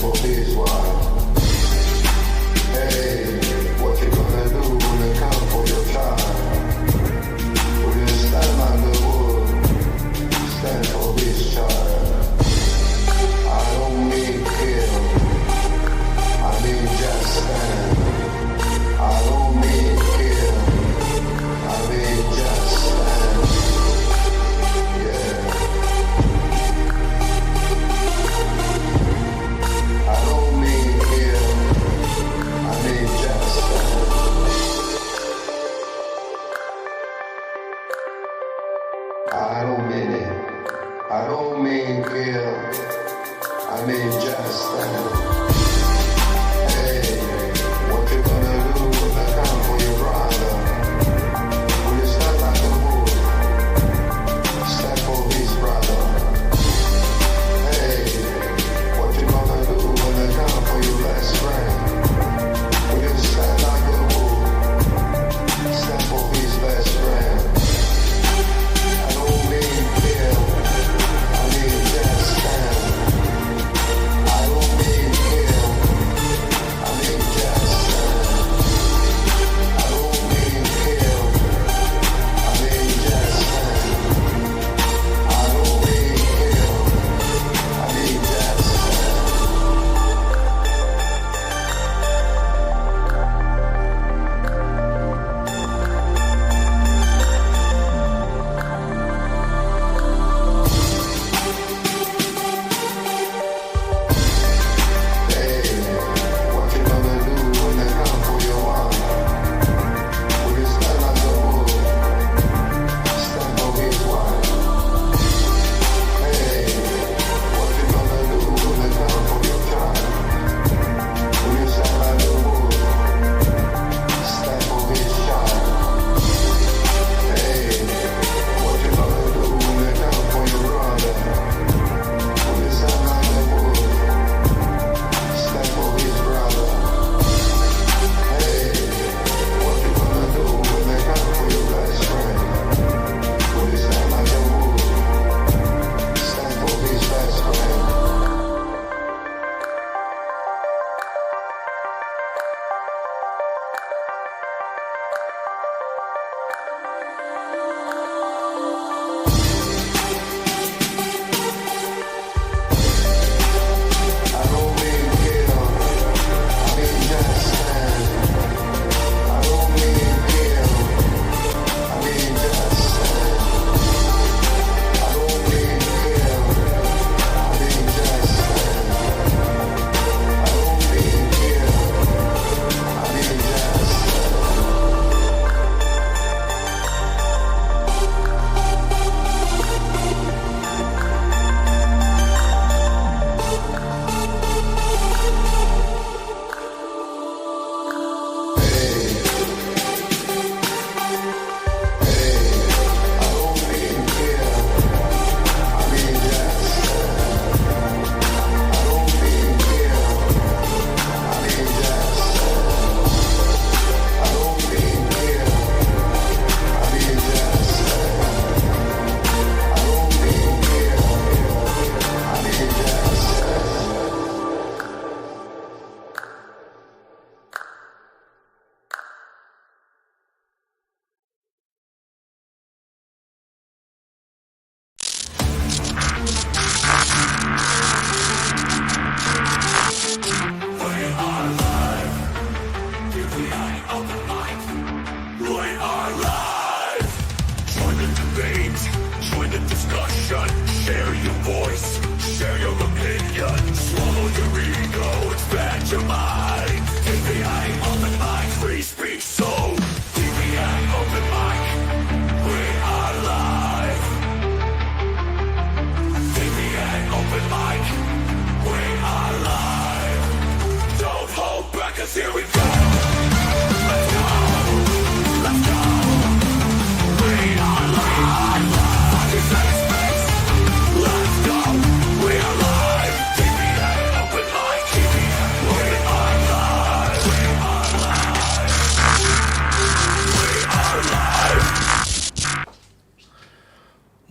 for this one. Hey, what you gonna do when they come for your child? Will you stand like the wood? Stand for this child. I don't mean kill. I mean just stand. I don't mean kill. I mean just stand. Yeah. I don't mean kill. I mean just stand. I don't mean it. I don't mean kill. I mean just stand. Hey, what you gonna do when they come for your brother? Will you stand like a bull? Stand for his brother. Hey, what you gonna do when they come for your best friend? Will you stand like a bull? Stand for his best friend. I don't mean kill. I mean just stand. I don't mean kill.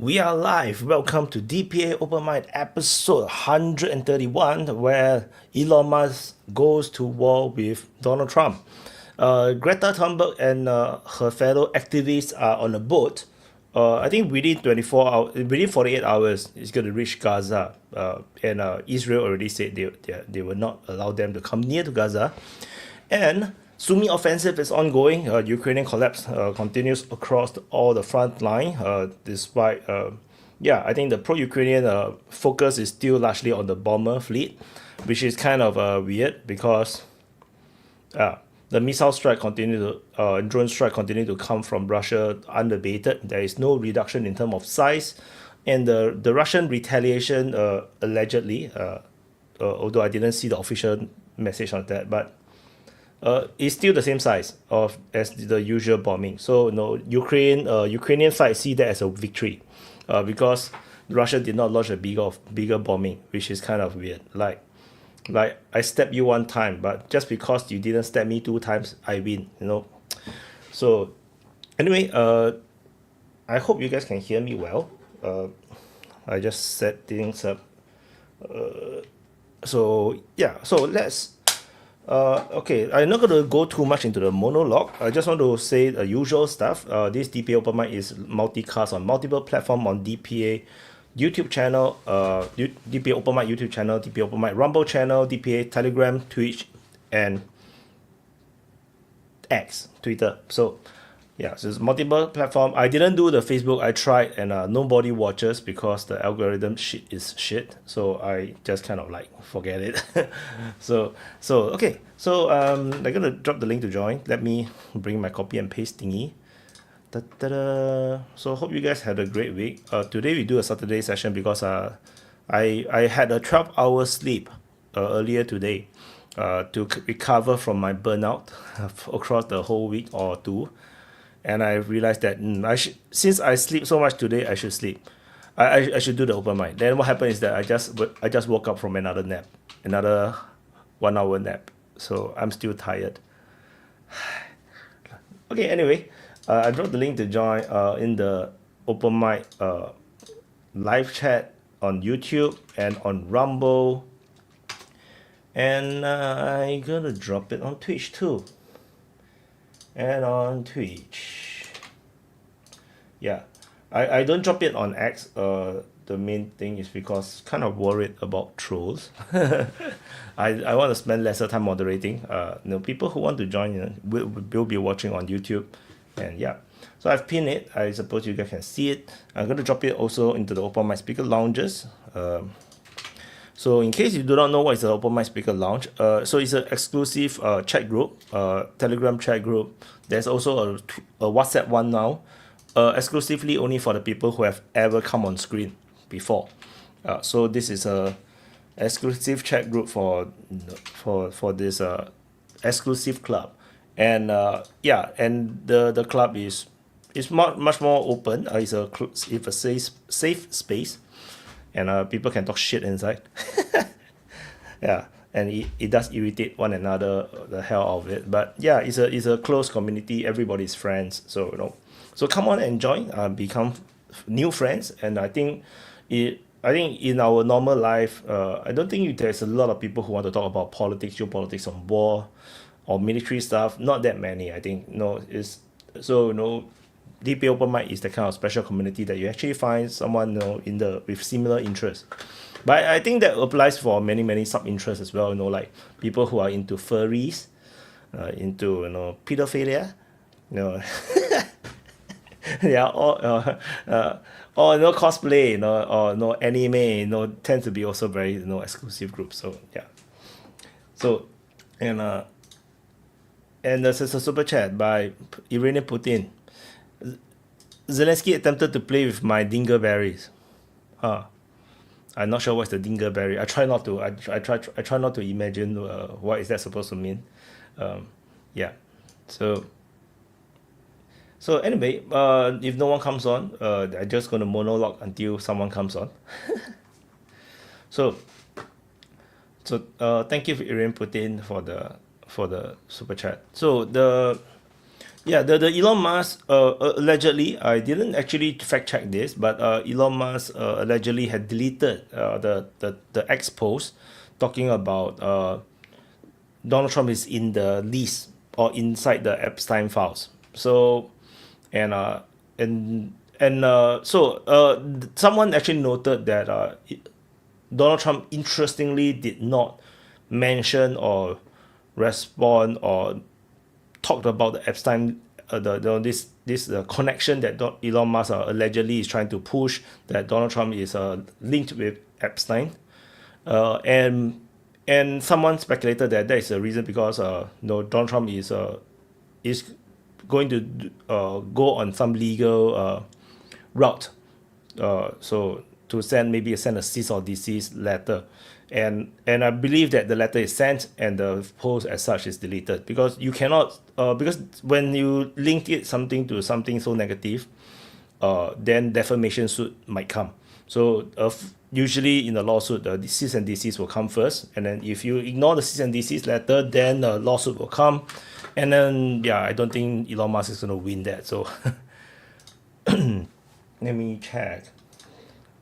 We are live. Welcome to DPA Open Mic episode 131, where Elon Musk goes to war with Donald Trump. Greta Thunberg and her fellow activists are on a boat. I think within 24 hours, within 48 hours, it's going to reach Gaza. And Israel already said they will not allow them to come near to Gaza. And Sumy Offensive is ongoing. Ukrainian collapse continues across all the front line, despite, I think the pro-Ukrainian focus is still largely on the bomber fleet, which is kind of weird because the missile strike drone strike continue to come from Russia unabated. There is no reduction in terms of size, and the Russian retaliation allegedly, although I didn't see the official message on that, but it's still the same size as the usual bombing. So Ukrainian side see that as a victory, because Russia did not launch a bigger bombing, which is kind of weird. Like I stabbed you one time, but just because you didn't stab me 2 times, I win. So anyway, I hope you guys can hear me well. I just set things up. So let's. Okay, I'm not going to go too much into the monologue. I just want to say the usual stuff. This DPA Open Mic is multicast on multiple platforms on DPA YouTube channel, DPA Open Mic YouTube channel, DPA Open Mic Rumble channel, DPA Telegram, Twitch, and X, Twitter. So it's multiple platform. I didn't do the Facebook. I tried, and nobody watches because the algorithm is shit. So I just kind of forget it. Okay. So I'm gonna drop the link to join. Let me bring my copy and paste thingy. So hope you guys had a great week. Today we do a Saturday session because I had a 12-hour sleep earlier today to recover from my burnout across the whole week or 2. And I realized that since I sleep so much today, I should sleep. I should do the open mic. Then what happened is that I just woke up from another nap, another 1-hour nap. So I'm still tired. Okay, anyway, I dropped the link to join in the open mic live chat on YouTube and on Rumble. And I'm gonna drop it on Twitch too. And on Twitch. I don't drop it on X. The main thing is because kind of worried about trolls. I want to spend lesser time moderating. People who want to join will be watching on YouTube. And so I've pinned it. I suppose you guys can see it. I'm going to drop it also into the Open Mic Speaker Lounges. So in case you do not know what is the Open Mic Speaker Lounge, so it's an exclusive chat group, Telegram chat group. There's also a WhatsApp one now, exclusively only for the people who have ever come on screen before. So this is a exclusive chat group for this exclusive club, and and the club is much more open. It's a safe space. And people can talk shit inside. And it does irritate one another the hell out of it. But it's a close community. Everybody's friends. So so come on and join. Become new friends. And I think in our normal life, I don't think there's a lot of people who want to talk about politics, geopolitics, on war, or military stuff. Not that many. I think DPA Open Mic is the kind of special community that you actually find someone with similar interests. But I think that applies for many sub-interests as well. Like people who are into furries, into pedophilia, or cosplay, or anime, tend to be also very exclusive groups. So and there's a super chat by Iranian Putin. Zelensky attempted to play with my dingleberries. I'm not sure what's the dingleberry. I try not to. I try not to imagine what is that supposed to mean. So anyway, if no one comes on, I'm just gonna monologue until someone comes on. So thank you, Irene Putin, for the super chat. So Yeah, the Elon Musk allegedly, I didn't actually fact check this, but Elon Musk allegedly had deleted the X post talking about Donald Trump is in the list or inside the Epstein files. So, and someone actually noted that Donald Trump interestingly did not mention or respond or talked about the Epstein, this connection that Elon Musk allegedly is trying to push, that Donald Trump is linked with Epstein, and someone speculated that is the reason because Donald Trump is going to go on some legal route, so to send a cease or desist letter, and I believe that the letter is sent and the post as such is deleted, because you cannot because when you link it something to something so negative, then defamation suit might come. So usually in a lawsuit, the cease and desist will come first, and then if you ignore the cease and desist letter, then the lawsuit will come, and then I don't think Elon Musk is going to win that. So let me check.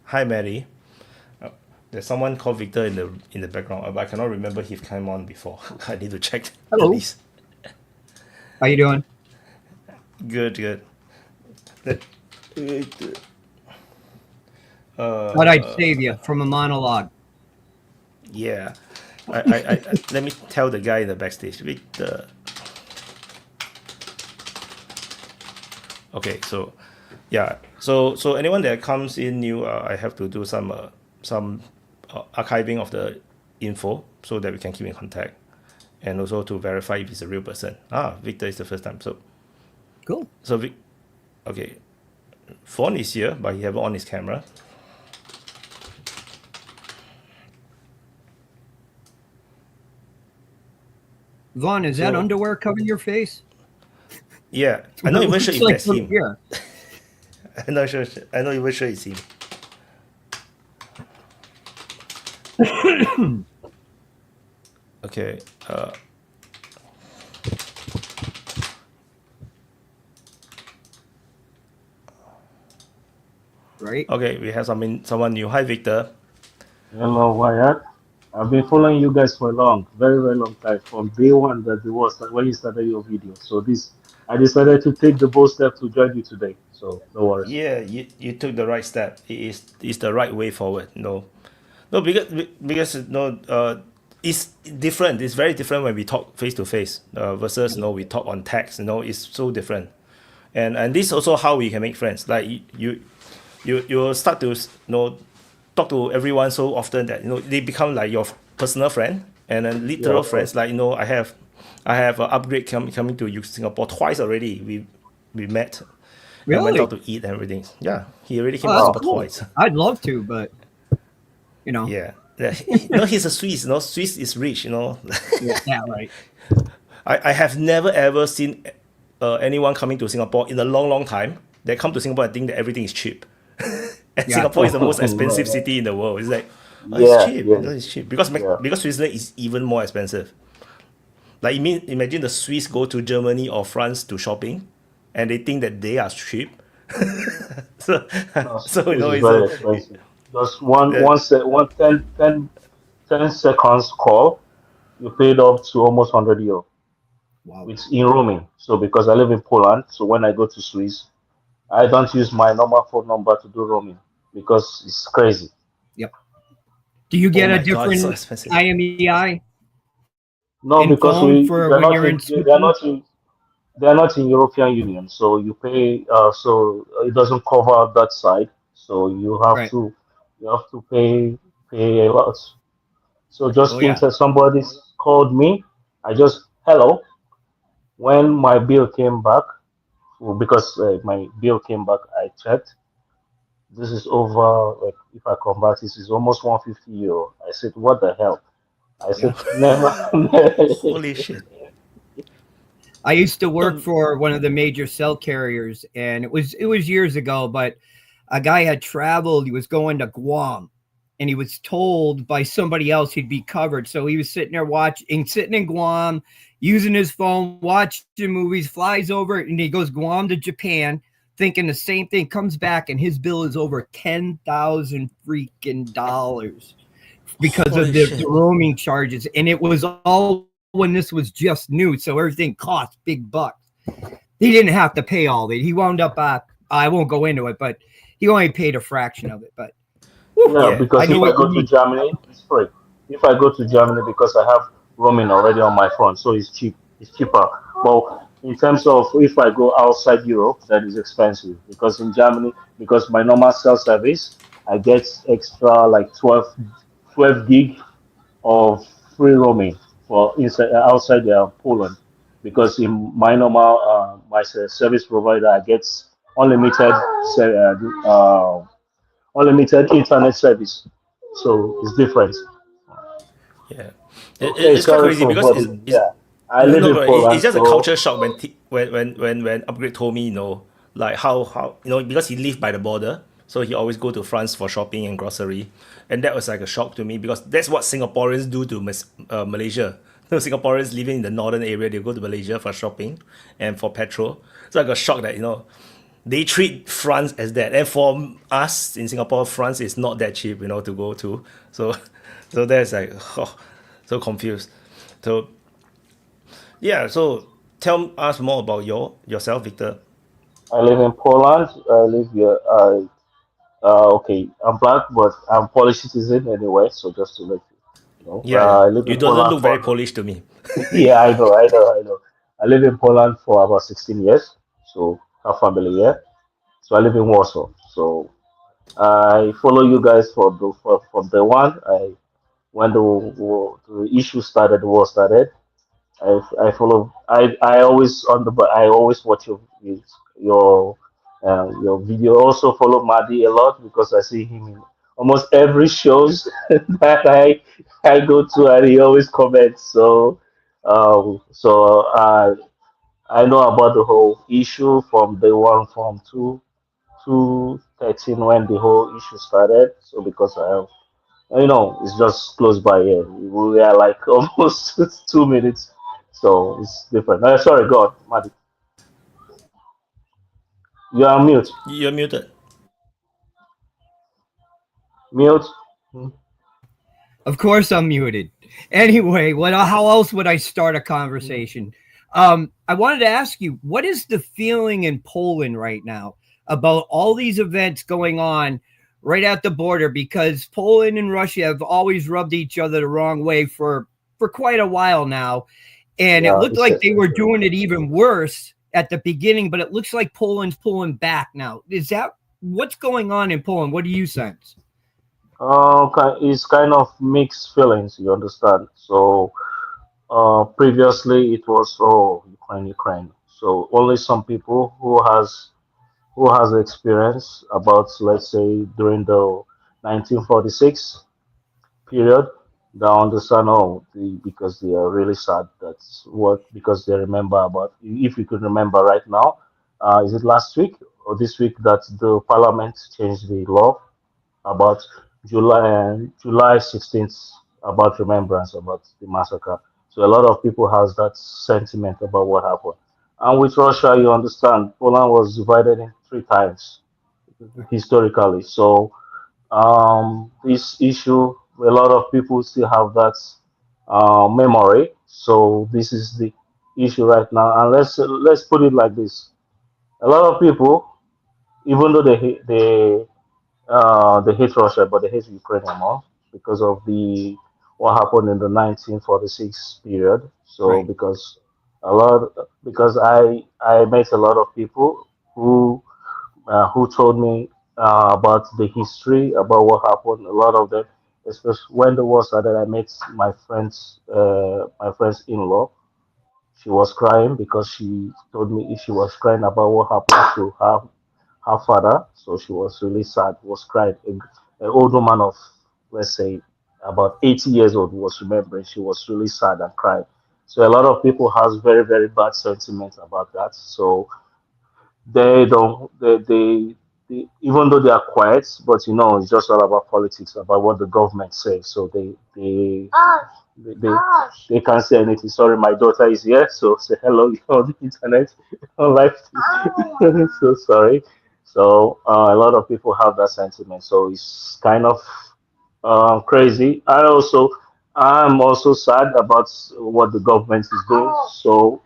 Hi, Mary. There's someone called Victor in the background, but I cannot remember if he came on before. I need to check. Hello. How you doing? Good. Thought I'd save you from a monologue. Yeah. I let me tell the guy in the backstage. Victor. Okay, so so anyone that comes in new, I have to do some archiving of the info so that we can keep in contact, and also to verify if it's a real person. Victor is the first time, so cool. So okay, Fawn is here, but he haven't on his camera. Vaughn, is that underwear covering your face? Yeah, I'm not even sure if that's him. Here. I'm not even sure it's him. Okay. Right. Okay, we have someone new. Hi, Victor. Hello, Wyatt. I've been following you guys for a very, very long time, from day one that it was when you started your video. So I decided to take the bold step to join you today. So no worries. Yeah, you took the right step. It's the right way forward. No, because it's different. It's very different when we talk face to face versus we talk on text. It's so different, and this is also how we can make friends. Like you start to talk to everyone so often that they become like your personal friend, and then literal friends. Like I have an upgrade coming to Singapore twice already. We met. Really? Went out to eat and everything. Yeah, he already came to Singapore twice. I'd love to, but Yeah. He's a Swiss. Swiss is rich. Yeah, right. I have never ever seen anyone coming to Singapore in a long time. They come to Singapore and think that everything is cheap. And Singapore is the most expensive city in the world. It's like, it's cheap. It's cheap because Switzerland is even more expensive. Like imagine the Swiss go to Germany or France to shopping, and they think that they are cheap. so It's it's very expensive. Just one 10 seconds call, you paid up to almost €100. Wow. It's in roaming. So because I live in Poland, so when I go to Swiss, I don't use my normal phone number to do roaming because it's crazy. Yep. Do you get a different so expensive. IMEI? No, because they're not in European Union, so you pay. So it doesn't cover that side. So you have to pay a lot. So just think that somebody called me. I just hello. When my bill came back, because my bill came back, I checked. This is over. Like if I convert, this is almost €150. I said, what the hell? I said, never. Holy shit. I used to work for one of the major cell carriers, and it was years ago, but a guy had traveled. He was going to Guam, and he was told by somebody else he'd be covered. So he was sitting there sitting in Guam, using his phone, watching movies, flies over, and he goes Guam to Japan, thinking the same thing, comes back, and his bill is over $10,000 freaking dollars because Holy of the shit. roaming charges. And it was all when this was just new, so everything cost big bucks. He didn't have to pay all of it. He wound up, I won't go into it, but he only paid a fraction of it. But Yeah, Yeah. because if I go to Germany, it's free. If I go to Germany, because I have roaming already on my phone, so it's cheap. It's cheaper. But in terms of if I go outside Europe, that is expensive. Because in Germany, because my normal cell service, I get extra like 12 gig of free roaming for inside outside Poland. Because in my normal service provider, I get unlimited unlimited internet service. So it's different. Yeah. Okay, It's quite sorry crazy for because bothering. it's Yeah, I no, live no, in but it's Poland, just a so culture shock when when Upgrade told me, like how because he lived by the border, so he always go to France for shopping and grocery, and that was like a shock to me because that's what Singaporeans do to Malaysia. No, Singaporeans living in the northern area, they go to Malaysia for shopping and for petrol. So I got shocked that they treat France as that, and for us in Singapore, France is not that cheap, to go to. So, so that's like, so confused. So yeah, so tell us more about yourself, Victor. I live in Poland. I live here. Okay, I'm black, but I'm Polish citizen anyway. So just to let you know, Yeah, yeah. I live You in doesn't Poland look very for. Polish to me. Yeah, I know. I live in Poland for about 16 years. So have family here. So I live in Warsaw. So I follow you guys from the one. When the issue started, the war started. I follow. I always on the but I always watch your your video. Also follow Madi a lot because I see him in almost every shows that I go to, and he always comments. So I know about the whole issue from the one from 2013 when the whole issue started. So because I have it's just close by here. We are like almost 2 minutes, so it's different. Sorry, God, Maddie, you are mute. You're muted. Mute. Hmm. of course, I'm muted. Anyway, how else would I start a conversation? I wanted to ask you, what is the feeling in Poland right now about all these events going on right at the border? Because Poland and Russia have always rubbed each other the wrong way for quite a while now. And it Yeah, looked like they were doing it even worse at the beginning, but it looks like Poland's pulling back now. Is that what's going on in Poland? What do you sense? it's kind of mixed feelings. You understand? So previously it was Ukraine. So only some people who has experience about, let's say, during the 1946 period, they understand, because they are really sad. That's what, because they remember about, if you could remember right now, is it last week or this week that the parliament changed the law about July 16th, about remembrance about the massacre. So a lot of people has that sentiment about what happened. And with Russia, you understand, Poland was divided in three times historically. So this issue, a lot of people still have that memory. So this is the issue right now. And let's put it like this: a lot of people, even though they hate Russia, but they hate Ukraine more because of the what happened in the 1946 period. So Right. because I met a lot of people who told me about the history, about what happened. A lot of them, especially when the war started, I met my friend's in-law. She was crying because she told me she was crying about what happened to her father. So she was really sad, was crying. An old woman of, let's say, about 80 years old was remembering. She was really sad and crying. So a lot of people has very, very bad sentiments about that. So they don't they even though they are quiet, but it's just all about politics, about what the government says. So They can't say anything. Sorry, my daughter is here, so say hello. You're on the internet, on live. So sorry. So a lot of people have that sentiment. So it's kind of crazy. I'm also sad about what the government is doing. So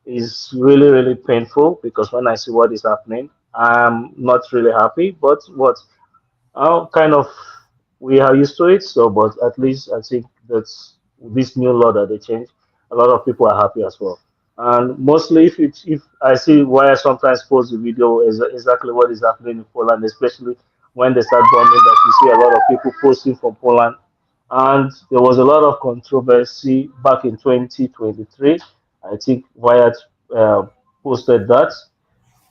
it's really really painful because when I see what is happening, I'm not really happy. But what kind of we are used to it. So, but at least I think that's this new law that they changed. A lot of people are happy as well. And mostly, if I see why I sometimes post the video is exactly what is happening in Poland, especially when they start bombing, that you see a lot of people posting from Poland. And there was a lot of controversy back in 2023. I think Wired uh, posted that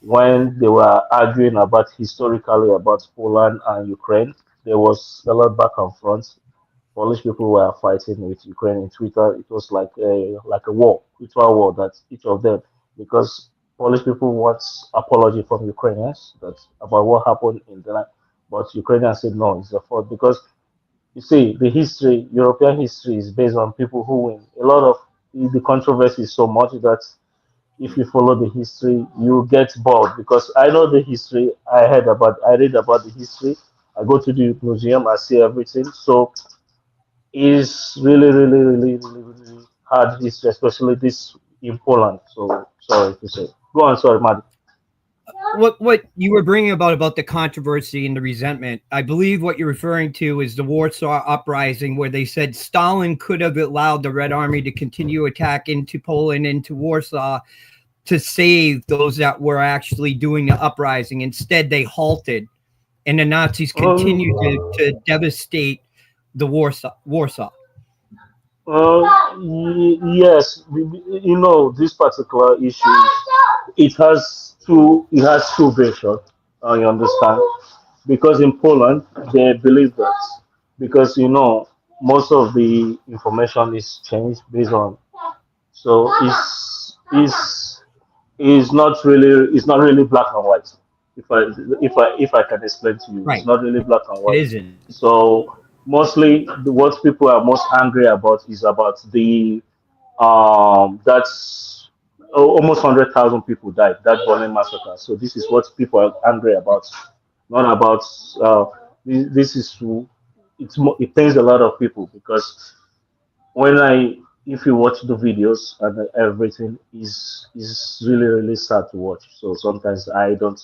when they were arguing about historically about Poland and Ukraine. There was a lot back and front. Polish people were fighting with Ukraine in Twitter. It was like a war, literal war that each of them, because Polish people want apology from Ukrainians that about what happened in the land, but Ukrainians said no, it's a fault because you see the history, European history is based on people who win. A lot of the controversy is so much that if you follow the history, you get bored because I know the history. I read about the history. I go to the museum, I see everything. So it's really hard history, especially this in Poland. So sorry to say. Go on, sorry, Maddie. What you were bringing about the controversy and the resentment, I believe what you're referring to is the Warsaw Uprising, where they said Stalin could have allowed the Red Army to continue attack into Poland, into Warsaw, to save those that were actually doing the uprising. Instead, they halted, and the Nazis continued to devastate the Warsaw. Yes, you know this particular issue. It has two versions. You understand? Because in Poland they believe that because most of the information is changed based on so it's not really black and white. If I can explain to you, it's Right. not really black and It white. isn't. So mostly what people are most angry about is about the that's almost 100,000 people died that Berlin massacre. So this is what people are angry about, not about uh, this is it pains a lot of people because when I if you watch the videos and everything is really really sad to watch. So sometimes I don't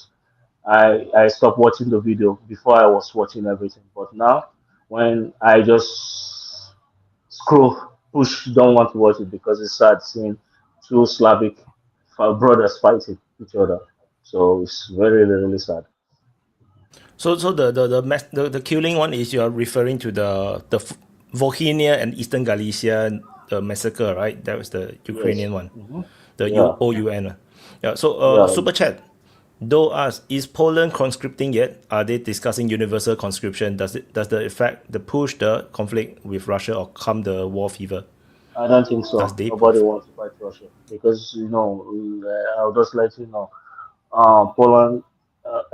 I stopped watching the video before I was watching everything. But now when I just scroll push don't want to watch it because it's sad seeing two Slavic brothers fighting each other. So it's very really sad. So the killing one is you're referring to the Volhynia and Eastern Galicia massacre, right? That was the Yes. Ukrainian one, the Yeah. OUN one. Yeah. So Yeah. super chat. Though ask, is Poland conscripting yet? Are they discussing universal conscription? Does the effect the push the conflict with Russia or calm the war fever? I don't think Does so. they Nobody wants to fight Russia because I'll just let you know. Poland,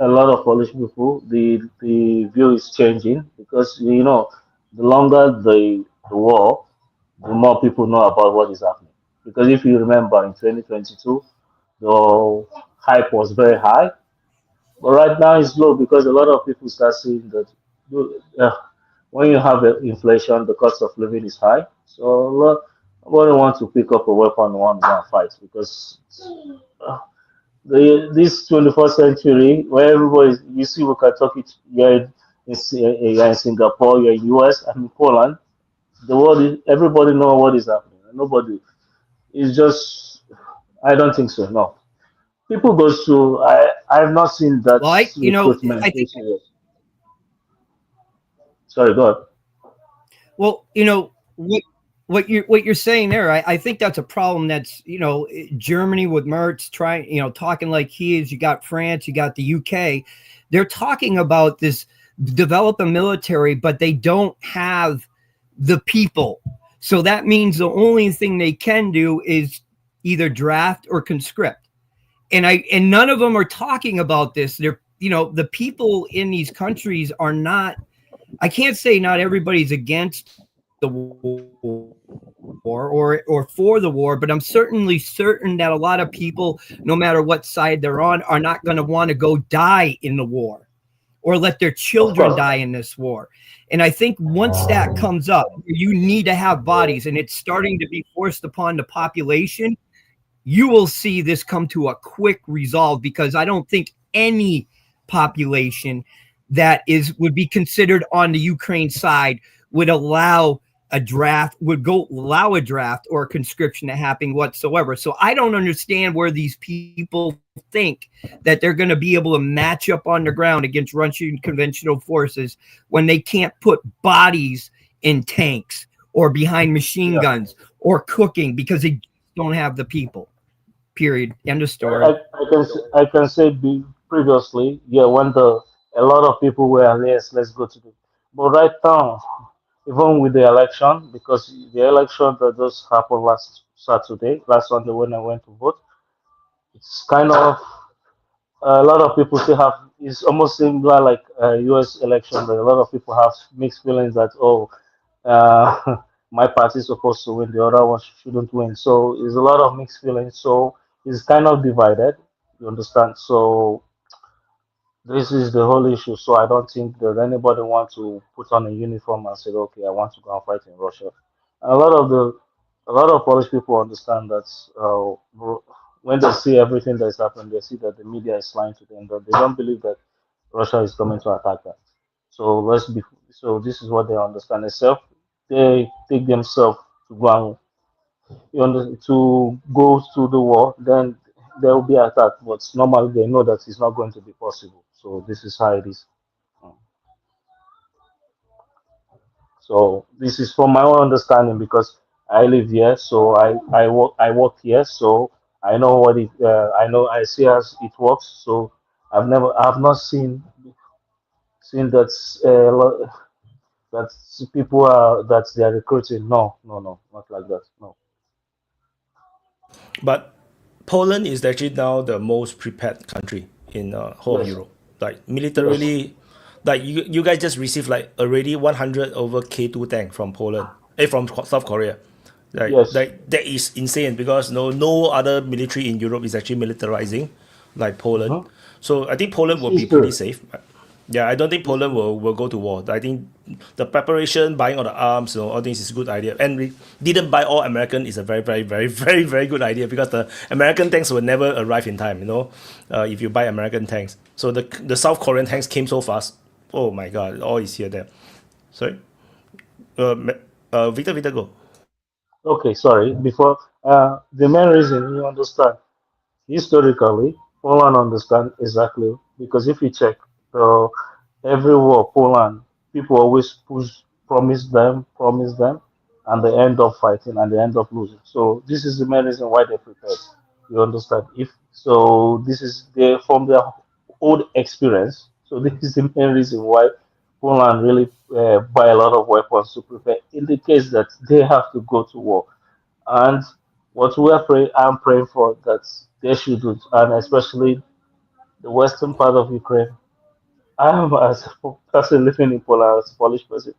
a lot of Polish people, the view is changing because the longer the war, the more people know about what is happening. Because if you remember in 2022, the hype was very high, but right now it's low because a lot of people start seeing that uh, when you have inflation, the cost of living is high. So nobody wants to pick up a weapon and want to go and fight because uh, this 21st century where everybody you see we can talk it you're in Singapore, you're in US, I'm in Poland. The world is everybody know what is happening. Nobody is just I don't think so. No. People go through I've not seen that Well, recruitment I think, issue yet. Sorry, God. well, what you're saying there, I think that's a problem. That's Germany with Merz trying, talking like he is. You got France, you got the UK. They're talking about this develop a military, but they don't have the people. So that means the only thing they can do is either draft or conscript. And none of them are talking about this. They're the people in these countries are not. I can't say not everybody's against the war or for the war, but I'm certainly certain that a lot of people, no matter what side they're on, are not going to want to go die in the war or let their children die in this war. And I think once that comes up, you need to have bodies, and it's starting to be forced upon the population. You will see this come to a quick resolve, because I don't think any population that would be considered on the Ukraine side would allow a draft or a conscription to happen whatsoever. So I don't understand where these people think that they're going to be able to match up on the ground against Russian conventional forces when they can't put bodies in tanks or behind machine guns or cooking, because they don't have the people. Period. End of story. I can say previously, when a lot of people were, yes, let's go to the, but right now, even with the election, because the election that just happened last Sunday when I went to vote, it's kind of a lot of people still have. It's almost similar like a U.S. election, that a lot of people have mixed feelings that my party is supposed to win, the other one shouldn't win. So it's a lot of mixed feelings. So it's kind of divided. You understand? So this is the whole issue. So I don't think that anybody want to put on a uniform and say, okay, I want to go and fight in Russia. And a lot of Polish people understand that when they see everything that's happened, they see that the media is lying to them, that they don't believe that Russia is coming to attack them. So so this is what they understand. Except they take themselves to go to go to the war, then there will be attack. But normally they know that it's not going to be possible. So this is how it is. So this is from my own understanding, because I live here, so I work here, so I know I see as it works. So I've not seen that people are that they are recruiting. No, no, no, not like that. No. But Poland is actually now the most prepared country in whole of Yes. Europe. Like Yes. militarily, like you guys just received like already 100 over K2 tank from Poland, from South Korea. Yes. That is insane, because no other military in Europe is actually militarizing like Poland. Mhm. So I think Poland This will is be pretty true. safe. Yeah, I don't think Poland will go to war. I think the preparation, buying all the arms, all things is a good idea. And we didn't buy all American is a very, very, very, very, very good idea, because the American tanks will never arrive in time, if you buy American tanks. So the South Korean tanks came so fast. Oh my God, all is here there. Sorry? Victor, go. Okay, sorry. Before the main reason you understand historically, Poland understand exactly, because if you check the every war Poland, people always promise them, and they end up fighting and they end up losing. So this is the main reason why they prepared. You understand? If so, this is from their old experience. So this is the main reason why Poland really buy a lot of weapons to prepare in the case that they have to go to war. And what I'm praying for that they should do, and especially the western part of Ukraine. I am as a person living in Poland, as a Polish person,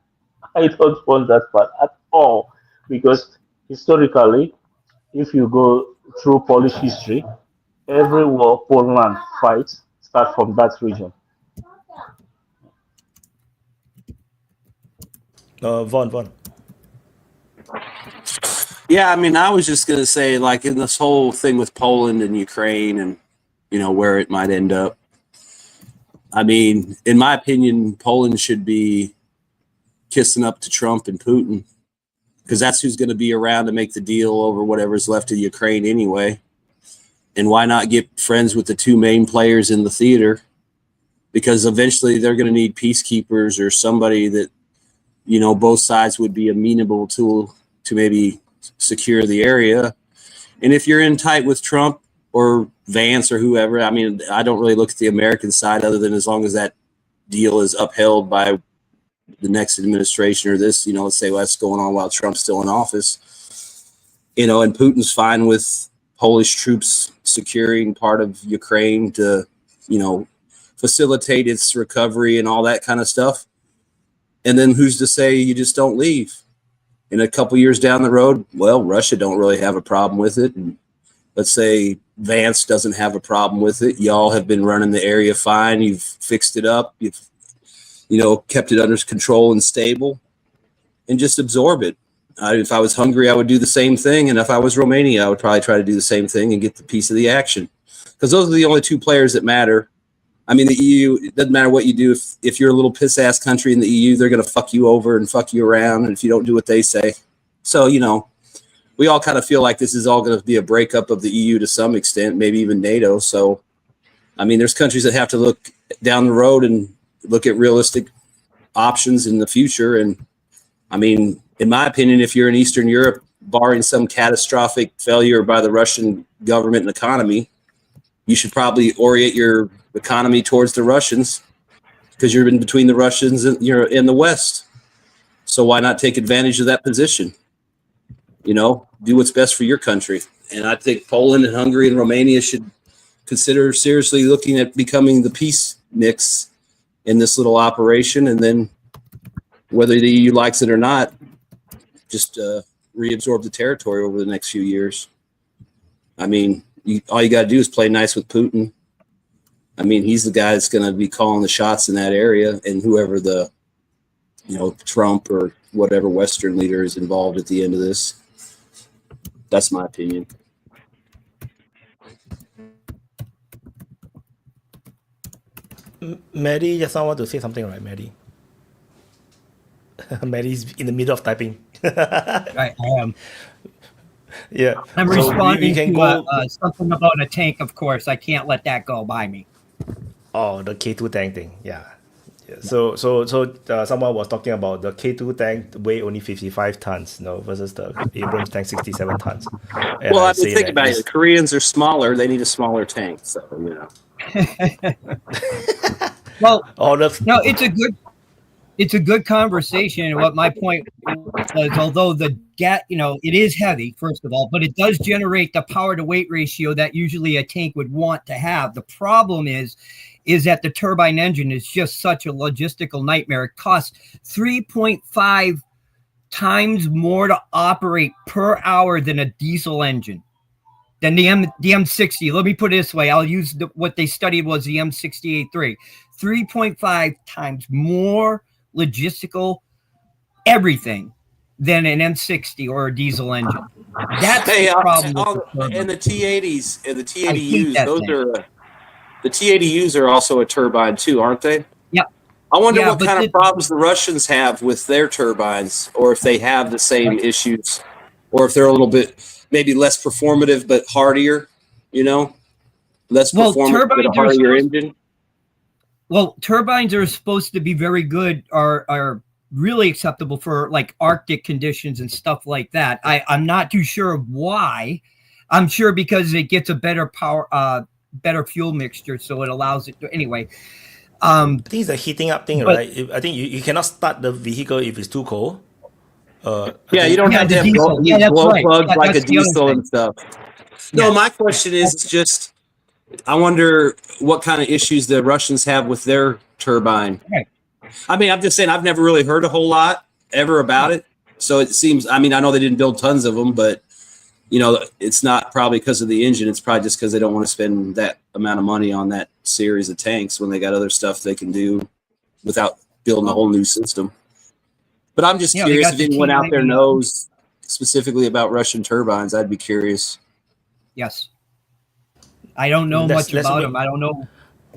I don't want that part at all, because historically, if you go through Polish history, every war Poland fights start from that region. Von. Yeah, I mean, I was just going to say, like, in this whole thing with Poland and Ukraine and, where it might end up. I mean, in my opinion, Poland should be kissing up to Trump and Putin, because that's who's going to be around to make the deal over whatever's left of Ukraine anyway. And why not get friends with the two main players in the theater? Because eventually they're going to need peacekeepers or somebody that, both sides would be amenable to maybe secure the area. And if you're in tight with Trump or Vance or whoever, I mean, I don't really look at the American side, other than as long as that deal is upheld by the next administration or this, let's say what's going on while Trump's still in office, and Putin's fine with Polish troops securing part of Ukraine to, facilitate its recovery and all that kind of stuff. And then who's to say you just don't leave? in a couple years down the road, well, Russia don't really have a problem with it. And let's say Vance doesn't have a problem with it. Y'all have been running the area fine. You've fixed it up. You've, kept it under control and stable, and just absorb it. If I was Hungary, I would do the same thing. And if I was Romania, I would probably try to do the same thing and get the piece of the action. Because those are the only two players that matter. I mean, the EU, it doesn't matter what you do. If you're a little piss-ass country in the EU, they're going to fuck you over and fuck you around, and if you don't do what they say. So, we all kind of feel like this is all going to be a breakup of the EU to some extent, maybe even NATO. So, I mean, there's countries that have to look down the road and look at realistic options in the future. And, I mean, in my opinion, if you're in Eastern Europe, barring some catastrophic failure by the Russian government and economy, you should probably orient your economy towards the Russians, because you're in between the Russians and you're in the West. So why not take advantage of that position? Do what's best for your country. And I think Poland and Hungary and Romania should consider seriously looking at becoming the peace mix in this little operation. And then whether the EU likes it or not, just reabsorb the territory over the next few years. I mean, all you got to do is play nice with Putin. I mean, he's the guy that's going to be calling the shots in that area, and whoever the, Trump or whatever Western leader is involved at the end of this. That's my opinion. Maddie just want to say something, right, Maddie? Maddie's in the middle of typing. I am. Yeah. I'm So responding we can to go. something about a tank, of course. I can't let that go by me. Oh, the K2 tank thing. Yeah. So someone was talking about the K2 tank weigh only 55 tons, versus the Abrams tank 67 tons. And Well, I say mean, think that about it. it's- The Koreans are smaller. They need a smaller tank. So, Well, Oh, the, no, it's a good conversation. And what my point was, although it is heavy, first of all, but it does generate the power to weight ratio that usually a tank would want to have. The problem is that the turbine engine is just such a logistical nightmare. It costs 3.5 times more to operate per hour than a diesel engine. Than the M60. Let me put it this way. I'll use what they studied was the M68-3. 3.5 times more logistical everything than an M60 or a diesel engine. That's the problem. And the T80s and the I hate T80Us, that those thing. are the T80Us are also a turbine too, aren't they? Yeah. I wonder Yeah, what kind of problems the Russians have with their turbines, or if they have the same issues, or if they're a little bit maybe less performative but hardier, less performative but a hardier engine. Well, turbines are supposed to be very good, are really acceptable for like Arctic conditions and stuff like that. I'm not too sure why. I'm sure because it gets a better better fuel mixture, so it allows it to anyway. I think it's a heating up thing, right? I think you cannot start the vehicle if it's too cold. You don't have to have diesel. glow Right. plugs like a That's the other diesel thing. and stuff. No, my question is just, I wonder what kind of issues the Russians have with their turbine. Right. I mean, I'm just saying, I've never really heard a whole lot ever about it. So it seems, I mean, I know they didn't build tons of them, but it's not probably because of the engine. It's probably just because they don't want to spend that amount of money on that series of tanks when they got other stuff they can do without building a whole new system. But I'm just curious if anyone out there knows specifically about Russian turbines. I'd be curious. Yes. I don't know much about them. I don't know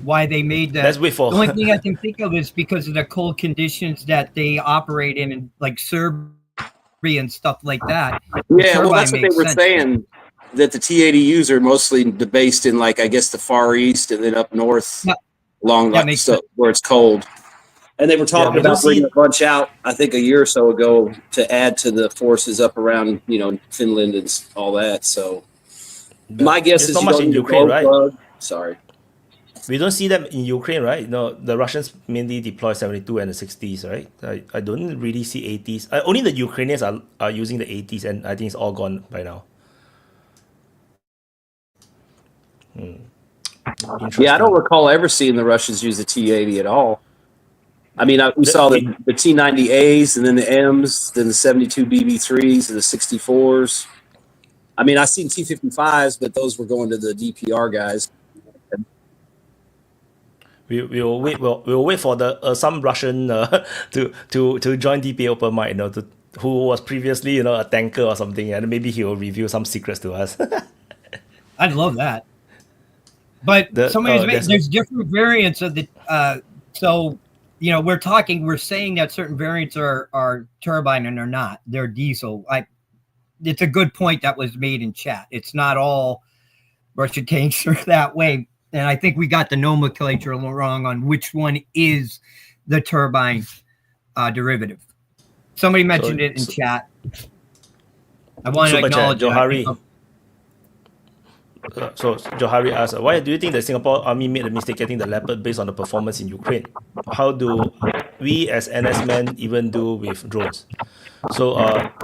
why they made that. Let's wait for. The only thing I can think of is because of the cold conditions that they operate in like Serbia and stuff like that. Yeah, well, that's what they were saying, that the T80Us are mostly based in, like, I guess the Far East and then up north along where it's cold. And they were talking about bringing a bunch out, I think, a year or so ago to add to the forces up around, Finland and all that. So my guess is not much in Ukraine, right? Sorry. We don't see them in Ukraine, right? No, the Russians mainly deploy 72 and the 60s, right? I don't really see 80s. Only the Ukrainians are using the 80s, and I think it's all gone by now. Yeah, I don't recall ever seeing the Russians use the T-80 at all. I mean, we saw the T90As and then the M's, then the 72 BB3s and the 64s. I mean, I've seen T55s, but those were going to the DPR guys. We'll wait for the some Russian to join DPA Open Mic, who was previously a tanker or something, and maybe he will reveal some secrets to us. I'd love that. But there's different variants of the so we're saying that certain variants are turbine and they're not. They're diesel. It's a good point that was made in chat. It's not all Russian tanks are that way. And I think we got the nomenclature wrong on which one is the turbine derivative. Somebody mentioned it in chat. I want to acknowledge Johari. So Johari asks, why do you think the Singapore Army made the mistake getting the Leopard based on the performance in Ukraine? How do we as NS men even do with drones? So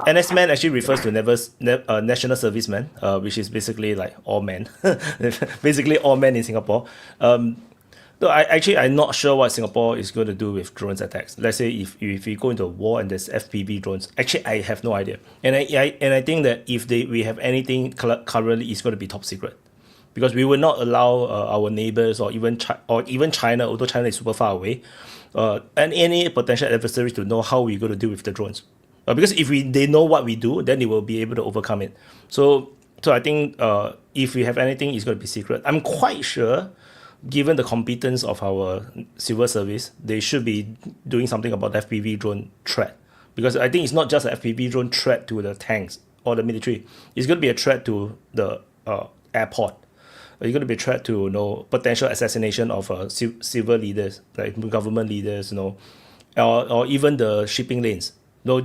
NS men actually refers to national servicemen, which is basically like all men, basically all men in Singapore. No, I'm not sure what Singapore is going to do with drones attacks. Let's say if we go into a war and there's FPV drones, actually I have no idea. And I think that if we have anything currently, it's going to be top secret, because we will not allow our neighbors or even China, although China is super far away, and any potential adversaries to know how we're going to deal with the drones. Because if they know what we do, then they will be able to overcome it. So I think if we have anything, it's going to be secret. I'm quite sure, given the competence of our civil service, they should be doing something about the FPV drone threat. Because I think it's not just an FPV drone threat to the tanks or the military. It's going to be a threat to the airport. It's going to be a threat to potential assassination of civil leaders, like government leaders, or even the shipping lanes. Or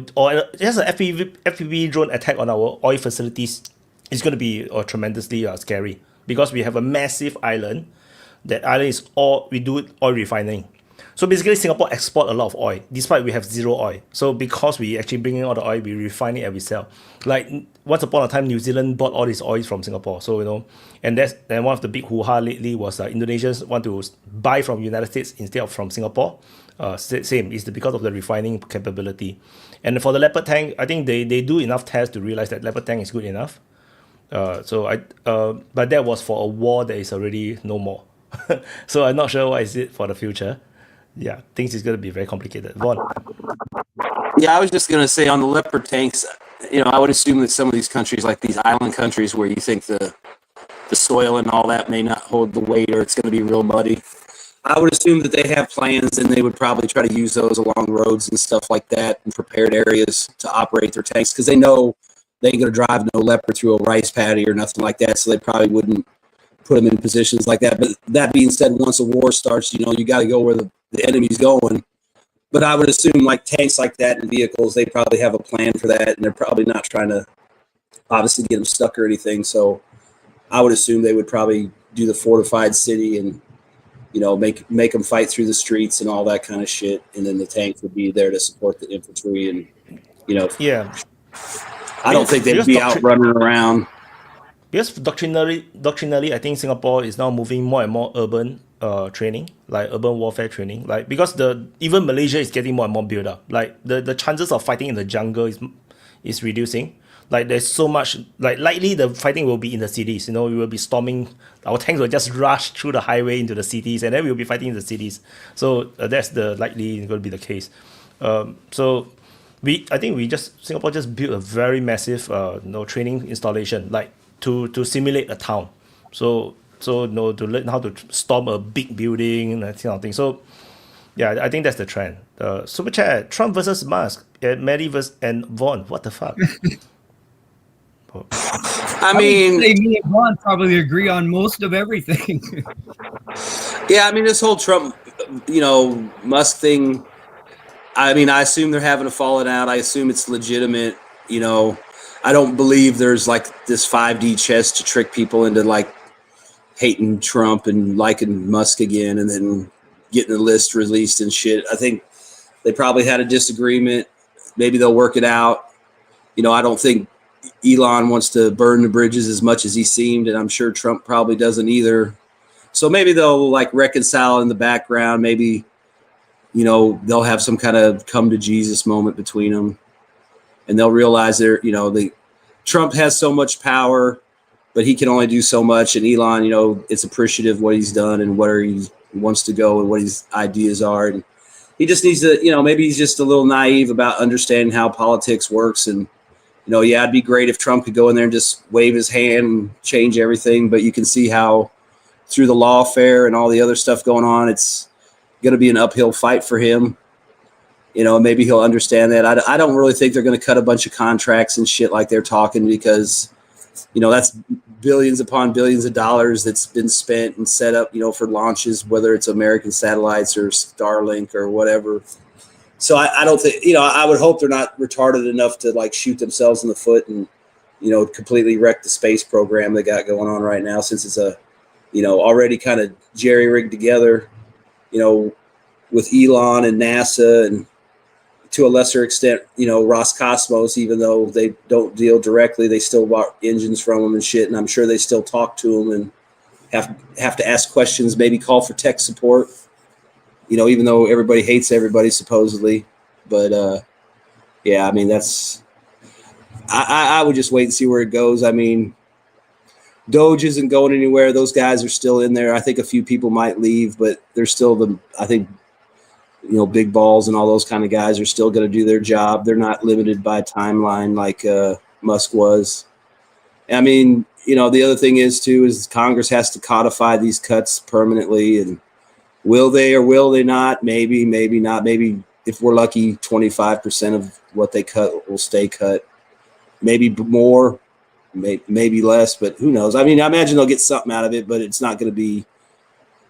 just an FPV drone attack on our oil facilities is going to be tremendously scary, because we have a massive island. That island is we do oil refining. So basically Singapore export a lot of oil, despite we have zero oil. So because we actually bring in all the oil, we refine it and we sell. Like once upon a time, New Zealand bought all these oils from Singapore. So, and one of the big hoo-ha lately was Indonesians want to buy from United States instead of from Singapore. Same, it's because of the refining capability. And for the Leopard tank, I think they do enough tests to realize that Leopard tank is good enough. But that was for a war that is already no more. So I'm not sure what is it for the future. Yeah, things is going to be very complicated. Vaughn. Yeah, I was just going to say on the Leopard tanks, I would assume that some of these countries, like these island countries where you think the soil and all that may not hold the weight, or it's going to be real muddy, I would assume that they have plans and they would probably try to use those along roads and stuff like that in prepared areas to operate their tanks, because they know they ain't going to drive no Leopard through a rice paddy or nothing like that, so they probably wouldn't put them in positions like that. But that being said, once a war starts, you got to go where the enemy's going. But I would assume like tanks like that and vehicles, they probably have a plan for that, and they're probably not trying to obviously get them stuck or anything. So I would assume they would probably do the fortified city and make them fight through the streets and all that kind of shit, and then the tanks would be there to support the infantry. And yeah, I don't think they'd be out running around. Because doctrinally, I think Singapore is now moving more and more urban training, like urban warfare training. Like because even Malaysia is getting more and more built up. Like the chances of fighting in the jungle is reducing. Like there's so much, like likely the fighting will be in the cities. We will be storming. Our tanks will just rush through the highway into the cities, and then we'll be fighting in the cities. So that's the likely going to be the case. So I think Singapore just built a very massive training installation, like to simulate a town. So to learn how to storm a big building and that kind of thing. So yeah, I think that's the trend. Super chat: Trump versus Musk, Mary versus and Vaughn. What the fuck? I mean, me and Vaughn probably agree on most of everything. Yeah, I mean, this whole Trump, Musk thing. I mean, I assume they're having a falling out. I assume it's legitimate. I don't believe there's like this 5D chess to trick people into like hating Trump and liking Musk again and then getting the list released and shit. I think they probably had a disagreement. Maybe they'll work it out. I don't think Elon wants to burn the bridges as much as he seemed, and I'm sure Trump probably doesn't either. So maybe they'll like reconcile in the background. Maybe you know, they'll have some kind of come to Jesus moment between them, and they'll realize Trump has so much power, but he can only do so much. And Elon, you know, it's appreciative what he's done and where he wants to go and what his ideas are. And he just needs to, you know, maybe he's just a little naive about understanding how politics works. And, you know, yeah, it'd be great if Trump could go in there and just wave his hand and change everything. But you can see how through the lawfare and all the other stuff going on, it's going to be an uphill fight for him. You know, maybe he'll understand that. I don't really think they're going to cut a bunch of contracts and shit like they're talking, because, you know, that's billions upon billions of dollars that's been spent and set up, you know, for launches, whether it's American satellites or Starlink or whatever. So I don't think, you know, I would hope they're not retarded enough to like shoot themselves in the foot and, you know, completely wreck the space program they got going on right now, since it's a, you know, already kind of jerry-rigged together, you know, with Elon and NASA and to a lesser extent, you know, Roscosmos, even though they don't deal directly, they still bought engines from them and shit. And I'm sure they still talk to them and have to ask questions, maybe call for tech support, you know, even though everybody hates everybody supposedly. But yeah, I mean, I would just wait and see where it goes. I mean, Doge isn't going anywhere. Those guys are still in there. I think a few people might leave, but they're still I think, you know, big balls and all those kind of guys are still going to do their job. They're not limited by timeline like Musk was. I mean, you know, the other thing is Congress has to codify these cuts permanently, and will they or will they not? Maybe, maybe not. Maybe if we're lucky, 25% of what they cut will stay cut. Maybe more, maybe less, but who knows? I mean, I imagine they'll get something out of it, but it's not going to be,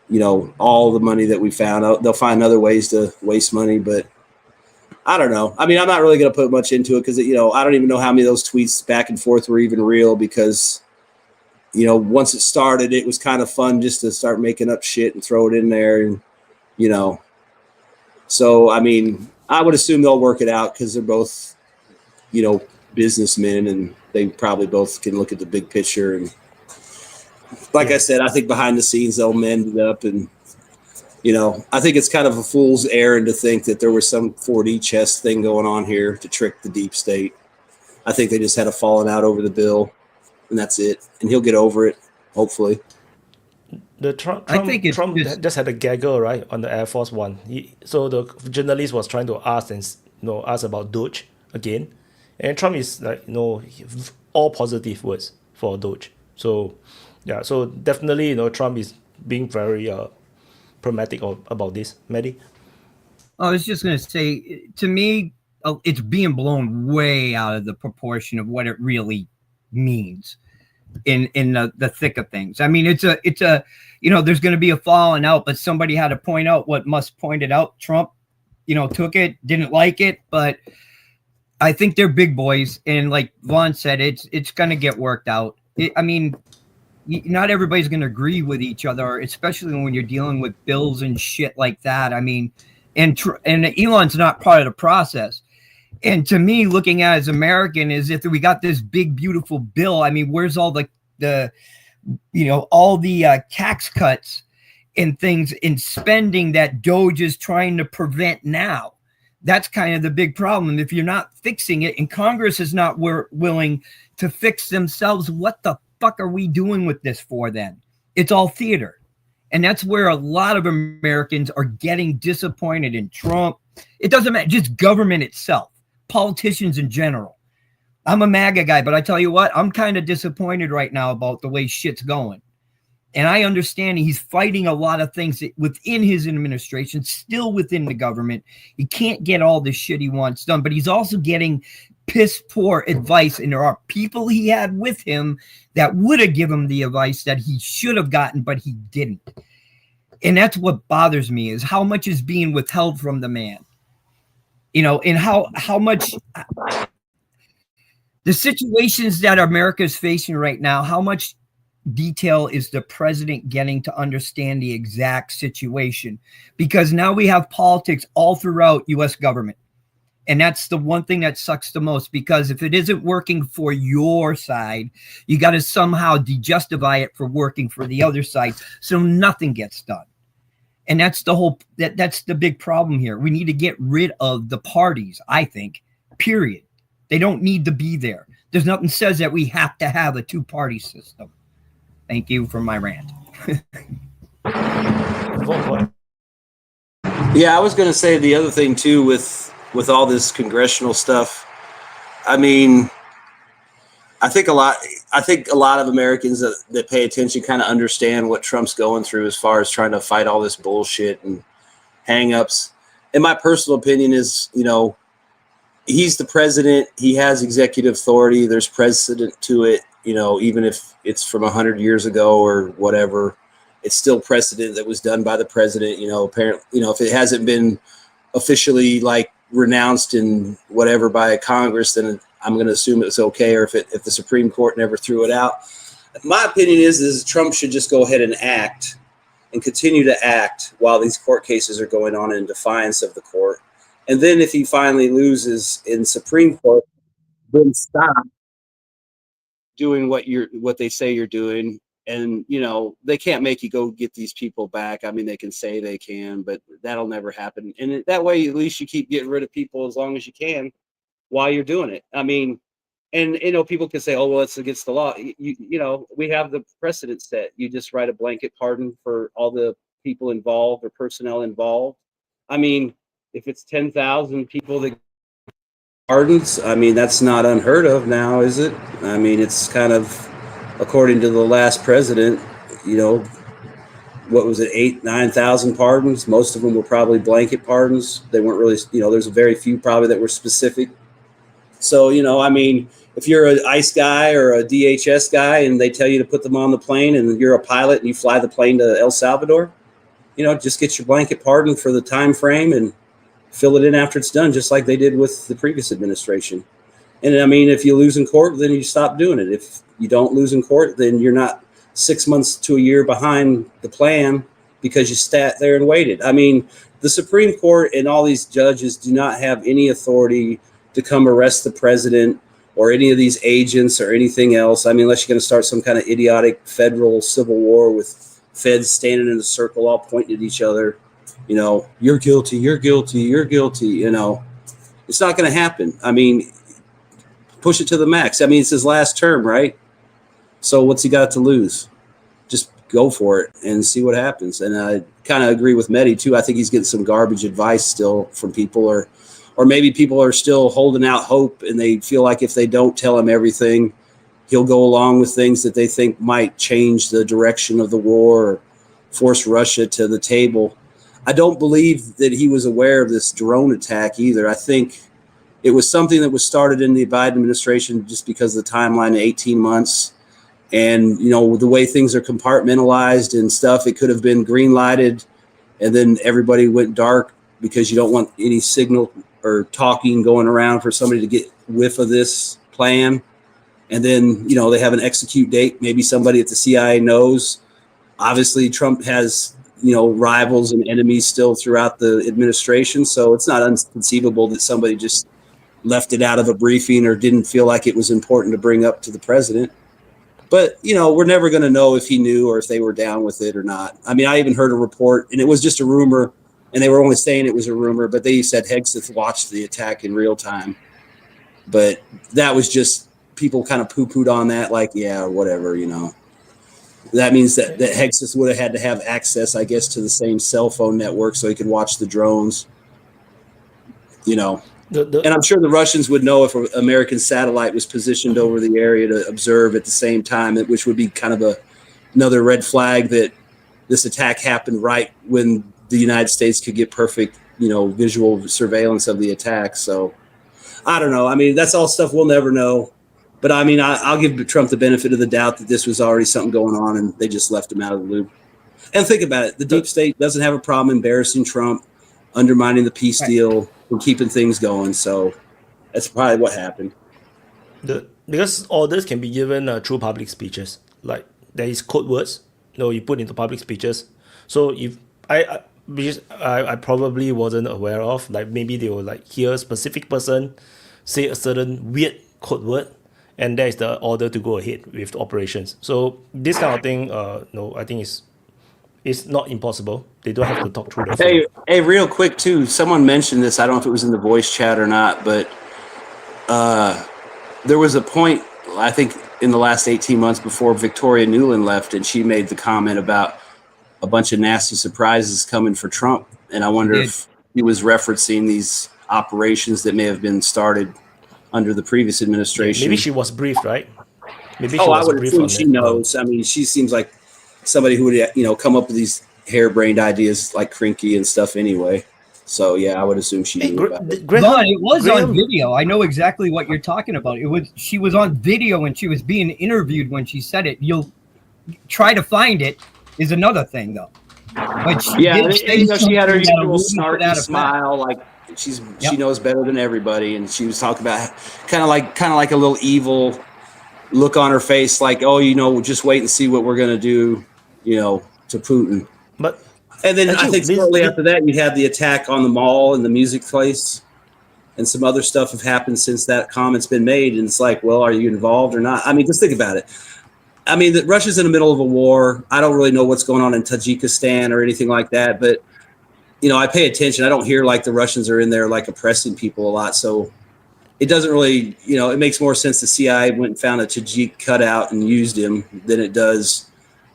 you know, all the money that we found. They'll find other ways to waste money, but I don't know. I mean, I'm not really going to put much into it because, you know, I don't even know how many of those tweets back and forth were even real, because, you know, once it started, it was kind of fun just to start making up shit and throw it in there. And, you know, so, I mean, I would assume they'll work it out because they're both, you know, businessmen, and they probably both can look at the big picture. And like I said, I think behind the scenes they'll mend it up. And, you know, I think it's kind of a fool's errand to think that there was some 4D chess thing going on here to trick the deep state. I think they just had a falling out over the bill, and that's it. And he'll get over it, hopefully. Trump just had a gaggle, right, on the Air Force One. So the journalist was trying to ask about Doge again. And Trump is like, you know, all positive words for Doge. So, yeah, so definitely, you know, Trump is being very pragmatic about this. Maddie? I was just going to say, to me, it's being blown way out of the proportion of what it really means in the thick of things. I mean, it's a you know, there's going to be a falling out, but somebody had to point out what Musk pointed out. Trump, you know, took it, didn't like it, but I think they're big boys, and like Vaughn said, it's going to get worked out. I mean, not everybody's going to agree with each other, especially when you're dealing with bills and shit like that. I mean, and Elon's not part of the process. And to me, looking at it as American, is if we got this big, beautiful bill, I mean, where's all the you know, all the tax cuts and things in spending that Doge is trying to prevent now? That's kind of the big problem. If you're not fixing it, and Congress is not willing to fix themselves, what the fuck are we doing with this for then? It's all theater. And that's where a lot of Americans are getting disappointed in Trump. It doesn't matter, just government itself, politicians in general. I'm a MAGA guy, but I tell you what, I'm kind of disappointed right now about the way shit's going. And I understand he's fighting a lot of things within his administration, still within the government. He can't get all the shit he wants done, but he's also getting piss poor advice. And there are people he had with him that would have given him the advice that he should have gotten, but he didn't. And that's what bothers me, is how much is being withheld from the man. You know, and how much the situations that America is facing right now, how much detail is the president getting to understand the exact situation? Because now we have politics all throughout U.S. government. And that's the one thing that sucks the most, because if it isn't working for your side, you got to somehow justify it for working for the other side. So nothing gets done. And that's the whole, that's the big problem here. We need to get rid of the parties, I think, period. They don't need to be there. There's nothing says that we have to have a two-party system. Thank you for my rant. Yeah, I was going to say the other thing too with all this congressional stuff. I mean, I think a lot of Americans that pay attention kind of understand what Trump's going through as far as trying to fight all this bullshit and hang-ups. And my personal opinion is, you know, he's the president. He has executive authority. There's precedent to it. You know, even if it's from 100 years ago or whatever, it's still precedent that was done by the president. You know, apparently, you know, if it hasn't been officially like renounced and whatever by Congress, then I'm going to assume it's okay. Or if the Supreme Court never threw it out. My opinion is Trump should just go ahead and act and continue to act while these court cases are going on in defiance of the court. And then if he finally loses in Supreme Court, then stop doing what they say you're doing. And, you know, they can't make you go get these people back. I mean, they can say they can, but that'll never happen. And that way, at least you keep getting rid of people as long as you can while you're doing it. I mean, and, you know, people can say, oh, well, it's against the law. You know, we have the precedent set. You just write a blanket pardon for all the people involved or personnel involved. I mean, if it's 10,000 people that pardons, I mean, that's not unheard of now, is it? I mean, it's kind of, according to the last president, you know, what was it, 9,000 pardons? Most of them were probably blanket pardons. They weren't really, you know, there's a very few probably that were specific. So, you know, I mean, if you're an ICE guy or a DHS guy and they tell you to put them on the plane and you're a pilot and you fly the plane to El Salvador, you know, just get your blanket pardon for the time frame and fill it in after it's done, just like they did with the previous administration. And I mean, if you lose in court, then you stop doing it. If you don't lose in court, then you're not 6 months to a year behind the plan because you sat there and waited. I mean, the Supreme Court and all these judges do not have any authority to come arrest the president or any of these agents or anything else. I mean, unless you're going to start some kind of idiotic federal civil war with feds standing in a circle all pointing at each other. You know, you're guilty, you're guilty, you're guilty. You know, it's not going to happen. I mean, push it to the max. I mean, it's his last term, right? So what's he got to lose? Just go for it and see what happens. And I kind of agree with Mehdi too. I think he's getting some garbage advice still from people, or maybe people are still holding out hope and they feel like if they don't tell him everything, he'll go along with things that they think might change the direction of the war or force Russia to the table. I don't believe that he was aware of this drone attack either. I think it was something that was started in the Biden administration just because of the timeline of 18 months. And, you know, the way things are compartmentalized and stuff, it could have been green lighted and then everybody went dark because you don't want any signal or talking going around for somebody to get whiff of this plan. And then, you know, they have an execute date. Maybe somebody at the CIA knows. Obviously, Trump has, you know, rivals and enemies still throughout the administration. So it's not inconceivable that somebody just left it out of a briefing or didn't feel like it was important to bring up to the president. But, you know, we're never going to know if he knew or if they were down with it or not. I mean, I even heard a report, and it was just a rumor, and they were only saying it was a rumor, but they said Hegseth watched the attack in real time. But that was just people kind of poo-pooed on that, like, yeah, whatever, you know. That means that Hegseth would have had to have access, I guess, to the same cell phone network so he could watch the drones, you know. And I'm sure the Russians would know if an American satellite was positioned over the area to observe at the same time, which would be kind of another red flag that this attack happened right when the United States could get perfect, you know, visual surveillance of the attack. So I don't know. I mean, that's all stuff we'll never know. But I mean, I'll give Trump the benefit of the doubt that this was already something going on and they just left him out of the loop. And think about it. The deep state doesn't have a problem embarrassing Trump, undermining the peace deal, and keeping things going. So that's probably what happened. Because orders can be given through public speeches. Like there is code words, you put into public speeches. So if I probably wasn't aware of, like maybe they will like hear a specific person say a certain weird code word, and that is the order to go ahead with the operations. So this kind of thing, I think it's not impossible. They don't have to talk through the phone. Hey, real quick too. Someone mentioned this. I don't know if it was in the voice chat or not, but there was a point, I think, in the last 18 months before Victoria Nuland left, and she made the comment about a bunch of nasty surprises coming for Trump. And I wonder if he was referencing these operations that may have been started under the previous administration. Maybe she was briefed, right? Maybe I would assume she knows. I mean, she seems like somebody who would, come up with these harebrained ideas like Krinky and stuff anyway. So yeah, I would assume she knew about it. It was on video. I know exactly what you're talking about. She was on video when she was being interviewed when she said it. You'll try to find it is another thing though. But she had her usual snarky smile, like she knows better than everybody, and she was talking about kind of like a little evil look on her face, like, just wait and see what we're gonna do, to Putin. And then I think shortly after that, you had the attack on the mall and the music place, and some other stuff have happened since that comment's been made. And it's like, well, are you involved or not? I mean, just think about it. I mean, Russia's in the middle of a war. I don't really know what's going on in Tajikistan or anything like that, but I pay attention. I don't hear like the Russians are in there like oppressing people a lot. So it doesn't really, it makes more sense the CIA went and found a Tajik cutout and used him than it does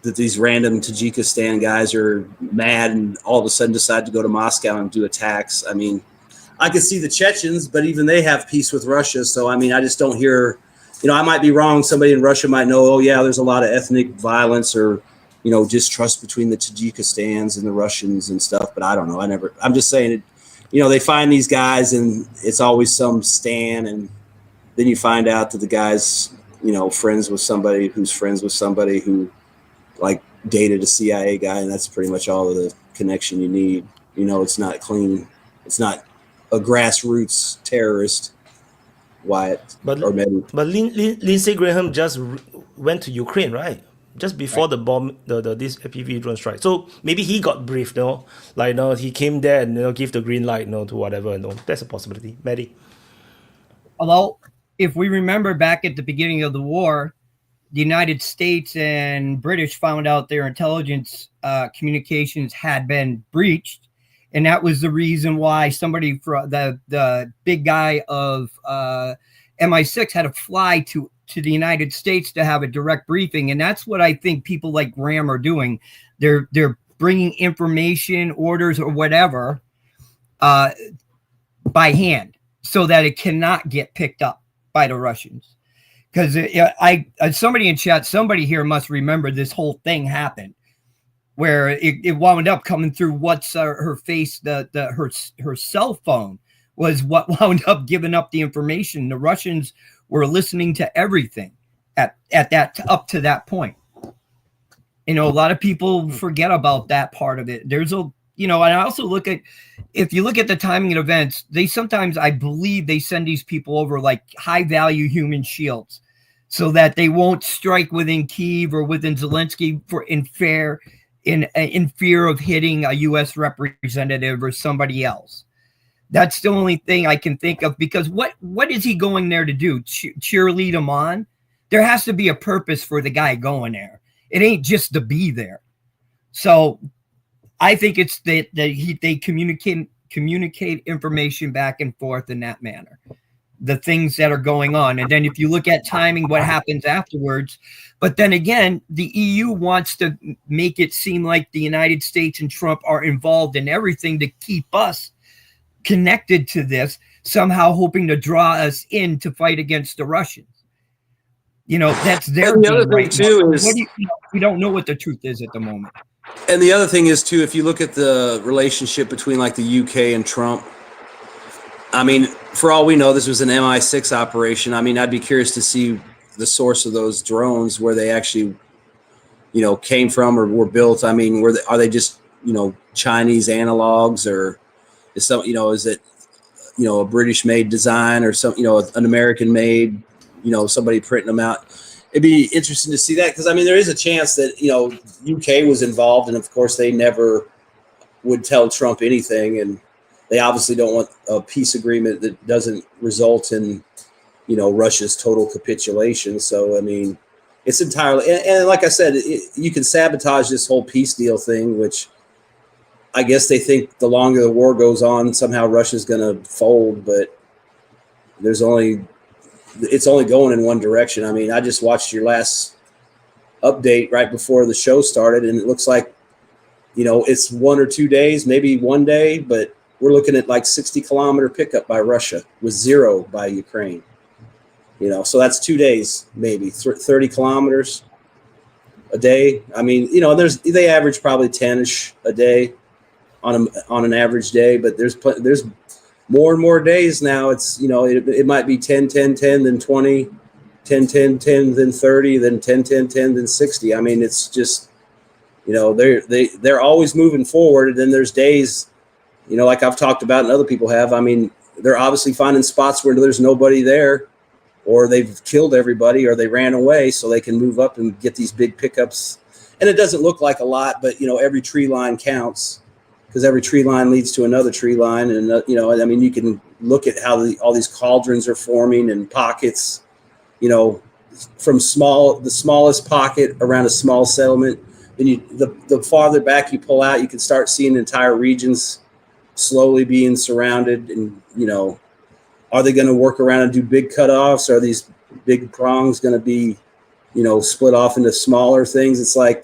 that these random Tajikistan guys are mad and all of a sudden decide to go to Moscow and do attacks. I mean, I could see the Chechens, but even they have peace with Russia. So, I mean, I just don't hear, I might be wrong. Somebody in Russia might know, oh yeah, there's a lot of ethnic violence or, distrust between the Tajikistans and the Russians and stuff. But I don't know. I'm just saying it, they find these guys and it's always some Stan. And then you find out that the guy's, friends with somebody who's friends with somebody who, like, dated a CIA guy, and that's pretty much all of the connection you need. It's not clean. It's not a grassroots terrorist. Wyatt, but Lindsey Graham just went to Ukraine, right? Just before the bomb, this FPV drone strike. So maybe he got briefed, he came there and give the green light, to whatever. That's a possibility. Maddie. Although, if we remember back at the beginning of the war, the United States and British found out their intelligence communications had been breached. And that was the reason why somebody from the big guy of MI6 had to fly to the United States to have a direct briefing. And that's what I think people like Graham are doing. They're bringing information, orders, or whatever by hand so that it cannot get picked up by the Russians. Because somebody in chat, somebody here must remember this whole thing happened, where it wound up coming through what's her face, her cell phone was what wound up giving up the information. The Russians were listening to everything at that up to that point. A lot of people forget about that part of it. There's and I also look at, if you look at the timing of events, I believe they send these people over like high value human shields so that they won't strike within Kyiv or within Zelensky in fear of hitting a U.S. representative or somebody else. That's the only thing I can think of, because what is he going there to do? Cheerlead him on? There has to be a purpose for the guy going there. It ain't just to be there. So I think it's that they communicate information back and forth in that manner, the things that are going on. And then if you look at timing, what happens afterwards. But then again, the EU wants to make it seem like the United States and Trump are involved in everything to keep us connected to this, somehow hoping to draw us in to fight against the Russians. That's their the other thing right too is we don't know what the truth is at the moment. And the other thing is too, if you look at the relationship between like the UK and Trump, I mean, for all we know, this was an MI6 operation. I mean, I'd be curious to see the source of those drones, where they actually, came from or were built. I mean, are they just, Chinese analogs, or is it, a British made design, or some, an American made, somebody printing them out? It'd be interesting to see that, because I mean, there is a chance that, UK was involved, and of course they never would tell Trump anything, and they obviously don't want a peace agreement that doesn't result in, Russia's total capitulation. So, I mean, it's entirely, and like I said, you can sabotage this whole peace deal thing, which I guess they think the longer the war goes on, somehow Russia's going to fold, but it's only going in one direction. I mean, I just watched your last update right before the show started, and it looks like, it's 1 or 2 days, maybe 1 day, but we're looking at like 60-kilometer pickup by Russia with 0 by Ukraine. So that's 2 days, maybe 30 kilometers a day. I mean, they average probably 10-ish a day on an average day, but there's more and more days now. It's, it might be 10, 10, 10, then 20, 10, 10, 10, then 30, then 10, 10, 10, then 60. I mean, it's just, they're always moving forward. And then there's days, like I've talked about and other people have. I mean, they're obviously finding spots where there's nobody there, or they've killed everybody, or they ran away so they can move up and get these big pickups. And it doesn't look like a lot, but, every tree line counts, because every tree line leads to another tree line. And, I mean, you can look at how all these cauldrons are forming and pockets, from the smallest pocket around a small settlement. Then the farther back you pull out, you can start seeing entire regions slowly being surrounded. And, are they going to work around and do big cutoffs? Are these big prongs going to be, split off into smaller things? It's like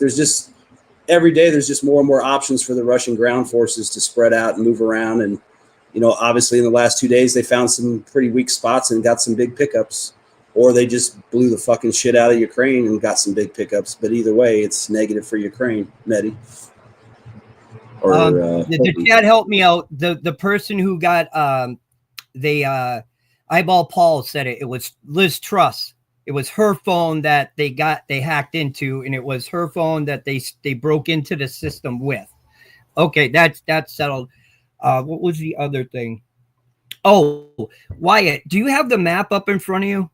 every day there's just more and more options for the Russian ground forces to spread out and move around. And, obviously in the last 2 days, they found some pretty weak spots and got some big pickups, or they just blew the fucking shit out of Ukraine and got some big pickups. But either way, it's negative for Ukraine, Mehdi. The chat helped me out. The person who got Eyeball Paul said it. It was Liz Truss. It was her phone that they hacked into, and it was her phone that they broke into the system with. Okay, that's settled. What was the other thing? Oh, Wyatt, do you have the map up in front of you?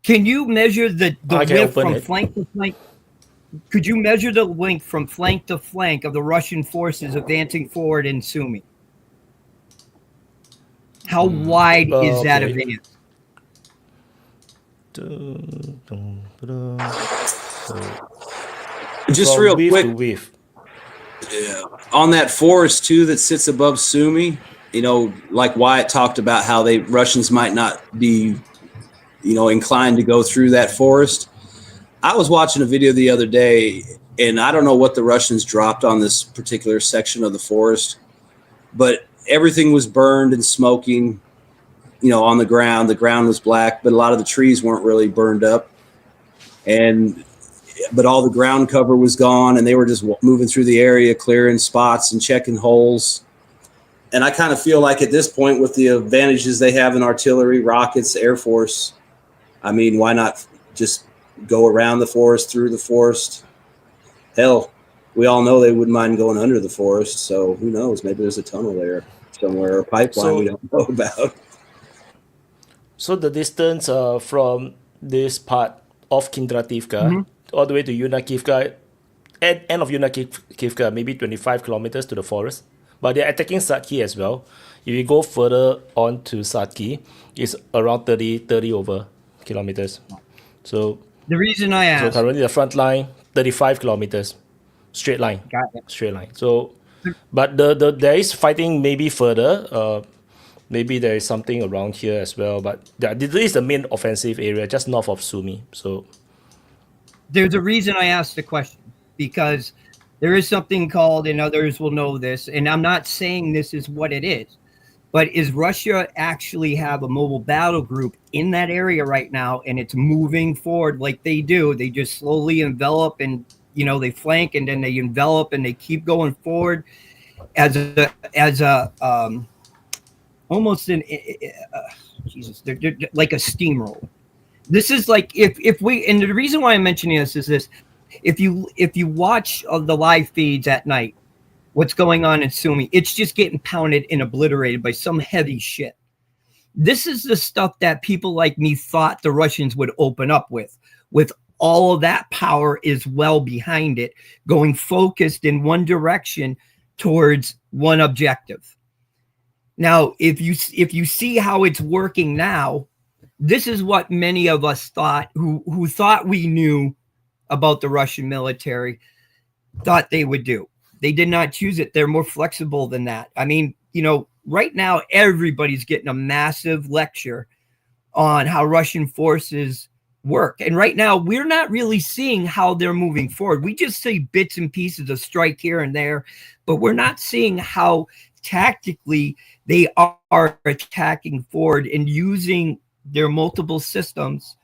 Can you measure the width from flank to flank? Could you measure the length from flank to flank of the Russian forces advancing forward in Sumy? How wide is that advance? Just real quick, on that forest too that sits above Sumy, like Wyatt talked about how Russians might not be, inclined to go through that forest. I was watching a video the other day, and I don't know what the Russians dropped on this particular section of the forest, but everything was burned and smoking, on the ground. The ground was black, but a lot of the trees weren't really burned up. But all the ground cover was gone, and they were just moving through the area, clearing spots and checking holes. And I kind of feel like at this point, with the advantages they have in artillery, rockets, Air Force, I mean, why not just go around the forest, through the forest? Hell, we all know they wouldn't mind going under the forest. So who knows? Maybe there's a tunnel there somewhere, or a pipeline we don't know about. So the distance from this part of Kindrativka all the way to Yunakivka, at end of Yunakivka, maybe 25 kilometers to the forest. But they're attacking Sadki as well. If you go further on to Sadki, it's around 30 over kilometers. So the reason I asked, so currently the front line 35 kilometers, straight line. Got it. Straight line. So, but there is fighting maybe further. Maybe there is something around here as well. But this is the main offensive area, just north of Sumy. So there's a reason I asked the question, because there is something called, and others will know this, and I'm not saying this is what it is, but is Russia actually have a mobile battle group in that area right now, and it's moving forward like they do. They just slowly envelop, and they flank, and then they envelop, and they keep going forward as a almost an they're like a steamroll. This is like if we, and the reason why I'm mentioning this is this: if you watch the live feeds at night, what's going on in Sumy, it's just getting pounded and obliterated by some heavy shit. This is the stuff that people like me thought the Russians would open up with all of that power is well behind it, going focused in one direction towards one objective. Now, if you see how it's working now, this is what many of us thought, who thought we knew about the Russian military, thought they would do. They did not choose it. They're more flexible than that. I mean, you know, right now, everybody's getting a massive lecture on how Russian forces work. And right now, we're not really seeing how they're moving forward. We just see bits and pieces of strike here and there, but we're not seeing how tactically they are attacking forward and using their multiple systems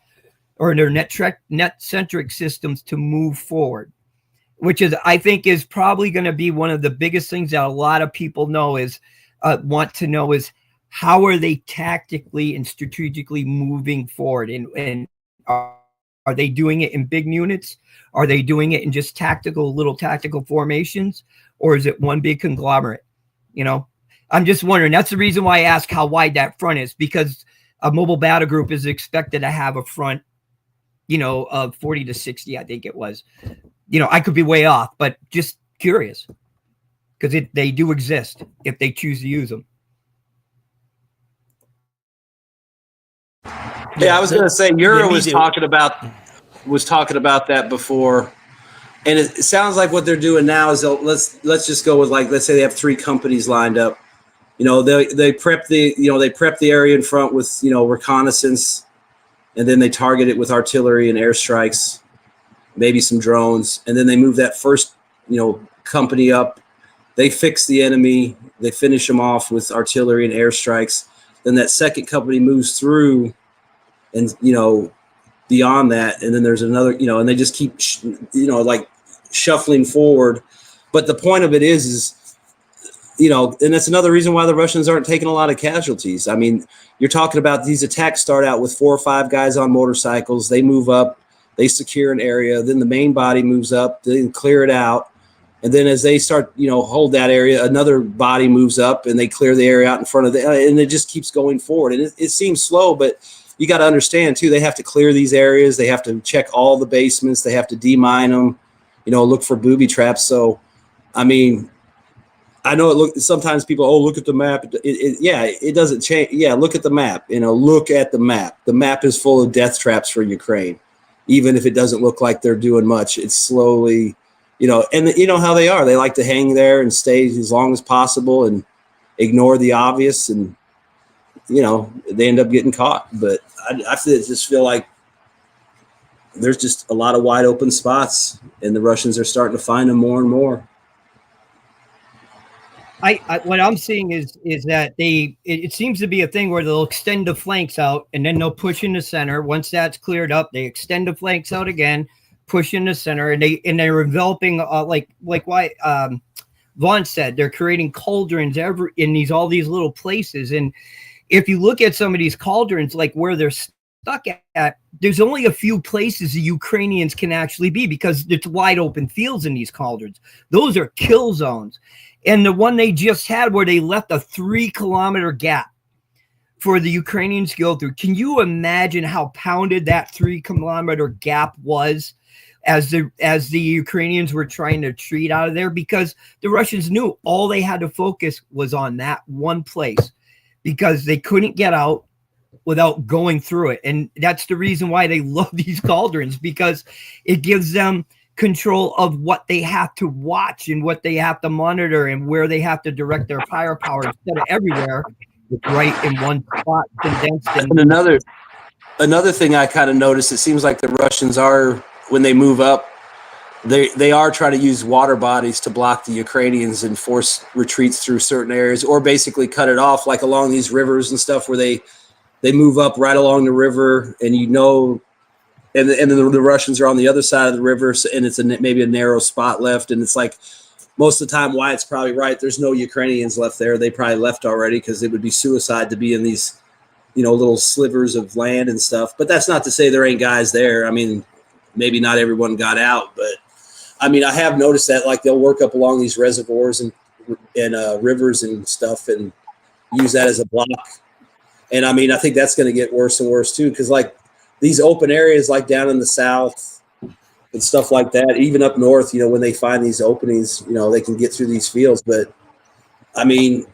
or their net-centric systems to move forward, which is, I think, is probably going to be one of the biggest things that a lot of people know is want to know is how are they tactically and strategically moving forward, and are they doing it in big units? Are they doing it in just little tactical formations, or is it one big conglomerate? You know, I'm just wondering. That's the reason why I ask how wide that front is, because a mobile battle group is expected to have a front, you know, of 40 to 60, I think it was. You know, I could be way off, but just curious, because they do exist if they choose to use them. Yeah, I was going to say, Yura was talking about that before, and it sounds like what they're doing now is let's just go with, like, let's say they have 3 companies lined up. You know, they prep the area in front with, you know, reconnaissance, and then they target it with artillery and airstrikes, maybe some drones, and then they move that first, you know, company up. They fix the enemy, they finish them off with artillery and airstrikes. Then that second company moves through, and, you know, beyond that, and then there's another, you know, and they just keep, you know, like shuffling forward. But the point of it is, you know, and that's another reason why the Russians aren't taking a lot of casualties. I mean, you're talking about these attacks start out with 4 or 5 guys on motorcycles. They move up, they secure an area, then the main body moves up, they clear it out. And then as they start, you know, hold that area, another body moves up and they clear the area out in front of them. And it just keeps going forward. And it seems slow, but you got to understand too, they have to clear these areas. They have to check all the basements. They have to demine them, you know, look for booby traps. So, I mean, I know sometimes people, look at the map. It doesn't change. Yeah, look at the map. You know, look at the map. The map is full of death traps for Ukraine. Even if it doesn't look like they're doing much, it's slowly, you know, and you know how they are. They like to hang there and stay as long as possible and ignore the obvious, and, you know, they end up getting caught. But I just feel like there's just a lot of wide open spots, and the Russians are starting to find them more and more. What I'm seeing is that it seems to be a thing where they'll extend the flanks out and then they'll push in the center. Once that's cleared up, they extend the flanks out again, push in the center, and they're enveloping like why Vaughn said, they're creating cauldrons in all these little places. And if you look at some of these cauldrons, like where they're stuck at, there's only a few places the Ukrainians can actually be, because it's wide open fields in these cauldrons. Those are kill zones. And the one they just had where they left a 3-kilometer gap for the Ukrainians to go through. Can you imagine how pounded that 3-kilometer gap was as the Ukrainians were trying to retreat out of there? Because the Russians knew all they had to focus was on that one place, because they couldn't get out without going through it. And that's the reason why they love these cauldrons, because it gives them control of what they have to watch and what they have to monitor and where they have to direct their firepower, instead of everywhere, right in one spot, condensed. And another thing I kind of noticed, it seems like the Russians are, when they move up, they are trying to use water bodies to block the Ukrainians and force retreats through certain areas, or basically cut it off, like along these rivers and stuff, where they move up right along the river, and, you know, and then the Russians are on the other side of the river, and it's maybe a narrow spot left. And it's like, most of the time, Wyatt's probably right, there's no Ukrainians left there. They probably left already, because it would be suicide to be in these, you know, little slivers of land and stuff. But that's not to say there ain't guys there. I mean, maybe not everyone got out, but I mean, I have noticed that, like, they'll work up along these reservoirs and rivers and stuff and use that as a block. And I mean, I think that's going to get worse and worse too, because, like, these open areas, like down in the south and stuff like that, even up north, you know, when they find these openings, you know, they can get through these fields. But I mean,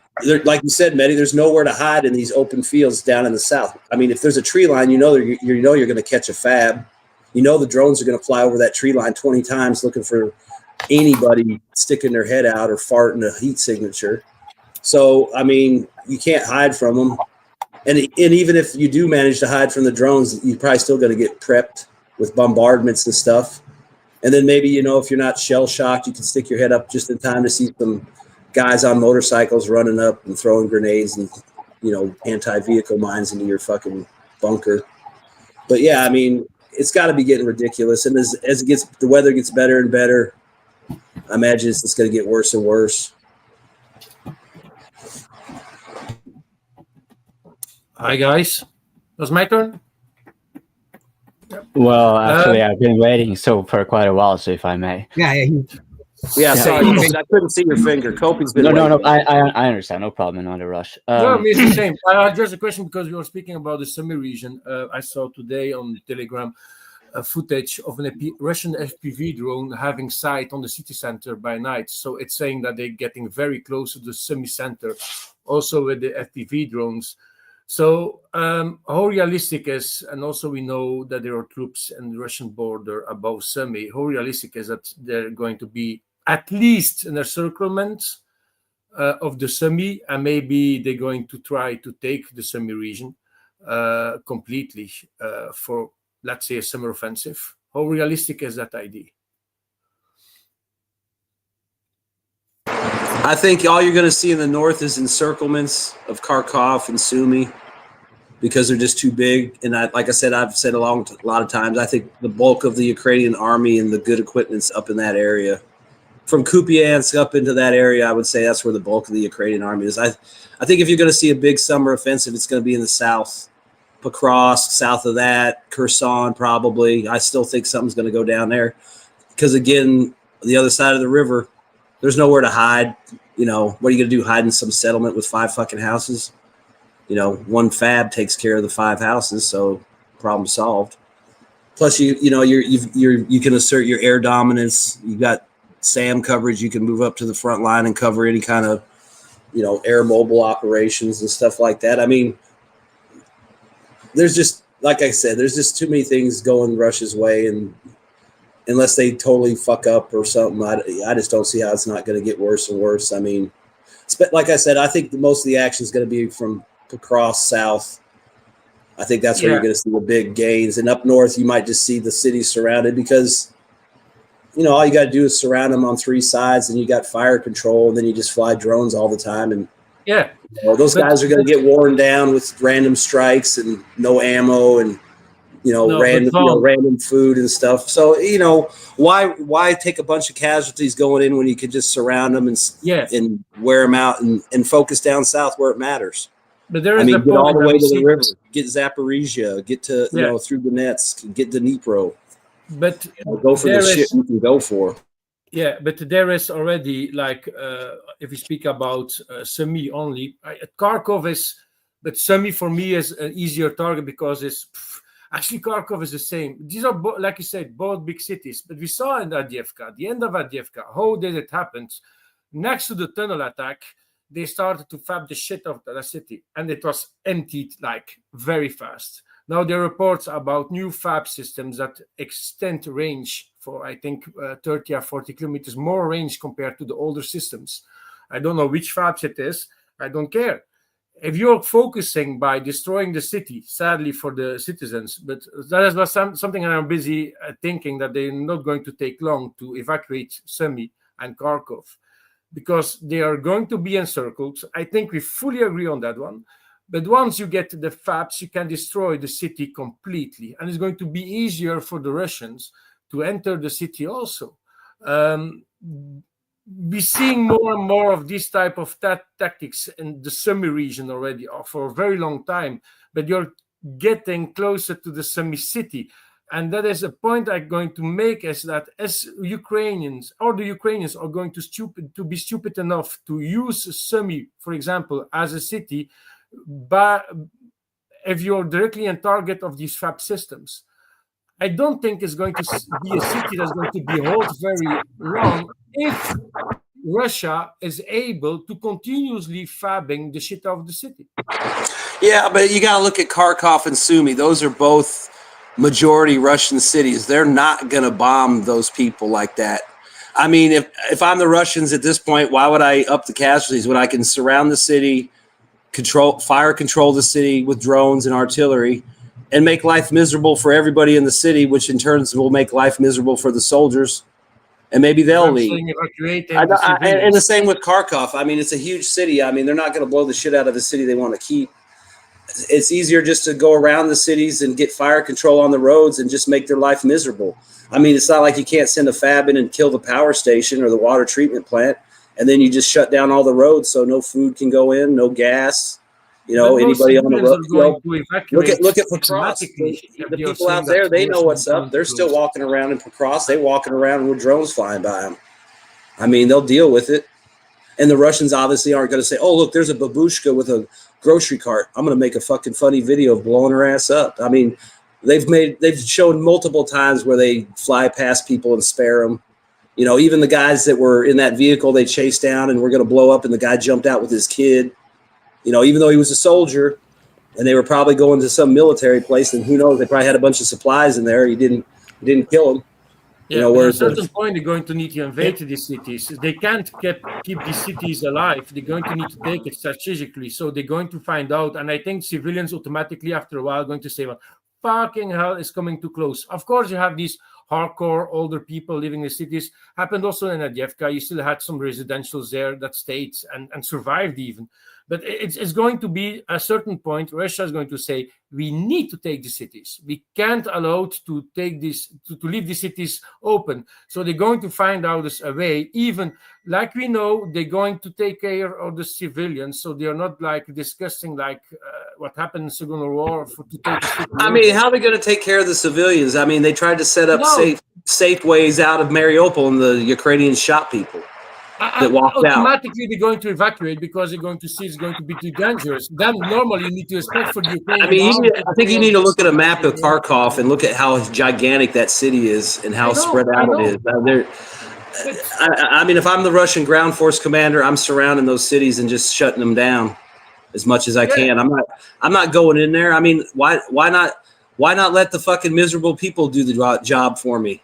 like you said, Mehdi, there's nowhere to hide in these open fields down in the south. I mean, if there's a tree line, you're going to catch a fab. You know the drones are going to fly over that tree line 20 times looking for anybody sticking their head out or farting a heat signature. So, I mean, you can't hide from them. And even if you do manage to hide from the drones, you're probably still going to get prepped with bombardments and stuff. And then maybe, if you're not shell shocked, you can stick your head up just in time to see some guys on motorcycles running up and throwing grenades and, anti-vehicle mines into your fucking bunker. But yeah, I mean, it's got to be getting ridiculous. And as the weather gets better and better, I imagine it's going to get worse and worse. Hi guys, was my turn? Well, actually, I've been waiting for quite a while, so if I may. Yeah, sorry, I couldn't see your finger. Kopi's been No, I understand. No problem, not a rush. No, it's the same. I had just a question because we were speaking about the Sumy region. I saw today on the Telegram footage of a Russian FPV drone having sight on the city center by night. So it's saying that they're getting very close to the Sumy center, also with the FPV drones. So how realistic is, and also we know that there are troops in the Russian border above Sumy, how realistic is that they're going to be at least an encirclement of the Sumy, and maybe they're going to try to take the Sumy region completely for, let's say, a summer offensive? How realistic is that idea? I think all you're going to see in the north is encirclements of Kharkov and Sumy because they're just too big. And like I said, I've said a lot of times, I think the bulk of the Ukrainian army and the good equipment's up in that area. From Kupiansk up into that area, I would say that's where the bulk of the Ukrainian army is. I think if you're going to see a big summer offensive, it's going to be in the south. Pokrovsk, south of that, Kherson probably. I still think something's going to go down there because, again, the other side of the river, there's nowhere to hide. What are you going to do? Hide in some settlement with 5 fucking houses? One fab takes care of the 5 houses, so problem solved. Plus, you can assert your air dominance. You got SAM coverage. You can move up to the front line and cover any kind of, air mobile operations and stuff like that. I mean, there's just, like I said, there's just too many things going Russia's way, and unless they totally fuck up or something, I just don't see how it's not going to get worse and worse. I mean, like I said, I think most of the action is going to be from across south. I think that's where you're going to see the big gains. And up north, you might just see the city surrounded because, all you got to do is surround them on 3 sides, and you got fire control, and then you just fly drones all the time. And those guys are going to get worn down with random strikes and no ammo and random food and stuff. So why take a bunch of casualties going in when you could just surround them and wear them out and focus down south where it matters. But there is get all the way to the river, get Zaporizhia, get to through Donetsk, get Dnipro. But go for the shit you can go for. Yeah, but there is already, like, if we speak about Sumy only, Kharkov is, but Sumy for me is an easier target because actually Kharkov is the same. These are, like you said, both big cities. But we saw in Avdiivka, the end of Avdiivka, how did it happen? Next to the tunnel attack, they started to fab the shit out of the city, and it was emptied like very fast. Now there are reports about new fab systems that extend range for, I think, 30 or 40 kilometers more range compared to the older systems. I don't know which fabs it is. I don't care. If you're focusing by destroying the city, sadly for the citizens, but that is something I'm busy thinking that they're not going to take long to evacuate Sumy and Kharkov because they are going to be encircled. I think we fully agree on that one. But once you get to the fabs, you can destroy the city completely. And it's going to be easier for the Russians to enter the city also. We're seeing more and more of this type of tactics in the Sumy region already for a very long time. But you're getting closer to the Sumy city. And that is a point I'm going to make, is that as Ukrainians, or the Ukrainians are going to be stupid enough to use Sumy, for example, as a city, but if you're directly in target of these fab systems, I don't think it's going to be a city that's going to be held very long if Russia is able to continuously fabbing the shit out of the city. Yeah, but you got to look at Kharkov and Sumy. Those are both majority Russian cities. They're not going to bomb those people like that. I mean, if I'm the Russians at this point, why would I up the casualties when I can surround the city, fire control the city with drones and artillery, and make life miserable for everybody in the city, which in turn will make life miserable for the soldiers, and maybe they'll leave. And the same with Kharkov. I mean, it's a huge city. I mean, they're not going to blow the shit out of the city they want to keep. It's easier just to go around the cities and get fire control on the roads and just make their life miserable. I mean, it's not like you can't send a fab in and kill the power station or the water treatment plant, and then you just shut down all the roads so no food can go in, no gas. You know, anybody on the road. Look at Pokros. The people out there, they know what's up. They're still walking around in Pokros. They're walking around with drones flying by them. I mean, they'll deal with it. And the Russians obviously aren't going to say, "Oh, look, there's a babushka with a grocery cart. I'm going to make a fucking funny video of blowing her ass up." I mean, they've shown multiple times where they fly past people and spare them. You know, even the guys that were in that vehicle they chased down and were going to blow up, and the guy jumped out with his kid. You know, even though he was a soldier, and they were probably going to some military place, and who knows, they probably had a bunch of supplies in there. He didn't kill him. Yeah, you know, at a certain point, they're going to need to invade these cities. They can't keep these cities alive. They're going to need to take it strategically. So they're going to find out. And I think civilians automatically, after a while, are going to say, well, fucking hell is coming too close. Of course, you have these hardcore older people living in the cities. Happened also in Adiyevka. You still had some residentials there that stayed and survived even. But it's going to be a certain point. Russia is going to say, we need to take the cities. We can't allow to take this to leave the cities open. So they're going to find out a way. Even like we know, they're going to take care of the civilians. So they're not like discussing like what happened in the Second World War to take the cities. I mean, how are they going to take care of the civilians? I mean, they tried to set up safe ways out of Mariupol, and the Ukrainians shot people. That walked automatically out. They're going to evacuate because they're going to see it's going to be too dangerous. Then normally you need to expect for the Ukraine. I mean, I think you need to look at a map of Kharkov and look at how gigantic that city is and how spread out it is. I mean, if I'm the Russian ground force commander, I'm surrounding those cities and just shutting them down as much as I can. I'm not going in there. I mean, why not let the fucking miserable people do the job for me?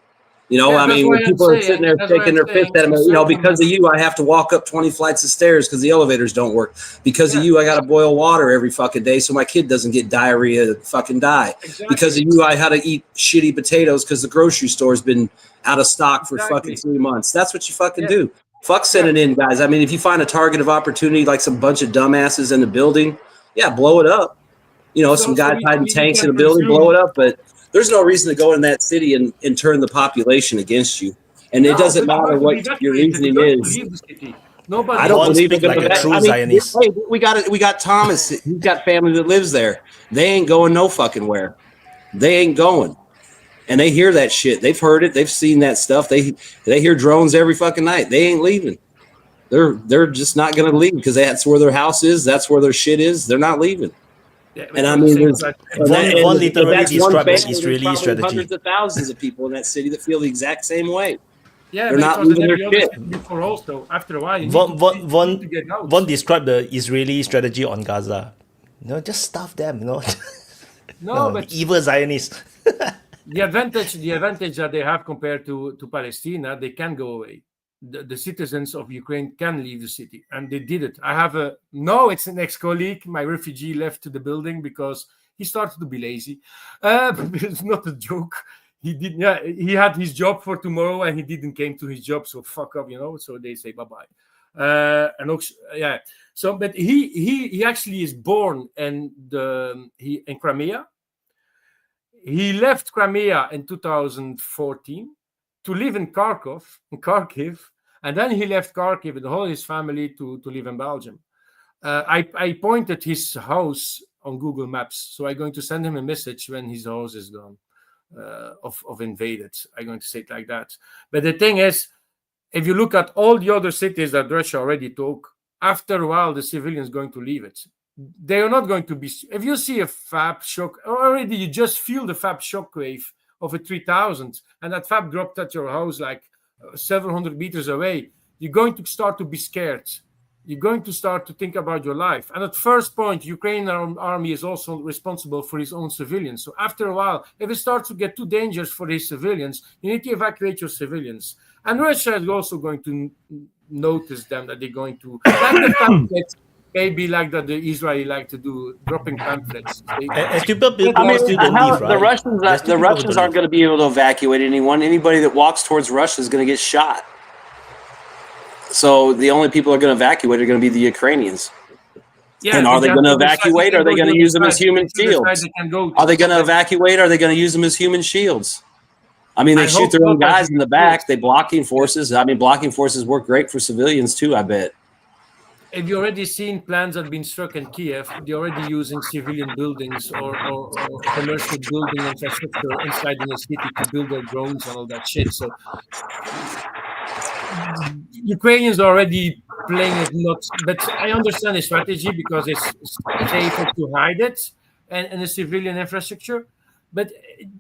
You know, I mean, when people are sitting there taking their fist at me, you know, because of you, I have to walk up 20 flights of stairs because the elevators don't work. Because of you, I got to boil water every fucking day so my kid doesn't get diarrhea and fucking die. Exactly. Because of you, I had to eat shitty potatoes because the grocery store's been out of stock for fucking 3 months. That's what you fucking do. Fuck sending in guys. I mean, if you find a target of opportunity, like some bunch of dumbasses in the building, blow it up. You know, some guys hiding tanks in a building, blow it up. But there's no reason to go in that city and turn the population against you. And it doesn't matter what your reasoning is. I don't believe it's like a true Zionist. Hey, we got Thomas. He's got family that lives there. They ain't going no fucking where. They ain't going. And they hear that shit. They've heard it. They've seen that stuff. They hear drones every fucking night. They ain't leaving. They're just not going to leave because that's where their house is. That's where their shit is. They're not leaving. Yeah, and I mean, one literally described the Israeli strategy. Hundreds of thousands of people in that city that feel the exact same way. Yeah, they're not leaving their shit. Before also, after a while, one described the Israeli strategy on Gaza. You know, just stuff them. You know, no, but evil Zionists. the advantage that they have compared to Palestine, they can go away. The citizens of Ukraine can leave the city, and they did it. I have it's an ex-colleague. My refugee left the building because he started to be lazy. It's not a joke. He had his job for tomorrow, and he didn't came to his job. So fuck up, you know. So they say bye-bye. And also, So, but he actually is born in Crimea. He left Crimea in 2014 to live in Kharkiv, and then he left Kharkiv with all his family to live in Belgium. I pointed his house on Google Maps, so I'm going to send him a message when his house is gone, of invaded. I'm going to say it like that. But the thing is, if you look at all the other cities that Russia already took, after a while, the civilians are going to leave it. They are not going to be. If you see a fab shock, already you just feel the fab shock wave of a 3000, and that fab dropped at your house like several hundred meters away. you're going to start to be scared. You're going to start to think about your life. And at first point, Ukrainian army is also responsible for his own civilians. So after a while, if it starts to get too dangerous for his civilians, you need to evacuate your civilians. And Russia is also going to notice them, that they're going to, like the pamphlets, maybe like that the Israeli like to do, dropping pamphlets. The Russians aren't going to be able to evacuate anyone. Anybody that walks towards Russia is going to get shot. So the only people who are going to evacuate are going to be the Ukrainians. Yeah, and are they going to evacuate? Or are they going to use them as human shields? Are they going to evacuate? Or are they going to use them as human shields? I mean, they shoot their own guys in the back. They blocking forces. I mean, blocking forces work great for civilians too, I bet. Have you already seen plans that have been struck in Kiev? They're already using civilian buildings or commercial building infrastructure inside in the city to build their drones and all that shit. So Ukrainians are already playing it nuts, but I understand the strategy because it's safer to hide it and the civilian infrastructure. But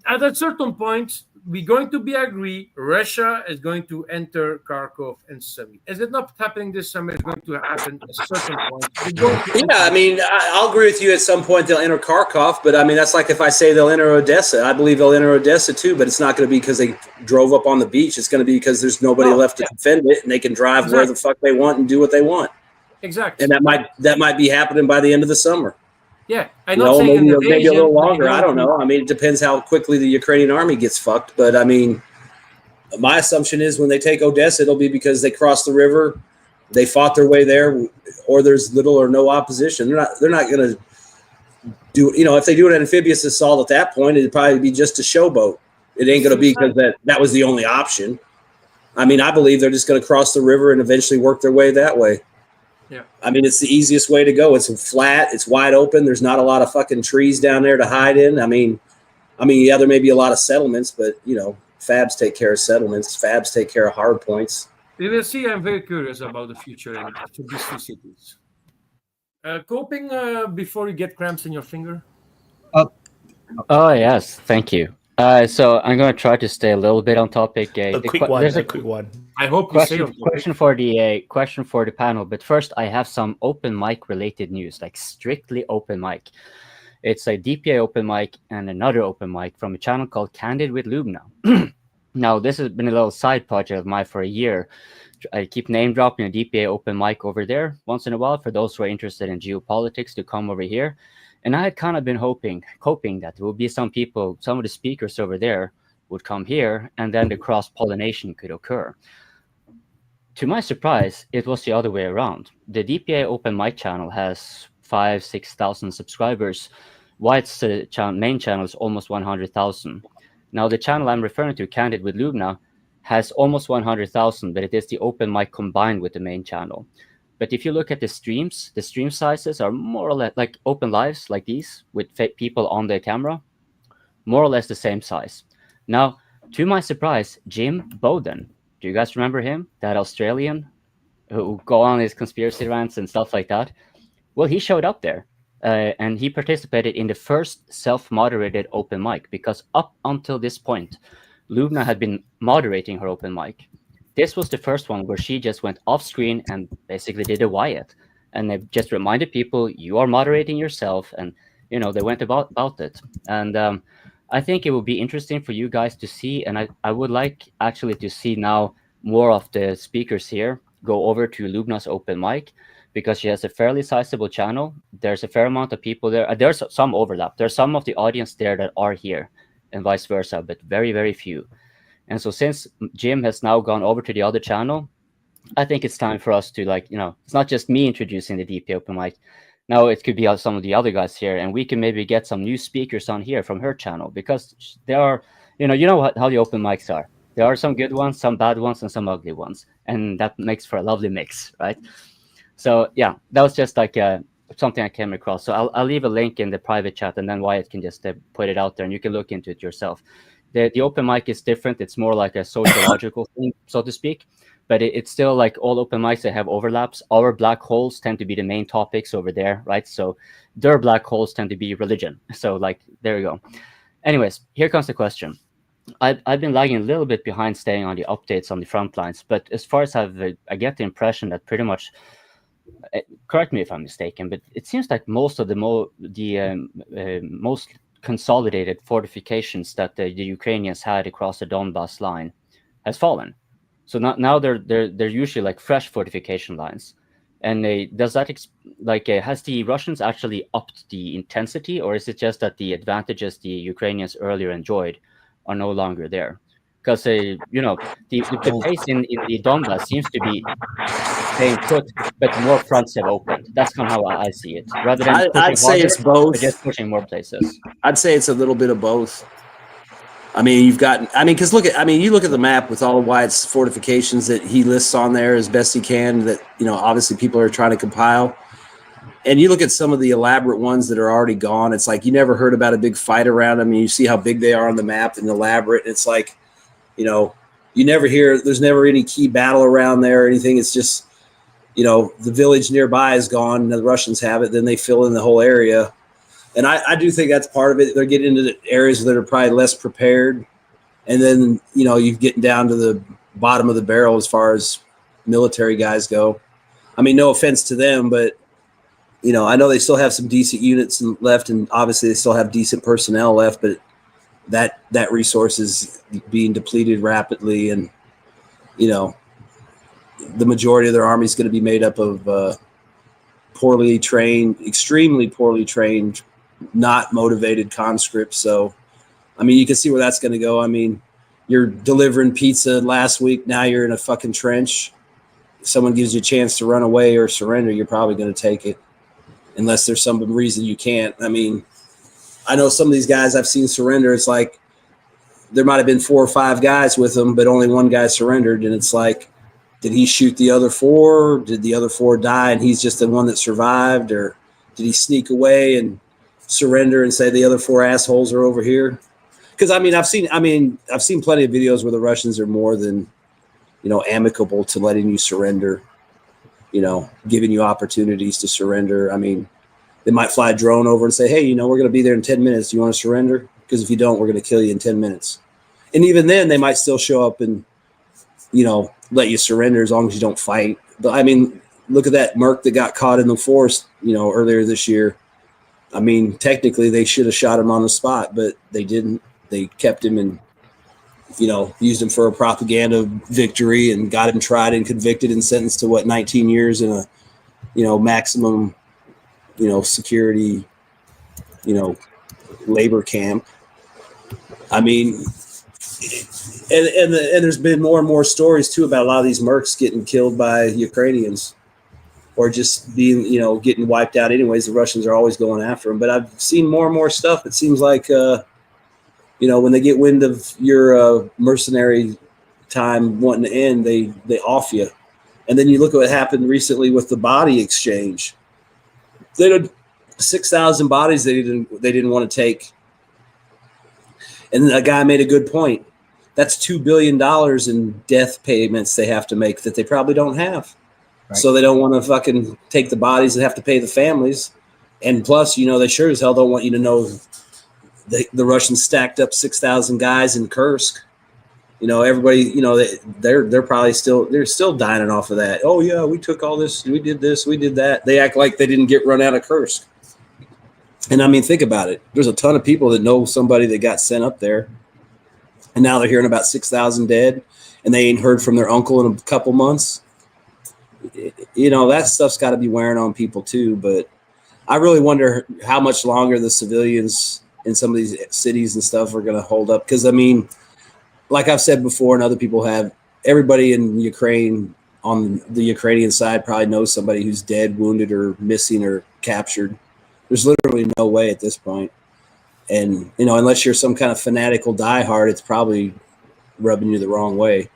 at a certain point, we're going to be agree Russia is going to enter Kharkov and Sumy. Is it not happening this summer? It's going to happen at a certain point. I mean, I'll agree with you at some point they'll enter Kharkov, but I mean, that's like if I say they'll enter Odessa. I believe they'll enter Odessa too, but it's not going to be because they drove up on the beach. It's going to be because there's nobody left to defend it, and they can drive where the fuck they want and do what they want. Exactly. And that might be happening by the end of the summer. Yeah, I'm not saying maybe a little longer. I don't know. I mean, it depends how quickly the Ukrainian army gets fucked. But I mean, my assumption is when they take Odessa, it'll be because they crossed the river, they fought their way there, or there's little or no opposition. They're not going to do. If they do an amphibious assault at that point, it'd probably be just a showboat. It ain't going to be because that was the only option. I mean, I believe they're just going to cross the river and eventually work their way that way. Yeah, I mean, it's the easiest way to go. It's flat. It's wide open. There's not a lot of fucking trees down there to hide in. I mean, yeah, there may be a lot of settlements, but fabs take care of settlements. Fabs take care of hard points. We will see. I'm very curious about the future in these two cities. Coping before you get cramps in your finger. Oh yes, thank you. So I'm going to try to stay a little bit on topic. A quick one. I hope question for the panel. But first, I have some open mic related news, like strictly open mic. It's a DPA Open Mic and another open mic from a channel called Candid with Lubna. Now, this has been a little side project of mine for a year. I keep name dropping a DPA Open Mic over there once in a while for those who are interested in geopolitics to come over here. And I had kind of been hoping that there would be some of the speakers over there would come here, and then the cross-pollination could occur. To my surprise, it was the other way around. The DPA Open Mic channel has 5,000-6,000 subscribers, while its main channel is almost 100,000. Now, the channel I'm referring to, Candid with Lubna, has almost 100,000, but it is the open mic combined with the main channel. But if you look at the stream sizes are more or less like open lives like these with people on the camera, more or less the same size. Now, to my surprise, Jim Bowden, do you guys remember him? That Australian who go on his conspiracy rants and stuff like that? Well, he showed up there and he participated in the first self-moderated open mic, because up until this point, Lubna had been moderating her open mic. This was the first one where she just went off screen and basically did a Wyatt. And they just reminded people, you are moderating yourself. And, they went about it. And I think it would be interesting for you guys to see. And I would like actually to see now more of the speakers here go over to Lubna's open mic, because she has a fairly sizable channel. There's a fair amount of people there. There's some overlap. There's some of the audience there that are here and vice versa, but very, very few. And so since Jim has now gone over to the other channel, I think it's time for us to it's not just me introducing the DPA Open Mic. Now it could be some of the other guys here, and we can maybe get some new speakers on here from her channel, because there are, how the open mics are. There are some good ones, some bad ones, and some ugly ones. And that makes for a lovely mix, right? So yeah, that was just like something I came across. So I'll leave a link in the private chat, and then Wyatt can just put it out there and you can look into it yourself. The open mic is different. It's more like a sociological thing, so to speak. But it's still like all open mics that have overlaps. Our black holes tend to be the main topics over there, right? So their black holes tend to be religion. So there you go. Anyways, here comes the question. I've been lagging a little bit behind staying on the updates on the front lines, but as far as I get the impression that pretty much, correct me if I'm mistaken, but it seems like most of the most consolidated fortifications that the Ukrainians had across the Donbas line has fallen. So now they're usually like fresh fortification lines. And does that has the Russians actually upped the intensity, or is it just that the advantages the Ukrainians earlier enjoyed are no longer there? Because the pace in the Donbass seems to be staying put, but more fronts have opened. That's kind of how I see it. Rather than I'd say harder, it's both. but just pushing more places. I'd say it's a little bit of both. I mean, because you look at the map with all of Wyatt's fortifications that he lists on there as best he can, that, obviously people are trying to compile. And you look at some of the elaborate ones that are already gone. It's like you never heard about a big fight around them. And you see how big they are on the map and elaborate. And it's like, you never hear, there's never any key battle around there or anything. It's just, the village nearby is gone. And the Russians have it. Then they fill in the whole area. And I do think that's part of it. They're getting into the areas that are probably less prepared. And then, you're getting down to the bottom of the barrel as far as military guys go. I mean, no offense to them, but, I know they still have some decent units left, and obviously they still have decent personnel left, but that resource is being depleted rapidly. And, the majority of their army is going to be made up of poorly trained, extremely poorly trained, not motivated conscripts. So, I mean, you can see where that's going to go. I mean, you're delivering pizza last week. Now you're in a fucking trench. If someone gives you a chance to run away or surrender, you're probably going to take it, unless there's some reason you can't. I mean, I know some of these guys I've seen surrender. It's like there might have been 4 or 5 guys with them, but only one guy surrendered. And it's like, did he shoot the other 4? Did the other 4 die and he's just the one that survived? Or did he sneak away and surrender and say the other 4 assholes are over here? Because I've seen plenty of videos where the Russians are more than, amicable to letting you surrender, giving you opportunities to surrender. I mean, they might fly a drone over and say, hey, we're going to be there in 10 minutes. Do you want to surrender? Because if you don't, we're going to kill you in 10 minutes. And even then they might still show up and, let you surrender as long as you don't fight. But I mean, look at that merc that got caught in the forest, earlier this year. I mean, technically they should have shot him on the spot, but they didn't. They kept him and, used him for a propaganda victory and got him tried and convicted and sentenced to 19 years in a, maximum, security, labor camp. I mean, and there's been more and more stories too about a lot of these mercs getting killed by Ukrainians, or just being, getting wiped out anyways. The Russians are always going after them. But I've seen more and more stuff. It seems like, when they get wind of your mercenary time wanting to end, they off you. And then you look at what happened recently with the body exchange. They had 6,000 bodies they didn't want to take. And a guy made a good point. That's $2 billion in death payments they have to make that they probably don't have. Right. So they don't want to fucking take the bodies and have to pay the families. And plus, they sure as hell don't want you to know the Russians stacked up 6,000 guys in Kursk. Everybody, they're probably still dining off of that. Oh yeah, we took all this, we did this, we did that. They act like they didn't get run out of Kursk. And I mean, think about it. There's a ton of people that know somebody that got sent up there, and now they're hearing about 6,000 dead, and they ain't heard from their uncle in a couple months. That stuff's got to be wearing on people too. But I really wonder how much longer the civilians in some of these cities and stuff are going to hold up. Because I mean, like I've said before, and other people have, everybody in Ukraine on the Ukrainian side probably knows somebody who's dead, wounded, or missing, or captured. There's literally no way at this point. And, unless you're some kind of fanatical diehard, it's probably rubbing you the wrong way.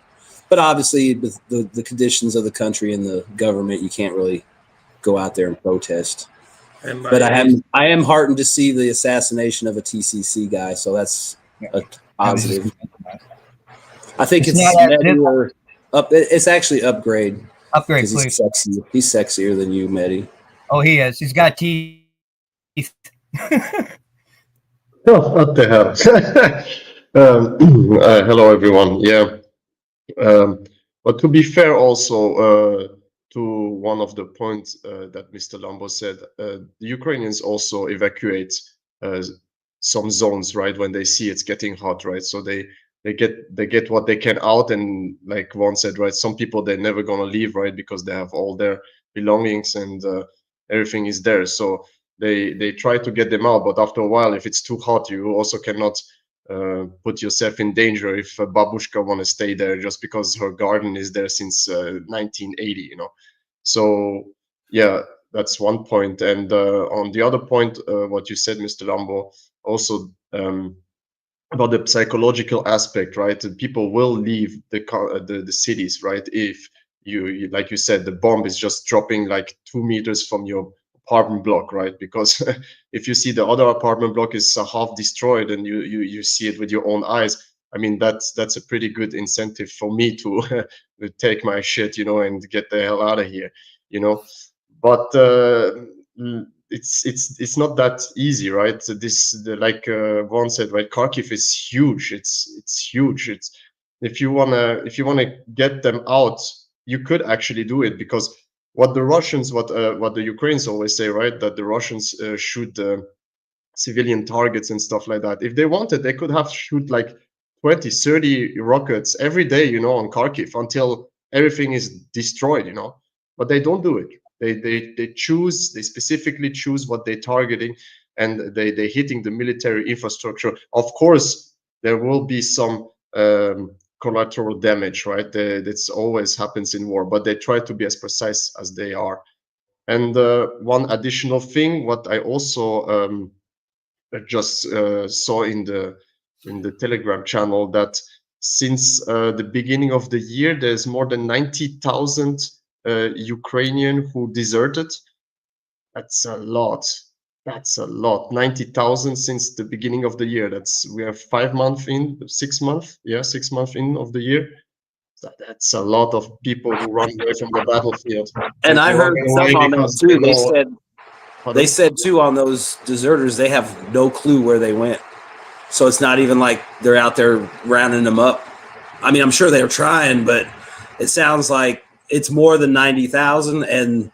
But obviously, with the conditions of the country and the government, you can't really go out there and protest. But I am heartened to see the assassination of a TCC guy, so that's a positive. I think it's actually upgrade. Upgrade, please. He's sexier than you, Mehdi. Oh, he is. He's got teeth. Oh, what the hell? Hello, everyone. Yeah, but to be fair, also to one of the points that Mr. Lambo said, the Ukrainians also evacuate some zones, right, when they see it's getting hot, right? So they get what they can out, and like Juan said, right, some people they're never gonna leave, right, because they have all their belongings and everything is there. So they try to get them out, but after a while, if it's too hot, you also cannot put yourself in danger if Babushka want to stay there just because her garden is there since 1980, you know. So yeah, that's one point. And on the other point, what you said, Mr. Lambo, also about the psychological aspect, right? People will leave the cities, right? If you like you said, the bomb is just dropping like 2 meters from your apartment block, right? Because if you see the other apartment block is half destroyed and you see it with your own eyes, I mean that's a pretty good incentive for me to to take my shit, you know, and get the hell out of here, you know. But it's not that easy, right? Like Vaughn said, right? Kharkiv is huge. It's huge. It's if you wanna get them out, you could actually do it, because what the Russians, what the Ukrainians always say, right? That the Russians shoot civilian targets and stuff like that. If they wanted, they could have shoot like 20, 30 rockets every day, you know, on Kharkiv until everything is destroyed, you know. But they don't do it. They specifically choose what they're targeting, and they're hitting the military infrastructure. Of course, there will be some collateral damage, right? That's always happens in war, but they try to be as precise as they are. And one additional thing, what I also just saw in the Telegram channel, that since the beginning of the year, there's more than 90,000 Ukrainian who deserted. That's a lot. That's a lot. 90,000 since the beginning of the year. We are 5 months in, 6 months. Yeah, 6 months in of the year. That's a lot of people who run away from the battlefield. And I heard some on that too. They said too on those deserters, they have no clue where they went. So it's not even like they're out there rounding them up. I mean, I'm sure they're trying, but it sounds like it's more than 90,000. And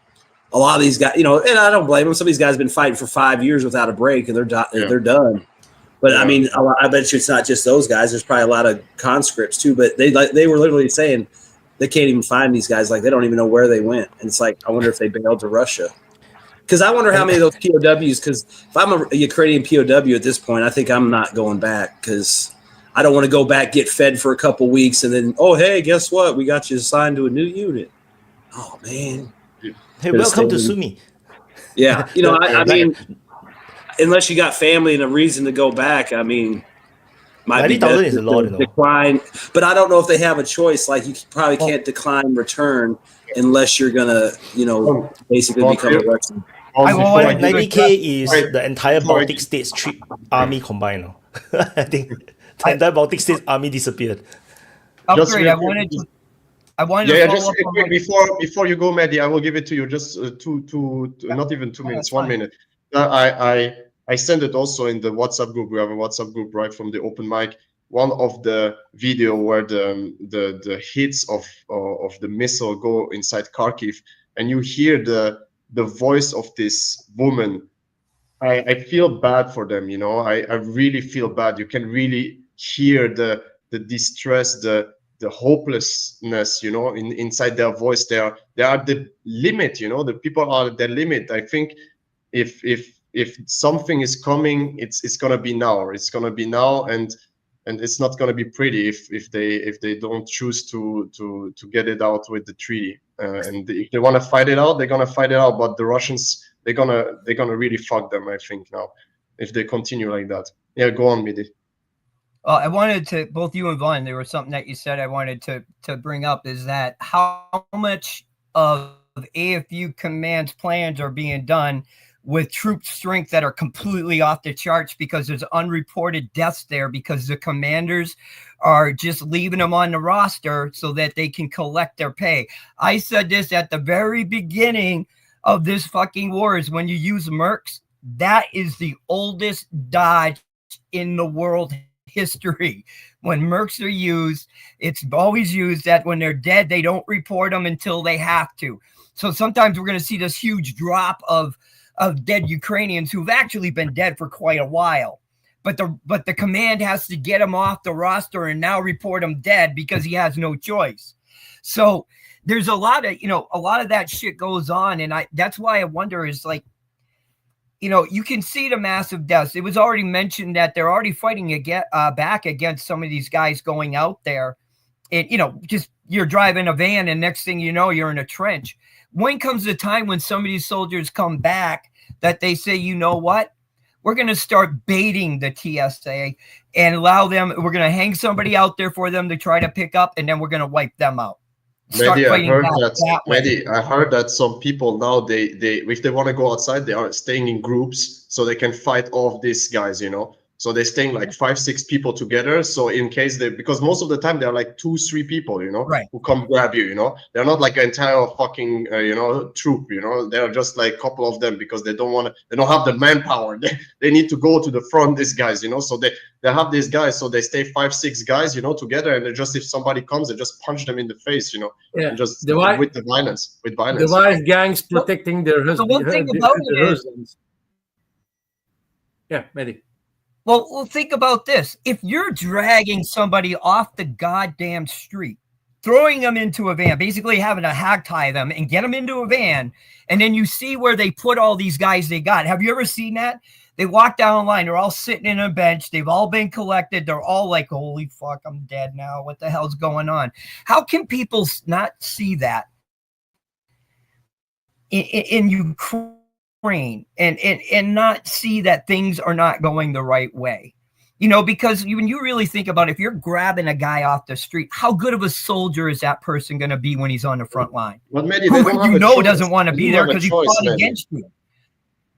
a lot of these guys, you know, and I don't blame them. Some of these guys have been fighting for 5 years without a break, and they're done. But I mean, I bet you it's not just those guys. There's probably a lot of conscripts too. But they were literally saying they can't even find these guys. Like, they don't even know where they went. And it's like, I wonder if they bailed to Russia. Because I wonder how many of those POWs, because if I'm a Ukrainian POW at this point, I think I'm not going back, because I don't want to go back, get fed for a couple weeks, and then, oh, hey, guess what? We got you assigned to a new unit. Oh, man. Hey, welcome to Sumy. Yeah. You know, I mean, unless you got family and a reason to go back, I mean, might be 90,000 is a lot, you know. Decline. But I don't know if they have a choice. Like, you probably can't decline return unless you're going to, you know, basically become a Russian. 90K is the entire Baltic States army combined. I think the entire Baltic States army disappeared. Upgrade. I wanted to just quick before you go, Maddie, I will give it to you. Just not even 2 minutes, 1 minute. I send it also in the WhatsApp group. We have a WhatsApp group right from the open mic. One of the video where the hits of the missile go inside Kharkiv, and you hear the voice of this woman. I feel bad for them, you know. I really feel bad. You can really hear the distress, the hopelessness, you know, inside their voice. They are the limit, you know. The people are the limit. I think if something is coming, it's gonna be now. It's gonna be now, and it's not gonna be pretty if they don't choose to get it out with the treaty. And if they want to fight it out, they're gonna fight it out. But the Russians, they're gonna really fuck them, I think, now, if they continue like that. Yeah, go on, Midi. I wanted to, both you and Vaughn, there was something that you said I wanted to bring up, is that how much of AFU command's plans are being done with troop strength that are completely off the charts, because there's unreported deaths there because the commanders are just leaving them on the roster so that they can collect their pay. I said this at the very beginning of this fucking war, is when you use mercs, that is the oldest dodge in the world history. When mercs are used, it's always used that when they're dead, they don't report them until they have to. So sometimes we're going to see this huge drop of dead Ukrainians who've actually been dead for quite a while. But the command has to get him off the roster and now report him dead because he has no choice. So there's a lot of that shit goes on. And that's why I wonder is like, you can see the massive deaths. It was already mentioned that they're already fighting back against some of these guys going out there. And, just you're driving a van and next thing you know, you're in a trench. When comes the time when some of these soldiers come back that they say, you know what? We're going to start baiting the TSA and allow them. We're going to hang somebody out there for them to try to pick up, and then we're going to wipe them out. Mehdi, I heard that some people now they if they want to go outside, they are staying in groups so they can fight off these guys, So they're staying like 5-6 people together. So in case because most of the time they're like 2-3 people, right, who come grab you, They're not like an entire fucking, troop, They're just like a couple of them because they don't have the manpower. They need to go to the front, these guys, So they have these guys, so they stay 5-6 guys, together, and they just, if somebody comes, they just punch them in the face, Yeah. and just with violence. The wife gangs protecting their husbands. The one thing about it is, yeah, Mehdi. Well, think about this. If you're dragging somebody off the goddamn street, throwing them into a van, basically having to hog tie them and get them into a van, and then you see where they put all these guys they got. Have you ever seen that? They walk down the line. They're all sitting in a bench. They've all been collected. They're all like, holy fuck, I'm dead now. What the hell's going on? How can people not see that in Ukraine? And not see that things are not going the right way, because when you really think about it, if you're grabbing a guy off the street, how good of a soldier is that person going to be when he's on the front line? But Mehdi, who doesn't want to be there because he fought against you.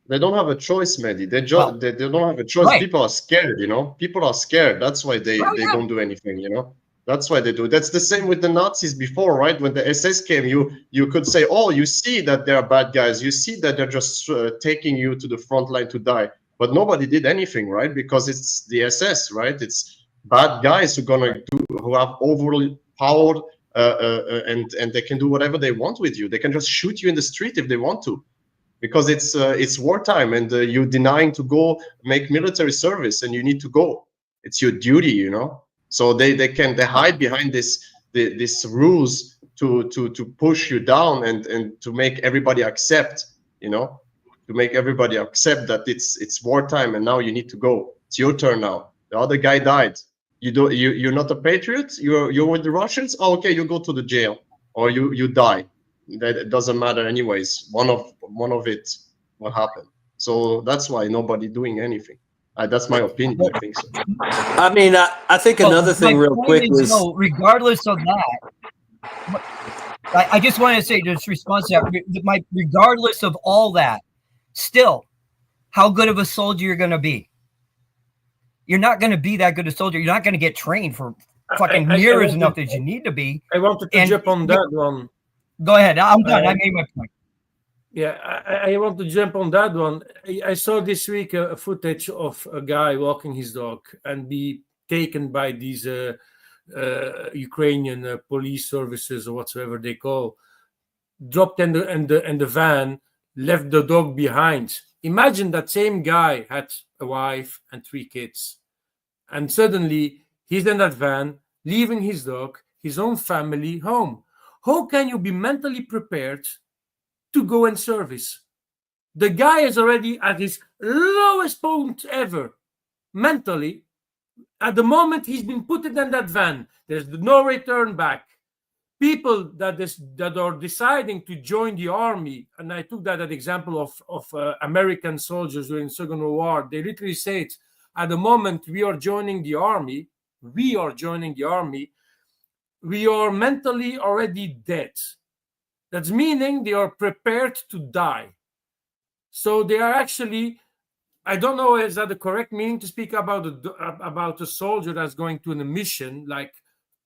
They don't have a choice, Mehdi. They don't have a choice. Right. People are scared, People are scared. That's why they don't do anything, That's why they do. That's the same with the Nazis before, right? When the SS came, you could say, oh, you see that they're bad guys. You see that they're just taking you to the front line to die. But nobody did anything, right? Because it's the SS, right? It's bad guys who have overly powered and they can do whatever they want with you. They can just shoot you in the street if they want to, because it's wartime and you're denying to go make military service and you need to go. It's your duty, So they hide behind this rules to push you down and to make everybody accept, to make everybody accept that it's wartime and now you need to go. It's your turn now. The other guy died. You're not a patriot. You're with the Russians. Oh, okay, you go to the jail or you die. That doesn't matter anyways. One of it will happen. So that's why nobody doing anything. That's my opinion. I think so. I mean, I think another thing real quick is, regardless of that, I just want to say, just response to that, regardless of all that, still, how good of a soldier you're going to be. You're not going to be that good a soldier. You're not going to get trained for fucking years enough as you need to be. I wanted to jump on that one. Go ahead. I'm done. I made my point. Yeah, I want to jump on that one. I saw this week a footage of a guy walking his dog and be taken by these Ukrainian police services or whatsoever they call, dropped in the van, left the dog behind. Imagine that same guy had a wife and 3 kids, and suddenly he's in that van, leaving his dog, his own family home. How can you be mentally prepared to go in service? The guy is already at his lowest point ever mentally. At the moment he's been put in that van, there's no return back. People that are deciding to join the army, and I took that as an example of American soldiers during the Second World War, they literally said, at the moment we are joining the army, we are mentally already dead. That's meaning they are prepared to die. So they are actually, I don't know, is that the correct meaning to speak about a soldier that's going to a mission, like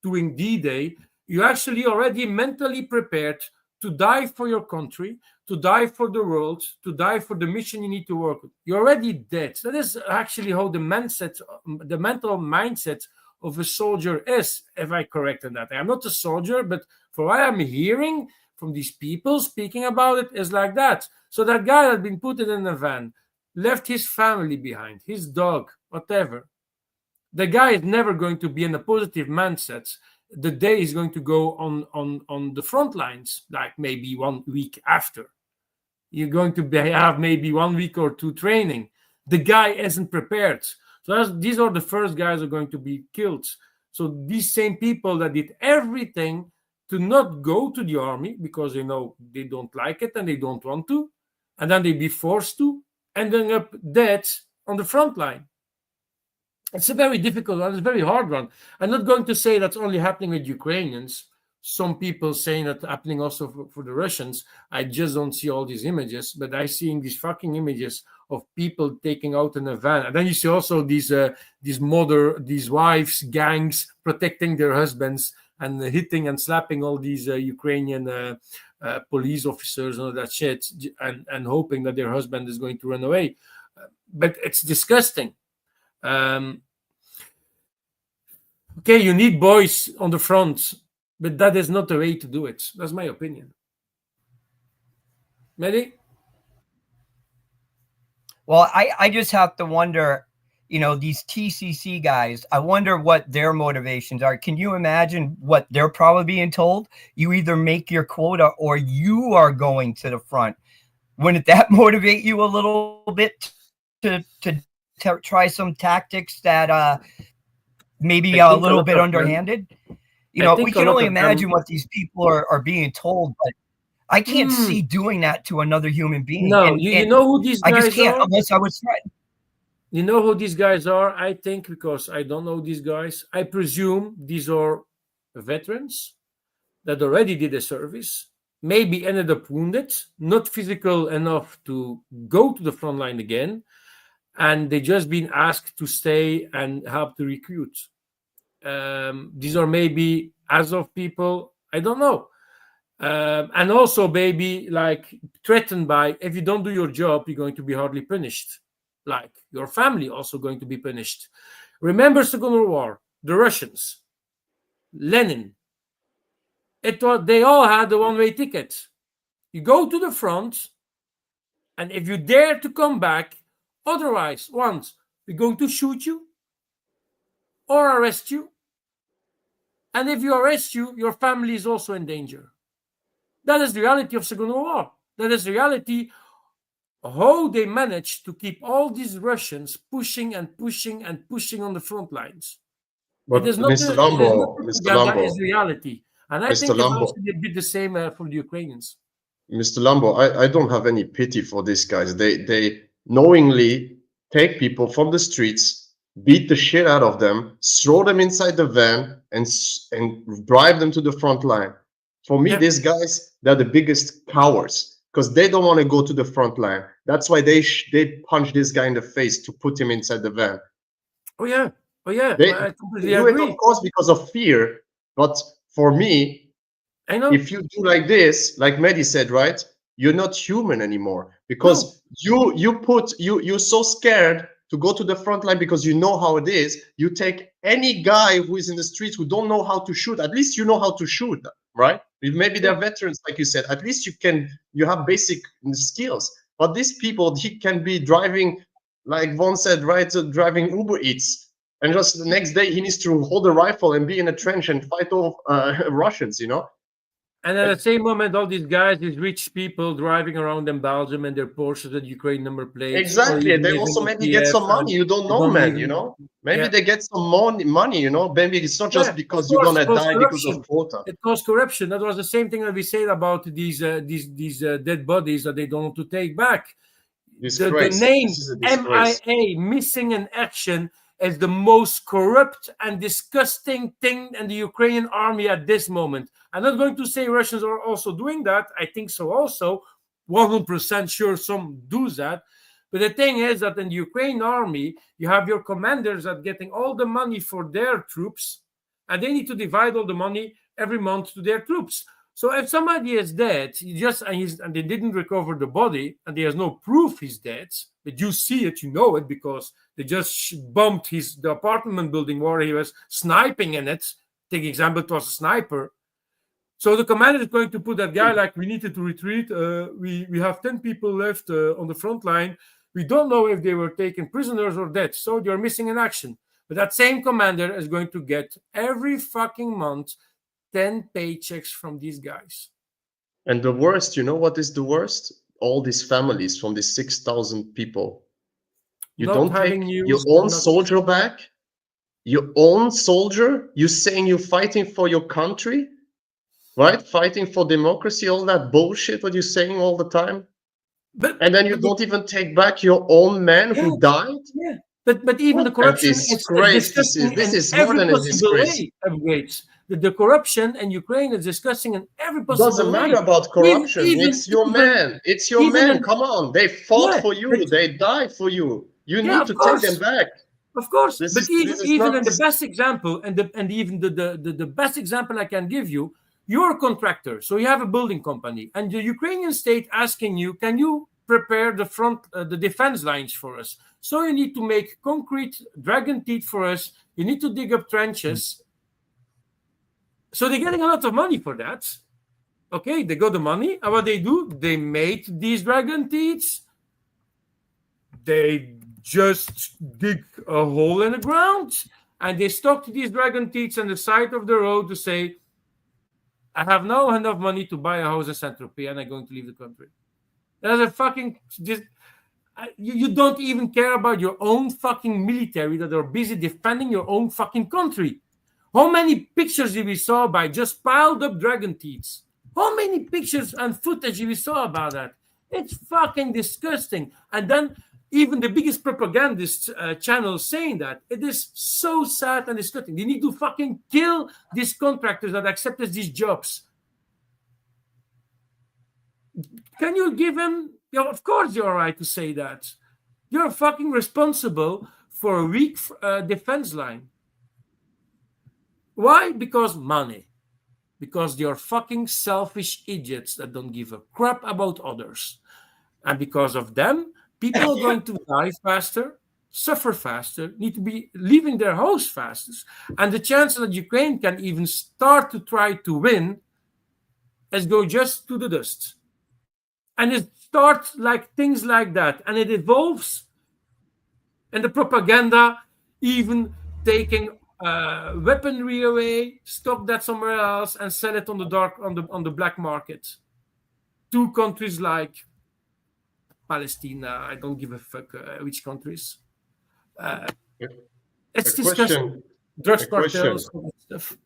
doing D-Day? You're actually already mentally prepared to die for your country, to die for the world, to die for the mission you need to work with. You're already dead. That is actually how the mental mindset of a soldier is, if I correct in that. I'm not a soldier, but for what I'm hearing from these people speaking about it is like that. So that guy had been put in a van, left his family behind, his dog, whatever. The guy is never going to be in a positive mindset the day he's going to go on the front lines, like maybe 1 week after. You're going to have maybe 1 week or two training. The guy isn't prepared. So these are the first guys who are going to be killed. So these same people that did everything to not go to the army because they know they don't like it and they don't want to, and then they be forced to, ending up dead on the front line. It's a very difficult one. It's a very hard one. I'm not going to say that's only happening with Ukrainians. Some people saying that happening also for the Russians. I just don't see all these images, but I seeing these fucking images of people taking out in a van. And then you see also these wives, gangs protecting their husbands and hitting and slapping all these Ukrainian police officers and all that shit, and hoping that their husband is going to run away. But it's disgusting. Okay, you need boys on the front, but that is not the way to do it. That's my opinion. Mehdi? Well, I just have to wonder, these TCC guys, I wonder what their motivations are. Can you imagine what they're probably being told? You either make your quota or you are going to the front. Wouldn't that motivate you a little bit to try some tactics that maybe a little bit underhanded? We can only imagine what these people are being told, but I can't see doing that to another human being. No, you know who these guys I just can't are? unless I was threatened. You know who these guys are? I think, because I don't know these guys, I presume these are veterans that already did a service, maybe ended up wounded, not physical enough to go to the front line again, and they just been asked to stay and help to recruit. These are maybe Azov people, I don't know. And also maybe like threatened by, if you don't do your job, you're going to be hardly punished. Like your family also going to be punished. Remember Second World War, the Russians, Lenin. They all had a one-way ticket. You go to the front, and if you dare to come back, otherwise, once we're going to shoot you or arrest you. And if you arrest you, your family is also in danger. That is the reality of Second World War. That is the reality how they managed to keep all these Russians pushing and pushing and pushing on the front lines. But Mr. Lambo, is reality. And I think it's also a bit the same for the Ukrainians. Mr. Lambo, I don't have any pity for these guys. They knowingly take people from the streets, beat the shit out of them, throw them inside the van, and drive them to the front line. For me, these guys, they're the biggest cowards because they don't want to go to the front line. That's why they punch this guy in the face to put him inside the van. Oh yeah. I completely agree. Of course, because of fear. But for me, I know if you do like this, like Mehdi said, right, you're not human anymore because you're so scared to go to the front line because you know how it is. You take any guy who is in the streets who don't know how to shoot. At least you know how to shoot, right? Maybe they're veterans, like you said. At least you have basic skills. But these people, he can be driving, like Von said, right, driving Uber Eats. And just the next day, he needs to hold a rifle and be in a trench and fight off Russians, And at the same moment, all these guys, these rich people driving around in Belgium and their Porsches at Ukraine number plates. Exactly. They also maybe get some money. You don't know, man, Maybe they get some money, Maybe it's not just because you're going to die because of quota. It caused corruption. That was the same thing that we said about these dead bodies that they don't want to take back. The name MIA, Missing in Action, is the most corrupt and disgusting thing in the Ukrainian army at this moment. I'm not going to say Russians are also doing that. I think so also. 100% sure some do that. But the thing is that in the Ukrainian army, you have your commanders that getting all the money for their troops, and they need to divide all the money every month to their troops. So if somebody is dead, and they didn't recover the body, and there's no proof he's dead, but you see it, you know it, because they just bombed the apartment building where he was sniping in it. Take example, it was a sniper. So the commander is going to put that guy like, we needed to retreat. We have 10 people left on the front line. We don't know if they were taken prisoners or dead. So they're missing in action. But that same commander is going to get every fucking month 10 paychecks from these guys. And the worst, you know what is the worst? All these families from these 6,000 people. You Not don't take your own soldier back? Your own soldier? You saying you're fighting for your country? Right? Fighting for democracy, all that bullshit what you're saying all the time? And then you don't even take back your own man who died? Yeah. But even the corruption is disgusting. This is more than a disgrace. The corruption in Ukraine is discussing in every possible way. Doesn't matter about corruption. It's your man. It's your man. Come on. They fought for you. They died for you. You need to take them back. Of course. But even in the best example, and even the best example I can give you, you're a contractor. So you have a building company, and the Ukrainian state asking you, can you prepare the defense lines for us? So you need to make concrete dragon teeth for us. You need to dig up trenches. So they're getting a lot of money for that. Okay, they got the money. And what they do, they made these dragon teeth. They just dig a hole in the ground. And they stocked these dragon teeth on the side of the road to say, I have now enough money to buy a house in Saint-Tropez and I'm going to leave the country. That's a fucking... You don't even care about your own fucking military that are busy defending your own fucking country. How many pictures we saw by just piled up dragon teeth? How many pictures and footage we saw about that? It's fucking disgusting. And then even the biggest propagandist channel saying that. It is so sad and disgusting. They need to fucking kill these contractors that accepted these jobs. Can you give them... Yeah, of course you're right to say that. You're fucking responsible for a weak defense line. Why? Because money. Because you're fucking selfish idiots that don't give a crap about others. And because of them, people are going to die faster, suffer faster, need to be leaving their house faster. And the chance that Ukraine can even start to try to win is go just to the dust. And it starts like things like that. And it evolves. And the propaganda even taking weaponry away, stock that somewhere else, and sell it on the black market. Two countries like Palestine, I don't give a fuck which countries. It's disgusting. Drugs cartels and stuff.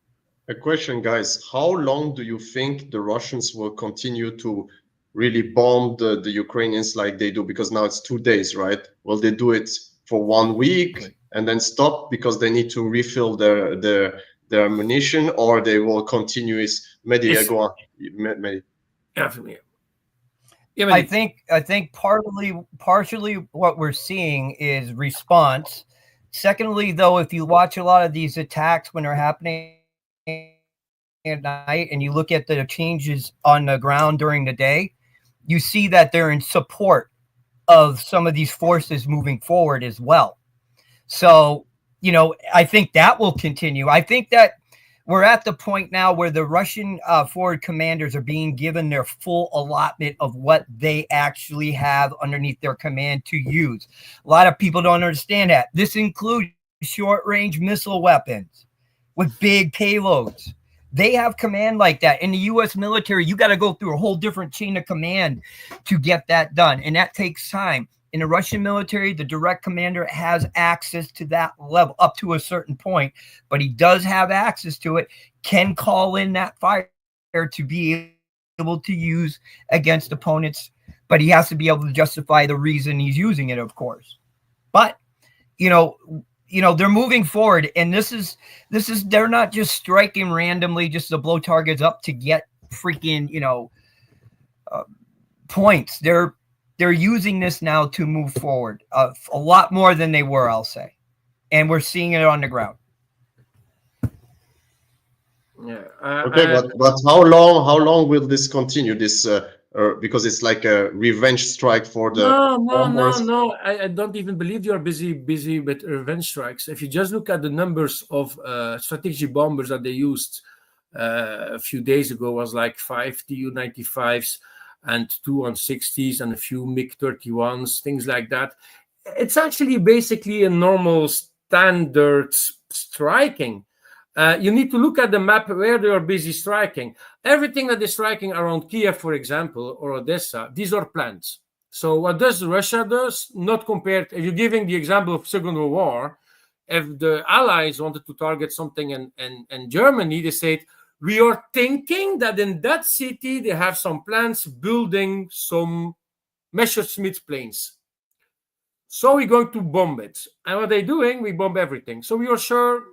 A question, guys. How long do you think the Russians will continue to really bomb the Ukrainians like they do? Because now it's 2 days, right? Will they do it for 1 week and then stop because they need to refill their ammunition, or they will continue? Go on. Yeah, I think partially what we're seeing is response. Secondly, though, if you watch a lot of these attacks when they're happening at night and you look at the changes on the ground during the day, you see that they're in support of some of these forces moving forward as well. So, I think that will continue. I think that we're at the point now where the Russian forward commanders are being given their full allotment of what they actually have underneath their command to use. A lot of people don't understand that. This includes short-range missile weapons with big payloads. They have command like that. In the U.S. military, you got to go through a whole different chain of command to get that done, and that takes time. In the Russian military, the direct commander has access to that level up to a certain point, but he does have access to it, can call in that fire to be able to use against opponents, but he has to be able to justify the reason he's using it, of course. But, they're moving forward, and this is they're not just striking randomly just to blow targets up to get freaking, points. They're using this now to move forward a lot more than they were, I'll say. And we're seeing it on the ground. Yeah. Okay, but how long will this continue? This because it's like a revenge strike for the bombers. No. I don't even believe you're busy with revenge strikes. If you just look at the numbers of strategic bombers that they used a few days ago, was like 5 Tu-95s and 2 on-60s and a few MiG-31s, things like that. It's actually basically a normal standard striking. You need to look at the map where they are busy striking. Everything that is striking around Kiev, for example, or Odessa, these are plans. So what does Russia does? Not compared. If you're giving the example of Second World War, if the Allies wanted to target something in Germany, they said, we are thinking that in that city they have some plans building some Messerschmitt planes. So we're going to bomb it. And what they're doing, we bomb everything. So we are sure,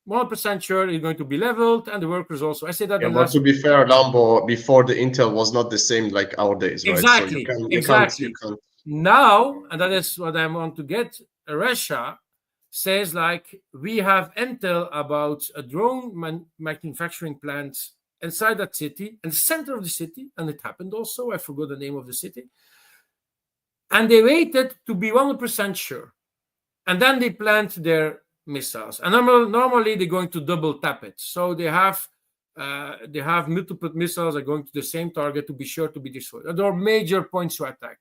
100% sure it's going to be leveled, and the workers also. I said that. Yeah, but to be fair, Lambo, before the intel was not the same like our days, right? Exactly. So exactly. You can't. Now, and that is what I want to get. Russia says like we have intel about a drone manufacturing plant inside that city, in the center of the city, and it happened also. I forgot the name of the city. And they waited to be 100% sure, and then they plant their missiles. And normally they're going to double tap it. So they have multiple missiles are going to the same target to be sure to be destroyed. There are major points to attack.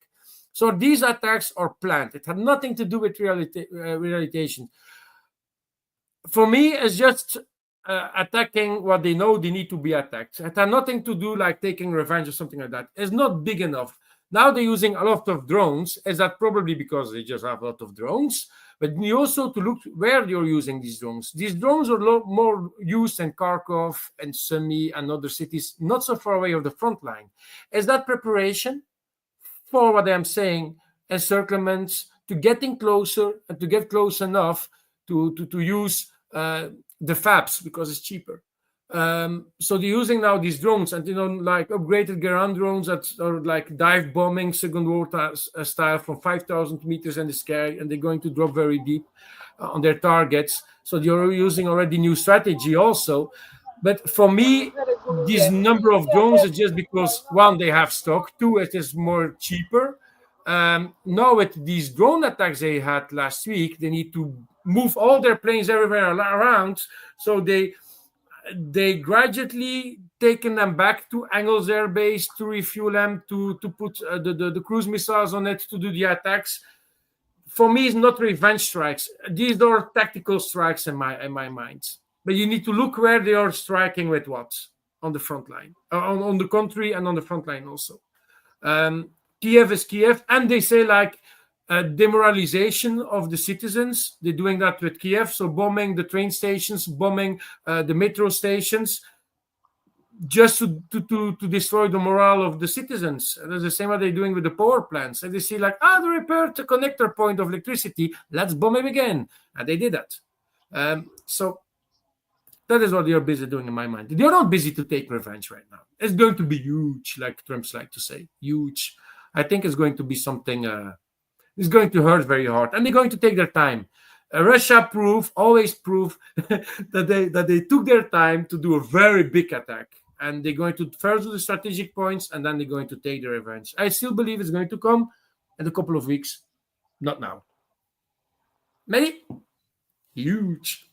So these attacks are planned. It had nothing to do with realization. For me, it's just attacking what they know they need to be attacked. It had nothing to do like taking revenge or something like that. It's not big enough. Now they're using a lot of drones. Is that probably because they just have a lot of drones? But you also to look where you're using these drones. These drones are more used in Kharkov and Sumy and other cities, not so far away of the front line. Is that preparation for what I'm saying? Encirclements to getting closer and to get close enough to use the FABs because it's cheaper. So they're using now these drones and like upgraded ground drones that are like dive bombing Second World style from 5,000 meters in the sky, and they're going to drop very deep on their targets. So you're using already new strategy also. But for me, this number of drones is just because one, they have stock, two, it is more cheaper. Now with these drone attacks they had last week, they need to move all their planes everywhere around, so they gradually taken them back to Engels Air Base to refuel them, to put the cruise missiles on it to do the attacks. For me, it's not revenge strikes. These are tactical strikes in my mind. But you need to look where they are striking with what on the front line, on the country and on the front line also. Kiev is Kiev, and they say like demoralization of the citizens. They're doing that with Kiev, so bombing the train stations, bombing the metro stations, just to destroy the morale of the citizens. That's the same what they're doing with the power plants. And they see like, they repaired the connector point of electricity, let's bomb him again. And they did that. So that is what they're busy doing in my mind. They're not busy to take revenge right now. It's going to be huge, like Trump's like to say, huge. I think it's going to be something... it's going to hurt very hard, and they're going to take their time. Russia always prove that they took their time to do a very big attack, and they're going to first do the strategic points, and then they're going to take the revenge. I still believe it's going to come in a couple of weeks, not now. Maybe huge.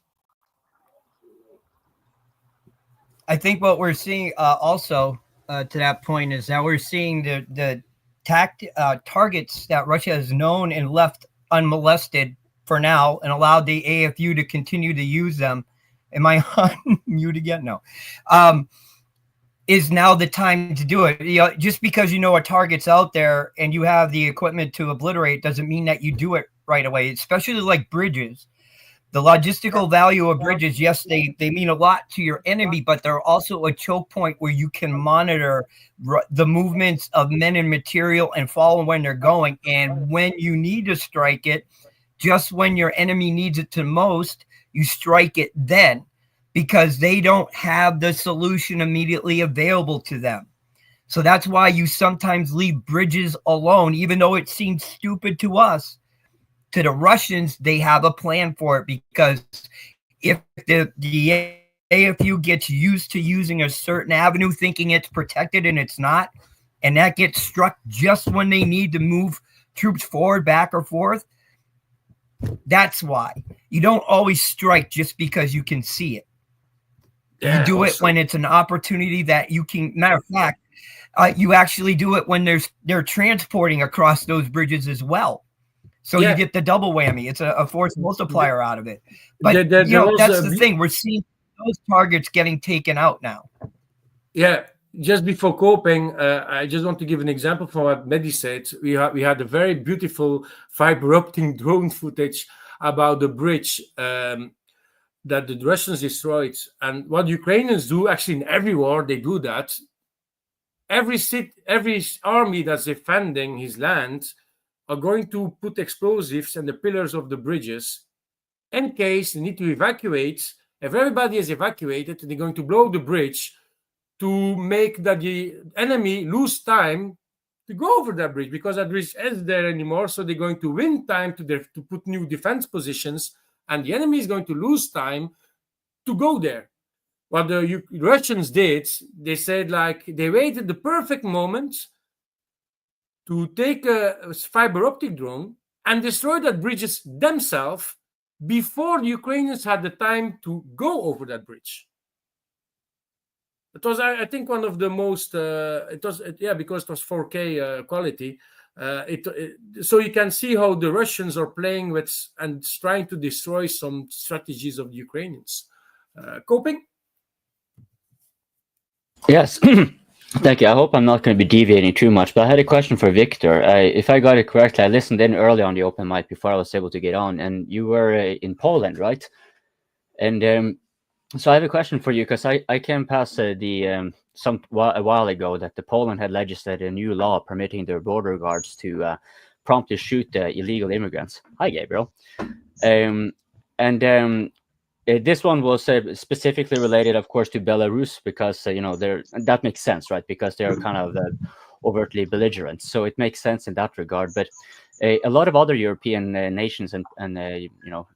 I think what we're seeing also to that point is that we're seeing the targets that Russia has known and left unmolested for now and allowed the AFU to continue to use them. Am I on mute again? No. Is now the time to do it. Just because a target's out there and you have the equipment to obliterate doesn't mean that you do it right away, especially like bridges. The logistical value of bridges, yes, they mean a lot to your enemy, but they're also a choke point where you can monitor the movements of men and material and follow when they're going. And when you need to strike it, just when your enemy needs it the most, you strike it then, because they don't have the solution immediately available to them. So that's why you sometimes leave bridges alone, even though it seems stupid to us. To the Russians, they have a plan for it, because if the AFU gets used to using a certain avenue, thinking it's protected and it's not, and that gets struck just when they need to move troops forward, back or forth. That's why you don't always strike just because you can see it. Yeah, you do also, it when it's an opportunity that you can. Matter of fact, you actually do it when they're transporting across those bridges as well. So you get the double whammy. It's a force multiplier out of it. But that's the thing. We're seeing those targets getting taken out now. Yeah. Just before coping, I just want to give an example from what Mehdi said. We had a very beautiful fiber optic drone footage about the bridge that the Russians destroyed. And what Ukrainians do, actually in every war, they do that. Every army that's defending his land are going to put explosives in the pillars of the bridges in case they need to evacuate. If everybody is evacuated, they're going to blow the bridge to make that the enemy lose time to go over that bridge, because that bridge isn't there anymore. So they're going to win time to put new defense positions, and the enemy is going to lose time to go there. What the Russians did, they said, like, they waited the perfect moment to take a fiber optic drone and destroy that bridges themselves before the Ukrainians had the time to go over that bridge. It was, I think, one of the most. Because it was 4K quality. So you can see how the Russians are playing with and trying to destroy some strategies of the Ukrainians. Coping? Yes. Thank you. I hope I'm not going to be deviating too much, but I had a question for Victor. If I got it correctly, I listened in early on the open mic before I was able to get on, and you were in Poland, right? And so I have a question for you, because I came past a while ago that the Poland had legislated a new law permitting their border guards to promptly shoot illegal immigrants. Hi, Gabriel. This one was specifically related, of course, to Belarus, because that makes sense, right? Because they're kind of overtly belligerent, so it makes sense in that regard. But a lot of other European nations and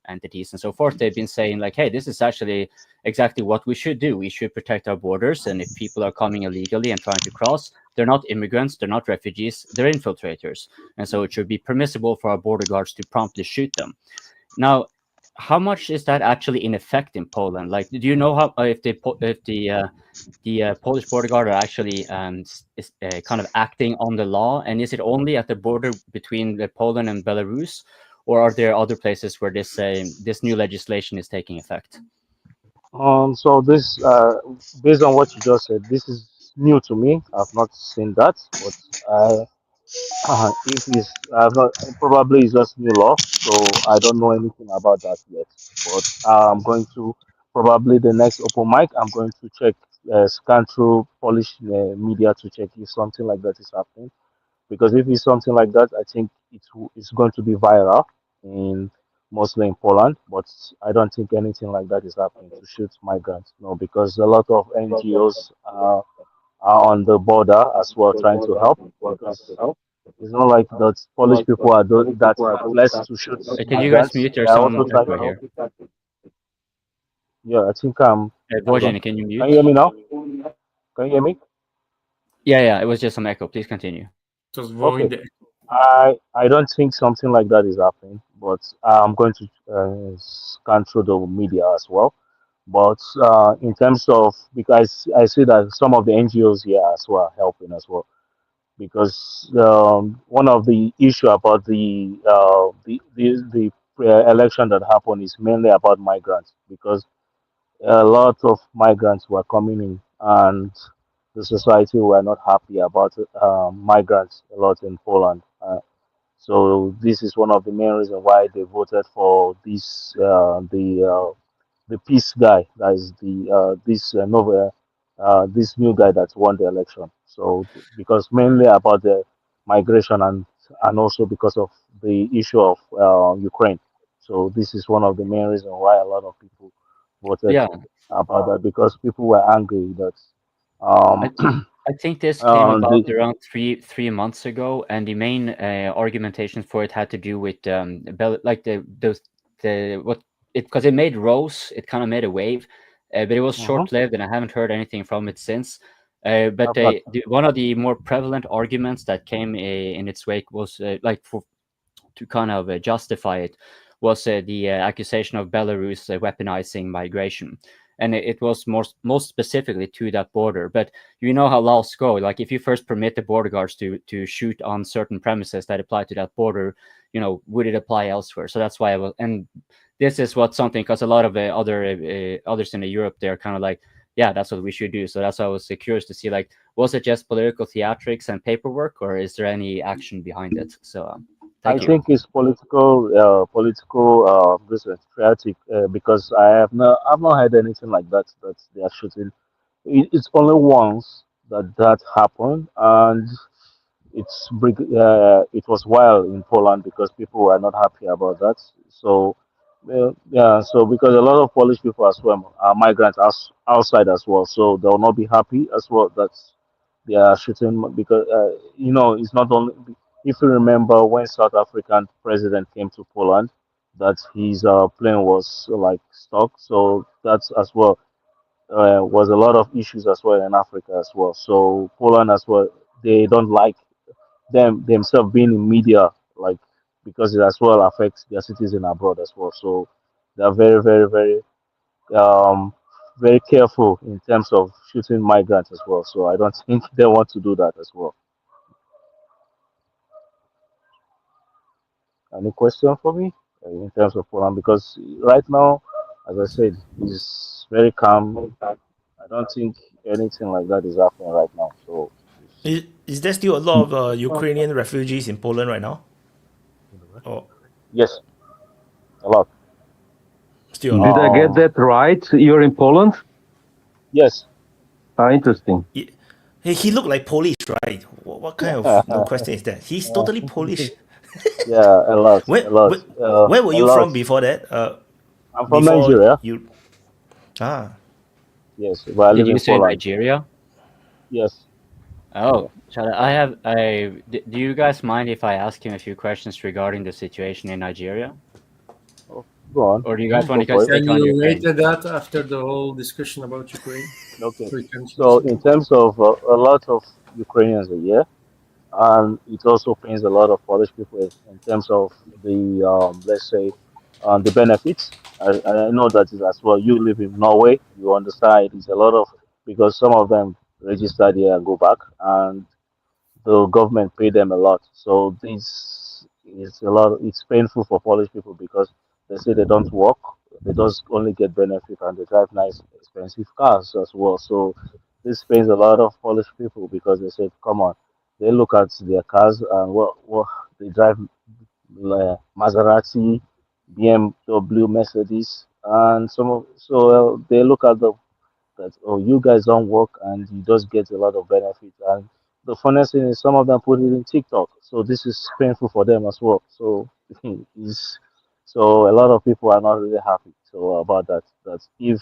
entities and so forth, they've been saying, like, hey, this is actually exactly what we should do. We should protect our borders, and if people are coming illegally and trying to cross, they're not immigrants, they're not refugees, they're infiltrators, and so it should be permissible for our border guards to promptly shoot them. Now, how much is that actually in effect in Poland? Like, do you know how if the Polish border guard are actually kind of acting on the law, and is it only at the border between Poland and Belarus, or are there other places where this new legislation is taking effect? So this, based on what you just said, this is new to me. I've not seen that, but if it's, I've not, probably it's just new law, so I don't know anything about that yet. But I'm going to, probably the next open mic, I'm going to check, scan through Polish media to check if something like that is happening. Because if it's something like that, I think it's going to be viral mostly in Poland. But I don't think anything like that is happening to shoot migrants. No, because a lot of NGOs are on the border as well, trying to help. Because it's not like that Polish people are that blessed to shoot Can you guys migrants. mute They are yourself also trying to here? help. Yeah, I think I'm. Bojan, can you mute? Can you hear me now? Can you hear me? Yeah, it was just some echo. Please continue. Okay. I don't think something like that is happening, but I'm going to scan through the media as well. But in terms of, because I see that some of the NGOs here as well are helping as well, because one of the issue about the election that happened is mainly about migrants, because a lot of migrants were coming in, and the society were not happy about migrants a lot in Poland. So this is one of the main reasons why they voted for this the peace guy, that is this new guy that won the election. So because mainly about the migration and also because of the issue of Ukraine. So this is one of the main reasons why a lot of people voted about that, because people were angry that I think this came about around three months ago, and the main argumentation for it had to do with because it made rows, it kind of made a wave, but it was short-lived, and I haven't heard anything from it since. But one of the more prevalent arguments that came in its wake was to kind of justify it was the accusation of Belarus weaponizing migration. And it was most specifically to that border. But you know how laws go. Like if you first permit the border guards to shoot on certain premises that apply to that border, would it apply elsewhere? So that's why and this is something, because a lot of others in Europe, they're kind of like, yeah, that's what we should do. So that's why I was curious to see, like, was it just political theatrics and paperwork, or is there any action behind it? So I think it's political, this is theatric, because I've not heard anything like that they are shooting. It's only once that happened, and it was wild in Poland because people were not happy about that. So so because a lot of Polish people as well are migrants outside as well, so they will not be happy as well that they are shooting, because it's not only, if you remember when South African president came to Poland, that his plane was like stuck, so that's as well was a lot of issues as well in Africa as well. So Poland as well, they don't like themselves being in media, like, because it as well affects their citizens abroad as well. So they are very, very, very very careful in terms of shooting migrants as well. So I don't think they want to do that as well. Any question for me in terms of Poland? Because right now, as I said, it's very calm. I don't think anything like that is happening right now. So is there still a lot of Ukrainian refugees in Poland right now? Yes, a lot. Still. Did I get that right? You're in Poland? Yes. Interesting. He looked like Polish, right? What kind of question is that? He's totally Polish. Yeah, a lot. Where were you from before that? I'm from Nigeria. Yes. Did you say Nigeria? Yes. Oh, do you guys mind if I ask him a few questions regarding the situation in Nigeria? Go on. Or do you guys want to Can you wait at that after the whole discussion about Ukraine? Okay. So in terms of a lot of Ukrainians are here, and it also pains a lot of Polish people in terms of the let's say the benefits. I know that is as well. You live in Norway, you understand it's a lot of, because some of them registered here and go back, and the government pay them a lot. So this is a lot. It's painful for Polish people because they say they don't work, they just only get benefit, and they drive nice, expensive cars as well. So this pains a lot of Polish people because they say, come on, they look at their cars and they drive Maserati, BMW, Mercedes, and they look at that, oh, you guys don't work and you just get a lot of benefit. And the funniest thing is some of them put it in TikTok, so this is painful for them as well. So so a lot of people are not really happy about that. That if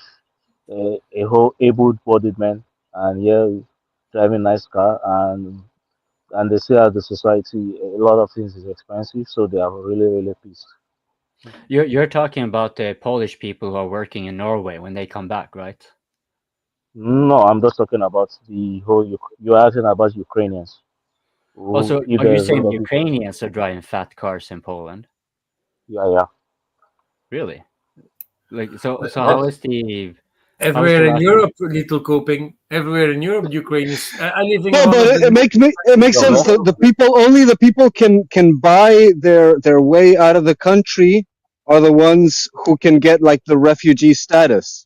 a whole able-bodied man and driving nice car, and they say at the society a lot of things is expensive, so they are really, really pissed. You're talking about the Polish people who are working in Norway when they come back, right? No, I'm just talking about the whole. You're asking about Ukrainians. Also, are you saying Ukrainians are driving fat cars in Poland? Yeah. Really? Like so how is the everywhere in Europe, little coping. Everywhere in Europe, Ukraine is. I live in. No, but it makes sense. The people can buy their way out of the country are the ones who can get like the refugee status.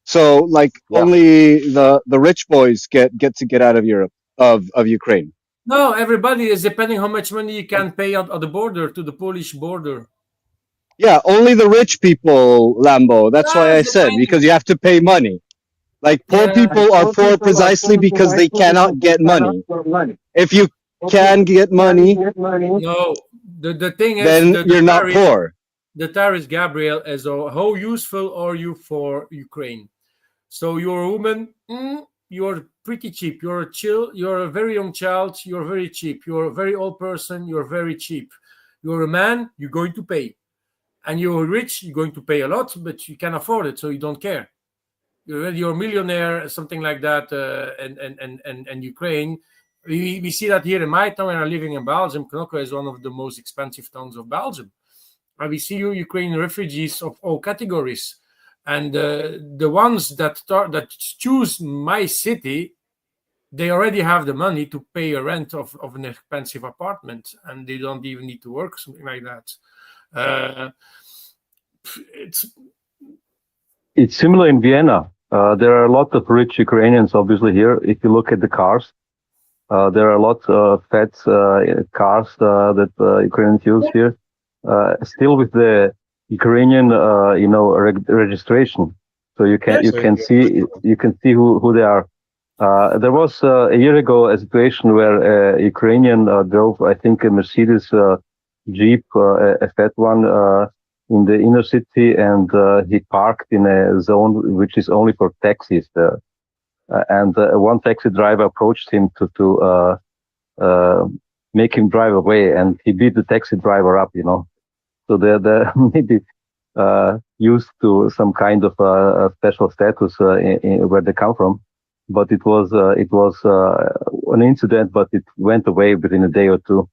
So like only the rich boys get to get out of Europe of Ukraine. No, everybody is depending how much money you can pay out at the border to the Polish border. Yeah, only the rich people, Lambo. That's why I said, because you have to pay money. Like poor people are poor precisely because they cannot get money. If you can get money, no, the thing is, then you're not poor. The tariff, Gabriel, is how useful are you for Ukraine? So you're a woman, you're pretty cheap. You're a very young child, you're very cheap. You're a very old person, you're very cheap. You're a man, you're going to pay. And you're rich, you're going to pay a lot, but you can afford it, so you don't care. you're a millionaire, something like that, and Ukraine. We see that here in my town when I'm living in Belgium. Knokke is one of the most expensive towns of Belgium. And we see Ukrainian refugees of all categories. And the ones that choose my city, they already have the money to pay a rent of an expensive apartment, and they don't even need to work, something like that. It's similar in Vienna. There are a lot of rich Ukrainians, obviously, here. If you look at the cars, there are a lot of fat cars that Ukrainians use here, still with the Ukrainian, registration. So you can see who they are. There was a year ago a situation where a Ukrainian drove, I think, a Mercedes Jeep, a fat one, in the inner city, and he parked in a zone which is only for taxis. And one taxi driver approached him to make him drive away, and he beat the taxi driver up. So they're maybe used to some kind of a special status where they come from. But it was an incident, but it went away within a day or two.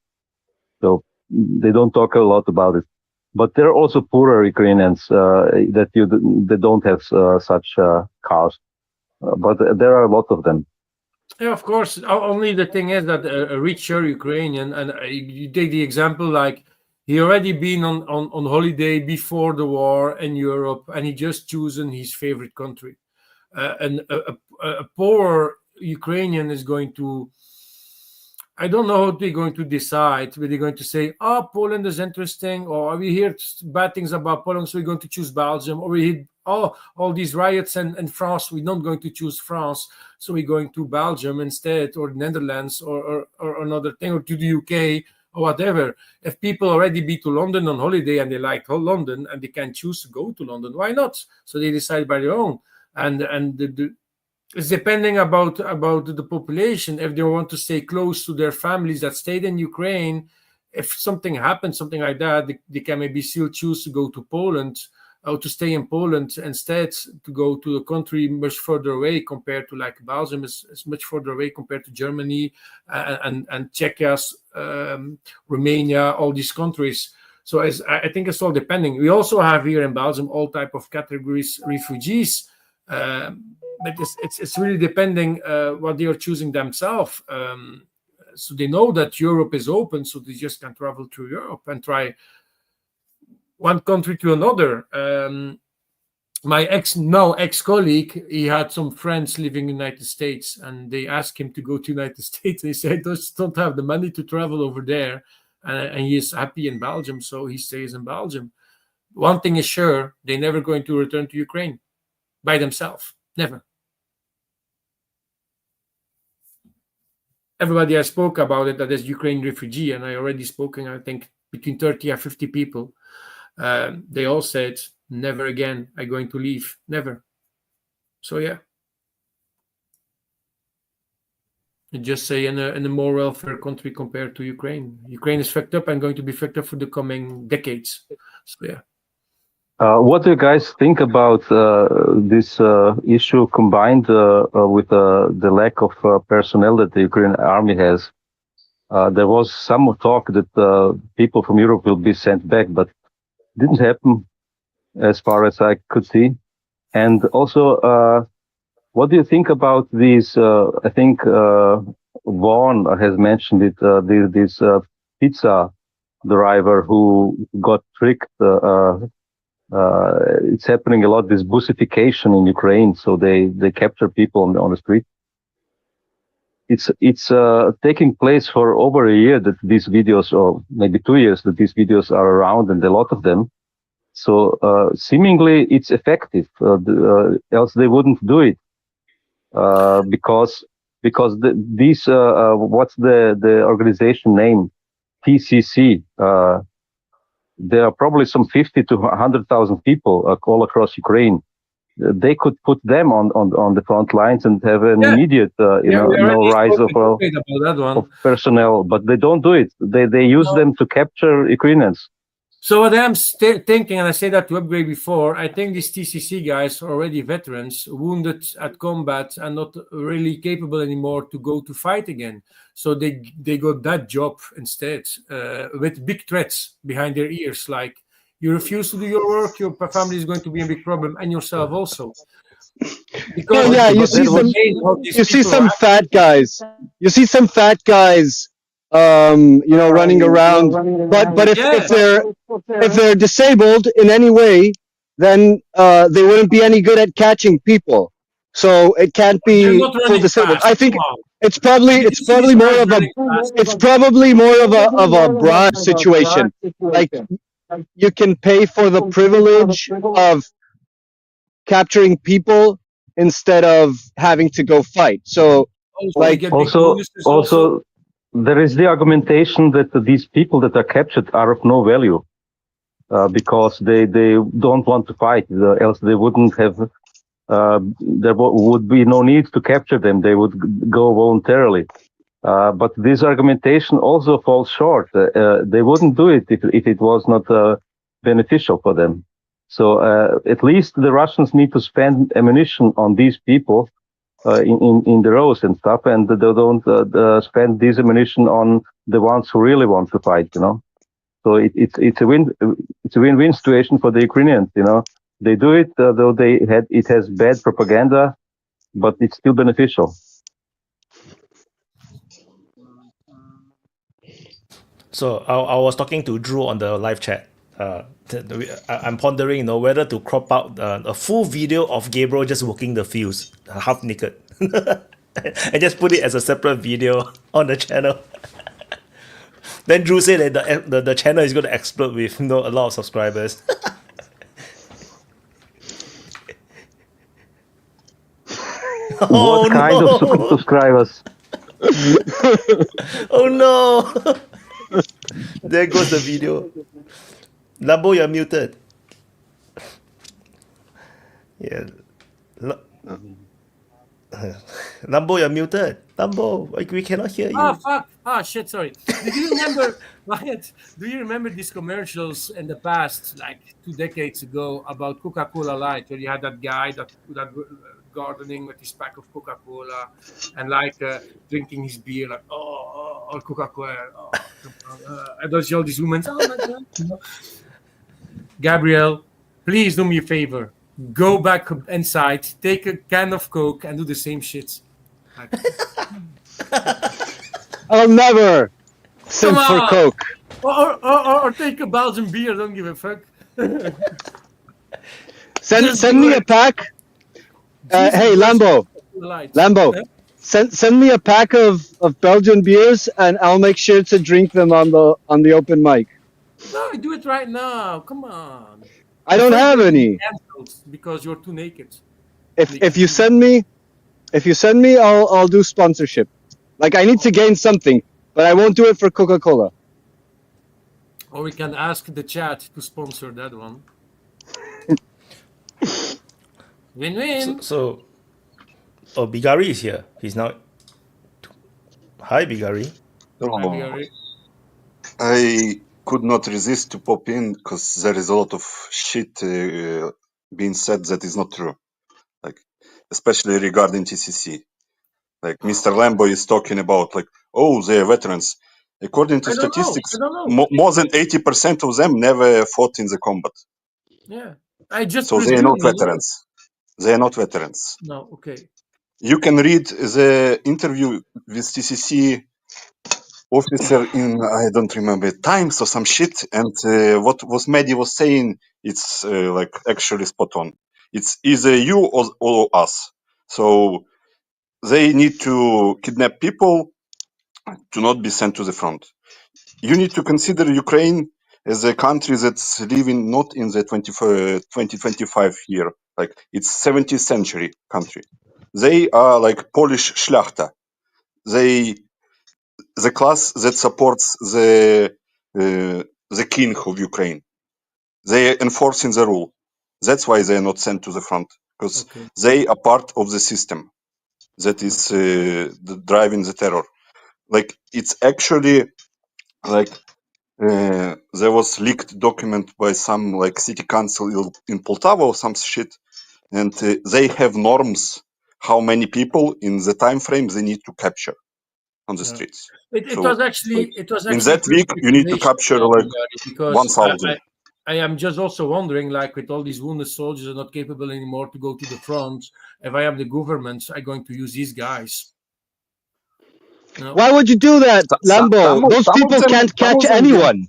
So they don't talk a lot about it. But there are also poorer Ukrainians that don't have such cars. But there are a lot of them. Yeah, of course. Only the thing is that a richer Ukrainian, and you take the example like he already been on holiday before the war in Europe, and he just chosen his favorite country. And a poor Ukrainian is going to, I don't know how they're going to decide. Whether they're going to say, Poland is interesting, or we hear bad things about Poland, so we're going to choose Belgium, or we hear, all these riots in France, we're not going to choose France, so we're going to Belgium instead, or Netherlands, or another thing, or to the UK, or whatever. If people already be to London on holiday and they like London and they can choose to go to London, why not? So they decide by their own. And it's depending about the population. If they want to stay close to their families that stayed in Ukraine, if something happens, something like that, they can maybe still choose to go to Poland, or to stay in Poland instead, to go to a country much further away compared to like Belgium is much further away compared to Germany and Czechia, Romania, all these countries. So I think it's all depending. We also have here in Belgium all type of categories refugees. But it's really depending what they are choosing themselves. So they know that Europe is open, so they just can travel through Europe and try one country to another. My ex-colleague, he had some friends living in the United States, and they asked him to go to the United States. They said, don't have the money to travel over there, and he is happy in Belgium, so he stays in Belgium. One thing is sure, they're never going to return to Ukraine by themselves. Never. Everybody I spoke about it that is Ukraine refugee, and I already spoken, I think, between 30 and 50 people. They all said, never again, I'm going to leave. Never. So yeah. You just say in a more welfare country compared to Ukraine. Ukraine is fucked up and going to be fucked up for the coming decades. So yeah. What do you guys think about this issue combined with the lack of personnel that the Ukrainian army has? There was some talk that people from Europe will be sent back, but didn't happen as far as I could see. And also, what do you think about these? I think Vaughan has mentioned it. This pizza driver who got tricked. It's happening a lot. This bussification in Ukraine, so they capture people on the street. It's taking place for over a year that these videos, or maybe 2 years that these videos are around, and a lot of them. So seemingly it's effective. Else they wouldn't do it because these what's the organization name? TCC. There are probably some 50 to 100,000 people all across Ukraine. They could put them on the front lines and have an immediate, no rise of personnel, but they don't do it. They use them to capture Ukrainians. So what I'm thinking, and I said that to Upgrade before, I think these TCC guys are already veterans, wounded at combat, and not really capable anymore to go to fight again. So they got that job instead, with big threats behind their ears, like you refuse to do your work, your family is going to be a big problem, and yourself also. Because yeah, you see some fat guys. You see some fat guys, running around. But if they're disabled in any way, then they wouldn't be any good at catching people. So it can't be full disabled. I think it's probably more of a bribe situation. Like you can pay for the privilege of capturing people instead of having to go fight. So like also there is the argumentation that these people that are captured are of no value because they don't want to fight, else they wouldn't have there would be no need to capture them. They would go voluntarily. But this argumentation also falls short. They wouldn't do it if it was not beneficial for them. So at least the Russians need to spend ammunition on these people in the rows and stuff, and they don't spend this ammunition on the ones who really want to fight. So it's a win-win situation for the Ukrainians. They do it though it has bad propaganda, but it's still beneficial. So I was talking to Drew on the live chat. I'm pondering, whether to crop out a full video of Gabriel just walking the fields, half naked, and just put it as a separate video on the channel. Then Drew said that the channel is going to explode with a lot of subscribers. What kind of subscribers? Oh no! There goes the video. Lambo, you're muted. Yeah. Lambo, you're muted. Lambo, we cannot hear you. Oh, fuck. Oh, shit, sorry. Do you remember, Wyatt, do you remember these commercials in the past, like 2 decades ago, about Coca-Cola Light, where you had that guy that gardening with his pack of Coca-Cola and drinking his beer, like, or Coca-Cola. And those all these women, oh my God. Gabriel, please do me a favor. Go back inside, take a can of Coke, and do the same shit. I'll never simp for Coke. Or take a Belgian beer. Don't give a fuck. Send me a pack. Hey, Lambo. Send me a pack of Belgian beers, and I'll make sure to drink them on the open mic. No, do it right now. Come on. I don't have any. Because you're too naked. If you send me, I'll do sponsorship. Like I need to gain something, but I won't do it for Coca-Cola. Or we can ask the chat to sponsor that one. Win-win. So Bigari is here. He's now. Hi, Bigari. Oh, Hi, Bigari. I could not resist to pop in because there is a lot of shit being said that is not true, like especially regarding TCC. Like Mr. Lambo is talking about, like, oh, they are veterans. According to statistics, more than 80% of them never fought in the combat. Yeah, so they are not veterans. They are not veterans. No, okay. You can read the interview with TCC officer in, I don't remember, Times or some shit, and what Mehdi was saying, it's like actually spot on. It's either you or us. So they need to kidnap people to not be sent to the front. You need to consider Ukraine as a country that's living not in the 2025 year, like it's 17th century country. They are like Polish szlachta. The class that supports the king of Ukraine. They are enforcing the rule. That's why they are not sent to the front, because they are part of the system that is driving the terror. Like it's actually like there was leaked document by some like city council in Poltava or some shit, and they have norms how many people in the time frame they need to capture on the streets. It So was actually in that week you need to capture like because 1,000. I am just also wondering, like with all these wounded soldiers are not capable anymore to go to the front. If I am the government, I'm going to use these guys. No. Why would you do that, Lambo? Those people can't catch anyone.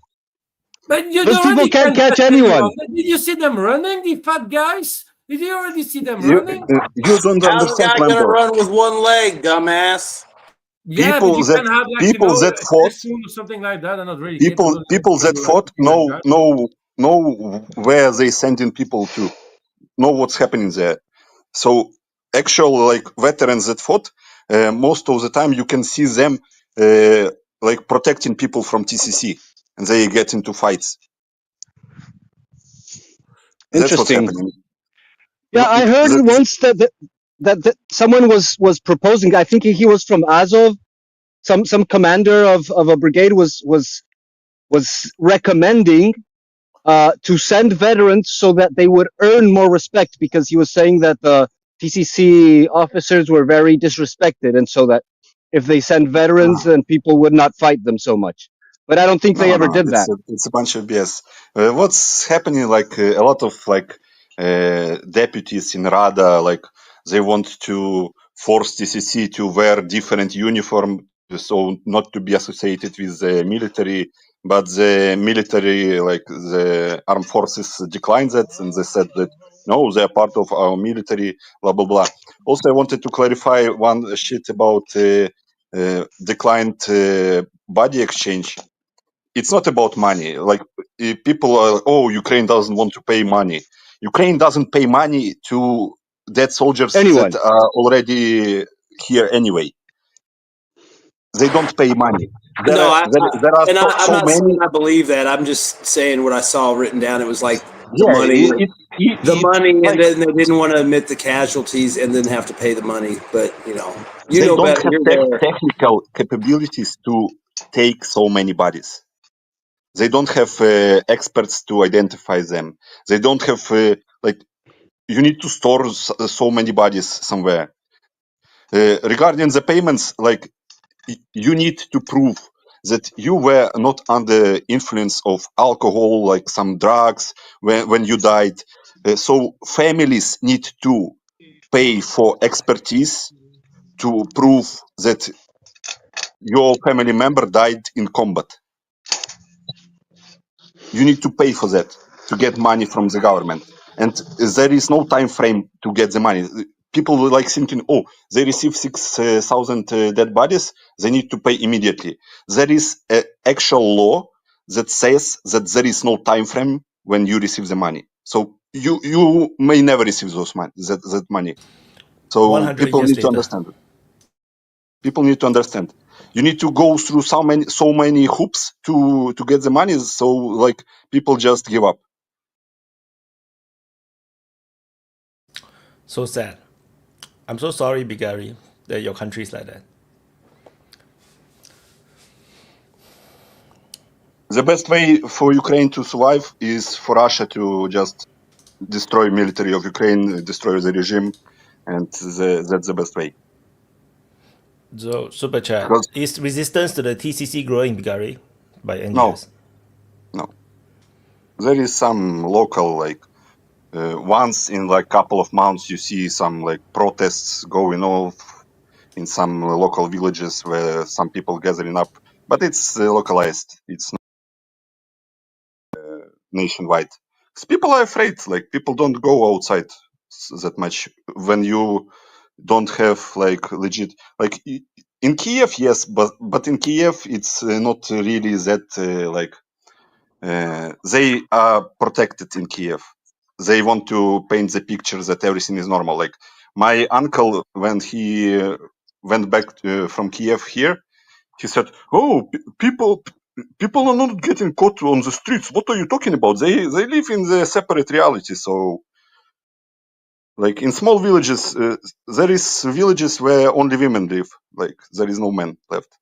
But you Those people already can't catch anyone. Did you see them running, the fat guys? Did you already see them You running? don't How's a understand, guy gonna Lambo. run with one leg, dumbass? Yeah, but you can have like people that fought or something like that. Are not really people that fought know where they sending people to, know what's happening there. So actual like veterans that fought, most of the time you can see them like protecting people from TCC, and they get into fights. That's what's Interesting. happening. Yeah, I heard once that someone was proposing. I think he was from Azov. Some commander of a brigade was recommending to send veterans so that they would earn more respect, because he was saying that the TCC officers were very disrespected, and so that if they send veterans, then people would not fight them so much. But I don't think they ever did that. It's a bunch of BS. What's happening? Like a lot of like deputies in Rada, like they want to force TCC to wear different uniform, so not to be associated with the military. But the military, like the armed forces, declined that, and they said that no, they are part of our military. Blah blah blah. Also, I wanted to clarify one shit about declined body exchange. It's not about money. Like people are, oh, Ukraine doesn't want to pay money. Ukraine doesn't pay money to dead soldiers that are already here anyway. They don't pay money. There are I'm so not many. saying I believe that. I'm just saying what I saw written down. It was like the Yeah, money, like, and then they didn't want to admit the casualties and then have to pay the money. But you they know don't better. have You're there. technical capabilities to take so many bodies. They don't have experts to identify them. They don't have like, you need to store so many bodies somewhere. Regarding the payments, like you need to prove that you were not under influence of alcohol, like some drugs when you died. So families need to pay for expertise to prove that your family member died in combat. You need to pay for that to get money from the government, and there is no time frame to get the money. People were like thinking, oh, they receive 6,000 dead bodies, they need to pay immediately. There is an actual law that says that there is no time frame when you receive the money. So you may never receive that money. So people need to understand it. People need to understand. You need to go through so many hoops to get the money. So like people just give up. So sad. I'm so sorry, Bigari, that your country is like that. The best way for Ukraine to survive is for Russia to just destroy military of Ukraine, destroy the regime, and that's the best way. So, Super Chat, is resistance to the TCC growing, Bigari, by any years? No. There is some local, like, once in like couple of months, you see some like protests going off in some local villages where some people gathering up, but it's localized. It's not nationwide. Because people are afraid. Like people don't go outside that much when you don't have like legit. Like in Kiev, yes, but in Kiev it's not really that like they are protected in Kiev. They want to paint the picture that everything is normal. Like my uncle, when he went back from Kiev here, he said, "Oh, people are not getting caught on the streets. What are you talking about? They live in the separate reality." So, like in small villages, there is villages where only women live. Like there is no men left.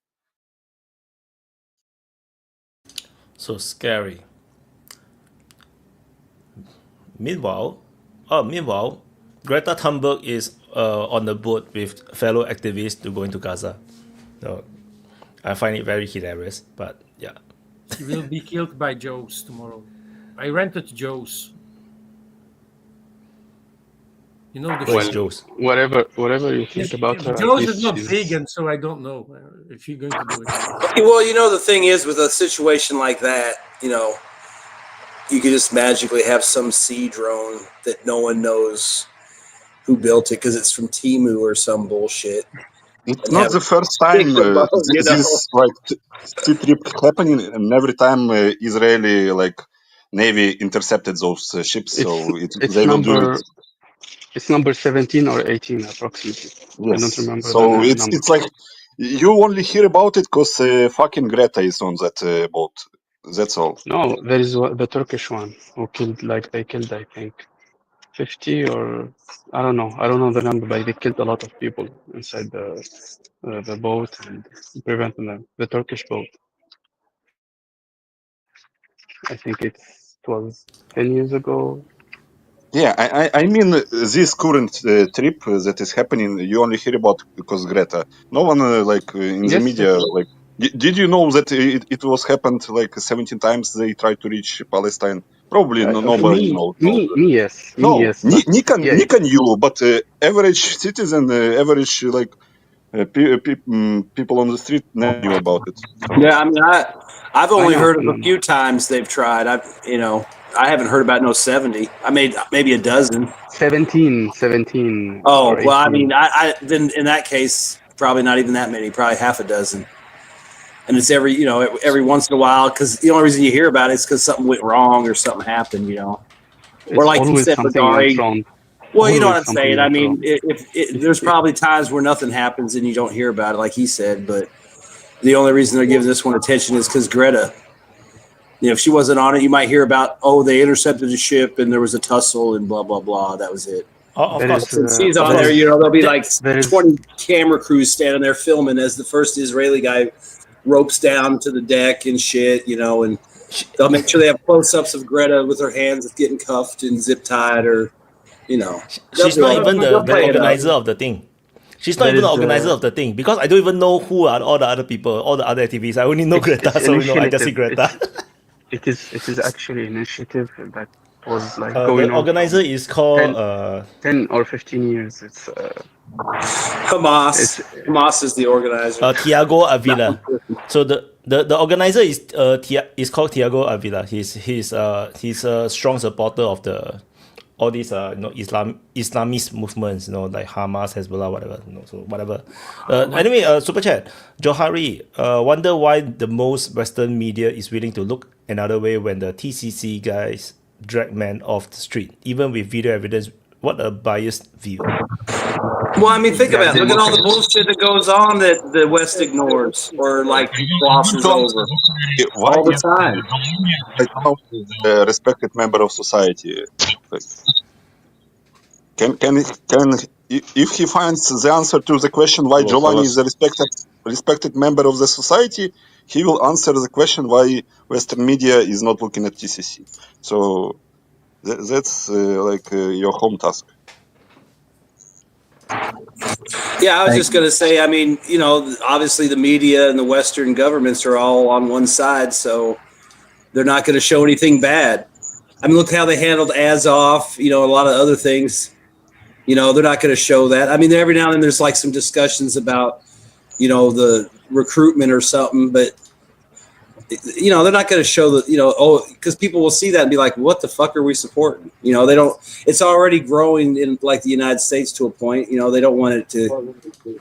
So scary. Meanwhile, Greta Thunberg is on the boat with fellow activists to go into Gaza. So I find it very hilarious, but yeah. She will be killed by Joe's tomorrow. I rented Joe's. You know the Where's Joe's? Whatever you think about her. Joe's is not vegan, so I don't know if she's going to do it. Well, you know, the thing is, with a situation like that, you know, you could just magically have some sea drone that no one knows who built it because it's from Temu or some bullshit. It's not the first time this like sea trip happening, and every time Israeli like Navy intercepted those ships, so they will do it. It's number 17 or 18 approximately. Yes. I don't remember. So it's like you only hear about it because fucking Greta is on that boat. That's all. No, there is the Turkish one who killed, like they killed, I think, 50 or I don't know the number, but they killed a lot of people inside the boat and preventing them. The Turkish boat. I think it was 10 years ago. Yeah, I mean this current trip that is happening, you only hear about because Greta. No one in the media like. Did you know that it was happened like 17 times they tried to reach Palestine? Probably nobody knows. Me, yes. Nick and you, but average citizen, average like people on the street never knew about it. So. Yeah, I mean, I've only heard of a few times they've tried. I haven't heard about no 70. I made maybe a dozen. 17. Oh well, I mean, I then in that case, probably not even that many. Probably half a dozen. And it's every once in a while, because the only reason you hear about it is because something went wrong or something happened, Or like you said, Bagari. Well, you know what I'm saying. I mean, there's probably times where nothing happens and you don't hear about it, like he said. But the only reason they're giving this one attention is because Greta. If she wasn't on it, you might hear about, they intercepted a ship and there was a tussle and blah, blah, blah. That was it. Of course. Since she's on there, there'll be like 20 camera crews standing there filming as the first Israeli guy ropes down to the deck and shit, and they'll make sure they have close-ups of Greta with her hands getting cuffed and zip-tied or, She's not even the organizer of the thing. She's not even the organizer of the thing because I don't even know who are all the other people, all the other activists. I only know Greta, so I just see Greta. It is actually an initiative that was like going on. The organizer is called 10 or 15 years. It's Hamas. Hamas is the organizer. Tiago Avila. So the organizer is called Tiago Avila. He's a strong supporter of all these Islamist movements, like Hamas, Hezbollah, whatever. So whatever. Anyway, super chat. Johari, wonder why the most Western media is willing to look another way when the TCC guys drag men off the street, even with video evidence. What a biased view. Well, I mean, think about it. Look at all the bullshit that goes on that the West ignores or glosses over all the time. A respected member of society. Can if he finds the answer to the question why Giovanni is a respected member of the society, he will answer the question why Western media is not looking at TCC. So that's your home task. Yeah, I was just going to say, I mean, obviously the media and the Western governments are all on one side, so they're not going to show anything bad. I mean, look how they handled Azov, a lot of other things. They're not going to show that. I mean, every now and then there's some discussions about, the recruitment or something, but they're not going to show because people will see that and be like, what the fuck are we supporting? They don't, it's already growing in the United States to a point, they don't want it to,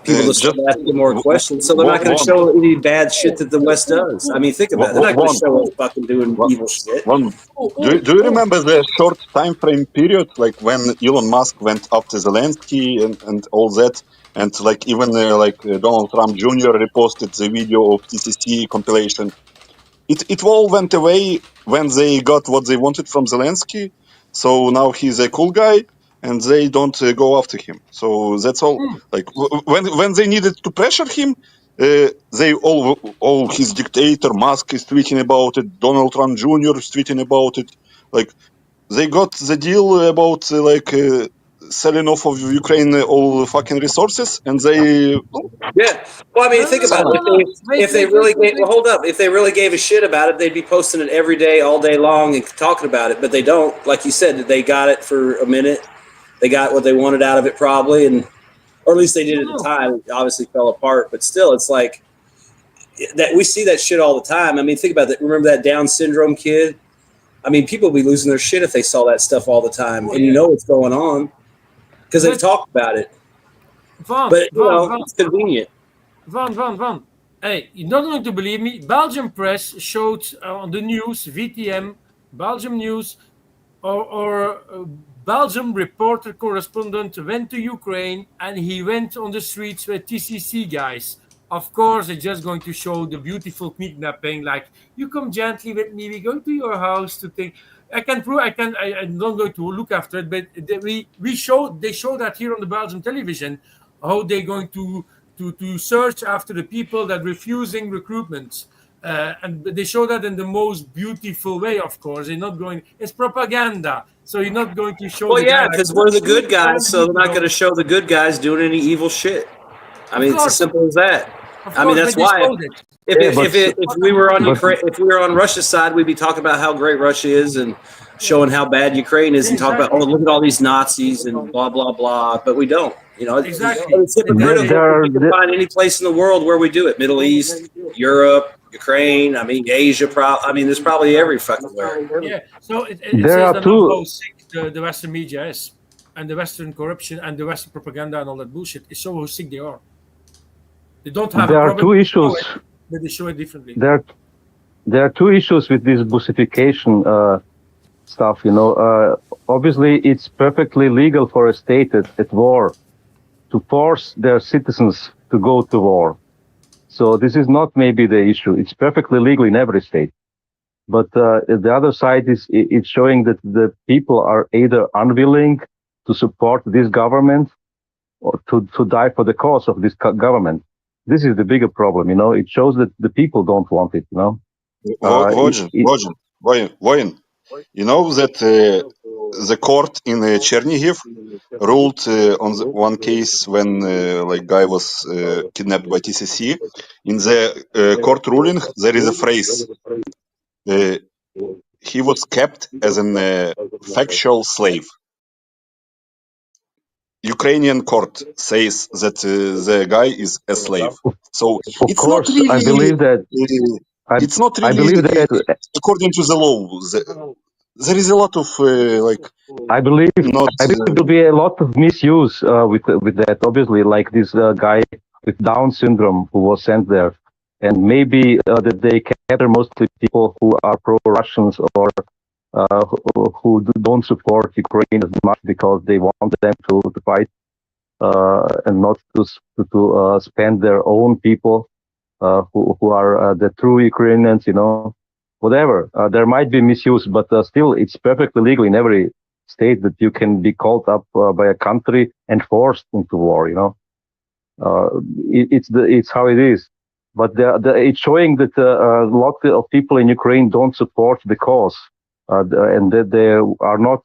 people to start asking more questions. So they're not going to show any bad shit that the West does. I mean, think about it. They're not going to show us fucking doing evil shit. Do you remember the short time frame period, when Elon Musk went after Zelensky and all that? And even Donald Trump Jr. reposted the video of TCC compilation. It all went away when they got what they wanted from Zelensky. So now he's a cool guy, and they don't go after him. So that's all. When they needed to pressure him, They all his dictator Musk is tweeting about it. Donald Trump Jr. is tweeting about it. Like they got the deal about selling off of Ukraine all fucking resources, and they Yeah. Well, I mean, think about it. If they really gave, well, hold up. If they really gave a shit about it, they'd be posting it every day, all day long, and talking about it. But they don't. Like you said, they got it for a minute. They got what they wanted out of it, probably, and or at least they did at the time. It obviously fell apart, but still, it's like that. We see that shit all the time. I mean, think about that. Remember that Down syndrome kid? I mean, people would be losing their shit if they saw that stuff all the time, and you know what's going on because they talk about it. But it's convenient. Van. Hey, you're not going to believe me. Belgian press showed on the news, VTM, Belgium news, or Belgium reporter correspondent went to Ukraine and he went on the streets with TCC guys. Of course, it's just going to show the beautiful kidnapping. Like, you come gently with me. We go to your house to think. I'm not going to look after it, but they show that here on the Belgian television, how they're going to search after the people that refusing recruitment. And they show that in the most beautiful way, of course. They're not going, it's propaganda. So you're not going to show. Well, yeah, because we're the good guys, so they're not going to show the good guys doing any evil shit. I mean, it's as simple as that. I mean, that's why. If we were on Ukraine, if we were on Russia's side, we'd be talking about how great Russia is and showing how bad Ukraine is, and talk about, oh, look at all these Nazis and blah blah blah. But we don't. You know, it's hypocritical. You can find any place in the world where we do it: Middle East, Europe, Ukraine. I mean, Asia. I mean, there's probably every fucking where. Yeah. So it says that how sick the Western media is, and the Western corruption and the Western propaganda and all that bullshit is so how sick they are. They don't have. There are two issues. But they show it differently. There are two issues with this Bussification stuff. You know, obviously it's perfectly legal for a state at war to force their citizens to go to war. So this is not maybe the issue. It's perfectly legal in every state. But the other side is it's showing that the people are either unwilling to support this government or to die for the cause of this government. This is the bigger problem, you know. It shows that the people don't want it, you know. Voyin, you know that the court in Chernihiv ruled on one case when like guy was kidnapped by TCC. In the court ruling, there is a phrase: he was kept as an factual slave. Ukrainian court says that the guy is a slave. So of course, not really, I believe that. It's not really. I believe that according to the law, there is a lot of like. I believe there'll be a lot of misuse with that. Obviously, like this guy with Down syndrome who was sent there, and maybe that they capture mostly people who are pro-Russians or who don't support Ukraine as much because they want them to fight and not to spend their own people who are the true Ukrainians, you know, whatever. There might be misuse, but still it's perfectly legal in every state that you can be called up by a country and forced into war, you know. It's how it is. But it's showing that a lot of people in Ukraine don't support the cause. And that they are not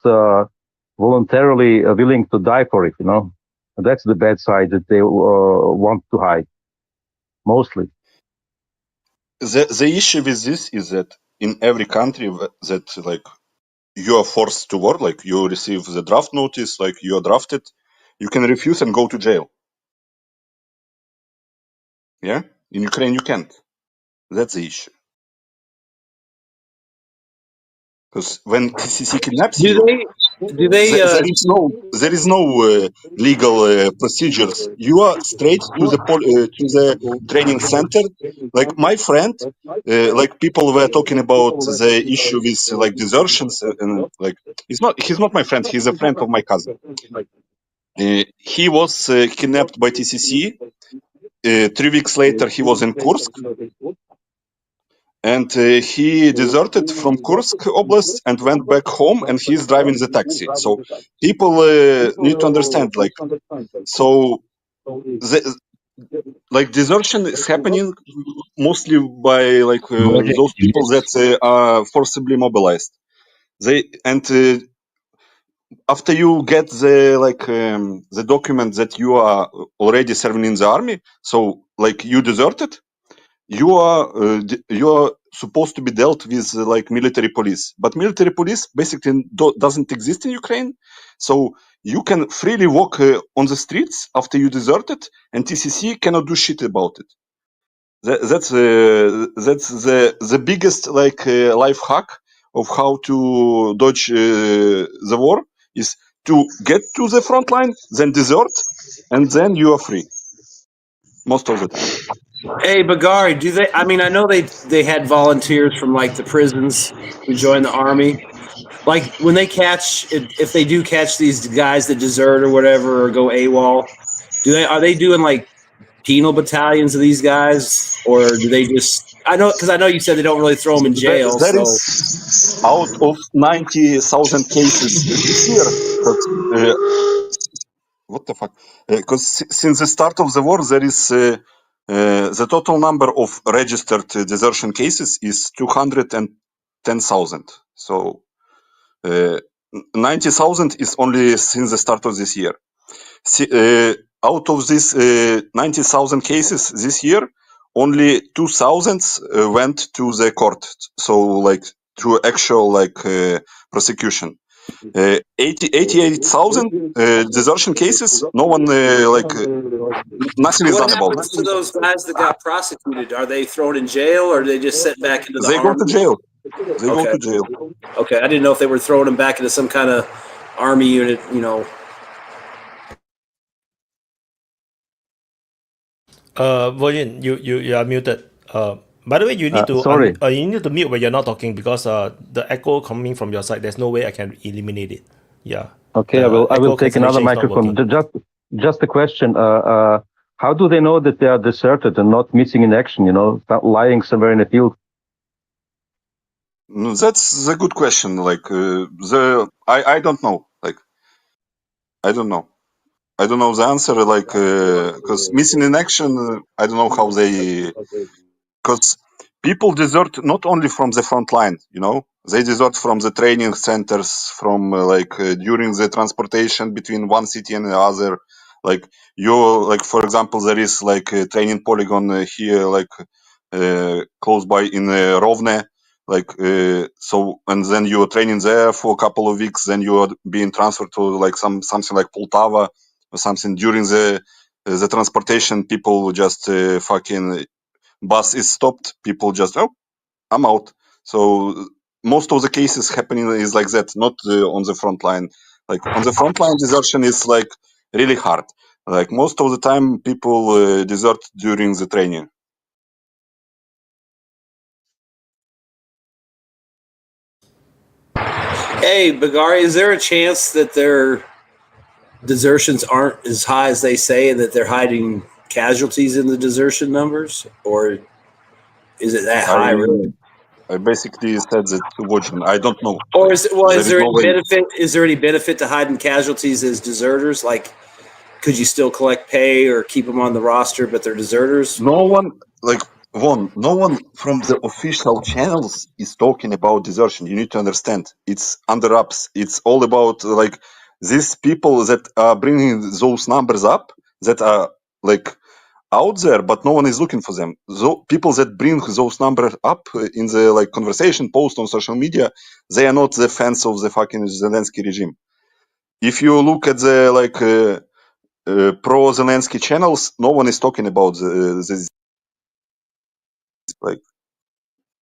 voluntarily willing to die for it, you know. And that's the bad side that they want to hide, mostly. The issue with this is that in every country that like you are forced to war, like you receive the draft notice, like you are drafted, you can refuse and go to jail. Yeah, in Ukraine you can't. That's the issue. Because when TCC kidnaps you, there is no legal procedures. You are straight to the training center. Like my friend, like people were talking about the issue with like desertions, and like he's not my friend. He's a friend of my cousin. He was kidnapped by TCC. 3 weeks later, he was in Kursk. And he deserted from Kursk Oblast and went back home, and he's driving the taxi. So people need to understand, like, so like desertion is happening mostly by like those people that are forcibly mobilized. After you get the document that you are already serving in the army, so like you deserted, you are supposed to be dealt with like military police, but military police basically doesn't exist in Ukraine, so you can freely walk on the streets after you deserted, and TCC cannot do shit about it. That's the biggest like life hack of how to dodge the war is to get to the front line, then desert, and then you are free most of the time. Hey, Bagari, do they? I mean, I know they had volunteers from like the prisons who joined the army. Like when they catch, if they do catch these guys that desert or whatever or go AWOL, are they doing like penal battalions of these guys, or do they just? I know you said they don't really throw them in jail. That So is out of 90,000 cases this year. What the fuck? Because since the start of the war, there is the total number of registered desertion cases is 210,000. So 90,000 is only since the start of this year. Out of these 90,000 cases this year, only 2,000 went to the court. So like to actual like prosecution. 88,000 desertion cases. No one nothing is done about it. What happens to those guys that got prosecuted? Are they thrown in jail, or are they just sent back into the They army? go to jail. They go to jail. Okay, I didn't know if they were throwing them back into some kind of army unit, you know. Virgin, you are muted. By the way, you need to sorry. you need to mute when you're not talking, because the echo coming from your side, there's no way I can eliminate it. Yeah. Okay, I will take another microphone. Just a question. How do they know that they are deserted and not missing in action? You know, lying somewhere in the field. That's a good question. Like I don't know. Like I don't know. I don't know the answer. Like because missing in action, I don't know how they. Because people desert not only from the front line. You know, they desert from the training centers, from during the transportation between one city and the other. Like for example, there is like a training polygon here, close by in Rovne. So, and then you're training there for a couple of weeks, then you're being transferred to like something like Poltava or something. During the transportation, people just fucking bus is stopped, people just I'm out. So most of the cases happening is like that, not on the front line. Like on the front line, desertion is like really hard. Like most of the time, people desert during the training. Hey, Bagari, is there a chance that their desertions aren't as high as they say, and that they're hiding casualties in the desertion numbers, or is it that high? Really? I basically said that to Wojin. I don't know. Or is there any benefit? Is there any benefit to hiding casualties as deserters? Like, could you still collect pay or keep them on the roster, but they're deserters? No one from the official channels is talking about desertion. You need to understand. It's under wraps. It's all about like these people that are bringing those numbers up, that are like out there, but no one is looking for them. People that bring those numbers up in the like conversation post on social media, they are not the fans of the fucking Zelensky regime. If you look at the like pro Zelensky channels, no one is talking about this. Like,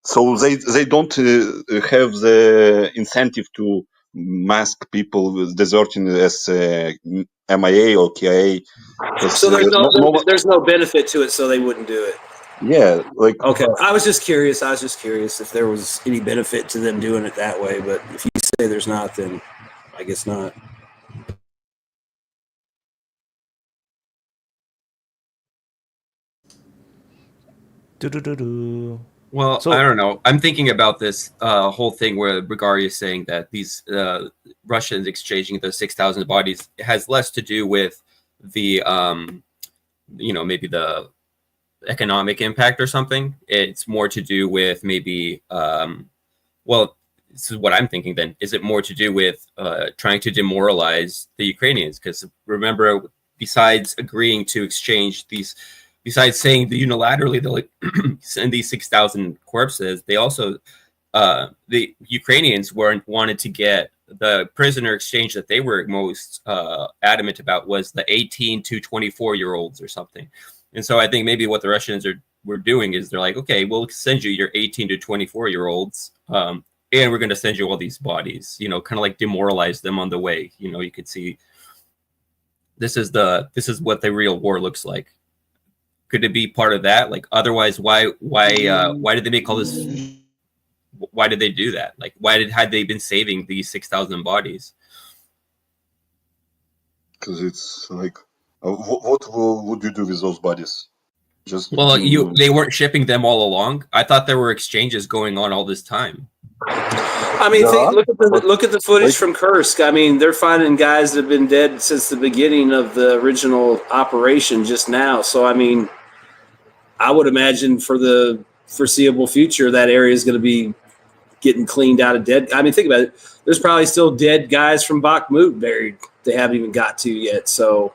so they don't have the incentive to mask people deserting as MIA or KIA. So there's no benefit to it, so they wouldn't do it. Yeah, like okay. I was just curious if there was any benefit to them doing it that way. But if you say there's not, then I guess not. Well, I don't know. I'm thinking about this whole thing where Bagari is saying that these Russians exchanging the 6,000 bodies has less to do with the maybe the economic impact or something. It's more to do with maybe, well, this is what I'm thinking then. Is it more to do with trying to demoralize the Ukrainians? Because remember, besides agreeing to exchange these, besides saying that unilaterally they'll send these 6,000 corpses, they also, the Ukrainians wanted to get the prisoner exchange that they were most adamant about was the 18 to 24-year-olds or something. And so I think maybe what the Russians were doing is they're like, okay, we'll send you your 18 to 24-year-olds, and we're going to send you all these bodies, kind of like demoralize them on the way. You could see this is what the real war looks like. Could it be part of that? Like, otherwise, why did they make all this? Why did they do that? Like, had they been saving these 6,000 bodies? Because it's like, what would you do with those bodies? Just they weren't shipping them all along. I thought there were exchanges going on all this time. I mean, look at the footage from Kursk. I mean, they're finding guys that have been dead since the beginning of the original operation just now. So, I mean, I would imagine for the foreseeable future, that area is going to be getting cleaned out of dead. I mean, think about it. There's probably still dead guys from Bakhmut buried they haven't even got to yet. So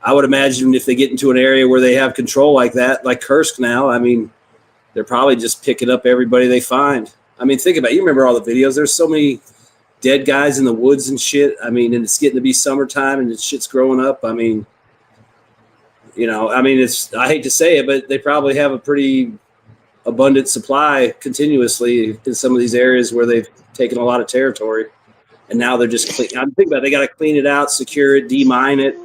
I would imagine if they get into an area where they have control like that, like Kursk now, I mean, they're probably just picking up everybody they find. I mean, think about it. You remember all the videos. There's so many dead guys in the woods and shit. I mean, and it's getting to be summertime and the shit's growing up. I mean, I hate to say it, but they probably have a pretty abundant supply continuously in some of these areas where they've taken a lot of territory. And now they're just clean. I'm thinking about it, they got to clean it out, secure it, demine it.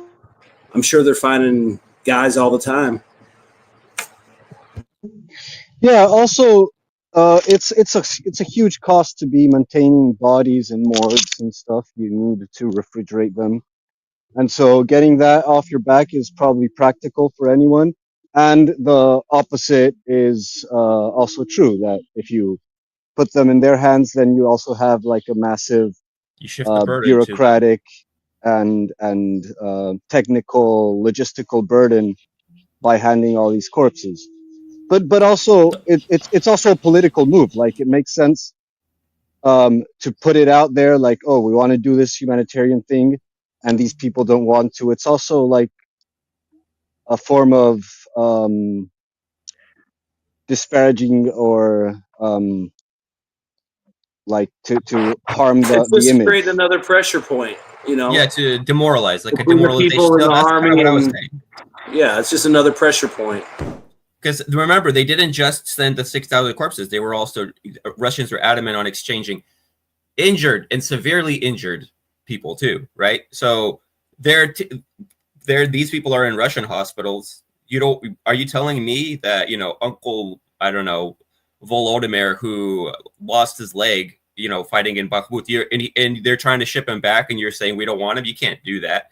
I'm sure they're finding guys all the time. Yeah. Also, it's a huge cost to be maintaining bodies and morgues and stuff. You need to refrigerate them, and so getting that off your back is probably practical for anyone. And the opposite is also true, that if you put them in their hands, then you also have like a massive bureaucratic and technical logistical burden by handling all these corpses. But also it's also a political move. Like, it makes sense to put it out there, like, oh, we want to do this humanitarian thing, and these people don't want to. It's also like a form of disparaging or like to harm the image. Create another pressure point, Yeah, to demoralize, like a demoralization. People in the That's army kind of what I was saying. Yeah, it's just another pressure point. Because remember, they didn't just send the 6,000 corpses. They were also, Russians were adamant on exchanging injured and severely injured people too, right? So these people are in Russian hospitals. Are you telling me that, Uncle, I don't know, Volodymyr, who lost his leg, fighting in Bakhmut, and they're trying to ship him back, and you're saying we don't want him? You can't do that.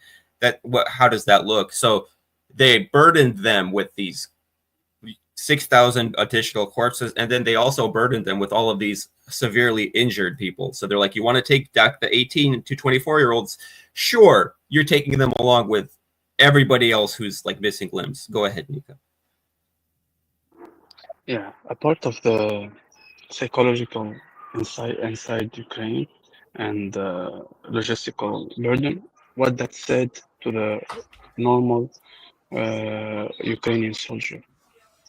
How does that look? So they burdened them with these 6,000 additional corpses, and then they also burdened them with all of these severely injured people. So they're like, you want to take back the 18 to 24-year-olds? Sure, you're taking them along with everybody else who's like missing limbs. Go ahead, Nika. Yeah, a part of the psychological inside Ukraine and logistical burden, what that said to the normal Ukrainian soldier.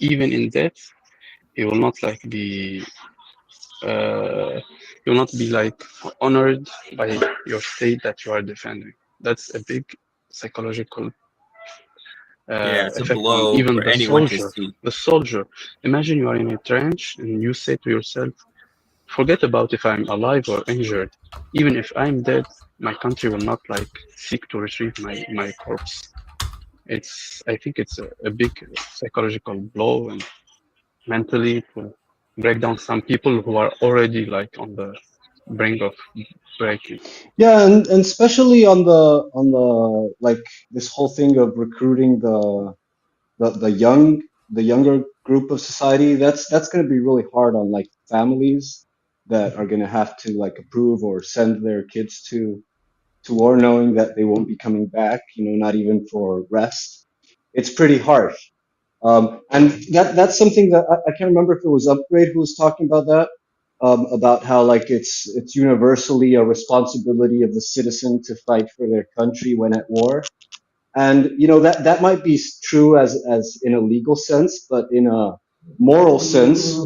Even in death, he will not be honored by your state that you are defending. That's a big psychological it's effect a blow on even for the anyone soldier. to see. The soldier. Imagine you are in a trench and you say to yourself, forget about if I'm alive or injured. Even if I'm dead, my country will not seek to retrieve my corpse. I think it's a big psychological blow, and mentally it will break down some people who are already on the brink of breaking. Yeah, and especially on the like this whole thing of recruiting the younger group of society. That's going to be really hard on like families that are going to have to like approve or send their kids to war, knowing that they won't be coming back. Not even for rest. it's pretty harsh. And that's something that I can't remember if it was Upgrade who was talking about that, about how like it's universally a responsibility of the citizen to fight for their country when at war. And you know that might be true as in a legal sense, but in a moral sense,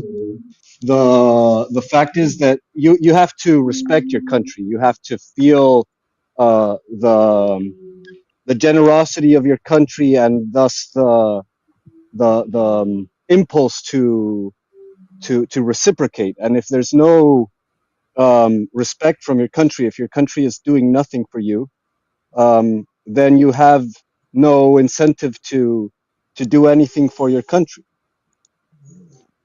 the fact is that you have to respect your country. You have to feel the generosity of your country, and thus the impulse to reciprocate. And if there's no respect from your country, if your country is doing nothing for you, then you have no incentive to do anything for your country.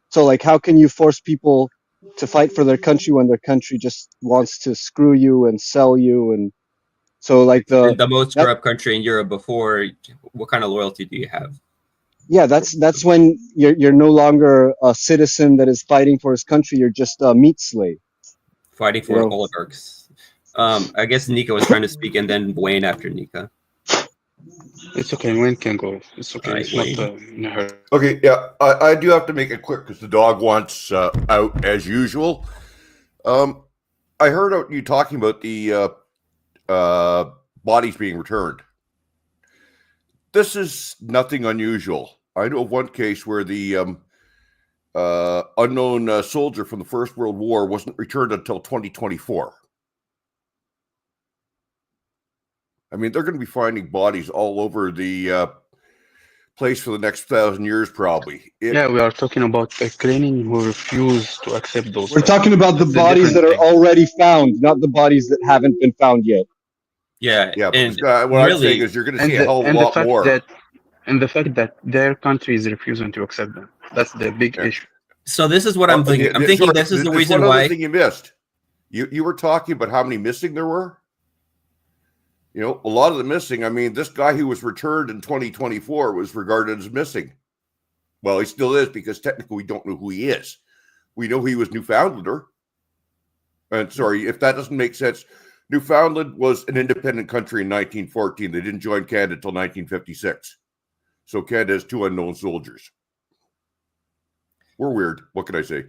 So like, how can you force people to fight for their country when their country just wants to screw you and sell you? And so like the most corrupt country in Europe before, what kind of loyalty do you have? Yeah, that's when you're no longer a citizen that is fighting for his country. You're just a meat slave. Fighting for oligarchs. I guess Nika was trying to speak, and then Wayne after Nika. It's okay. Wayne can go. It's okay. Right, it's not in a hurry. Okay, yeah, I do have to make it quick because the dog wants out as usual. I heard you talking about the bodies being returned. This is nothing unusual. I know of one case where the unknown soldier from the First World War wasn't returned until 2024. I mean, they're going to be finding bodies all over the place for the next 1,000 years, probably. Yeah, we are talking about Ukrainians who refuse to accept those. We're talking about the bodies that are already found, not the bodies that haven't been found yet. Yeah, and what I'm saying is you're going to see a hell of a lot more. And the fact that their country is refusing to accept them. That's the big issue. So this is what I'm thinking. I'm thinking this is the reason why. One other thing you missed. You were talking about how many missing there were. You know, a lot of the missing. I mean, this guy who was returned in 2024 was regarded as missing. Well, he still is because technically we don't know who he is. We know he was Newfoundlander. And sorry, if that doesn't make sense, Newfoundland was an independent country in 1914. They didn't join Canada until 1956. So Canada has 2 unknown soldiers. We're weird. What can I say?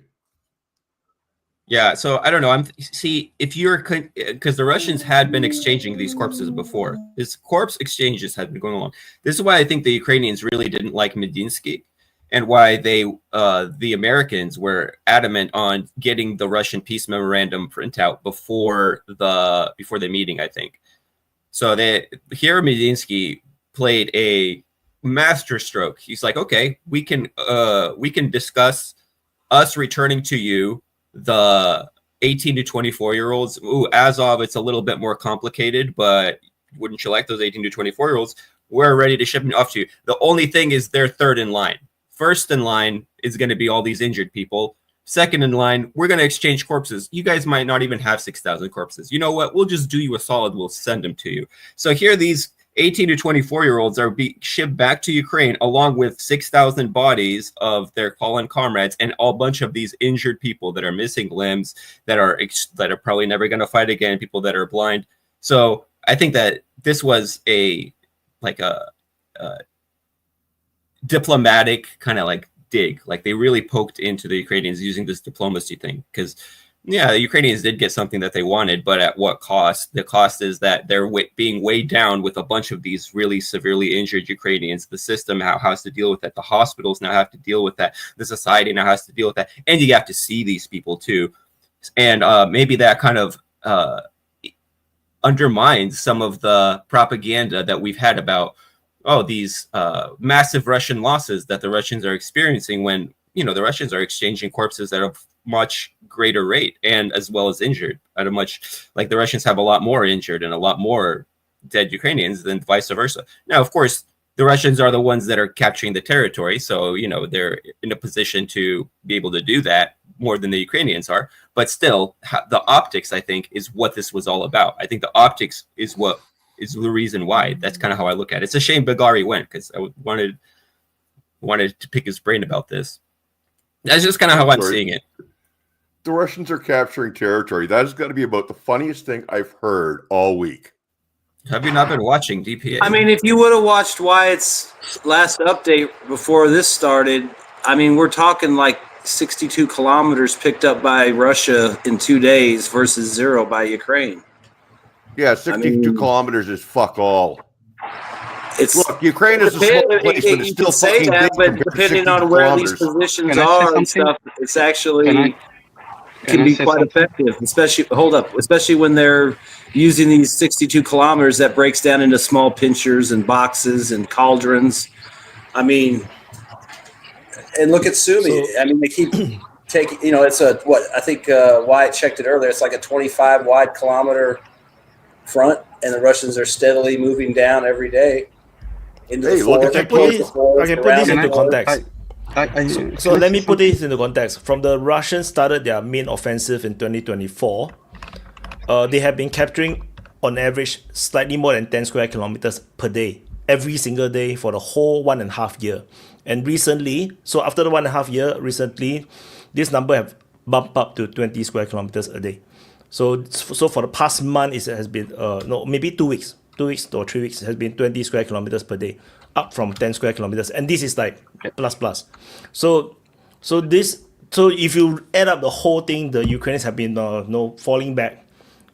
Yeah, so I don't know. If you're, because the Russians had been exchanging these corpses before. This corpse exchanges had been going on. This is why I think the Ukrainians really didn't like Medinsky, and why the Americans were adamant on getting the Russian peace memorandum printout before the meeting, I think. So here Medinsky played a master stroke. He's like, okay, we can discuss us returning to you the 18 to 24-year-olds. Ooh, Azov, it's a little bit more complicated, but wouldn't you like those 18 to 24-year-olds? We're ready to ship them off to you. The only thing is they're third in line. First in line is going to be all these injured people. Second in line, we're going to exchange corpses. You guys might not even have 6,000 corpses. You know what? We'll just do you a solid. We'll send them to you. So here these 18 to 24-year-olds are being shipped back to Ukraine along with 6,000 bodies of their fallen comrades and a bunch of these injured people that are missing limbs, that are probably never going to fight again, people that are blind. So I think that this was a diplomatic kind of like dig. Like they really poked into the Ukrainians using this diplomacy thing because yeah, the Ukrainians did get something that they wanted, but at what cost? The cost is that they're being weighed down with a bunch of these really severely injured Ukrainians. The system now has to deal with that. The hospitals now have to deal with that. The society now has to deal with that. And you have to see these people too. And maybe that kind of undermines some of the propaganda that we've had about, these massive Russian losses that the Russians are experiencing when, the Russians are exchanging corpses at a much greater rate and as well as injured at a much, like the Russians have a lot more injured and a lot more dead Ukrainians than vice versa. Now, of course, the Russians are the ones that are capturing the territory. So, they're in a position to be able to do that more than the Ukrainians are. But still, the optics, I think, is what this was all about. I think the optics is what is the reason why. That's kind of how I look at it. It's a shame Bagari went because I wanted to pick his brain about this. That's just kind of how I'm seeing it. The Russians are capturing territory. That is going to be about the funniest thing I've heard all week. Have you not been watching DPA? I mean, if you would have watched Wyatt's last update before this started, I mean, we're talking like 62 kilometers picked up by Russia in 2 days versus 0 by Ukraine. Yeah, 62 kilometers is fuck all. Look, Ukraine is a small place, but it's still fucking big. But depending on where these positions are and stuff, it's actually can be quite effective. Especially when they're using these 62 kilometers that breaks down into small pinchers and boxes and cauldrons. I mean, and look at Sumy. I mean, they keep taking. You know, it's a what I think Wyatt checked it earlier. It's like a 25 wide kilometer front, and the Russians are steadily moving down every day. Okay, put this into context. So let me put this into context. From the Russians started their main offensive in 2024, they have been capturing, on average, slightly more than 10 square kilometers per day, every single day for the whole 1.5 year. And recently, so after the 1.5 year, recently, this number have bumped up to 20 square kilometers a day. So for the past month, it has been, maybe 2 weeks. 2 weeks or 3 weeks has been 20 square kilometers per day, up from 10 square kilometers, and this is like plus. So if you add up the whole thing, the Ukrainians have been falling back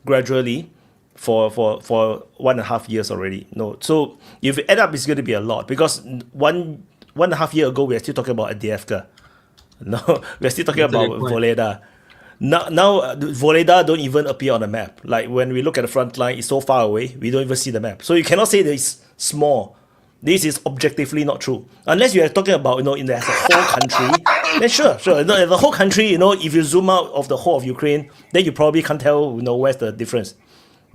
gradually for 1.5 years already. So if you add up, it's going to be a lot, because 1.5 years ago we are still talking about Adeyevka. No, we're still talking about Voleda. Now Voleda don't even appear on the map. Like when we look at the front line, it's so far away, we don't even see the map. So you cannot say that it's small. This is objectively not true. Unless you are talking about, in the whole country, then sure. The whole country, if you zoom out of the whole of Ukraine, then you probably can't tell, where's the difference.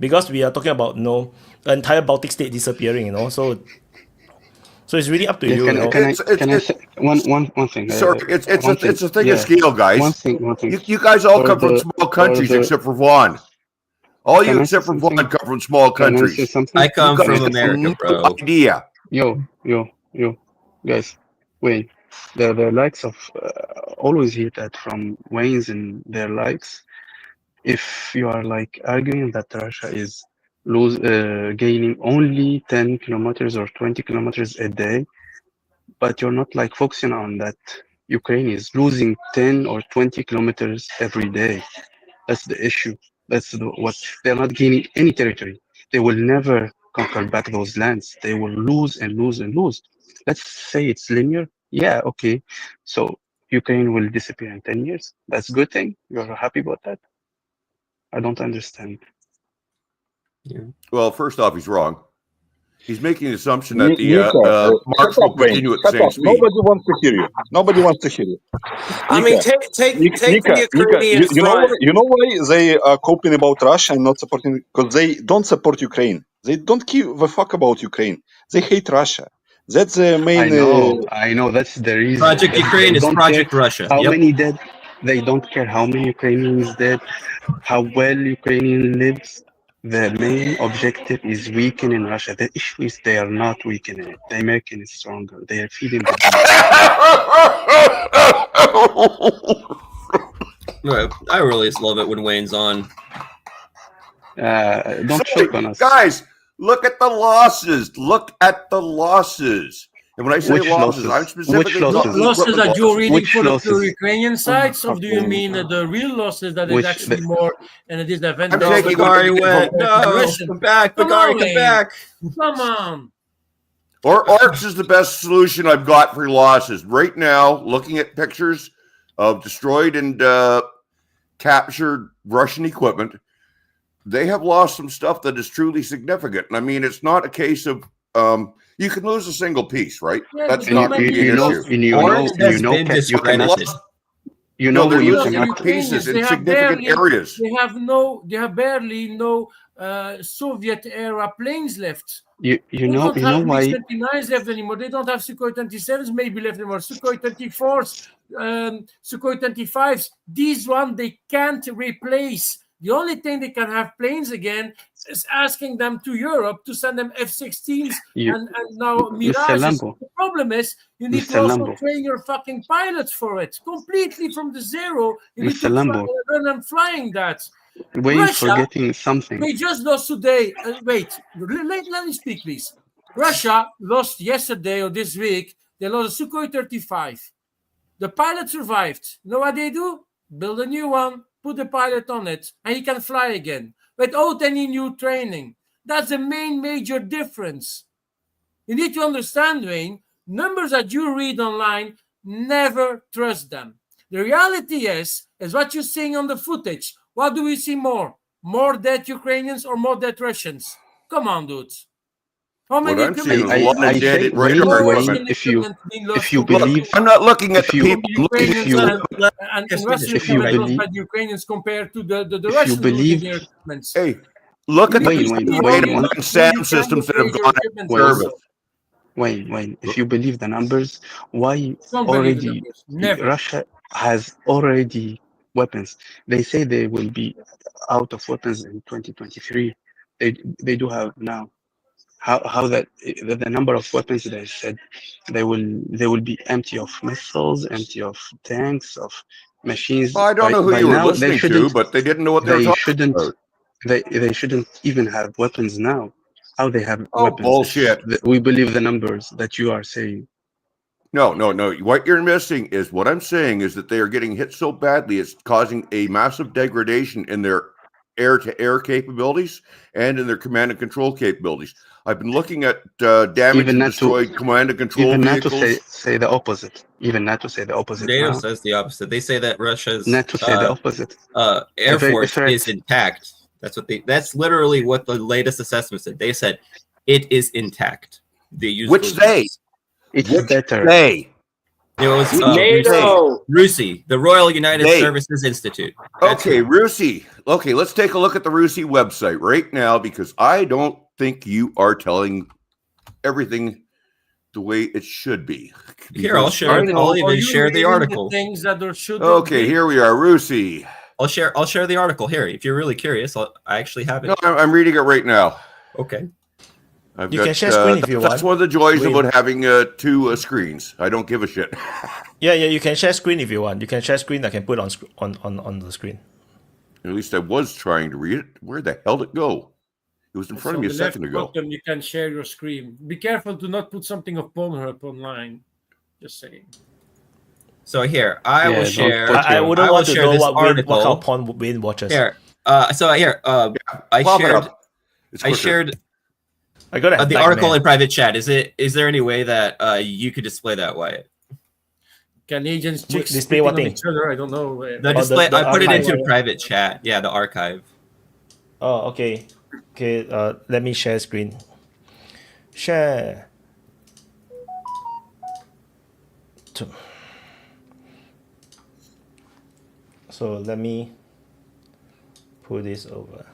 Because we are talking about, the entire Baltic state disappearing, So it's really up to you. Can I say one thing? Sorry, it's a thing of scale, guys. One thing. You guys all come from small countries except for Vaughn. All you except for Vaughn come from small countries. I come from America, bro. Idea. Yo, guys, wait. The likes of always hear that from Wayne's and their likes. If you are like arguing that Russia is gaining only 10 kilometers or 20 kilometers a day, but you're not like focusing on that Ukraine is losing 10 or 20 kilometers every day. That's the issue. What they're not gaining any territory. They will never conquer back those lands. They will lose and lose and lose. Let's say it's linear. Yeah, okay. So Ukraine will disappear in 10 years. That's a good thing. You're happy about that? I don't understand. Yeah. Well, first off, he's wrong. He's making the assumption that the march will continue at the same speed. Nobody wants to hear you. Nobody wants to hear you. I mean, take the Ukrainian front. You know why they are coping about Russia and not supporting? Because they don't support Ukraine. They don't give a fuck about Ukraine. They hate Russia. That's the main. I know. That's the reason. Project Ukraine is Project Russia. How many dead? They don't care how many Ukrainians dead, how well Ukrainian lives. The main objective is weakening Russia. The issue is they are not weakening it. They're making it stronger. They are feeding the I really just love it when Wayne's on. Don't choke on us. Guys, look at the losses. Look at the losses. And when I say losses, I'm specifically losses that you're reading for the Ukrainian sides, or do you mean the real losses that is actually more and it is the event? Bagari went. No, come back. Bagari, come back. Come on. Or ARCS is the best solution I've got for losses. Right now, looking at pictures of destroyed and captured Russian equipment, they have lost some stuff that is truly significant. And I mean, it's not a case of you can lose a single piece, right? Yeah, that's not the issue. You know, they're losing pieces in significant areas. They have barely no Soviet era planes left. You know why? They don't have MiG-29s left anymore. They don't have Sukhoi 27s maybe left anymore. Sukhoi 24s, Sukhoi 25s. These ones they can't replace. The only thing they can have planes again is asking them to Europe to send them F-16s and now Mirages. The problem is you need to also train your fucking pilots for it completely from the zero. You need to learn them flying that. Wayne Russia, forgetting something. they just lost today. Wait, let me speak, please. Russia lost yesterday or this week. They lost a Sukhoi 35. The pilot survived. You know what they do? Build a new one, put the pilot on it, and he can fly again without any new training. That's the main major difference. You need to understand, Wayne, numbers that you read online, never trust them. The reality is what you're seeing on the footage. What do we see more? More dead Ukrainians or more dead Russians? Come on, dudes. How many what I'm seeing is a lot of dead if you believe, I'm not looking at the people. And Russian equipment by the Ukrainians compared to the Russians losing their equipment. Hey, look at the SAM systems that have gone out of service. Wayne, if you believe the numbers, why already Russia has already weapons? They say they will be out of weapons in 2023. They do have now. How that the number of weapons they said they will be empty of missiles, empty of tanks, of machines. Well, I don't know who you were listening to, but they didn't know what they were talking about. They shouldn't even have weapons now. How they have weapons? Bullshit. We believe the numbers that you are saying. No. What you're missing is what I'm saying is that they are getting hit so badly it's causing a massive degradation in their air-to-air capabilities and in their command and control capabilities. I've been looking at damage and destroyed command and control vehicles. Even NATO say the opposite. Even NATO say the opposite. NATO says the opposite. They say that Russia's NATO say the opposite. Air Force is intact. That's literally what the latest assessment said. They said it is intact. They use which they? It's better. They. It was NATO. RUSI, the Royal United Services Institute. Okay, RUSI. Okay, let's take a look at the RUSI website right now because I don't think you are telling everything the way it should be. Here, I'll share. I'll even share the article. Things that there should okay, here we are, RUSI. I'll share the article here. If you're really curious, I actually have it. No, I'm reading it right now. Okay. You can share screen if you want. That's one of the joys about having two screens. I don't give a shit. Yeah, you can share screen if you want. You can share screen. I can put on the screen. At least I was trying to read it. Where the hell did it go? It was in front of me a second ago. Bottom, you can share your screen. Be careful to not put something of Pornhub online. Just saying. So here, I will share. I wouldn't want to know what kind article. of porn Wayne watches. Here, I shared. I got the article in private chat. Is there any way that you could display that, Wyatt? Canadians display what thing? Each other. I don't know. The display. I put it into private chat. Yeah, the archive. Oh, okay. Okay. Let me share screen. Share. So let me put this over.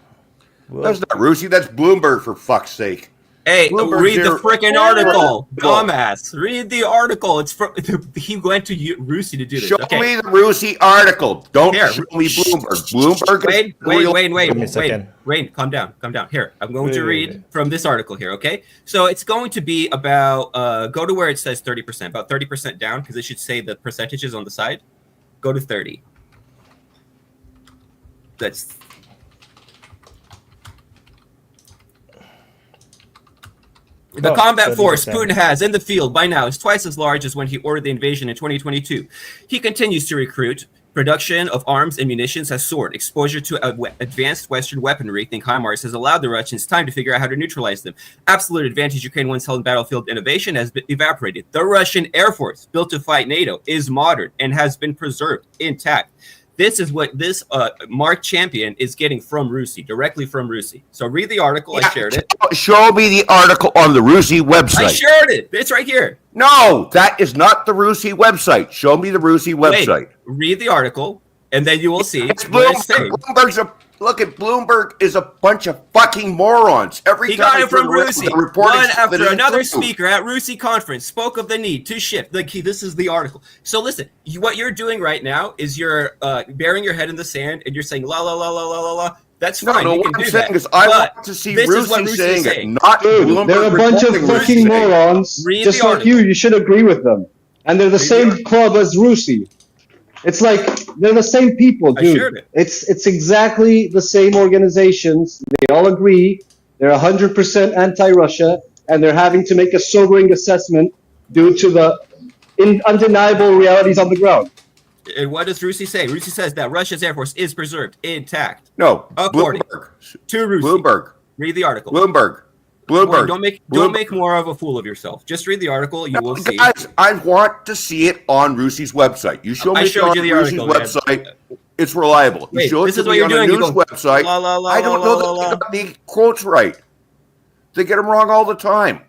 That's not RUSI. That's Bloomberg, for fuck's sake. Hey, Bloomberg read the freaking article, dumbass. Read the article. It's from. He went to RUSI to do this. Show me the RUSI article. Don't show me Bloomberg. Bloomberg. Wayne, calm down. Here, I'm going to read from this article here. Okay, so it's going to be about. Go to where it says 30%, about 30% down, because it should say the percentages on the side. Go to 30. That's. The combat 30%. Force Putin has in the field by now is twice as large as when he ordered the invasion in 2022. He continues to recruit. Production of arms and munitions has soared. Exposure to advanced Western weaponry, think HIMARS, has allowed the Russians time to figure out how to neutralize them. Absolute advantage Ukraine once held in battlefield innovation has been evaporated. The Russian Air Force, built to fight NATO, is modern and has been preserved intact. This is what this Mark Champion is getting from RUSI, directly from RUSI. So read the article. I shared it. Show me the article on the RUSI website. I shared it. It's right here. No, that is not the RUSI website. Show me the RUSI website. Read the article, and then you will see it's Bloomberg. Bloomberg is a bunch of fucking morons. He got it from RUSI. One after another speaker at RUSI conference spoke of the need to shift. This is the article. So listen, what you're doing right now is you're burying your head in the sand and you're saying la la la la la la la. That's fine. No, you what can I'm do saying that. is I want to see RUSI saying it, not Bloomberg. They're a bunch of fucking morons, just like you. You should agree with them. And they're the same club as RUSI. It's like They're the same people, I shared dude. it. It's exactly the same organizations. They all agree. They're 100% anti-Russia, and they're having to make a sobering assessment due to the undeniable realities on the ground. And what does Rusi say? Rusi says that Russia's Air Force is preserved, intact. No, according Bloomberg. to Rusi. Bloomberg. Read the article. Bloomberg. Well, don't make more of a fool of yourself. Just read the article. You will see. Guys, I want to see it on Rusi's website. You show me I showed on you the Rusi's article, website. It's reliable. You Wait, show it this to is what me you're on doing. a You news go, website. la, la, la, I don't la, know la, that they la. got the quotes right. They get them wrong all the time.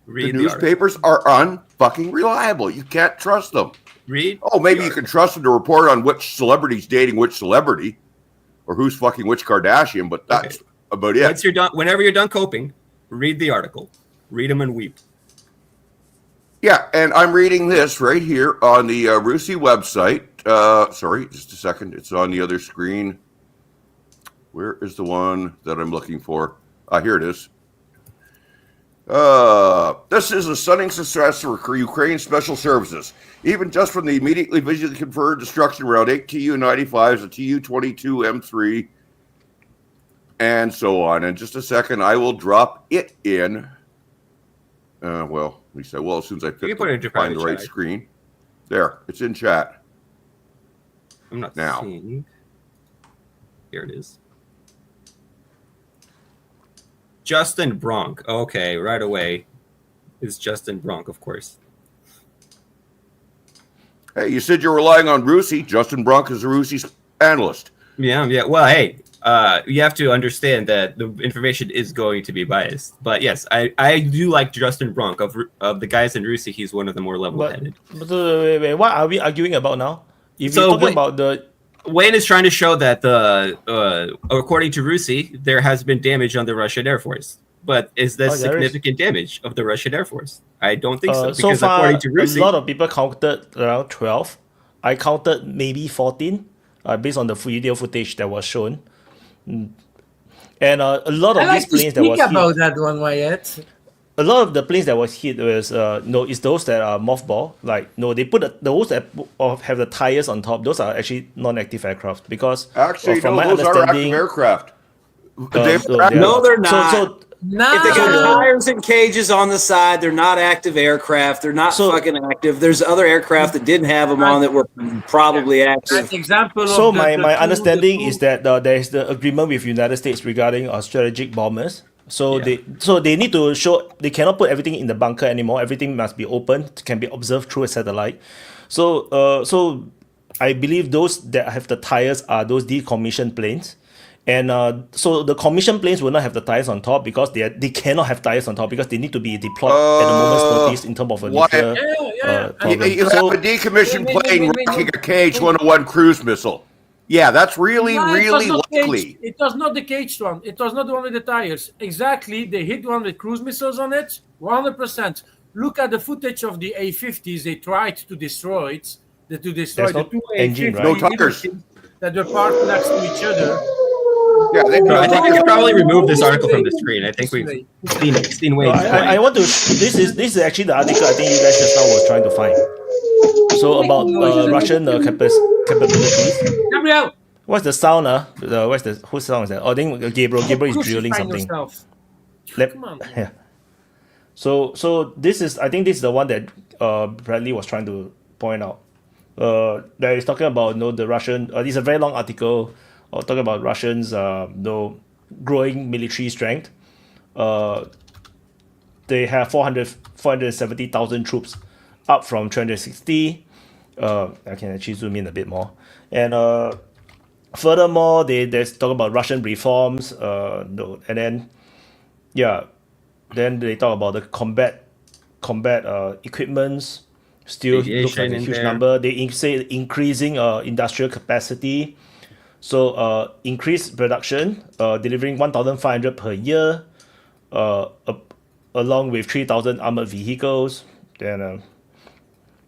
Read the the newspapers are unfucking reliable. You can't trust them. Read. Oh, maybe you can trust them to report on which celebrity's dating which celebrity, or who's fucking which Kardashian. But that's about it. Once you're done, whenever you're done coping, read the article. Read them and weep. Yeah, and I'm reading this right here on the Rusi website. Sorry, just a second. It's on the other screen. Where is the one that I'm looking for? Here it is. This is a stunning success for Ukraine Special Services. Even just from the immediately visually confirmed destruction around 8 Tu-95s, a Tu-22M3, and so on. In just a second, I will drop it in. Well, at least I will as soon as I find the right screen. There, it's in chat. I'm not now. seeing. Here it is. Justin Bronk. Okay, right away. It's Justin Bronk, of course. Hey, you said you're relying on Rusi. Justin Bronk is a Rusi analyst. Yeah. Well, hey, you have to understand that the information is going to be biased. But yes, I do like Justin Bronk. Of the guys in Rusi, he's one of the more level-headed. But wait, what are we arguing about now? If you're talking about the... Wayne is trying to show that according to Rusi, there has been damage on the Russian Air Force. But is there significant damage of the Russian Air Force? I don't think so. Because so far, according to Rusi, a lot of people counted around 12. I counted maybe 14 based on the video footage that was shown. And a lot of these planes that was hit... about that one, Wyatt. A lot of the planes that was hit was is those that are mothball. Like they put those that have the tires on top. Those are actually non-active aircraft because actually from no, my those are active understanding, aircraft. No, they're not. No. If they got tires and cages on the side, they're not active aircraft. They're not fucking active. There's other aircraft that didn't have them on that were probably active. Example. So my understanding is that there is the agreement with United States regarding strategic bombers. So they need to show they cannot put everything in the bunker anymore. Everything must be open, can be observed through a satellite. So I believe those that have the tires are those decommissioned planes. And so the commissioned planes will not have the tires on top because they cannot have tires on top because they need to be deployed at the moment's notice in terms of a nuclear problem. You have a decommissioned plane rocking a KH-101 cruise missile. Yeah, that's really likely. It was not the caged one. It was not the one with the tires. Exactly, they hit one with cruise missiles on it. 100%. Look at the footage of the A-50s. They tried to destroy it. To destroy the two engine, A-50 right? No tires. that were parked next to each other. Yeah, I think we can probably remove this article from the screen. I think we've seen Wayne's point. I want to. This is actually the article I think you guys just now was trying to find. So about Russian capabilities. Gabriel. What's the sound? Whose sound is that? Oh, I think Gabriel is drilling something. Come on. Yeah. So this is, I think this is the one that Bradley was trying to point out. That is talking about the Russian. This is a very long article. Talking about Russians, growing military strength. They have 470,000 troops, up from 360. I can actually zoom in a bit more. And furthermore, they talk about Russian reforms. And then, then they talk about the combat equipments. Still looks like a huge number. They say increasing industrial capacity. So increased production, delivering 1,500 per year, along with 3,000 armored vehicles. Then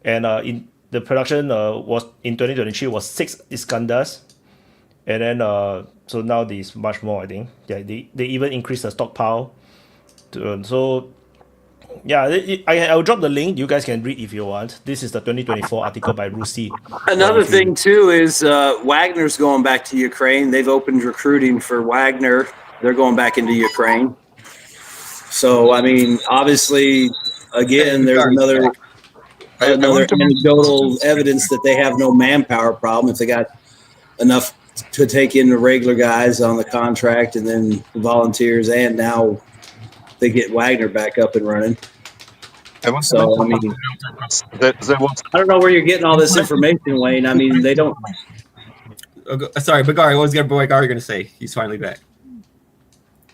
in the production was in 2023 was 6 Iskandars, and then so now there's much more. I think they even increased the stockpile. So Yeah, I'll drop the link. You guys can read if you want. This is the 2024 article by Rusi. Another thing too is Wagner's going back to Ukraine. They've opened recruiting for Wagner. They're going back into Ukraine. So I mean, obviously, again, there's another anecdotal evidence that they have no manpower problem if they got enough to take in the regular guys on the contract and then volunteers, and now they get Wagner back up and running. So I mean, I don't know where you're getting all this information, Wayne. I mean, they don't. Sorry, Bagari, what was Bagari going to say? He's finally back.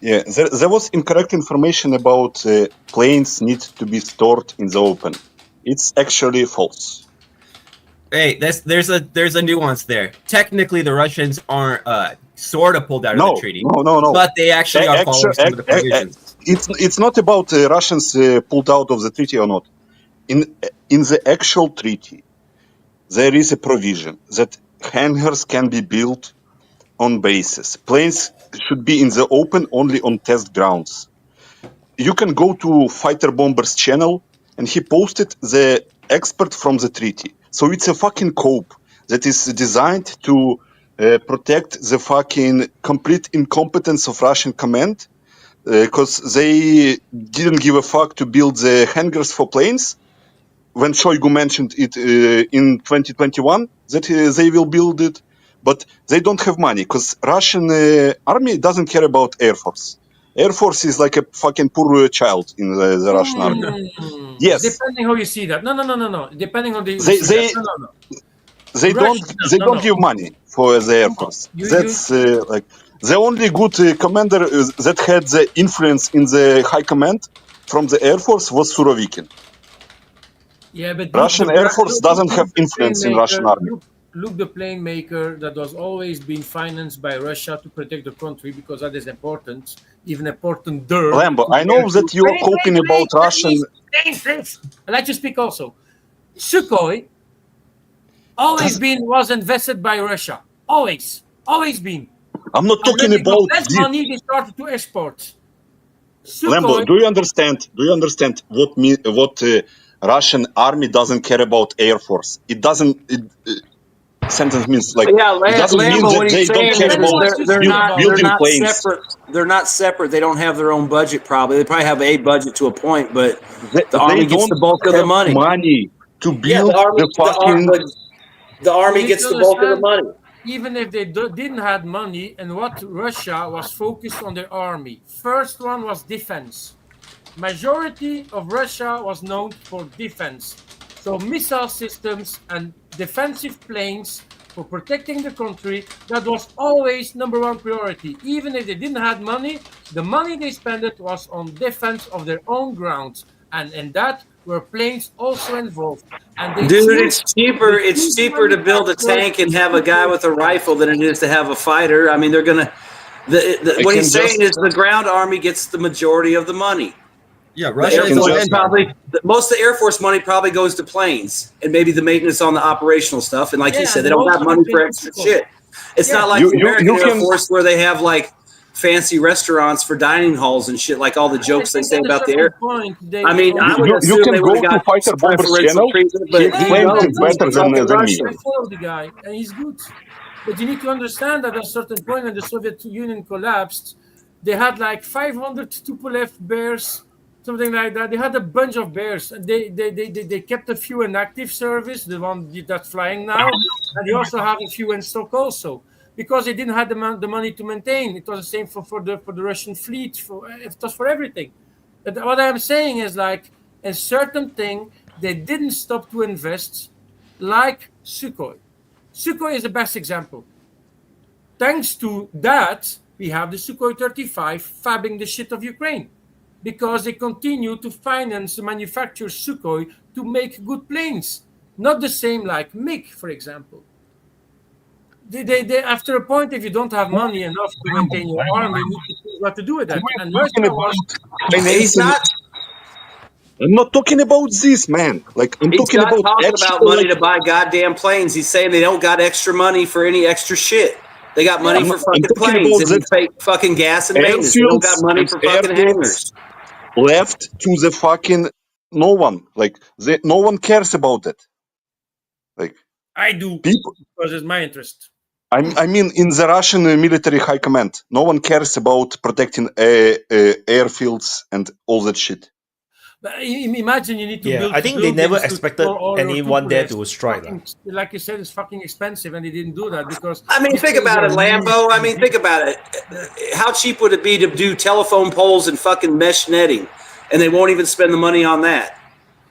Yeah, there was incorrect information about planes need to be stored in the open. It's actually false. Hey, there's a nuance there. Technically, the Russians aren't sort of pulled out of the treaty. No. But they actually are following some of the provisions. It's not about Russians pulled out of the treaty or not. In the actual treaty, there is a provision that hangars can be built on bases. Planes should be in the open only on test grounds. You can go to Fighter Bomber's channel, and he posted the expert from the treaty. So it's a fucking cope that is designed to protect the fucking complete incompetence of Russian command, because they didn't give a fuck to build the hangars for planes. When Shoigu mentioned it in 2021 that they will build it, but they don't have money because Russian army doesn't care about Air Force. Air Force is like a fucking poor child in the Russian army. Yes. Depending how you see that. No. Depending on the they don't give money for the Air Force. That's like the only good commander that had the influence in the high command from the Air Force was Surovikin. Yeah, but Russian Air Force doesn't have influence in Russian army. Look, the plane maker that was always being financed by Russia to protect the country, because that is important, even important. Lambo, I know that you are talking about Russian. I'd like to speak also. Sukhoi was invested by Russia. Always been. I'm not talking about less this. money they started to export. Lambo, do you understand? What Russian army doesn't care about Air Force? It doesn't. Sentence means like it doesn't mean that they don't care about building planes. They're not separate. They don't have their own budget. Probably they probably have a budget to a point, but the army gets the bulk of the money. Money to build the army gets the bulk of the money. Even if they didn't have money, and what Russia was focused on their army. First one was defense. Majority of Russia was known for defense. So missile systems and defensive planes for protecting the country, that was always #1 priority. Even if they didn't have money, the money they spent was on defense of their own grounds. And in that were planes also involved. And it's cheaper to build a tank and have a guy with a rifle than it is to have a fighter. I mean, they're gonna what he's saying is the ground army gets the majority of the money. Yeah, Russia most of the Air Force money probably goes to planes and maybe the maintenance on the operational stuff. And like you said, they don't have money for extra shit. It's not like the American Air Force where they have like fancy restaurants for dining halls and shit, like all the jokes they say about the air. I mean, I would assume you can go to Fighter Bomber's channel. He explains it better than me. I follow the guy, and he's good. But you need to understand that at a certain point when the Soviet Union collapsed, they had like 500 Tupolev bears, something like that. They had a bunch of bears, and they kept a few in active service, the one that's flying now, and they also have a few in stock also, because they didn't have the money to maintain. It was the same for the Russian fleet. It was for everything. But what I'm saying is, like, a certain thing they didn't stop to invest, like Sukhoi. Sukhoi is the best example. Thanks to that, we have the Sukhoi 35 fabbing the shit of Ukraine, because they continue to finance the manufacturer Sukhoi to make good planes. Not the same like MiG, for example. They after a point, if you don't have money enough to maintain your army, you need to choose what to do with that. And I'm not talking about this, man. Like I'm talking about money to buy goddamn planes. He's saying they don't got extra money for any extra shit. They got money for fucking planes and fake fucking gas and maintenance. They don't got money for fucking hangars. left to the fucking no one. Like no one cares about it. Like I do people, because it's my interest. I mean, in the Russian military high command, no one cares about protecting airfields and all that shit. But imagine you need to build. I think they never buildings to expected store all your anyone there troops. to strike. Like you said, it's fucking expensive, and they didn't do that because. I mean, think about it, Lambo. I mean, think about it. How cheap would it be to do telephone poles and fucking mesh netting, and they won't even spend the money on that?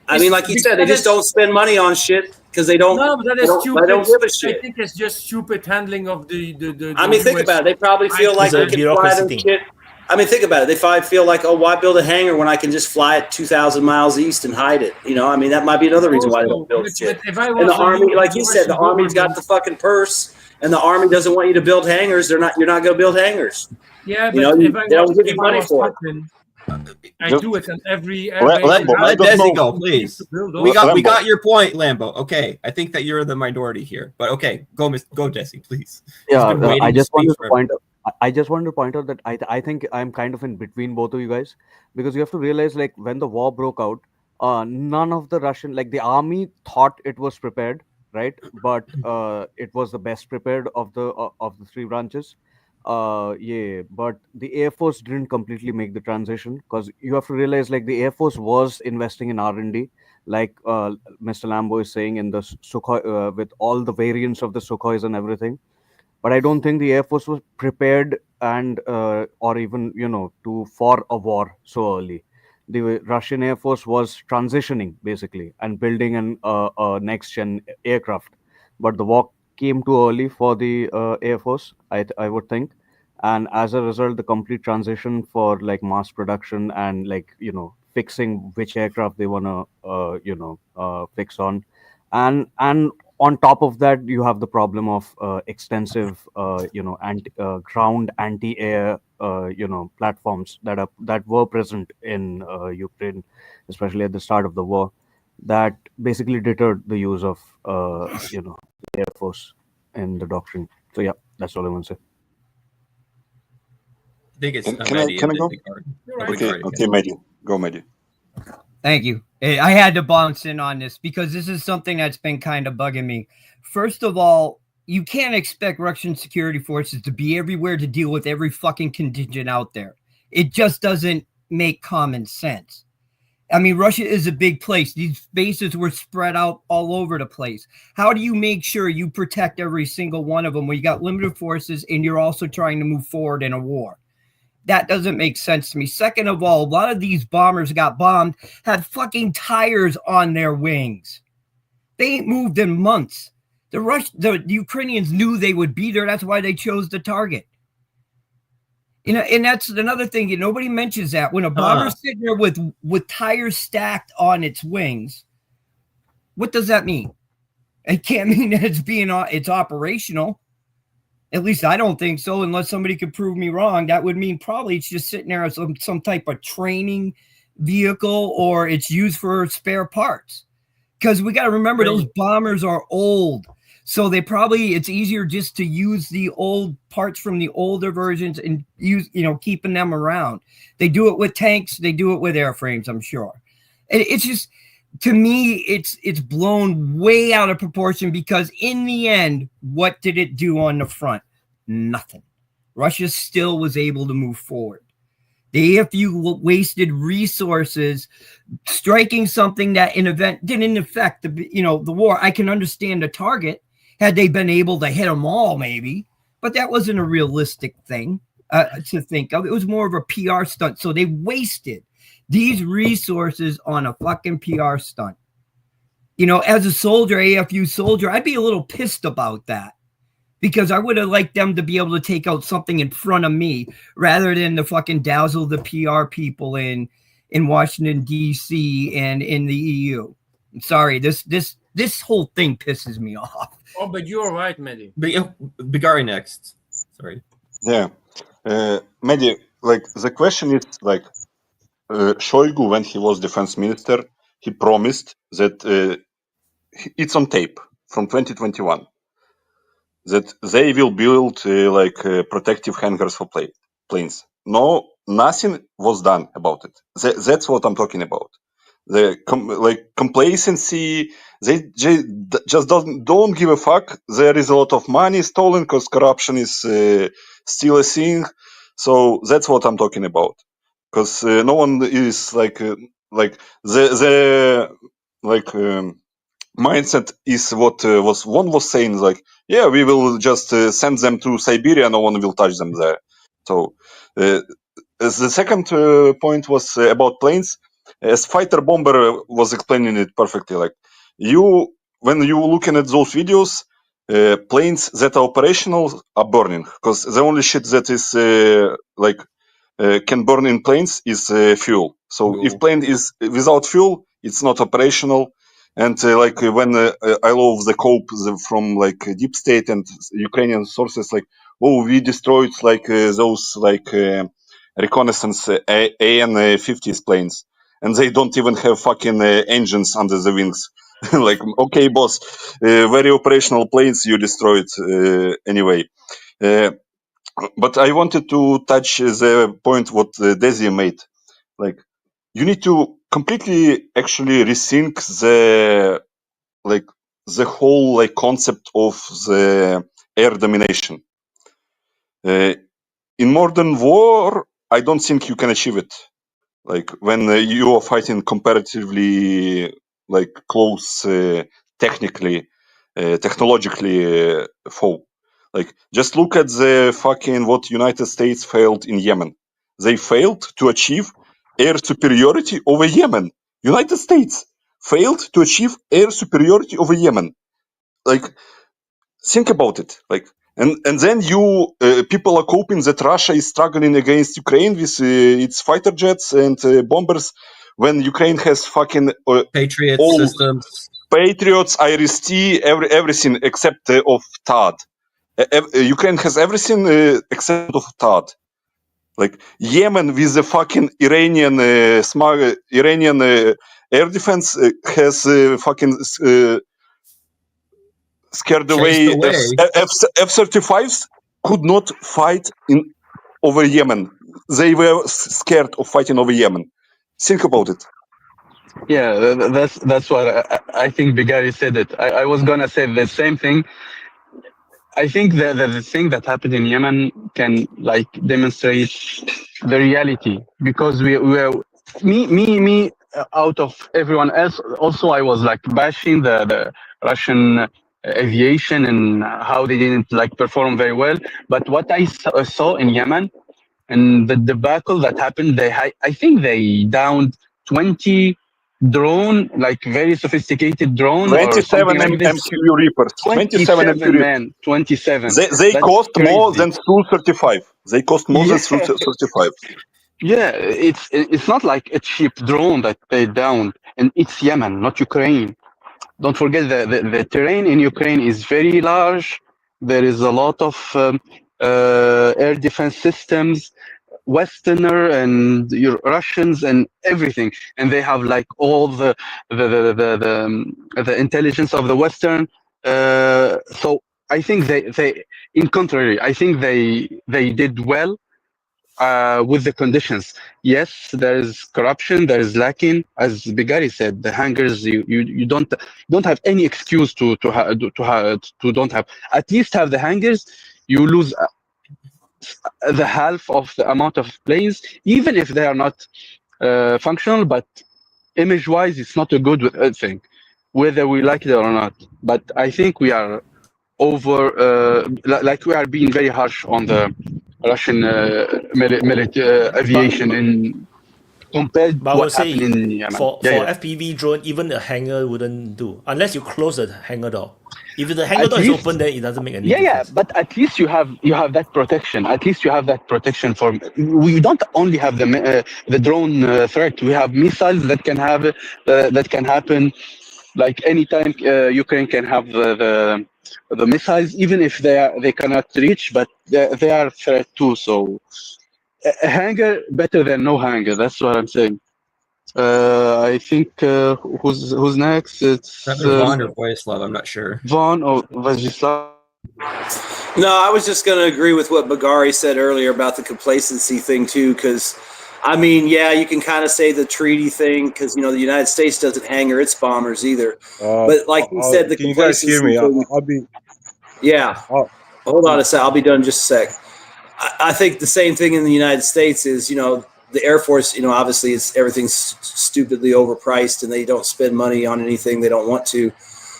I mean, like you said, they just don't spend money on shit because they don't. No, but that is stupid. They don't give a shit. I think it's just stupid handling of the I mean, think about it. They probably feel like they can fly their shit. I mean, think about it. They probably feel like, oh, why build a hangar when I can just fly it 2,000 miles east and hide it? You know, I mean, that might be another reason why they don't build shit. And the army, like you said, the army's got the fucking purse, and the army doesn't want you to build hangars. You're not going to build hangars. Yeah, but you know, they don't give you money for it. I do it on every. Lambo, let Desi go, please. We got your point, Lambo. Okay, I think that you're the minority here, but okay, go Desi, please. Yeah, I just wanted to point out. I just wanted to point out that I think I'm kind of in between both of you guys, because you have to realize, like, when the war broke out, none of the Russian, like, the army thought it was prepared, right? But it was the best prepared of the three branches. But the Air Force didn't completely make the transition, because you have to realize, like, the Air Force was investing in R&D, like Mr. Lambo is saying, in the Sukhoi, with all the variants of the Sukhois and everything. But I don't think the Air Force was prepared and or even, you know, for a war so early. The Russian Air Force was transitioning basically and building a next gen aircraft. But the war came too early for the Air Force, I would think. And as a result, the complete transition for like mass production and, like, you know, fixing which aircraft they want to fix on, and on top of that, you have the problem of extensive, ground anti-air, platforms that were present in Ukraine, especially at the start of the war, that basically deterred the use of, the Air Force in the doctrine. So yeah, that's all I want to say. I think it's can I go? Okay, Mehdi. Go, Mehdi. Thank you. I had to bounce in on this because this is something that's been kind of bugging me. First of all, you can't expect Russian security forces to be everywhere to deal with every fucking contingent out there. It just doesn't make common sense. I mean, Russia is a big place. These bases were spread out all over the place. How do you make sure you protect every single one of them when you got limited forces and you're also trying to move forward in a war? That doesn't make sense to me. Second of all, a lot of these bombers got bombed had fucking tires on their wings. They ain't moved in months. The Ukrainians knew they would be there. That's why they chose the target. You know, and that's another thing. Nobody mentions that when a bomber's sitting there with tires stacked on its wings. What does that mean? It can't mean that it's operational. At least I don't think so, unless somebody could prove me wrong. That would mean probably it's just sitting there as some type of training vehicle, or it's used for spare parts. Because we got to remember, those bombers are old. So it's easier just to use the old parts from the older versions and use, keeping them around. They do it with tanks. They do it with airframes, I'm sure. It's just, to me, it's blown way out of proportion, because in the end, what did it do on the front? Nothing. Russia still was able to move forward. The AFU wasted resources striking something that didn't affect the war. I can understand the target had they been able to hit them all, maybe, but that wasn't a realistic thing to think of. It was more of a PR stunt. So they wasted these resources on a fucking PR stunt. As a soldier, AFU soldier, I'd be a little pissed about that, because I would have liked them to be able to take out something in front of me rather than to fucking dazzle the PR people in Washington, D.C. and in the EU. I'm sorry, this whole thing pisses me off. Oh, but you're right, Mehdi. Bigari next. Sorry. Yeah. Mehdi, like, the question is, like, Shoigu, when he was defense minister, he promised that it's on tape from 2021 that they will build protective hangars for planes. No nothing was done about it. That's what I'm talking about. The complacency, they just don't give a fuck. There is a lot of money stolen because corruption is still a thing. So that's what I'm talking about. Because no one is the mindset is what one was saying, like, yeah, we will just send them to Siberia, no one will touch them there. So the second point was about planes. As Fighter Bomber was explaining it perfectly, like, when you looking at those videos, planes that are operational are burning, because the only shit that is can burn in planes is fuel. So if plane is without fuel, it's not operational. And when I love the cope from deep state and Ukrainian sources, like, oh, we destroyed those reconnaissance AN-50s planes, and they don't even have fucking engines under the wings. Like, okay, boss, very operational planes you destroyed anyway. But I wanted to touch the point what Desi made. Like, you need to completely actually rethink the whole concept of the air domination. In modern war, I don't think you can achieve it. Like, when you are fighting comparatively close technologically foe. Like, just look at the fucking what United States failed in Yemen. They failed to achieve air superiority over Yemen. United States failed to achieve air superiority over Yemen. Like, think about it. Like, and then people are coping that Russia is struggling against Ukraine with its fighter jets and bombers, when Ukraine has fucking Patriot all systems. Patriots, IRIS-T, everything except of THAAD. Ukraine has everything except of THAAD. Like, Yemen with the fucking Iranian Iranian air defense has fucking scared away F-35s could not fight over Yemen. They were scared of fighting over Yemen. Think about it. Yeah, that's what I think Bigari said it. I was gonna say the same thing. I think that the thing that happened in Yemen can demonstrate the reality, because we were me out of everyone else. Also, I was bashing the Russian aviation and how they didn't perform very well. But what I saw in Yemen and the debacle that happened, I think they downed 20 drone, very sophisticated drone or 27 something like this. MQ Reapers. 27 MQ Reapers. Man, 27. They That's cost crazy. more than Su-35. They cost more than Su-35. Yeah, it's not like a cheap drone that they downed, and it's Yemen, not Ukraine. Don't forget the terrain in Ukraine is very large. There is a lot of air defense systems, Westerner and Russians and everything, and they have all the intelligence of the Western. So I think they in contrary, I think they did well with the conditions. Yes, there is corruption, there is lacking, as Bigari said, the hangars. You don't have any excuse to don't have. At least have the hangars. You lose the half of the amount of planes, even if they are not functional. But image-wise, it's not a good thing, whether we like it or not. But I think we are over, we are being very harsh on the Russian aviation in compared But to I would what happened say in Yemen. for FPV drone, even a hangar wouldn't do unless you close the hangar door. If the hangar door is open, then it doesn't make any difference. Yeah, but at least you have that protection. At least you have that protection for. We don't only have the drone threat. We have missiles that can have that can happen. Like anytime, Ukraine can have the missiles, even if they cannot reach, but they are a threat too. So a hangar better than no hangar. That's what I'm saying. I think who's next? It's Vaughn or Voyaslav, I'm not sure. Vaughn or Vajislav. No, I was just going to agree with what Bagari said earlier about the complacency thing too, because I mean, yeah, you can kind of say the treaty thing because, you know, the United States doesn't hangar its bombers either. But like you said, the Can you guys hear me? complacency thing, I'll be. yeah. Hold on a sec. I'll be done in just a sec. I think the same thing in the United States is, you know, the Air Force, you know, obviously everything's stupidly overpriced and they don't spend money on anything they don't want to.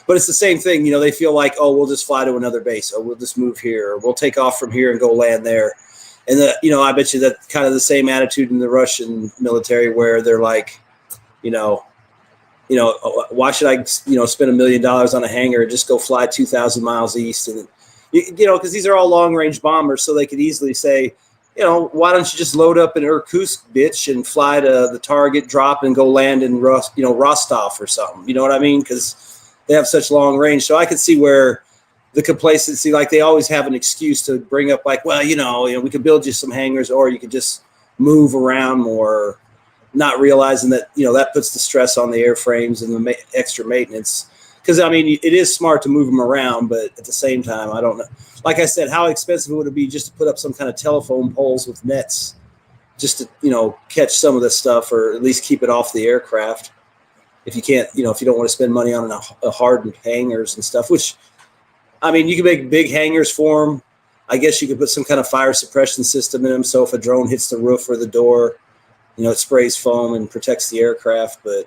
But it's the same thing, you know, they feel like, oh, we'll just fly to another base, or we'll just move here, or we'll take off from here and go land there. And, you know, I bet you that kind of the same attitude in the Russian military where they're like, you know, why should I, you know, spend $1 million on a hangar and just go fly 2,000 miles east? And, you know, because these are all long-range bombers, so they could easily say, you know, why don't you just load up in Irkutsk, bitch, and fly to the target, drop, and go land in, Rostov or something. You know what I mean? Because they have such long range. So I could see where the complacency, like they always have an excuse to bring up, like, well, you know, we could build you some hangars, or you could just move around more, not realizing that, you know, that puts the stress on the airframes and the extra maintenance. Because, I mean, it is smart to move them around, but at the same time, I don't know. Like I said, how expensive would it be just to put up some kind of telephone poles with nets just to, you know, catch some of this stuff, or at least keep it off the aircraft? If you can't, you know, if you don't want to spend money on a hardened hangars and stuff, which, I mean, you can make big hangars for them. I guess you could put some kind of fire suppression system in them. So if a drone hits the roof or the door, you know, it sprays foam and protects the aircraft. But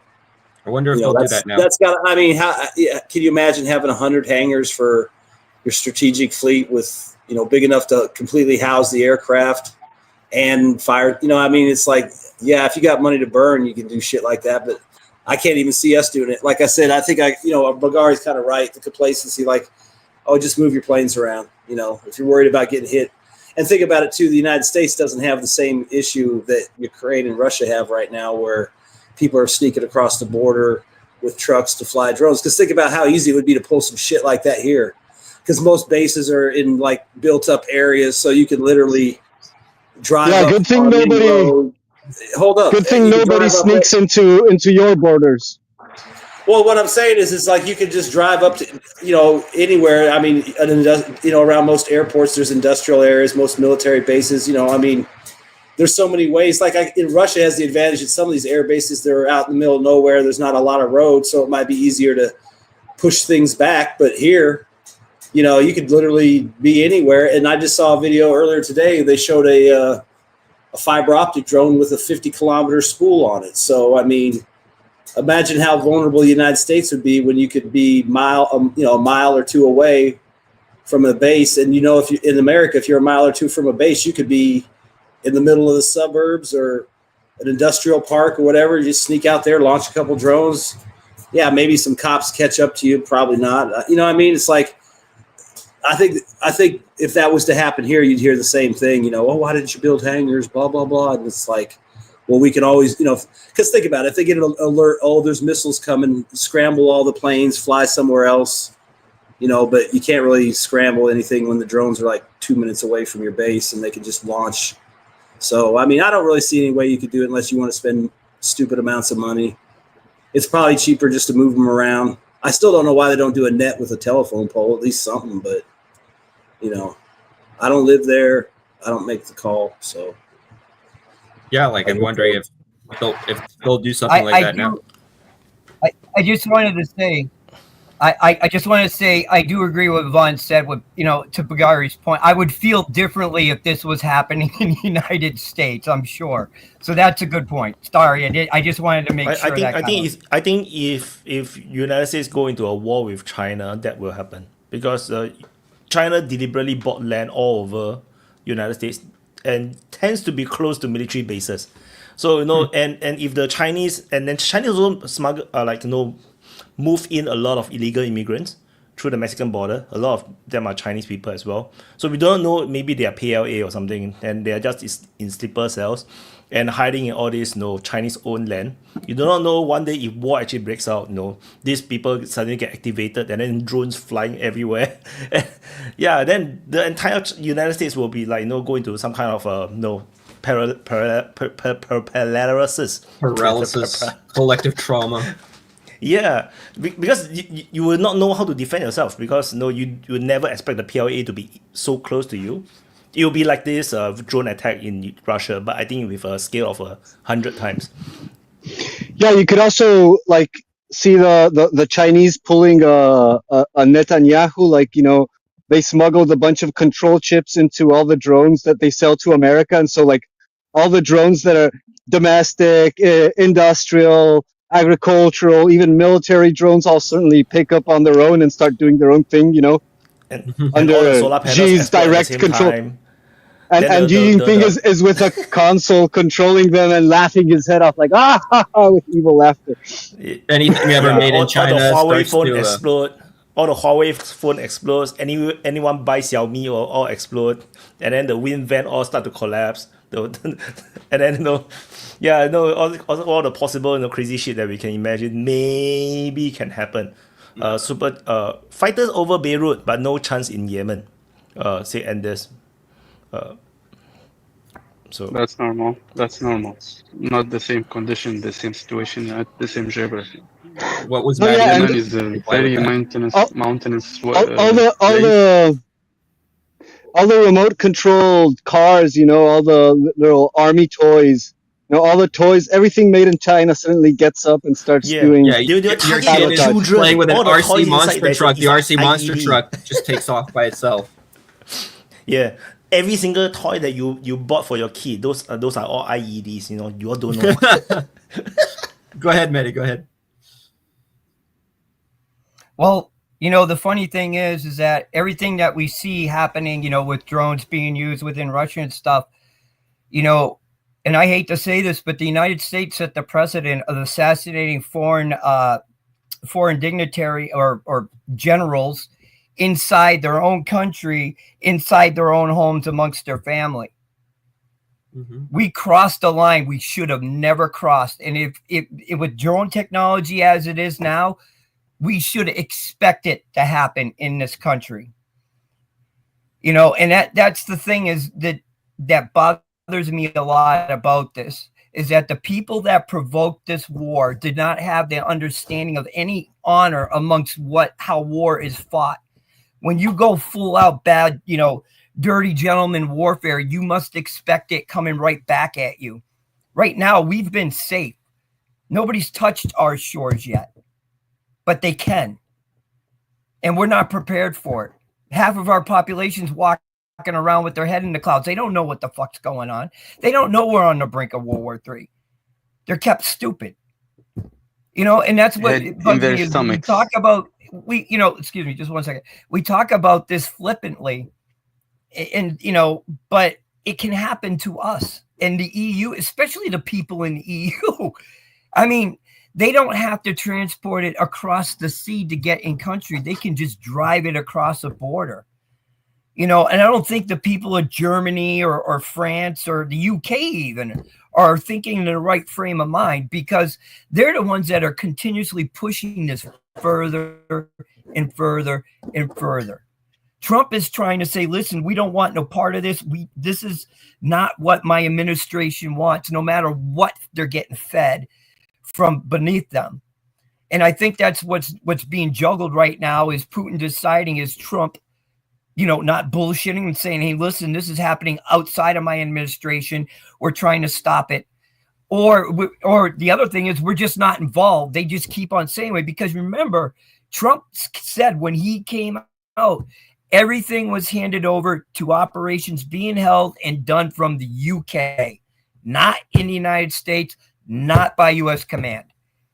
I wonder if they'll do that now. That's got, I mean, can you imagine having 100 hangars for your strategic fleet with, you know, big enough to completely house the aircraft and fire? You know, I mean, it's like, yeah, if you got money to burn, you can do shit like that. But I can't even see us doing it. Like I said, I think Bagari's kind of right. The complacency, like, oh, just move your planes around. You know, if you're worried about getting hit. And think about it too. The United States doesn't have the same issue that Ukraine and Russia have right now, where people are sneaking across the border with trucks to fly drones. Because think about how easy it would be to pull some shit like that here. Because most bases are in like built up areas, so you can literally drive. Yeah, good thing nobody. Hold up. Good thing nobody sneaks into your borders. Well, what I'm saying is, it's like you could just drive up to, you know, anywhere. I mean, you know, around most airports, there's industrial areas, most military bases. You know, I mean, there's so many ways. Like in Russia has the advantage that some of these air bases, they're out in the middle of nowhere. There's not a lot of roads, so it might be easier to push things back. But here, you know, you could literally be anywhere. And I just saw a video earlier today. They showed a fiber optic drone with a 50-kilometer spool on it. So, I mean, imagine how vulnerable the United States would be when you could be a mile or two away from a base. And, you know, if you in America, if you're a mile or two from a base, you could be in the middle of the suburbs or an industrial park or whatever. You just sneak out there, launch a couple drones. Yeah, maybe some cops catch up to you. Probably not. You know what I mean? It's like, I think if that was to happen here, you'd hear the same thing, you know, oh, why didn't you build hangars, blah, blah, blah. And it's like, well, we can always, you know, because think about it. If they get an alert, oh, there's missiles coming, scramble all the planes, fly somewhere else, you know, but you can't really scramble anything when the drones are like 2 minutes away from your base and they can just launch. So, I mean, I don't really see any way you could do it unless you want to spend stupid amounts of money. It's probably cheaper just to move them around. I still don't know why they don't do a net with a telephone pole, at least something, but, you know, I don't live there. I don't make the call, so. Yeah, like I'm wondering if they'll do something like that now. I just wanted to say, I just want to say I do agree with what Vaughn said. With, you know, to Bagari's point, I would feel differently if this was happening in the United States. I'm sure. So that's a good point. Sorry, I just wanted to make sure. I think if United States go into a war with China, that will happen because China deliberately bought land all over United States and tends to be close to military bases. So, you know, and if the Chinese, and then Chinese also smuggle, move in a lot of illegal immigrants through the Mexican border. A lot of them are Chinese people as well. So we don't know, maybe they are PLA or something, and they are just in sleeper cells and hiding in all this, you know, Chinese-owned land. You do not know one day if war actually breaks out, you know, these people suddenly get activated and then drones flying everywhere. Yeah, then the entire United States will be like, you know, go into some kind of paralysis, collective trauma. Yeah, because you will not know how to defend yourself because you will never expect the PLA to be so close to you. It will be like this drone attack in Russia, but I think with a scale of 100 times. Yeah, you could also like see the Chinese pulling a Netanyahu, like, you know, they smuggled a bunch of control chips into all the drones that they sell to America, and so like all the drones that are domestic, industrial, agricultural, even military drones all certainly pick up on their own and start doing their own thing, you know, and under all the solar panels Xi's explode at the direct same control. time. And Xi Jinping is with a console controlling them and laughing his head off like with evil laughter. Anything ever made in China all the Huawei starts phone to explode. All the Huawei phone explodes. Anyone buy Xiaomi or all explode, and then the wind van all start to collapse. And then all the possible crazy shit that we can imagine maybe can happen. Fighters over Beirut, but no chance in Yemen. Say Anders. So that's normal. That's normal. It's not the same condition, the same situation, not the same geography. What was Yemen is a very mountainous. All the remote controlled cars, you know, all the little army toys, you know, all the toys, everything made in China suddenly gets up and starts doing. Yeah, your kid is playing with an RC monster truck. The RC monster truck just takes off by itself. Yeah. Every single toy that you bought for your kid, those are all IEDs. You know, you all don't know. Go ahead, Mehdi. Go ahead. Well, you know, the funny thing is that everything that we see happening, you know, with drones being used within Russia and stuff, you know, and I hate to say this, but the United States set the precedent of assassinating foreign dignitary or generals inside their own country, inside their own homes, amongst their family. Mm-hmm. We crossed a line we should have never crossed. And if with drone technology as it is now, we should expect it to happen in this country. You know, and that's the thing is that bothers me a lot about this, is that the people that provoked this war did not have the understanding of any honor amongst how war is fought. When you go full out bad, you know, dirty gentleman warfare, you must expect it coming right back at you. Right now, we've been safe. Nobody's touched our shores yet, but they can. And we're not prepared for it. Half of our population's walking around with their head in the clouds. They don't know what the fuck's going on. They don't know we're on the brink of World War III. They're kept stupid. You know, and that's what we talk about. Excuse me, just 1 second. We talk about this flippantly, and you know, but it can happen to us and the EU, especially the people in the EU. I mean, they don't have to transport it across the sea to get in country. They can just drive it across a border. You know, and I don't think the people of Germany or France or the UK even are thinking in the right frame of mind, because they're the ones that are continuously pushing this further and further and further. Trump is trying to say, listen, we don't want no part of this. This is not what my administration wants, no matter what they're getting fed from beneath them. And I think that's what's being juggled right now, is Putin deciding, is Trump, you know, not bullshitting and saying, hey, listen, this is happening outside of my administration. We're trying to stop it. Or the other thing is, we're just not involved. They just keep on saying it, because remember, Trump said when he came out, everything was handed over to operations being held and done from the UK, not in the United States, not by U.S. command.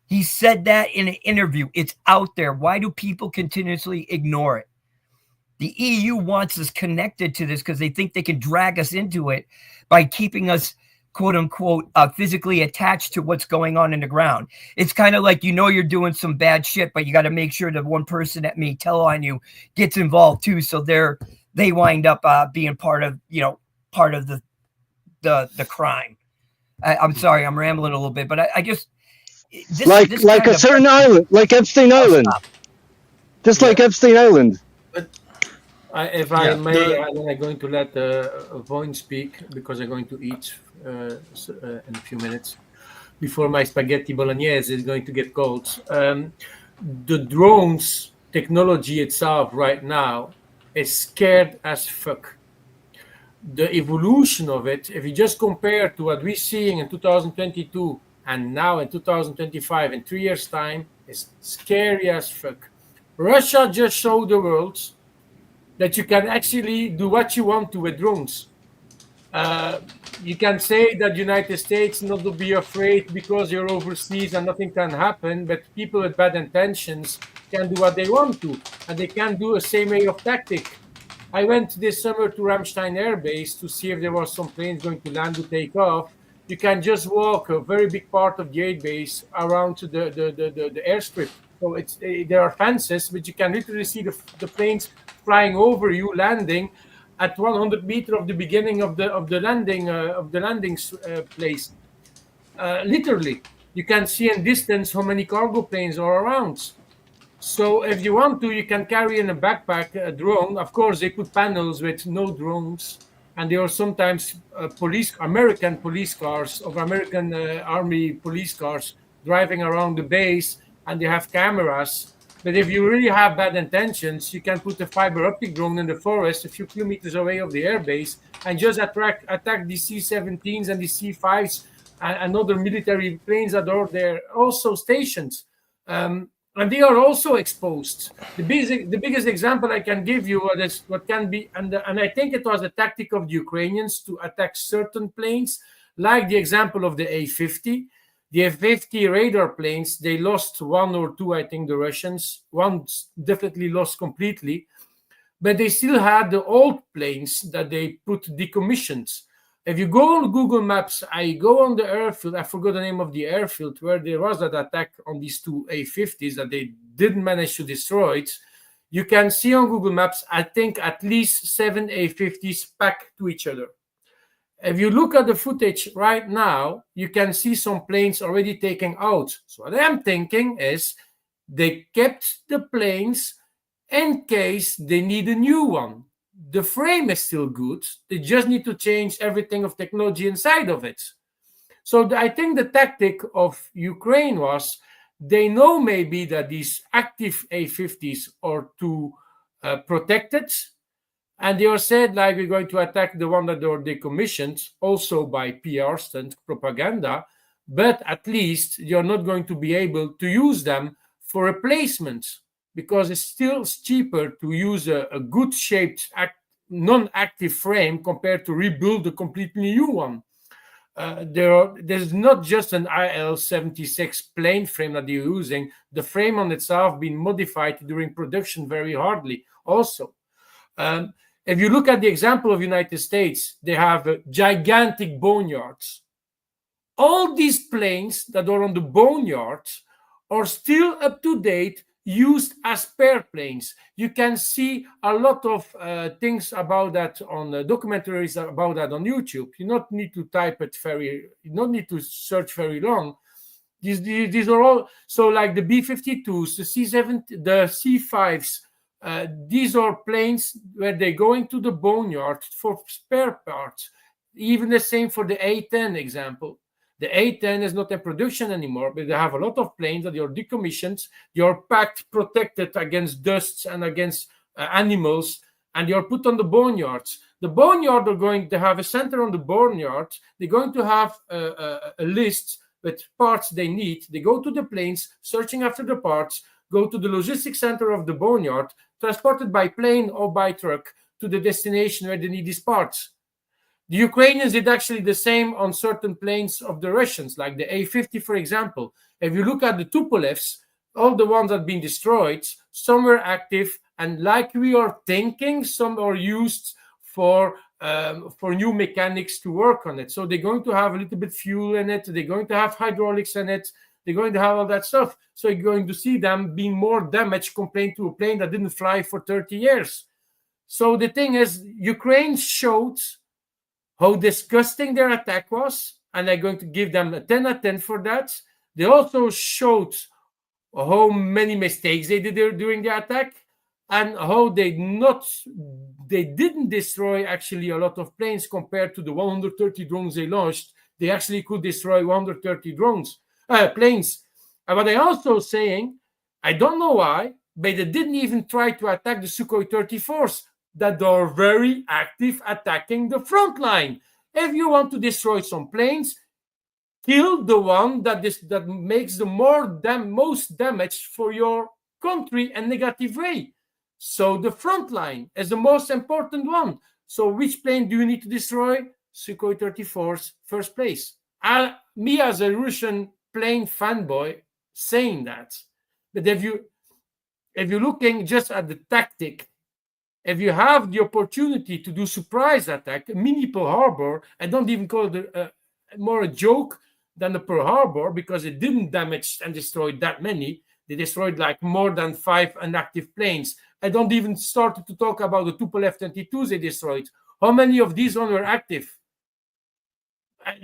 He said that in an interview. It's out there. Why do people continuously ignore it? The EU wants us connected to this because they think they can drag us into it by keeping us, quote unquote, physically attached to what's going on in the ground. It's kind of like, you know, you're doing some bad shit, but you got to make sure that one person that may tell on you gets involved too. So they wind up being part of the crime. I'm sorry, I'm rambling a little bit, but I just like a certain island, like Epstein Island, just like Epstein Island. If I may, I'm going to let Voin speak, because I'm going to eat in a few minutes. before my spaghetti bolognese is going to get cold. The drones technology itself right now is scared as fuck. The evolution of it, if you just compare to what we're seeing in 2022 and now in 2025, in 3 years' time, is scary as fuck. Russia just showed the world that you can actually do what you want to with drones. You can say that United States not to be afraid because you're overseas and nothing can happen, but people with bad intentions can do what they want to, and they can do the same way of tactic. I went this summer to Ramstein Air Base to see if there was some planes going to land to take off. You can just walk a very big part of the air base around to the airstrip. So there are fences, but you can literally see the planes flying over you, landing at 100 meters of the beginning of the landing place. Literally, you can see in distance how many cargo planes are around. So if you want to, you can carry in a backpack a drone. Of course, they put panels with no drones, and there are sometimes American police cars of American Army police cars driving around the base, and they have cameras. But if you really have bad intentions, you can put a fiber optic drone in the forest a few kilometers away of the airbase and just attack the C-17s and the C-5s and other military planes that are there also stationed. And they are also exposed. The biggest example I can give you is what can be, and I think it was a tactic of the Ukrainians to attack certain planes, like the example of the A-50. The F-50 radar planes, they lost one or two, I think, the Russians. One definitely lost completely. But they still had the old planes that they put decommissioned. If you go on Google Maps, I go on the airfield, I forgot the name of the airfield, where there was that attack on these two A-50s that they didn't manage to destroy it. You can see on Google Maps, I think, at least 7 A-50s packed to each other. If you look at the footage right now, you can see some planes already taken out. So what I'm thinking is they kept the planes in case they need a new one. The frame is still good. They just need to change everything of technology inside of it. So I think the tactic of Ukraine was they know maybe that these active A-50s are too protected. And they are said, like, we're going to attack the one that are decommissioned, also by PR stunt propaganda, but at least you're not going to be able to use them for replacement, because it's still cheaper to use a good-shaped, non-active frame compared to rebuild a completely new one. There's not just an IL-76 plane frame that they're using. The frame on itself being modified during production very hardly also. If you look at the example of United States, they have gigantic boneyards. All these planes that are on the boneyards are still up to date, used as spare planes. You can see a lot of things about that on documentaries about that on YouTube. You don't need to you don't need to search very long. These are all, so like the B-52s, the C-7, the C-5s, these are planes where they go into the boneyard for spare parts. Even the same for the A-10 example. The A-10 is not in production anymore, but they have a lot of planes that are decommissioned. They are packed, protected against dust and against animals, and they are put on the boneyards. The boneyard are going to have a center on the boneyard. They're going to have a list with parts they need. They go to the planes, searching after the parts, go to the logistics center of the boneyard, transported by plane or by truck to the destination where they need these parts. The Ukrainians did actually the same on certain planes of the Russians, like the A-50, for example. If you look at the Tupolevs, all the ones that have been destroyed, some were active, and like we are thinking, some are used for new mechanics to work on it. So they're going to have a little bit fuel in it, they're going to have hydraulics in it, they're going to have all that stuff. So you're going to see them being more damaged compared to a plane that didn't fly for 30 years. So the thing is, Ukraine showed how disgusting their attack was, and I'm going to give them a 10 out of 10 for that. They also showed how many mistakes they did during the attack, and how they didn't destroy actually a lot of planes compared to the 130 drones they launched. they actually could destroy 130 planes. And what I also saying, I don't know why, but they didn't even try to attack the Sukhoi 34s that are very active attacking the front line. If you want to destroy some planes, kill the one that makes the most damage for your country in negative way. So the front line is the most important one. So which plane do you need to destroy? Sukhoi 34's first place. Me as a Russian plane fanboy saying that. But if you're looking just at the tactic, if you have the opportunity to do surprise attack, mini Pearl Harbor, I don't even call it more a joke than the Pearl Harbor, because it didn't damage and destroy that many. They destroyed like more than 5 inactive planes. I don't even start to talk about the Tupolev F-22s they destroyed. How many of these ones were active?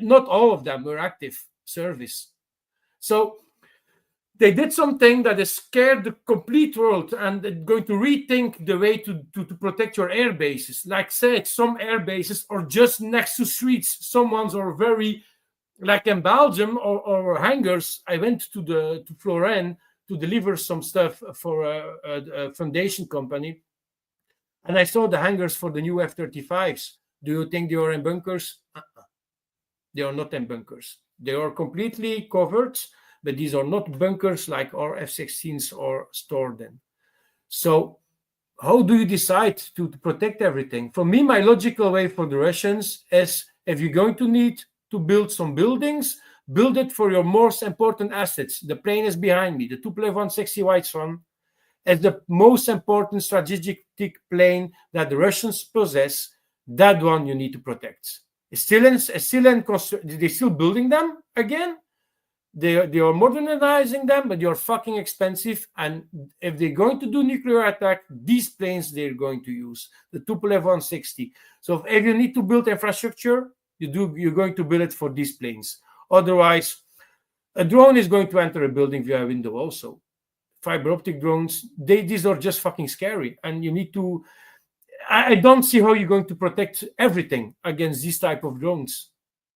Not all of them were active service. So they did something that has scared the complete world, and they're going to rethink the way to protect your air bases. Like I said, some air bases are just next to streets. Some ones are very, like in Belgium or hangars. I went to Florence to deliver some stuff for a foundation company, and I saw the hangars for the new F-35s. Do you think they are in bunkers? They are not in bunkers. They are completely covered, but these are not bunkers like our F-16s are stored in. So how do you decide to protect everything? For me, my logical way for the Russians is, if you're going to need to build some buildings, build it for your most important assets. The plane is behind me. The Tupolev 160 White Swan is the most important strategic plane that the Russians possess. That one you need to protect. It's still in construction. They're still building them again. They are modernizing them, but they are fucking expensive. And if they're going to do nuclear attack, these planes they're going to use, the Tupolev 160. So if you need to build infrastructure, you're going to build it for these planes. Otherwise, a drone is going to enter a building via a window also. Fiber optic drones, these are just fucking scary. And you need to... I don't see how you're going to protect everything against these type of drones.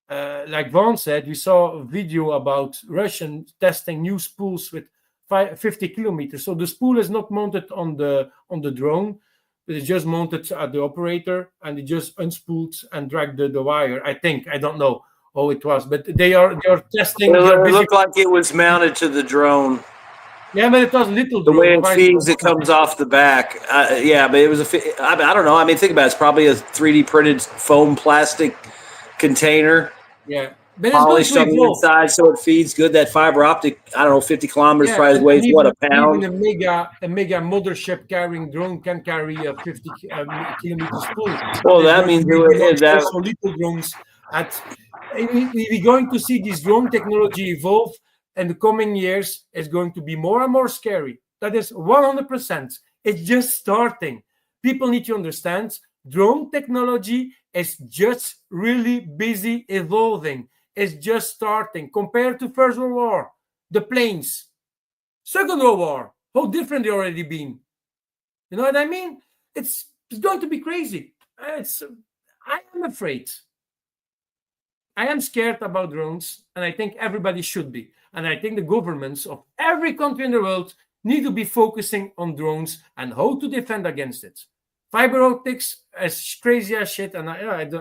Like Vaughn said, we saw a video about Russians testing new spools with 50 kilometers. So the spool is not mounted on the drone, but it's just mounted at the operator, and it just unspooled and dragged the wire. I think, I don't know how it was, but they are testing. It looked like it was mounted to the drone. Yeah, but it was little. The way it feeds, it comes off the back. Yeah, but it was I don't know. I mean, think about it. It's probably a 3D printed foam plastic container. Yeah. But Polished on the inside so it feeds good. That fiber optic, I don't know, 50 kilometers probably weighs what, a pound? Even a mega mothership carrying drone can carry a 50 kilometer spool. Well, that means that little drones. We're going to see this drone technology evolve in the coming years. Is going to be more and more scary. That is 100%. It's just starting. People need to understand drone technology is just really busy evolving. It's just starting. Compared to First World War, the planes. Second World War, how different they already been. You know what I mean? It's going to be crazy. I am afraid. I am scared about drones, and I think everybody should be. And I think the governments of every country in the world need to be focusing on drones and how to defend against it. Fiber optics is crazy as shit, and what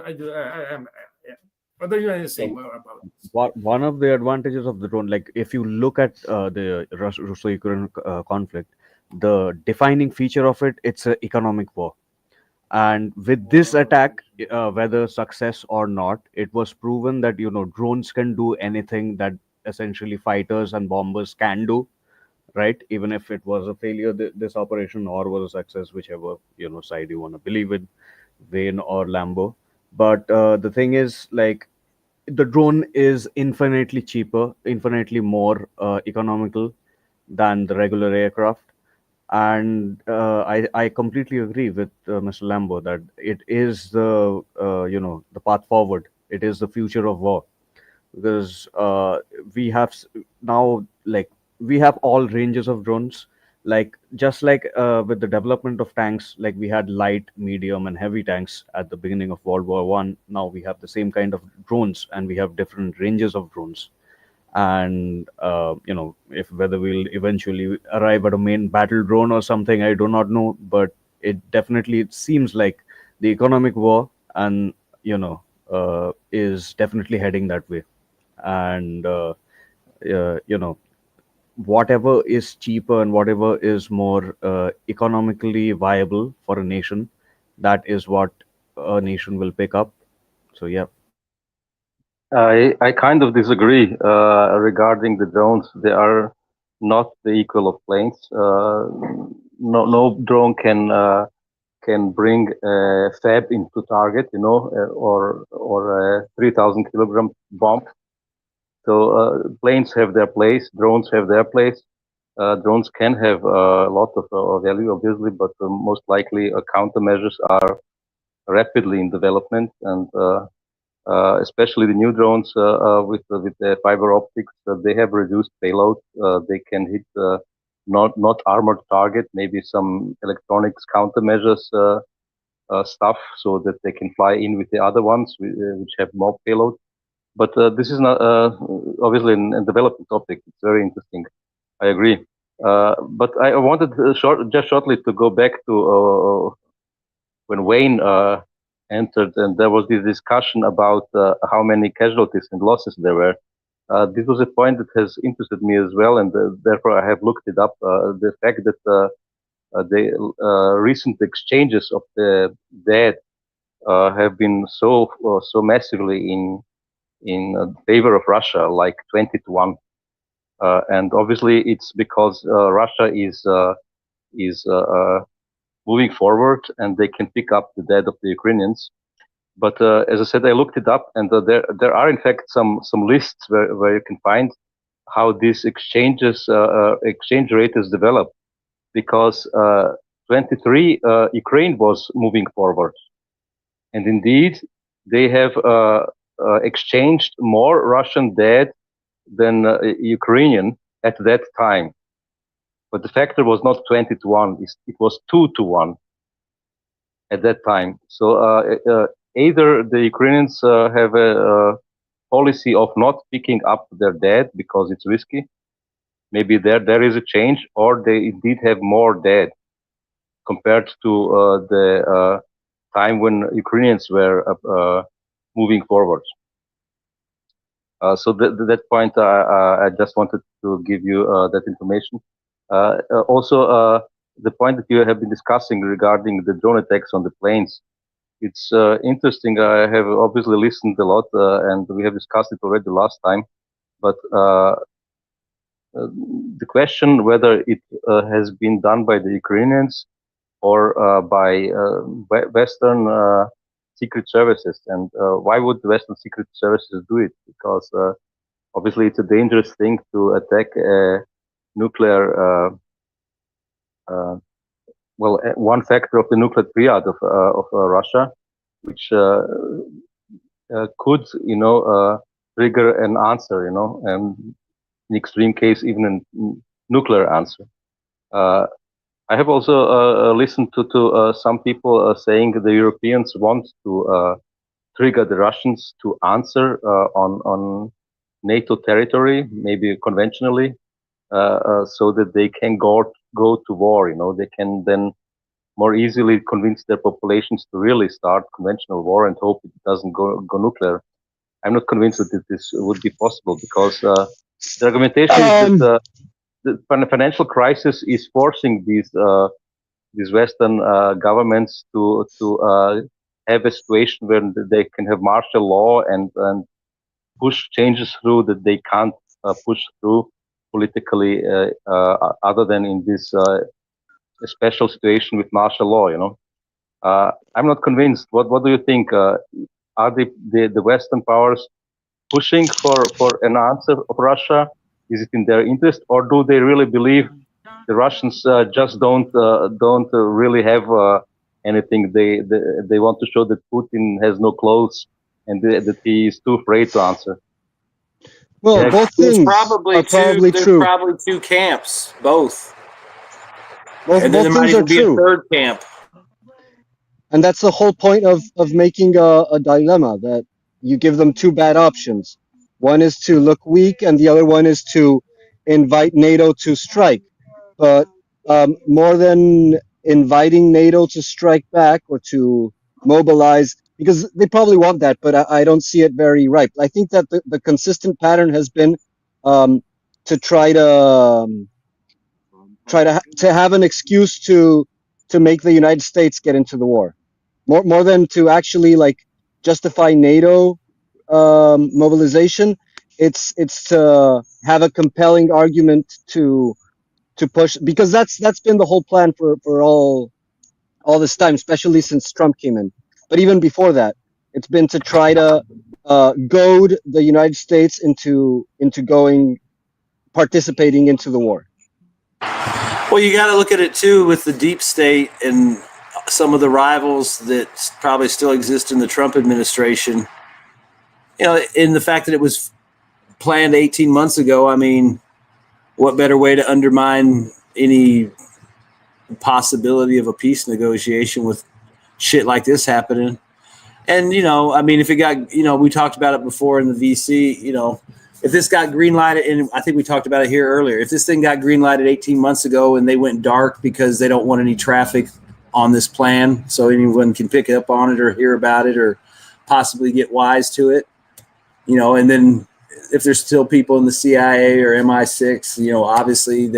do you want to say more about it? One of the advantages of the drone, like if you look at the Russo-Ukraine conflict, the defining feature of it, it's an economic war. And with this attack, whether success or not, it was proven that, drones can do anything that essentially fighters and bombers can do, right? Even if it was a failure, this operation, or was a success, whichever, side you want to believe in, Wayne or Lambo. But the thing is, like, the drone is infinitely cheaper, infinitely more economical than the regular aircraft. And I completely agree with Mr. Lambo that it is the the path forward. It is the future of war, because we have now, like, we have all ranges of drones. like just like with the development of tanks, like we had light, medium, and heavy tanks at the beginning of World War One. Now we have the same kind of drones, and we have different ranges of drones. And if whether we'll eventually arrive at a main battle drone or something, I do not know, but it definitely seems like the economic war and is definitely heading that way. And whatever is cheaper and whatever is more economically viable for a nation, that is what a nation will pick up. So yeah. I kind of disagree regarding the drones. They are not the equal of planes. No drone can bring a fab into target, or a 3,000 kilogram bomb. So planes have their place, drones have their place. Drones can have a lot of value, obviously, but most likely countermeasures are rapidly in development, and especially the new drones with the fiber optics, they have reduced payload. They can hit not armored target, maybe some electronics countermeasures stuff, so that they can fly in with the other ones which have more payload. But this is not obviously a developing topic. It's very interesting. I agree. But I wanted just shortly to go back to when Wayne entered, and there was this discussion about how many casualties and losses there were. This was a point that has interested me as well, and therefore I have looked it up. The fact that the recent exchanges of the dead have been so massively in favor of Russia, like 20-1, and obviously it's because Russia is moving forward, and they can pick up the dead of the Ukrainians. But as I said, I looked it up, and there are in fact some lists where you can find how these exchange rate has developed. Because 23 Ukraine was moving forward, and indeed they have exchanged more Russian dead than Ukrainian at that time. But the factor was not 20-1; it was 2-1 at that time. So either the Ukrainians have a policy of not picking up their dead because it's risky. Maybe there is a change, or they indeed have more dead compared to the time when Ukrainians were moving forward. So that point, I just wanted to give you that information. Also, the point that you have been discussing regarding the drone attacks on the planes, it's interesting. I have obviously listened a lot, and we have discussed it already last time. But the question whether it has been done by the Ukrainians or by Western secret services, and why would the Western secret services do it? Because obviously it's a dangerous thing to attack a nuclear, one factor of the nuclear triad of Russia, which could, trigger an answer, and in extreme case, even a nuclear answer. I have also listened to some people saying the Europeans want to trigger the Russians to answer on NATO territory, maybe conventionally, so that they can go to war. They can then more easily convince their populations to really start conventional war and hope it doesn't go nuclear. I'm not convinced that this would be possible, because the argumentation is that the financial crisis is forcing these Western governments to have a situation where they can have martial law and push changes through that they can't push through politically other than in this special situation with martial law. I'm not convinced. What do you think? Are the Western powers pushing for an answer of Russia? Is it in their interest, or do they really believe the Russians just don't really have anything? They want to show that Putin has no clothes and that he is too afraid to answer. Well, both things probably are probably there's true. probably two camps, both. And then there might even be a third camp. And that's the whole point of making a dilemma, that you give them two bad options. One is to look weak, and the other one is to invite NATO to strike. But more than inviting NATO to strike back or to mobilize, because they probably want that, but I don't see it very ripe. I think that the consistent pattern has been to try to have an excuse to make the United States get into the war, more than to actually like justify NATO mobilization. It's to have a compelling argument to push, because that's been the whole plan for all this time, especially since Trump came in. But even before that, it's been to try to goad the United States into participating into the war. Well, you got to look at it too with the deep state and some of the rivals that probably still exist in the Trump administration. You know, in the fact that it was planned 18 months ago, I mean, what better way to undermine any possibility of a peace negotiation with shit like this happening? And, you know, I mean, if it got, you know, we talked about it before in the VC, you know, if this got green lighted, and I think we talked about it here earlier, if this thing got green lighted 18 months ago and they went dark because they don't want any traffic on this plan so anyone can pick up on it or hear about it or possibly get wise to it, you know, and then if there's still people in the CIA or MI6, you know, obviously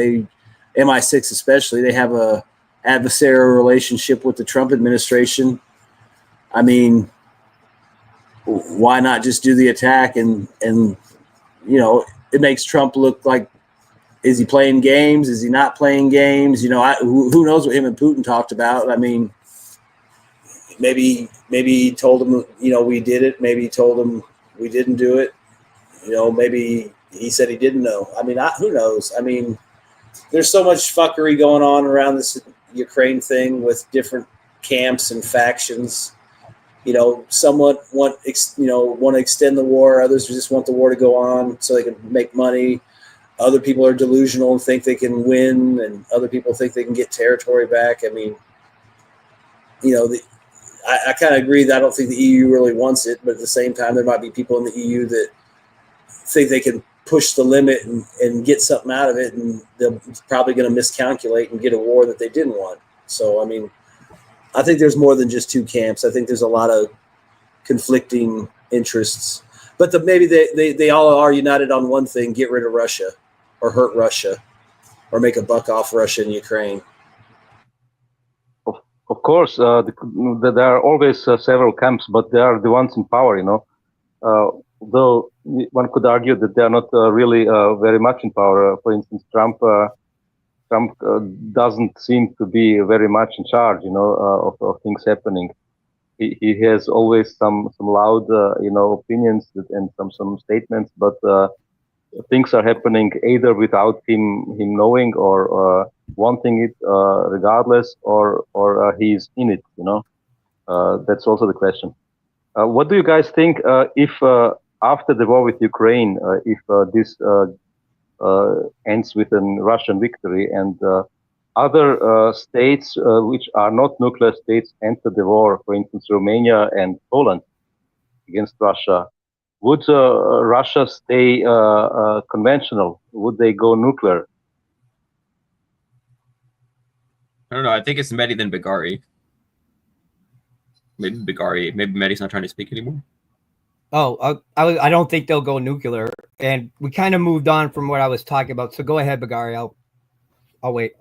MI6 especially, they have a adversarial relationship with the Trump administration. I mean, why not just do the attack and you know, it makes Trump look like, is he playing games? Is he not playing games? You know, who knows what him and Putin talked about? I mean, maybe he told him, you know, we did it. Maybe he told him we didn't do it. You know, maybe he said he didn't know. I mean, who knows? I mean, there's so much fuckery going on around this Ukraine thing with different camps and factions. You know, somewhat want to extend the war. Others just want the war to go on so they can make money. Other people are delusional and think they can win, and other people think they can get territory back. I mean, you know, I kind of agree that I don't think the EU really wants it, but at the same time, there might be people in the EU that think they can push the limit and get something out of it, and they're probably going to miscalculate and get a war that they didn't want. So, I mean, I think there's more than just two camps. I think there's a lot of conflicting interests, but maybe they all are united on one thing: get rid of Russia, or hurt Russia, or make a buck off Russia and Ukraine. Of course, there are always several camps, but they are the ones in power, you know. Though one could argue that they are not really very much in power. For instance, Trump doesn't seem to be very much in charge, you know, of things happening. He has always some loud, you know, opinions and some statements, but things are happening either without him knowing or wanting it, regardless, or he's in it, you know. That's also the question. What do you guys think if after the war with Ukraine, if this ends with a Russian victory and other states which are not nuclear states enter the war, for instance, Romania and Poland against Russia? Would Russia stay conventional? Would they go nuclear? I don't know. I think it's Mehdi than Bagari. Maybe Bagari. Maybe Mehdi's not trying to speak anymore. Oh, I don't think they'll go nuclear. And we kind of moved on from what I was talking about. So go ahead, Bagari. I'll wait.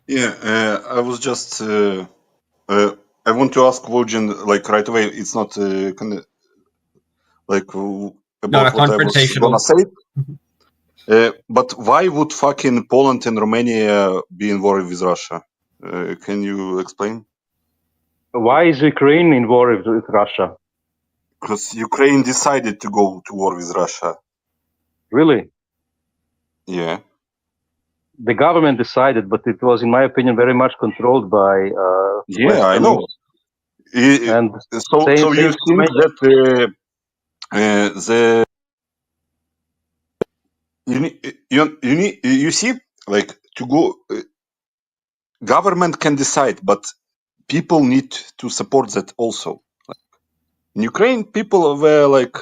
Yeah, I was just I want to ask Wojan like right away. It's not like about what I was gonna say. But why would fucking Poland and Romania be in war with Russia? Can you explain? Why is Ukraine in war with Russia? Because Ukraine decided to go to war with Russia. Really? Yeah. The government decided, but it was, in my opinion, very much controlled by. Yeah, I know. And so you think that the you see, like to go government can decide, but people need to support that also. In Ukraine, people were like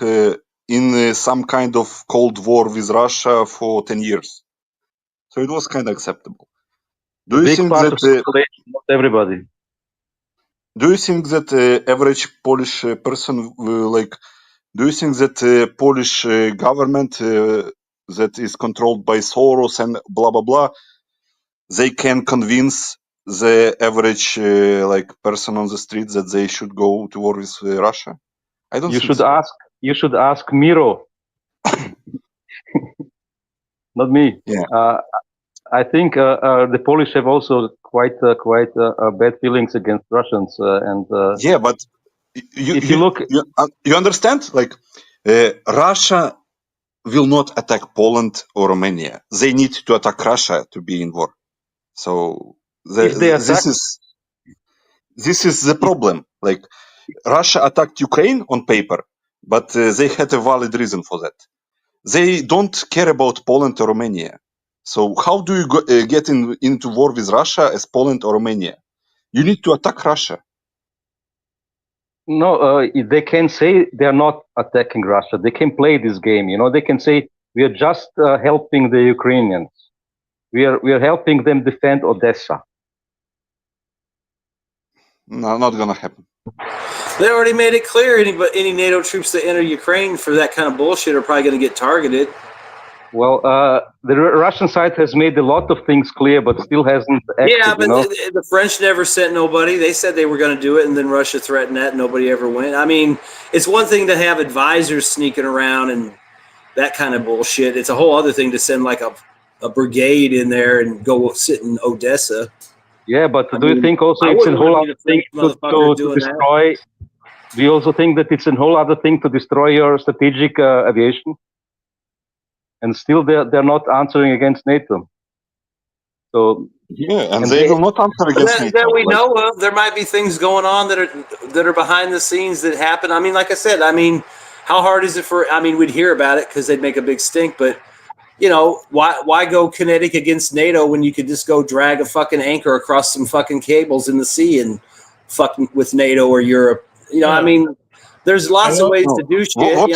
in some kind of cold war with Russia for 10 years. So it was kind of acceptable. A big part of population, not everybody. Do you think that average Polish person will like? Do you think that Polish government that is controlled by Soros and blah blah blah, they can convince the average like person on the street that they should go to war with Russia? I don't. You think should so. ask. You should ask Miro, not me. Yeah. I think the Polish have also quite bad feelings against Russians, and yeah, but if you look, you understand, like Russia will not attack Poland or Romania. They need to attack Russia to be in war. So if they attack, this is the problem. Like Russia attacked Ukraine on paper, but they had a valid reason for that. They don't care about Poland or Romania. So how do you get into war with Russia as Poland or Romania? You need to attack Russia. no, they can say they are not attacking Russia. They can play this game. You know, they can say we are just helping the Ukrainians. We are helping them defend Odessa. No, not gonna happen. They already made it clear any NATO troops that enter Ukraine for that kind of bullshit are probably going to get targeted. Well, the Russian side has made a lot of things clear, but still hasn't acted. Yeah, but you know? the French never sent nobody. They said they were going to do it, and then Russia threatened that, and nobody ever went. I mean, it's one thing to have advisors sneaking around and that kind of bullshit. It's a whole other thing to send like a brigade in there and go sit in Odessa. Yeah, but do you think also it's a whole other thing to destroy? Do you also think that it's a whole other thing to destroy your strategic aviation? And still, they're not answering against NATO. So yeah, and they will not answer against NATO. That we know of. There might be things going on that are behind the scenes that happen. I mean, like I said, I mean, how hard is it for? I mean, we'd hear about it because they'd make a big stink, but. You know, why go kinetic against NATO when you could just go drag a fucking anchor across some fucking cables in the sea and fucking with NATO or Europe? You know, I mean, there's lots of ways to do shit. What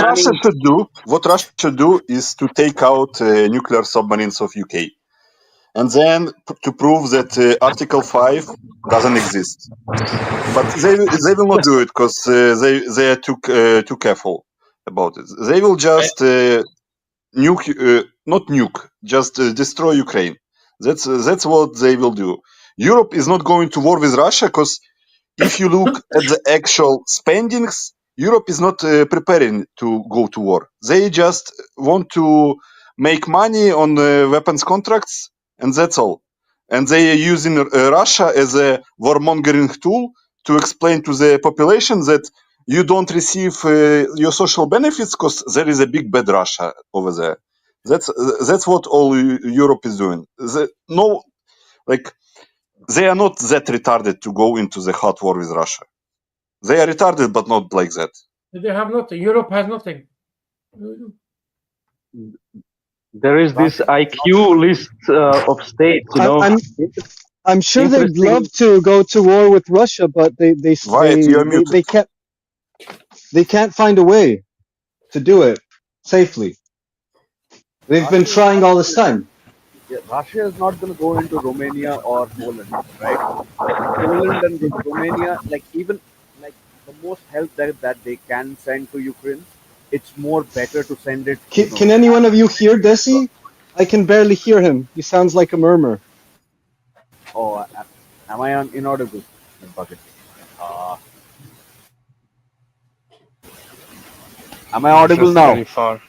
Russia should do is to take out nuclear submarines of UK, and then to prove that Article 5 doesn't exist. But they will not do it because they are too careful about it. They will just not nuke, just destroy Ukraine. That's what they will do. Europe is not going to war with Russia because if you look at the actual spendings, Europe is not preparing to go to war. They just want to make money on weapons contracts, and that's all. And they are using Russia as a warmongering tool to explain to the population that you don't receive your social benefits because there is a big bad Russia over there. That's what all Europe is doing. They are not that retarded to go into the hot war with Russia. They are retarded, but not like that. They have nothing. Europe has nothing. There is this IQ list of states. You know, I'm sure they'd love to go to war with Russia, but they can't find a way to do it safely. They've been trying all this time. Yeah, Russia is not going to go into Romania or Poland, right? Poland and Romania, like even like the most help that they can send to Ukraine, it's more better to send it. Can any one of you hear Desi? I can barely hear him. He sounds like a murmur. Oh, am I inaudible? Am I audible now? Far.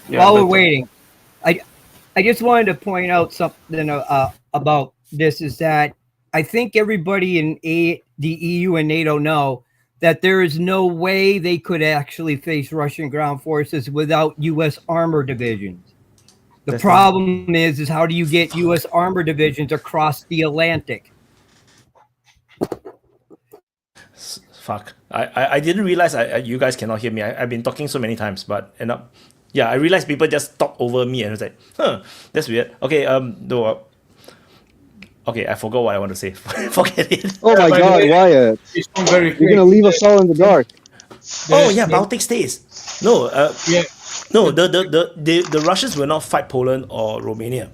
Yeah, While we're waiting, I just wanted to point out something about this is that I think everybody in the EU and NATO know that there is no way they could actually face Russian ground forces without U.S. armor divisions. The problem is how do you get U.S. armor divisions across the Atlantic? Fuck. I didn't realize you guys cannot hear me. I've been talking so many times, but yeah, I realized people just talk over me and I was like, huh, that's weird. Okay, Okay, I forgot what I want to say. Forget it. Oh my God, Wyatt! You're gonna leave us all in the dark. Oh yeah, Baltic states. No, no, the Russians will not fight Poland or Romania.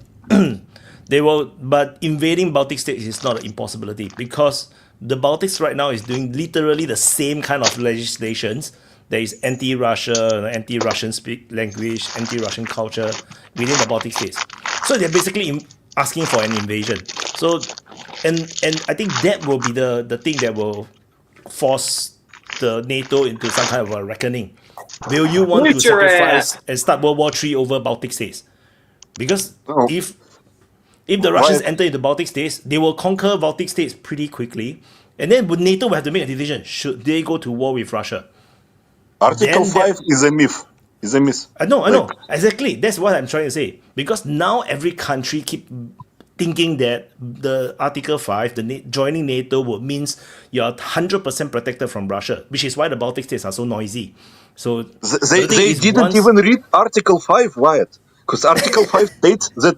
They will, but invading Baltic states is not an impossibility because the Baltics right now is doing literally the same kind of legislations. There is anti-Russia, anti-Russian speak language, anti-Russian culture within the Baltic states. So they're basically asking for an invasion. So, and I think that will be the thing that will force the NATO into some kind of a reckoning. Will you want to sacrifice and start World War III over Baltic states? Because if the Russians enter into Baltic states, they will conquer Baltic states pretty quickly, and then NATO will have to make a decision: should they go to war with Russia? Article 5 is a myth. Is a myth. I know exactly. That's what I'm trying to say. Because now every country keep thinking that the Article 5, joining NATO, means you're 100% protected from Russia, which is why the Baltic states are so noisy. So they didn't even read Article 5, Wyatt, because Article 5 states that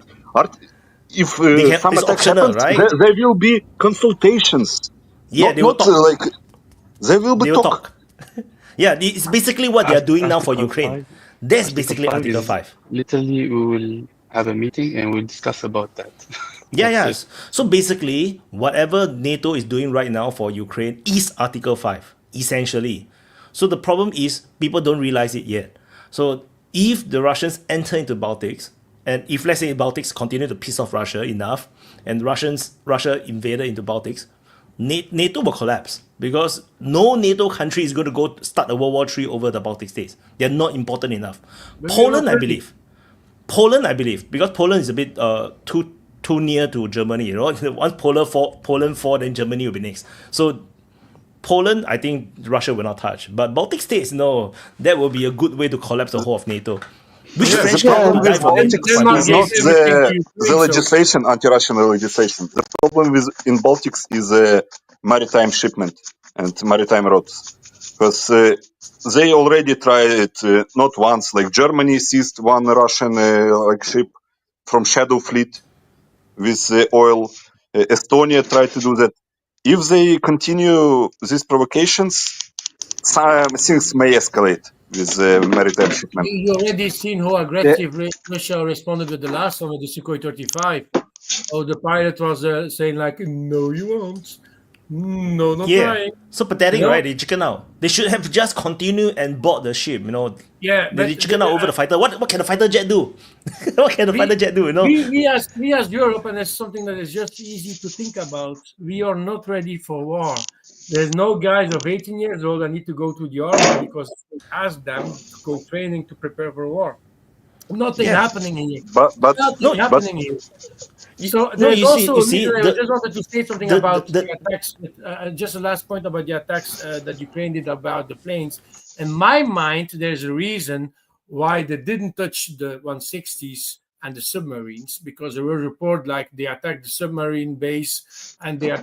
if some attack happens, right? there will be consultations. Yeah, they will talk. They will be talk. Yeah, it's basically what they are doing now for Ukraine. That's basically Article 5. Literally, we will have a meeting and we'll discuss about that. Yes. So basically, whatever NATO is doing right now for Ukraine is Article 5, essentially. So the problem is people don't realize it yet. So if the Russians enter into Baltics, and if let's say Baltics continue to piss off Russia enough, and Russia invaded into Baltics, NATO will collapse because no NATO country is going to go start a World War III over the Baltic states. They're not important enough. Poland, I believe, because Poland is a bit too near to Germany. You know, once Poland fall, then Germany will be next. So Poland, I think Russia will not touch. But Baltic states, no, that will be a good way to collapse the whole of NATO. Which French problem with Baltics is not the legislation, anti-Russian legislation. The problem in Baltics is maritime shipment and maritime routes. Because they already tried it not once. Like Germany seized one Russian ship from Shadow Fleet with oil. Estonia tried to do that. If they continue these provocations, things may escalate with maritime shipment. You already seen how aggressive Russia responded with the last one, with the Sukhoi 35. Oh, the pilot was saying like, no, you won't. No, not trying. So pathetic, right? They chicken out. They should have just continued and bought the ship, you know. Yeah, they chicken out over the fighter. What can the fighter jet do? What can the fighter jet do, you know? We as Europe, and it's something that is just easy to think about, we are not ready for war. There's no guys of 18 years old that need to go to the army because we ask them to go training to prepare for war. Nothing happening here. Nothing happening here. So there's I just wanted to say something about the attacks. Just the last point about the attacks that Ukraine did about the planes. In my mind, there's a reason why they didn't touch the 160s and the submarines, because there were reports like they attacked the submarine base and they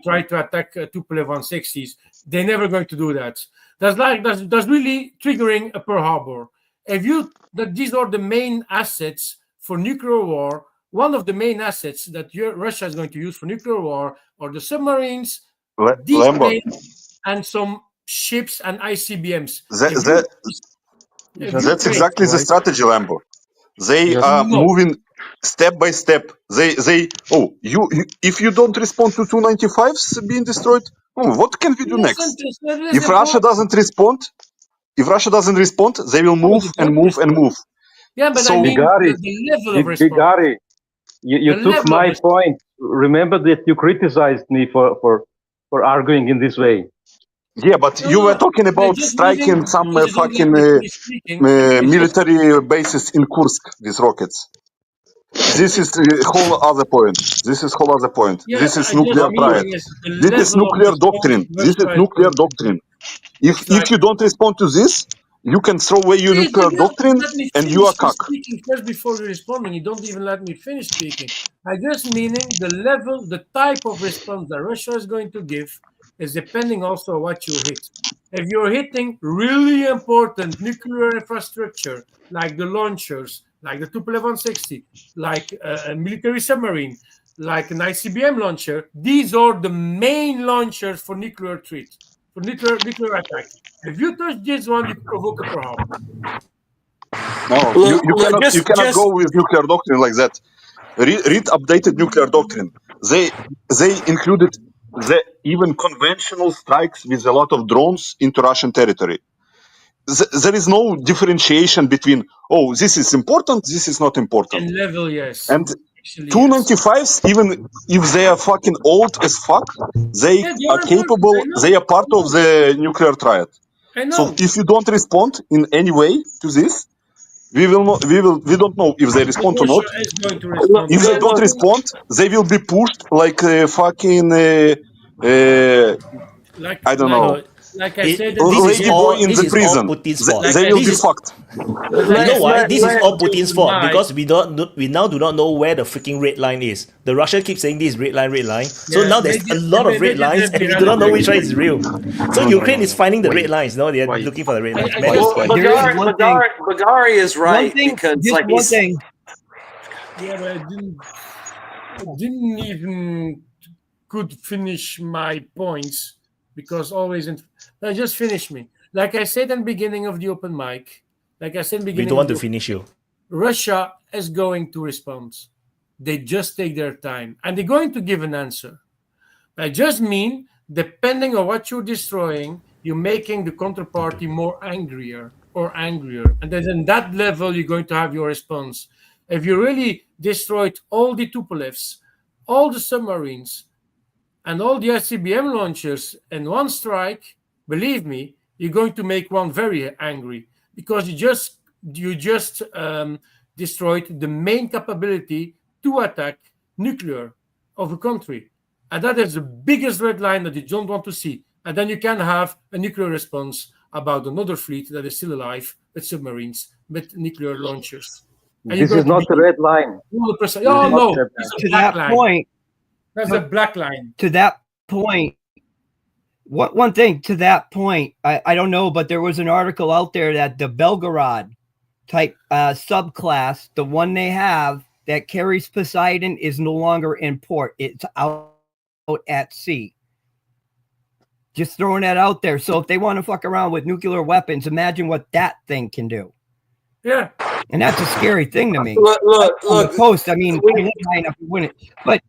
tried to attack Tupolev 160s. They're never going to do that. That's really triggering a Pearl Harbor. These are the main assets for nuclear war. One of the main assets that Russia is going to use for nuclear war are the submarines, these planes, and some ships and ICBMs. That's exactly the strategy, Lambo. They are moving step by step. If you don't respond to 295s being destroyed, what can we do next? If Russia doesn't respond, they will move and move and move. Yeah, but I mean the level of response. You took my point. Remember that you criticized me for arguing in this way. Yeah, but you were talking about striking some fucking military bases in Kursk with rockets. This is a whole other point. This is nuclear pride. This is nuclear doctrine. If you don't respond to this, you can throw away your nuclear doctrine and you are cock. First, before you responding, you don't even let me finish speaking. I just meaning the level, the type of response that Russia is going to give is depending also on what you hit. If you're hitting really important nuclear infrastructure, like the launchers, like the Tupolev 160, like a military submarine, like an ICBM launcher, these are the main launchers for nuclear threat, for nuclear attack. If you touch this one, you provoke a problem. No, you cannot go with nuclear doctrine like that. Read updated nuclear doctrine. They included even conventional strikes with a lot of drones into Russian territory. There is no differentiation between, oh, this is important, this is not important. And level, yes. And 295s, even if they are fucking old as fuck, they are capable, they are part of the nuclear triad. So if you don't respond in any way to this, we don't know if they respond or not. If they don't respond, they will be pushed like fucking I don't know. Like I said, lady boy in the prison. They will be fucked. You know why? This is all Putin's fault because we now do not know where the freaking red line is. The Russia keeps saying this red line. So now there's a lot of red lines and we do not know which one is real. So Ukraine is finding the red lines. No, they're looking for the red lines. Bagari is right because like one thing. Yeah, but I didn't even could finish my points because always just finish me. Like I said in the beginning of the open mic, we don't want to finish you. Russia is going to respond. They just take their time and they're going to give an answer. I just mean, depending on what you're destroying, you're making the counterparty more angrier. And then in that level, you're going to have your response. If you really destroyed all the Tupolevs, all the submarines, and all the ICBM launchers in one strike, believe me, you're going to make one very angry because you just destroyed the main capability to attack nuclear of a country. And that is the biggest red line that you don't want to see. And then you can have a nuclear response about another fleet that is still alive with submarines, with nuclear launchers. This is not the red line. 100%. Oh, no. To that point. That's a black line. To that point, one thing to that point, I don't know, but there was an article out there that the Belgorod type subclass, the one they have that carries Poseidon, is no longer in port. It's out at sea. Just throwing that out there. So if they want to fuck around with nuclear weapons, imagine what that thing can do. Yeah. And that's a scary thing to me. Look. The post, I mean, but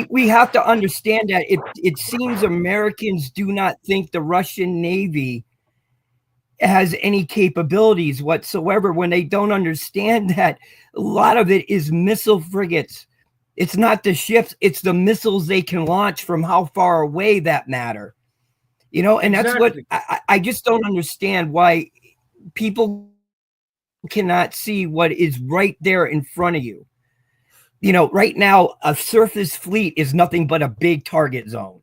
we have to understand that it seems Americans do not think the Russian Navy has any capabilities whatsoever when they don't understand that a lot of it is missile frigates. It's not the ships, it's the missiles they can launch from how far away that matter. You know, and that's what I just don't understand why people cannot see what is right there in front of you. You know, right now, a surface fleet is nothing but a big target zone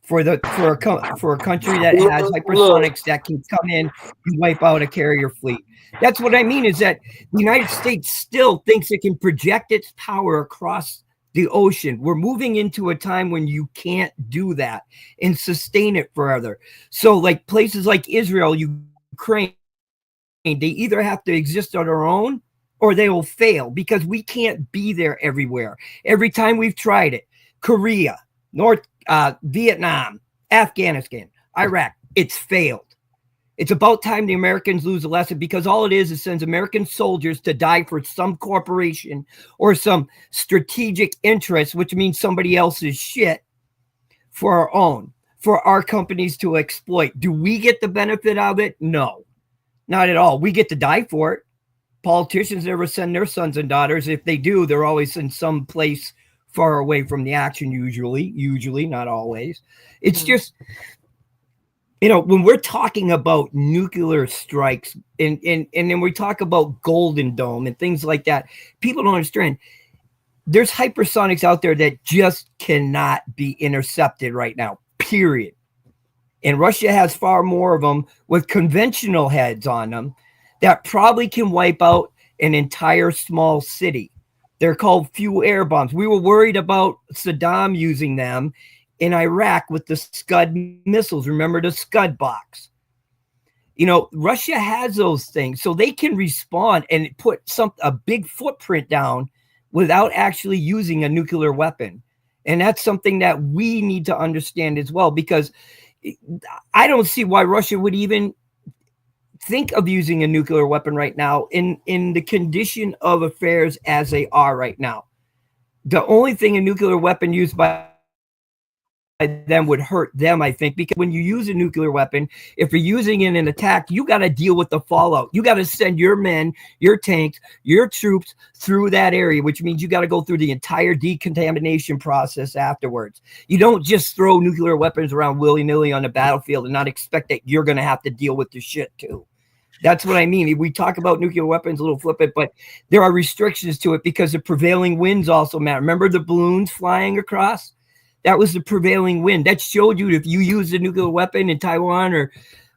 for a country that has hypersonics that can come in and wipe out a carrier fleet. That's what I mean, is that the United States still thinks it can project its power across the ocean. We're moving into a time when you can't do that and sustain it forever. So like places like Israel, Ukraine, they either have to exist on their own or they will fail because we can't be there everywhere. Every time we've tried it, Korea, Vietnam, Afghanistan, Iraq, it's failed. It's about time the Americans lose a lesson because all it is sends American soldiers to die for some corporation or some strategic interest, which means somebody else's shit for our own, for our companies to exploit. Do we get the benefit of it? No, not at all. We get to die for it. Politicians never send their sons and daughters. If they do, they're always in some place far away from the action, usually, not always. It's just, you know, when we're talking about nuclear strikes and then we talk about Golden Dome and things like that, people don't understand. There's hypersonics out there that just cannot be intercepted right now, period. And Russia has far more of them with conventional heads on them that probably can wipe out an entire small city. They're called few air bombs. We were worried about Saddam using them in Iraq with the Scud missiles. Remember the Scud box? You know, Russia has those things, so they can respond and put a big footprint down without actually using a nuclear weapon. And that's something that we need to understand as well, because I don't see why Russia would even think of using a nuclear weapon right now in the condition of affairs as they are right now. The only thing a nuclear weapon used by them would hurt them, I think, because when you use a nuclear weapon, if you're using it in an attack, you got to deal with the fallout. You got to send your men, your tanks, your troops through that area, which means you got to go through the entire decontamination process afterwards. You don't just throw nuclear weapons around willy-nilly on the battlefield and not expect that you're going to have to deal with the shit too. That's what I mean. We talk about nuclear weapons a little flippant, but there are restrictions to it because the prevailing winds also matter. Remember the balloons flying across? That was the prevailing wind. That showed you if you used a nuclear weapon in Taiwan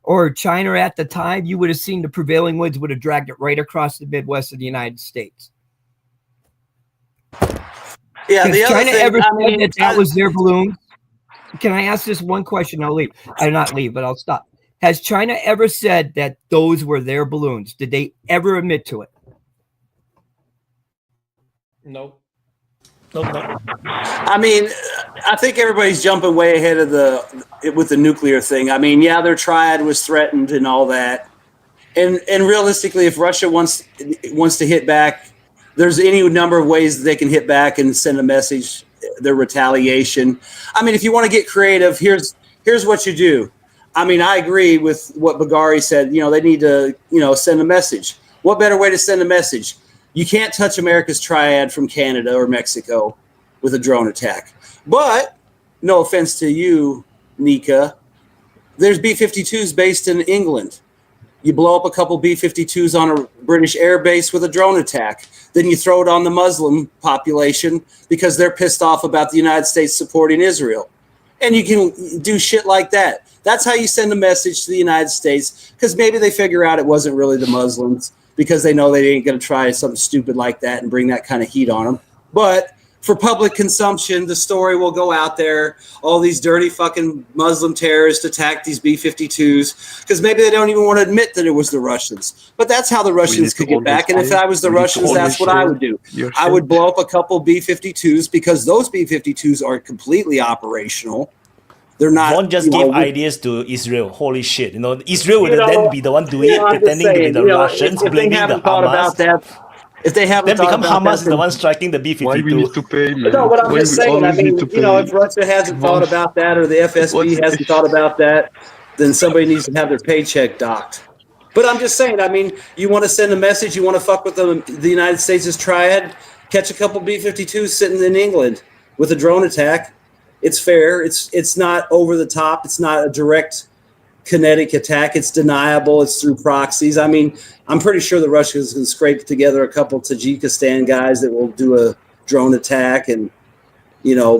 or China at the time, you would have seen the prevailing winds would have dragged it right across the Midwest of the United States. Yeah, the other China thing, ever said that was their balloon? Can I ask this one question? I'll leave. I'll not leave, but I'll stop. Has China ever said that those were their balloons? Did they ever admit to it? No. No. I mean, I think everybody's jumping way ahead of with the nuclear thing. I mean, yeah, their triad was threatened and all that. And realistically, if Russia wants to hit back, there's any number of ways they can hit back and send a message, their retaliation. I mean, if you want to get creative, here's what you do. I mean, I agree with what Bagari said. You know, they need to, send a message. What better way to send a message? You can't touch America's triad from Canada or Mexico with a drone attack. But, no offense to you, Nika, there's B-52s based in England. You blow up a couple B-52s on a British air base with a drone attack. Then you throw it on the Muslim population because they're pissed off about the United States supporting Israel. And you can do shit like that. That's how you send a message to the United States, because maybe they figure out it wasn't really the Muslims because they know they ain't going to try something stupid like that and bring that kind of heat on them. But for public consumption, the story will go out there. All these dirty fucking Muslim terrorists attacked these B-52s because maybe they don't even want to admit that it was the Russians. But that's how the Russians could get back. And if I was the Russians, that's what I would do. I would blow up a couple B-52s because those B-52s are completely operational. They're not. Don't just give ideas to Israel. Holy shit! Israel would then be the one doing it, pretending to be the Russians, blaming the Hamas. If they haven't then thought become about Hamas that, is the one striking the B-52. Why we need to pay, man? No, what I'm Why just we saying, I always mean, need to pay? if Russia hasn't thought about that or the FSB hasn't thought about that, then somebody needs to have their paycheck docked. But I'm just saying, I mean, you want to send a message, you want to fuck with the United States' triad, catch a couple B-52s sitting in England with a drone attack. It's fair. It's not over the top. It's not a direct kinetic attack. It's deniable. It's through proxies. I mean, I'm pretty sure the Russians can scrape together a couple Tajikistan guys that will do a drone attack and,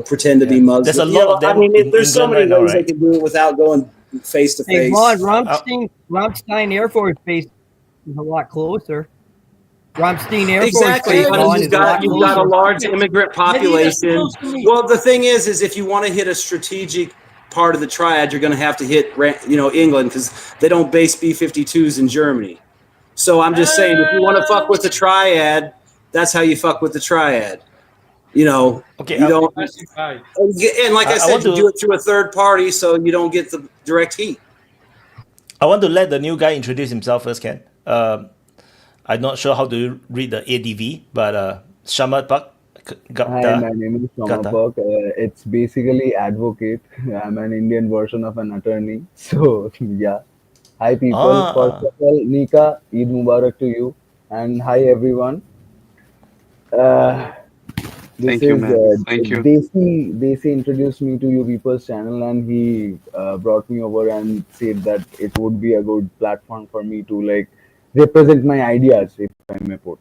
pretend to be Muslim. There's a lot of them. I mean, there's so many right ways now, they can do it without going face to Hey, face. Ron, Ramstein Air Force Base is a lot closer. Ramstein Air Exactly. Force Base You've got a large immigrant population. Well, the thing is if you want to hit a strategic part of the triad, you're going to have to hit, England, because they don't base B-52s in Germany. So I'm just saying, if you want to fuck with the triad, that's how you fuck with the triad. Okay, you don't. And like I said, you do it through a third party, so you don't get the direct heat. I want to let the new guy introduce himself first, Ken. I'm not sure how to read the ADV, but Shamat Pak. Hi, my name is Shamat Pak. It's basically advocate. I'm an Indian version of an attorney. So, yeah. Hi, people. First of all, Nika, Eid Mubarak to you. And hi, everyone. Thank you, man. Thank you. Desi introduced me to you people's channel, and he brought me over and said that it would be a good platform for me to represent my ideas, if I may put.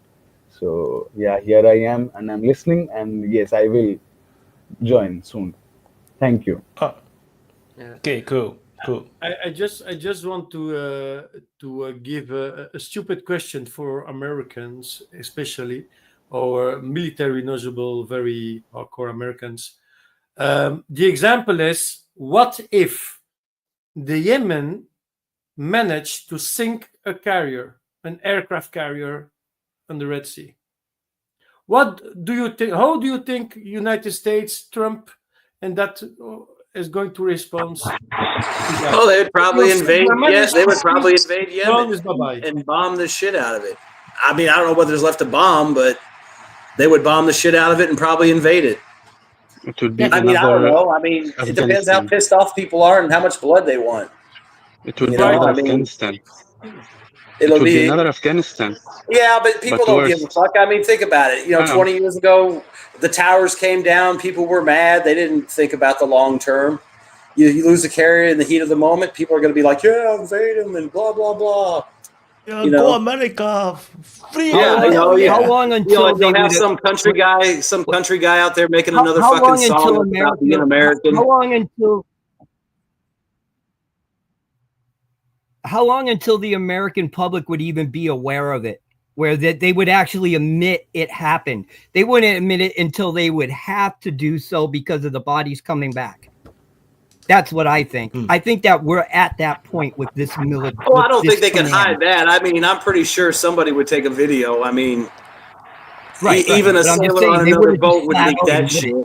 So yeah, here I am, and I'm listening, and yes, I will join soon. Thank you. Okay, cool. I just want to give a stupid question for Americans, especially, or military knowledgeable, very hardcore Americans. The example is, what if the Yemen managed to sink a carrier, an aircraft carrier, on the Red Sea? What do you think? How do you think United States, Trump, and that is going to respond? Oh, they would probably invade. Yes, they would probably invade Yemen and bomb the shit out of it. I mean, I don't know what there's left to bomb, but they would bomb the shit out of it and probably invade it. It would be I mean, I don't know. I mean, it depends how pissed off people are and how much blood they want. It would be another Afghanistan. It'll be another Afghanistan. Yeah, but people don't give a fuck. I mean, think about it. You know, 20 years ago, the towers came down. People were mad. They didn't think about the long term. You lose a carrier in the heat of the moment, people are going to be like, yeah, invade them and blah, blah, blah. Yeah, go America. Free. How long until they'll have some country guy out there making another fucking song about being American? How long until the American public would even be aware of it, where that they would actually admit it happened? They wouldn't admit it until they would have to do so because of the bodies coming back. That's what I think. I think that we're at that point with this military. Oh, I don't think they can hide that. I mean, I'm pretty sure somebody would take a video. I mean, even a sailor on another boat would leak that shit.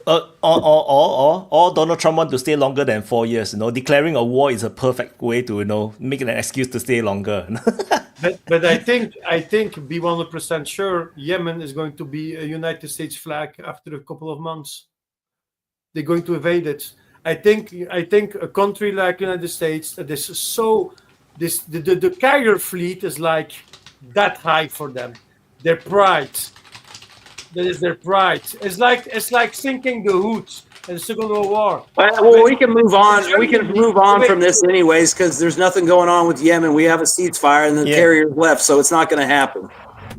Or Donald Trump want to stay longer than 4 years. You know, declaring a war is a perfect way to make an excuse to stay longer. but I think be 100% sure Yemen is going to be a United States flag after a couple of months. They're going to evade it. I think a country like United States that is so the carrier fleet is like that high for them. Their pride. That is their pride. It's like sinking the Houthis in the Second World War. Well, we can move on. We can move on from this anyways because there's nothing going on with Yemen. We have a ceasefire and the carriers left, so it's not going to happen.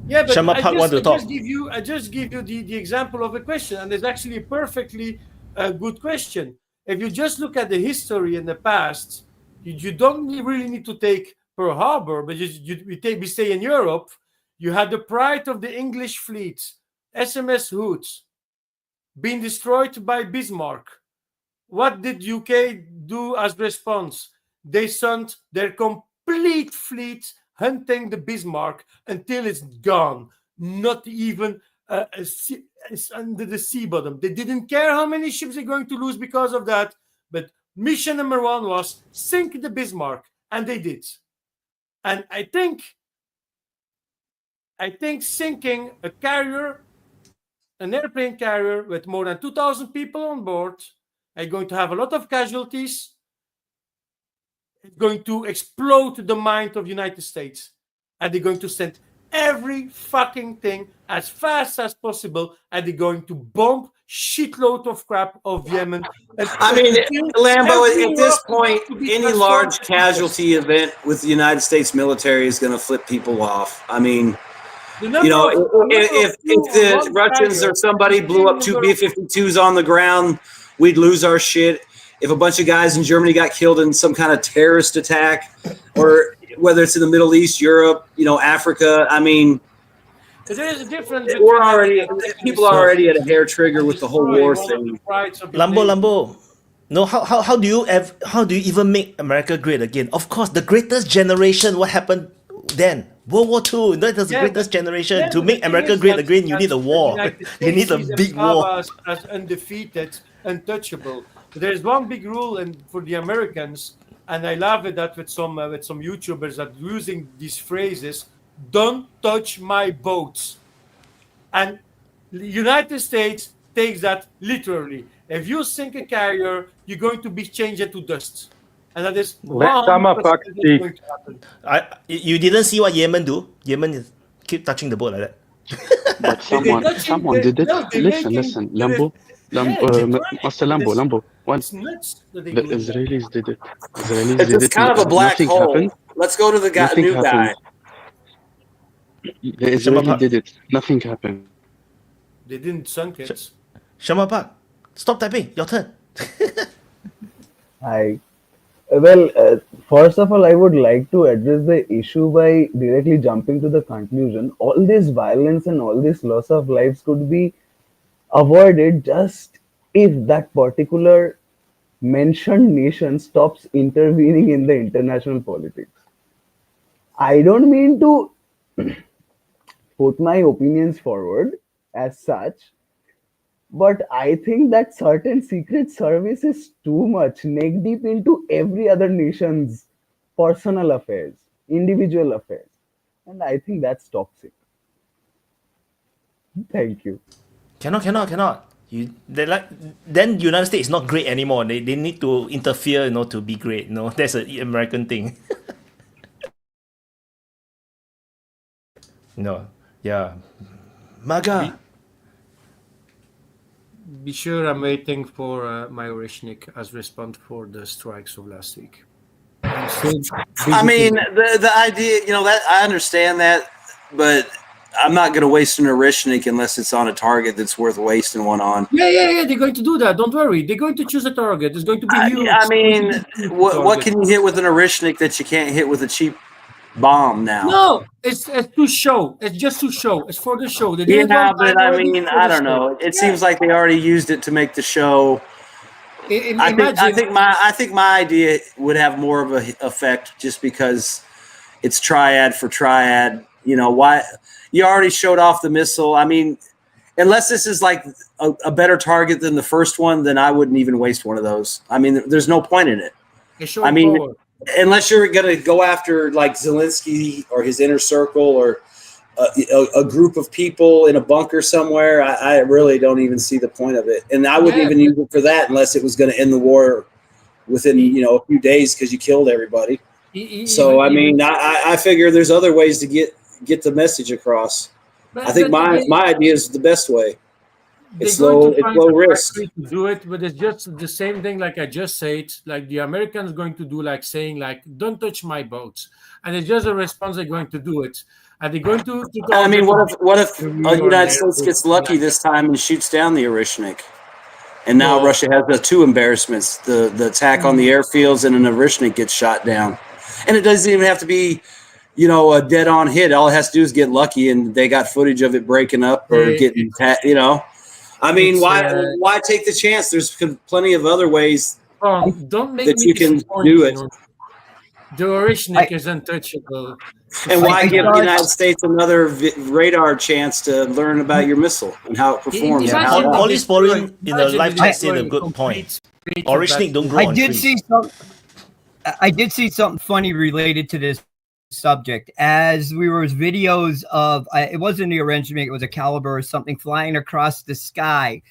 Yeah, but I just give you the example of a question, and it's actually a perfectly good question. If you just look at the history in the past, you don't really need to take Pearl Harbor, but we stay in Europe. You had the pride of the English fleet, SMS Houthis, being destroyed by Bismarck. What did UK do as response? They sent their complete fleet hunting the Bismarck until it's gone. Not even it's under the sea bottom. They didn't care how many ships they're going to lose because of that. But mission number one was sink the Bismarck, and they did. And I think sinking a carrier, an airplane carrier with more than 2,000 people on board, are going to have a lot of casualties. It's going to explode the mind of the United States, and they're going to send every fucking thing as fast as possible, and they're going to bomb shitload of crap of Yemen. I mean, Lambo, at this point, any large casualty event with the United States military is going to flip people off. I mean, if the Russians or somebody blew up 2 B-52s on the ground, we'd lose our shit. If a bunch of guys in Germany got killed in some kind of terrorist attack, or whether it's in the Middle East, Europe, Africa, I mean, there's a difference. People are already at a hair trigger with the whole war thing. Lambo. No, how do you even make America great again? Of course, the greatest generation. What happened then? World War II. That was the greatest generation. To make America great again, you need a war. You need a big war. As undefeated, untouchable. There's one big rule, and for the Americans, and I love it that with some YouTubers that using these phrases, "Don't touch my boats," and the United States takes that literally. If you sink a carrier, you're going to be changed to dust, and that is You didn't see what Yemen do? Yemen is keep touching the boat like that. But someone did it. Listen, Lambo, Master Lambo. Once the Israelis did it. It's kind of a black hole. Happened. Let's go to the new guy. The Israelis did it. Nothing happened. They didn't sunk it. Shama Park, stop typing. Your turn. Hi. Well, first of all, I would like to address the issue by directly jumping to the conclusion. All this violence and all this loss of lives could be avoided just if that particular mentioned nation stops intervening in the international politics. I don't mean to put my opinions forward as such. But I think that certain secret service is too much, neck deep into every other nation's personal affairs, individual affairs. And I think that's toxic. Thank you. Cannot. They like then United States is not great anymore. They need to interfere, to be great. That's an American thing. Yeah. MAGA. Be sure I'm waiting for my Oreshnik as response for the strikes of last week. I mean, the idea, that I understand that, but I'm not going to waste an Oreshnik unless it's on a target that's worth wasting one on. Yeah. They're going to do that. Don't worry. They're going to choose a target. It's going to be huge. I mean, what can you hit with an Oreshnik that you can't hit with a cheap bomb now? No, it's to show. It's just to show. It's for the show. They did but I mean, I don't know. It seems like they already used it to make the show. I think my idea would have more of an effect just because it's triad for triad. Why? You already showed off the missile. I mean, unless this is like a better target than the first one, then I wouldn't even waste one of those. I mean, there's no point in it. I mean, unless you're going to go after like Zelensky or his inner circle or a group of people in a bunker somewhere, I really don't even see the point of it. And I wouldn't even use it for that unless it was going to end the war within a few days because you killed everybody. So I mean, I figure there's other ways to get the message across. I think my idea is the best way. It's low risk to do it, but it's just the same thing. Like I just said, like the Americans going to do, like saying, like, "Don't touch my boats," and it's just a response. They're going to do it. Are they going to I mean, what if the United States gets lucky this time and shoots down the Oreshnik? And now Russia has the two embarrassments: the attack on the airfields and an Oreshnik gets shot down. And it doesn't even have to be, a dead-on hit. All it has to do is get lucky, and they got footage of it breaking up or getting, I mean, why take the chance? There's plenty of other ways don't make that you can do it. The Oreshnik is untouchable. And why give the United States another radar chance to learn about your missile and how it performs? Ollie Sporin in the live chat said a good point. Oreshnik don't grow on trees. I did see something funny related to this subject. As we were videos of, it wasn't the Oreshnik, it was a Caliber or something flying across the sky.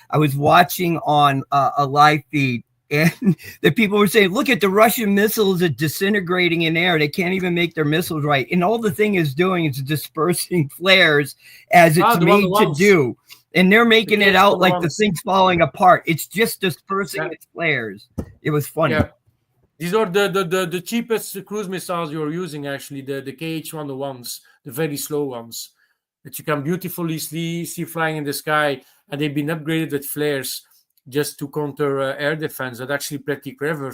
I was watching on a live feed, and the people were saying, look at the Russian missiles are disintegrating in air. They can't even make their missiles right. And all the thing is doing is dispersing flares as it's made to do. And they're making it out like the thing's falling apart. It's just dispersing its flares. It was funny. Yeah. These are the cheapest cruise missiles you're using, actually, the KH-101s, the very slow ones that you can beautifully see flying in the sky, and they've been upgraded with flares just to counter air defense. That's actually pretty clever.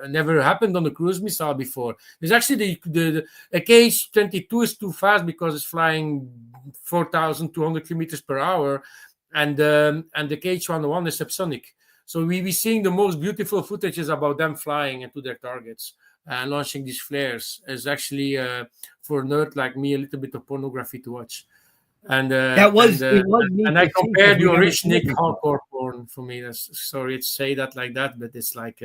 Never happened on the cruise missile before. There's actually the KH-22 is too fast because it's flying 4,200 kilometers per hour, and the KH-101 is subsonic. So we be seeing the most beautiful footages about them flying into their targets and launching these flares. Is actually for a nerd like me a little bit of pornography to watch. And I compared the Oreshnik hardcore porn for me. Sorry to say that like that, but it's like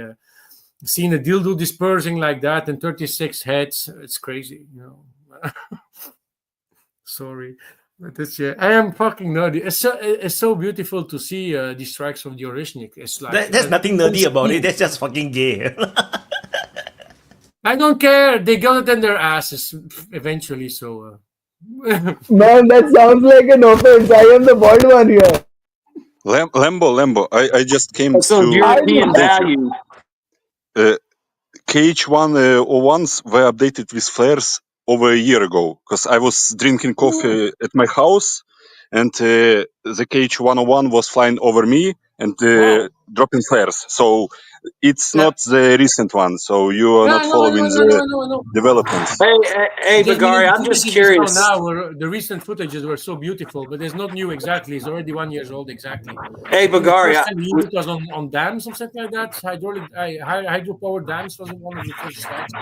seeing a dildo dispersing like that and 36 heads. It's crazy, Sorry. But I am fucking nerdy. It's so beautiful to see the strikes of the Oreshnik. It's like there's nothing nerdy about it. That's just fucking gay. I don't care. They got it in their asses eventually. So, man, that sounds like an offense. I am the bald one here. Lambo. I just came to European value. KH-101s were updated with flares over a year ago, because I was drinking coffee at my house, and the KH-101 was flying over me and dropping flares. So it's not the recent one. So you are not following the developments. Hey, Bagari, I'm just curious. Now, the recent footages were so beautiful, but it's not new exactly. It's already 1 year old exactly. Hey, Bagari, it was on dams or something like that. Hydropower dams wasn't one of the first slides.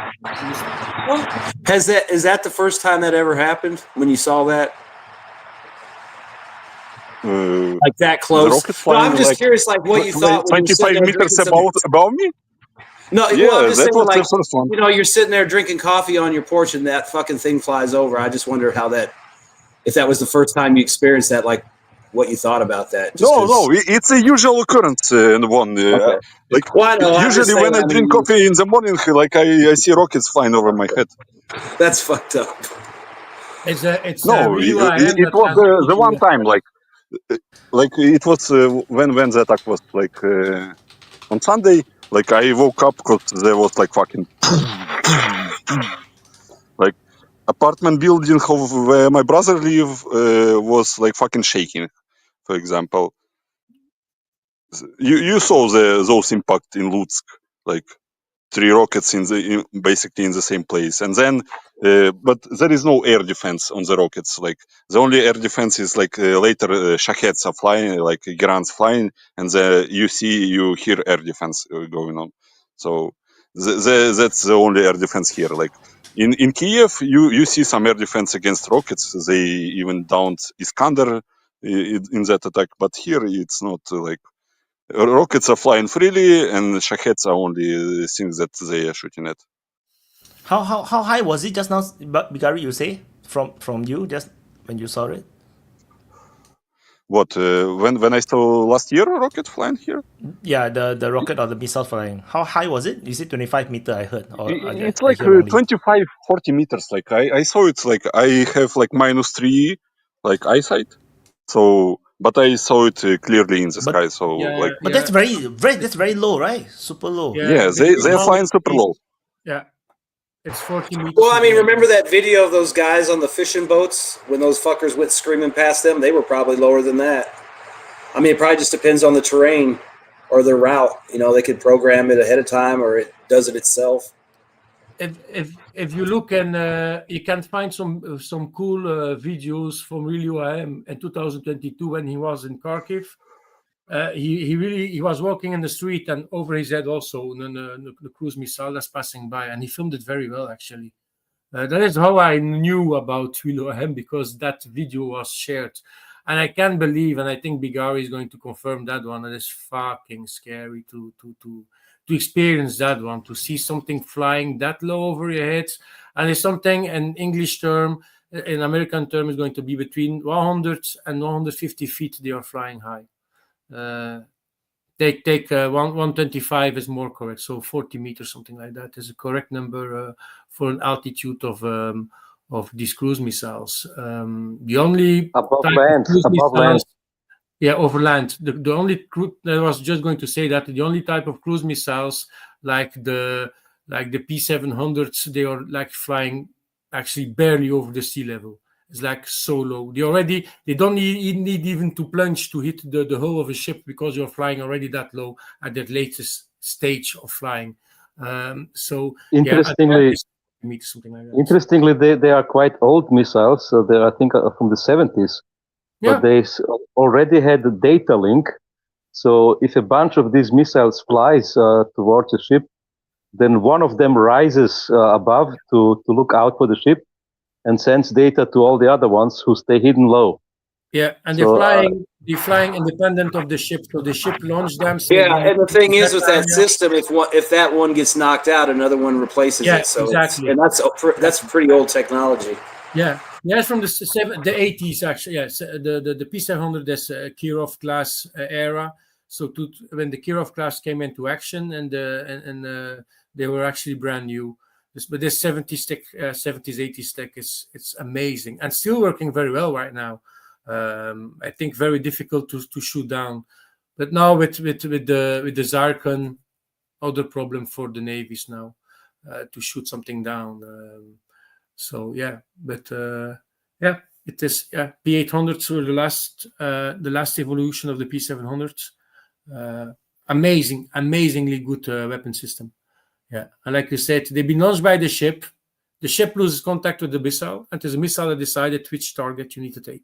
Is that the first time that ever happened when you saw that? like that the close. rockets No, flying I'm just like curious, like what you thought when you were sitting 25 there drinking meters some. above me. No, well, Yeah, I'm just that saying, was the like, first one. you know, you're sitting there drinking coffee on your porch and that fucking thing flies over. I just wonder if that was the first time you experienced that, like, what you thought about that. Just No, it's a usual occurrence in one. Okay. Like Well, I know. I'm just usually saying. when I drink coffee in the morning, like I see rockets flying over my head. That's fucked up. It's No, really it was the one time, like it was when the attack was like on Sunday. Like I woke up because there was like fucking like apartment building of where my brother live was like fucking shaking. For example, you saw those impact in Lutsk, like 3 rockets basically in the same place, and then but there is no air defense on the rockets. Like the only air defense is like later Shaheds are flying, like Iran's flying, and you hear air defense going on. So that's the only air defense here. Like in Kiev, you see some air defense against rockets. They even downed Iskander in that attack, but here it's not like. Rockets are flying freely, and Shaheds are only things that they are shooting at. How high was it just now, Bigari? You say from you just when you saw it? What when I saw last year a rocket flying here? Yeah, the rocket or the missile flying. How high was it? Is it 25 meter? I heard. Or It's like 25, 40 meters. Like I saw it's like I have like -3 like eyesight. So, but I saw it clearly in the sky. So like, but that's very low, right? Super low. Yeah, they're flying super low. Yeah, it's 40 meters. Well, I mean, remember that video of those guys on the fishing boats when those fuckers went screaming past them? They were probably lower than that. I mean, it probably just depends on the terrain or their route. You know, they could program it ahead of time, or it does it itself. If you look and you can find some cool videos from William in 2022 when he was in Kharkiv. He was walking in the street, and over his head also the cruise missile that's passing by, and he filmed it very well actually. That is how I knew about William, because that video was shared, and I can't believe, and I think Bigari is going to confirm that one. It is fucking scary to experience that one, to see something flying that low over your head, and it's something in English term, in American term, is going to be between 100 and 150 feet. They are flying high. They take 125 is more correct, so 40 meters, something like that, is a correct number for an altitude of these cruise missiles. The only above land, yeah, over land. The only I was just going to say that the only type of cruise missiles like the P700s, they are like flying actually barely over the sea level. It's like so low. They don't need even to plunge to hit the hull of a ship, because you're flying already that low at that latest stage of flying. So interestingly, something like that. Interestingly, they are quite old missiles. So they are, I think, from the 70s. Yeah. But they already had the data link. So if a bunch of these missiles flies towards the ship, then one of them rises above to look out for the ship and sends data to all the other ones who stay hidden low. Yeah, and So, they're flying independent of the ship, so the ship launched them. So Yeah, and the thing is with that system, if that one gets knocked out, another one replaces it. So exactly. That's pretty old technology. Yeah, it's from the 80s actually. Yes, the P700 is Kirov class era. So when the Kirov class came into action, and they were actually brand new. But this 70s, 80s tech it's amazing and still working very well right now. I think very difficult to shoot down, but now with the Zarkon, other problem for the navies now to shoot something down. So yeah, but it is P800s were the last evolution of the P700s. Amazingly good weapon system. Yeah, and like you said, they've been launched by the ship. The ship loses contact with the missile, and there's a missile that decided which target you need to take.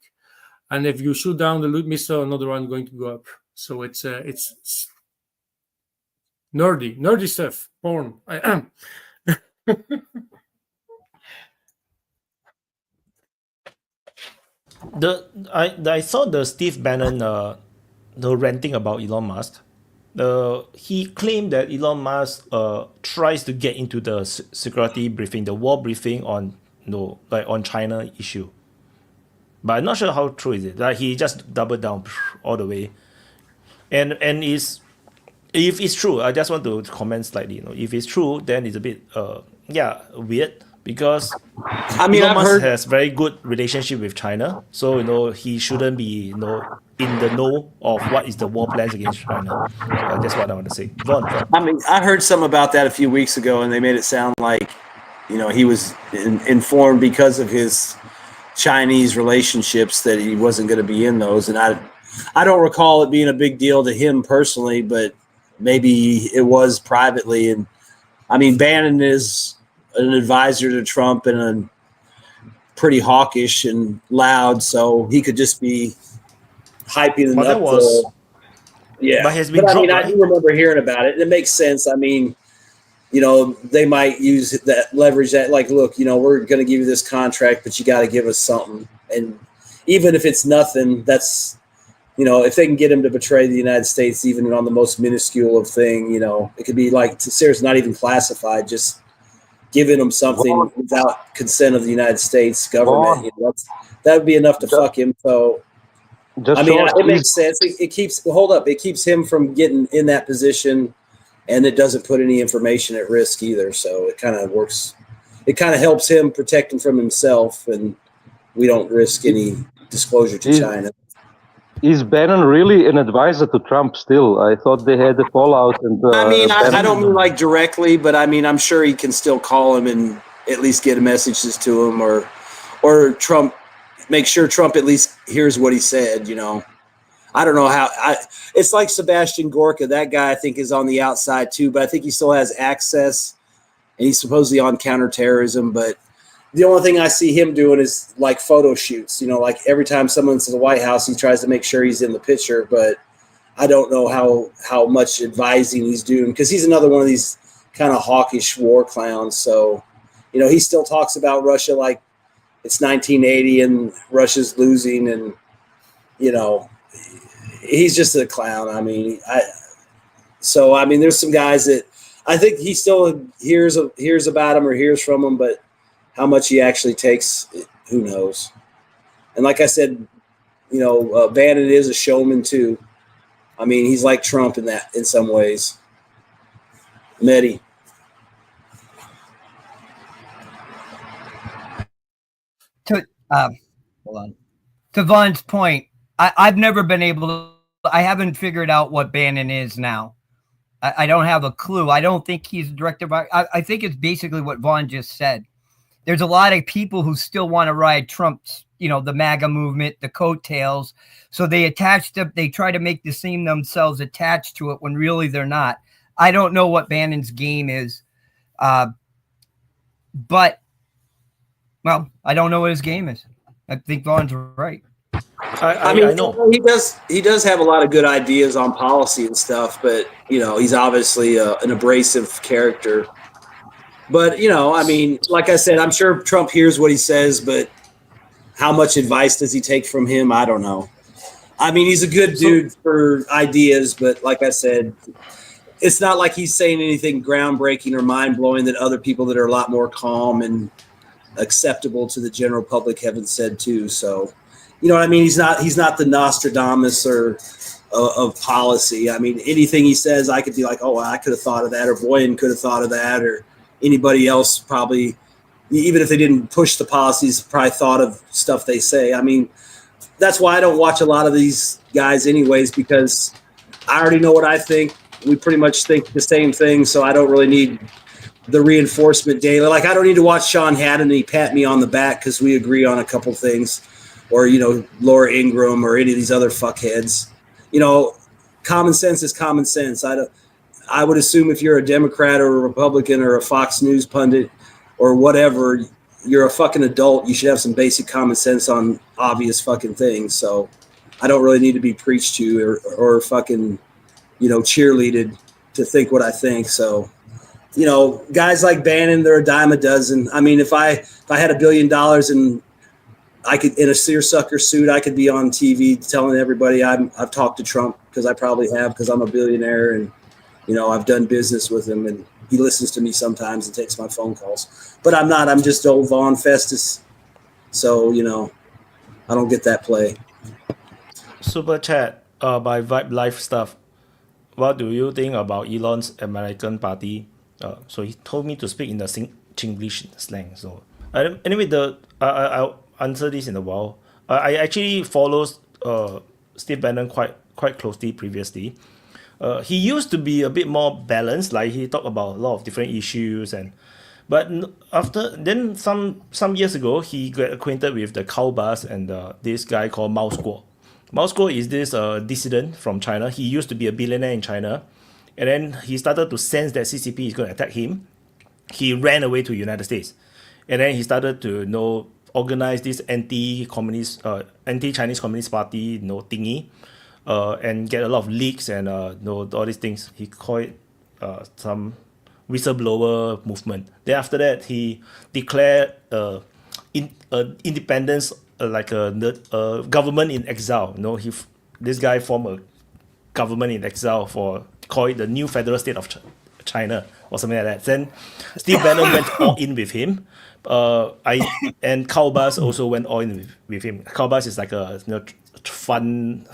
And if you shoot down the missile, another one is going to go up. So it's nerdy stuff. Porn. I am. I saw the Steve Bannon the ranting about Elon Musk. He claimed that Elon Musk tries to get into the security briefing, the war briefing on on China issue. But I'm not sure how true is it. Like he just doubled down all the way, and if it's true, I just want to comment slightly. If it's true, then it's a bit weird because I mean, Elon I've Musk heard has very good relationship with China, so he shouldn't be in the know of what is the war plans against China. So that's what I want to say. Vaughn. I mean, I heard some about that a few weeks ago, and they made it sound like, he was informed because of his Chinese relationships that he wasn't going to be in those. And I don't recall it being a big deal to him personally, but maybe it was privately. And I mean, Bannon is an advisor to Trump and pretty hawkish and loud, so he could just be hyping them up. But I do remember hearing about it, and it makes sense. I mean, they might use that leverage that, like, look, we're going to give you this contract, but you got to give us something. And even if it's nothing, that's, if they can get him to betray the United States, even on the most minuscule of thing, it could be like, seriously, not even classified, just giving them something without consent of the United States government. That would be enough to fuck him. So, it makes sense. It keeps him from getting in that position, and it doesn't put any information at risk either. So it kind of works. It kind of helps him protect him from himself, and we don't risk any disclosure to China. Is Bannon really an advisor to Trump still? I thought they had a fallout. And I don't mean like directly, but I mean, I'm sure he can still call him and at least get messages to him, or Trump, make sure Trump at least hears what he said. I don't know how. It's like Sebastian Gorka. That guy, I think, is on the outside too, but I think he still has access, and he's supposedly on counterterrorism. But the only thing I see him doing is like photo shoots. Like every time someone's in the White House, he tries to make sure he's in the picture. But I don't know how much advising he's doing, because he's another one of these kind of hawkish war clowns. So, he still talks about Russia like it's 1980 and Russia's losing, and he's just a clown. I mean, there's some guys that I think he still hears about him or hears from him, but how much he actually takes, who knows? And like I said, Bannon is a showman too. I mean, he's like Trump in some ways. Mehdi. Hold on. To Vaughn's point, I've never been able to. I haven't figured out what Bannon is now. I don't have a clue. I don't think he's director. I think it's basically what Vaughn just said. There's a lot of people who still want to ride Trump's, the MAGA movement, the coattails. So they try to make the seem themselves attached to it when really they're not. I don't know what Bannon's game is. But, well, I don't know what his game is. I think Vaughn's right. I know he does have a lot of good ideas on policy and stuff, but he's obviously an abrasive character. But like I said, I'm sure Trump hears what he says, but how much advice does he take from him? I don't know. I mean, he's a good dude for ideas, but like I said, it's not like he's saying anything groundbreaking or mind blowing that other people that are a lot more calm and acceptable to the general public haven't said too. So. He's not the Nostradamus of policy. I mean, anything he says, I could be like, oh, I could have thought of that, or Boyan could have thought of that, or anybody else probably, even if they didn't push the policies, probably thought of stuff they say. I mean, that's why I don't watch a lot of these guys anyways, because I already know what I think. We pretty much think the same thing, so I don't really need the reinforcement daily. Like, I don't need to watch Sean Hannity pat me on the back because we agree on a couple things. Or, Laura Ingraham or any of these other fuckheads. Common sense is common sense. I would assume if you're a Democrat or a Republican or a Fox News pundit or whatever, you're a fucking adult. You should have some basic common sense on obvious fucking things. So I don't really need to be preached to or fucking, cheerleaded to think what I think. So, guys like Bannon, they're a dime a dozen. I mean, if I had $1 billion and I could, in a seersucker suit, I could be on TV telling everybody I've talked to Trump, because I probably have, because I'm a billionaire and, you know, I've done business with him and he listens to me sometimes and takes my phone calls. But I'm not. I'm just old Von Festus. So, you know, I don't get that play. Super chat by Vibe Life Stuff. What do you think about Elon's American Party? So he told me to speak in the Chinglish slang. So anyway, I'll answer this in a while. I actually follow Steve Bannon quite closely previously. He used to be a bit more balanced, like he talked about a lot of different issues, but after then some years ago he got acquainted with the cow bus and this guy called Mao Squaw. Mao Squaw is this dissident from China. He used to be a billionaire in China, and then he started to sense that CCP is going to attack him. He ran away to the United States, and then he started to organize this anti-communist, anti-Chinese Communist Party, thingy, and get a lot of leaks and all these things. He called it some whistleblower movement. Then after that, he declared independence, like a government in exile. This guy formed a government in exile call it the new federal state of China or something like that. Then Steve Bannon went all in with him. And Cowbus also went all in with him. Cowbus is like a fund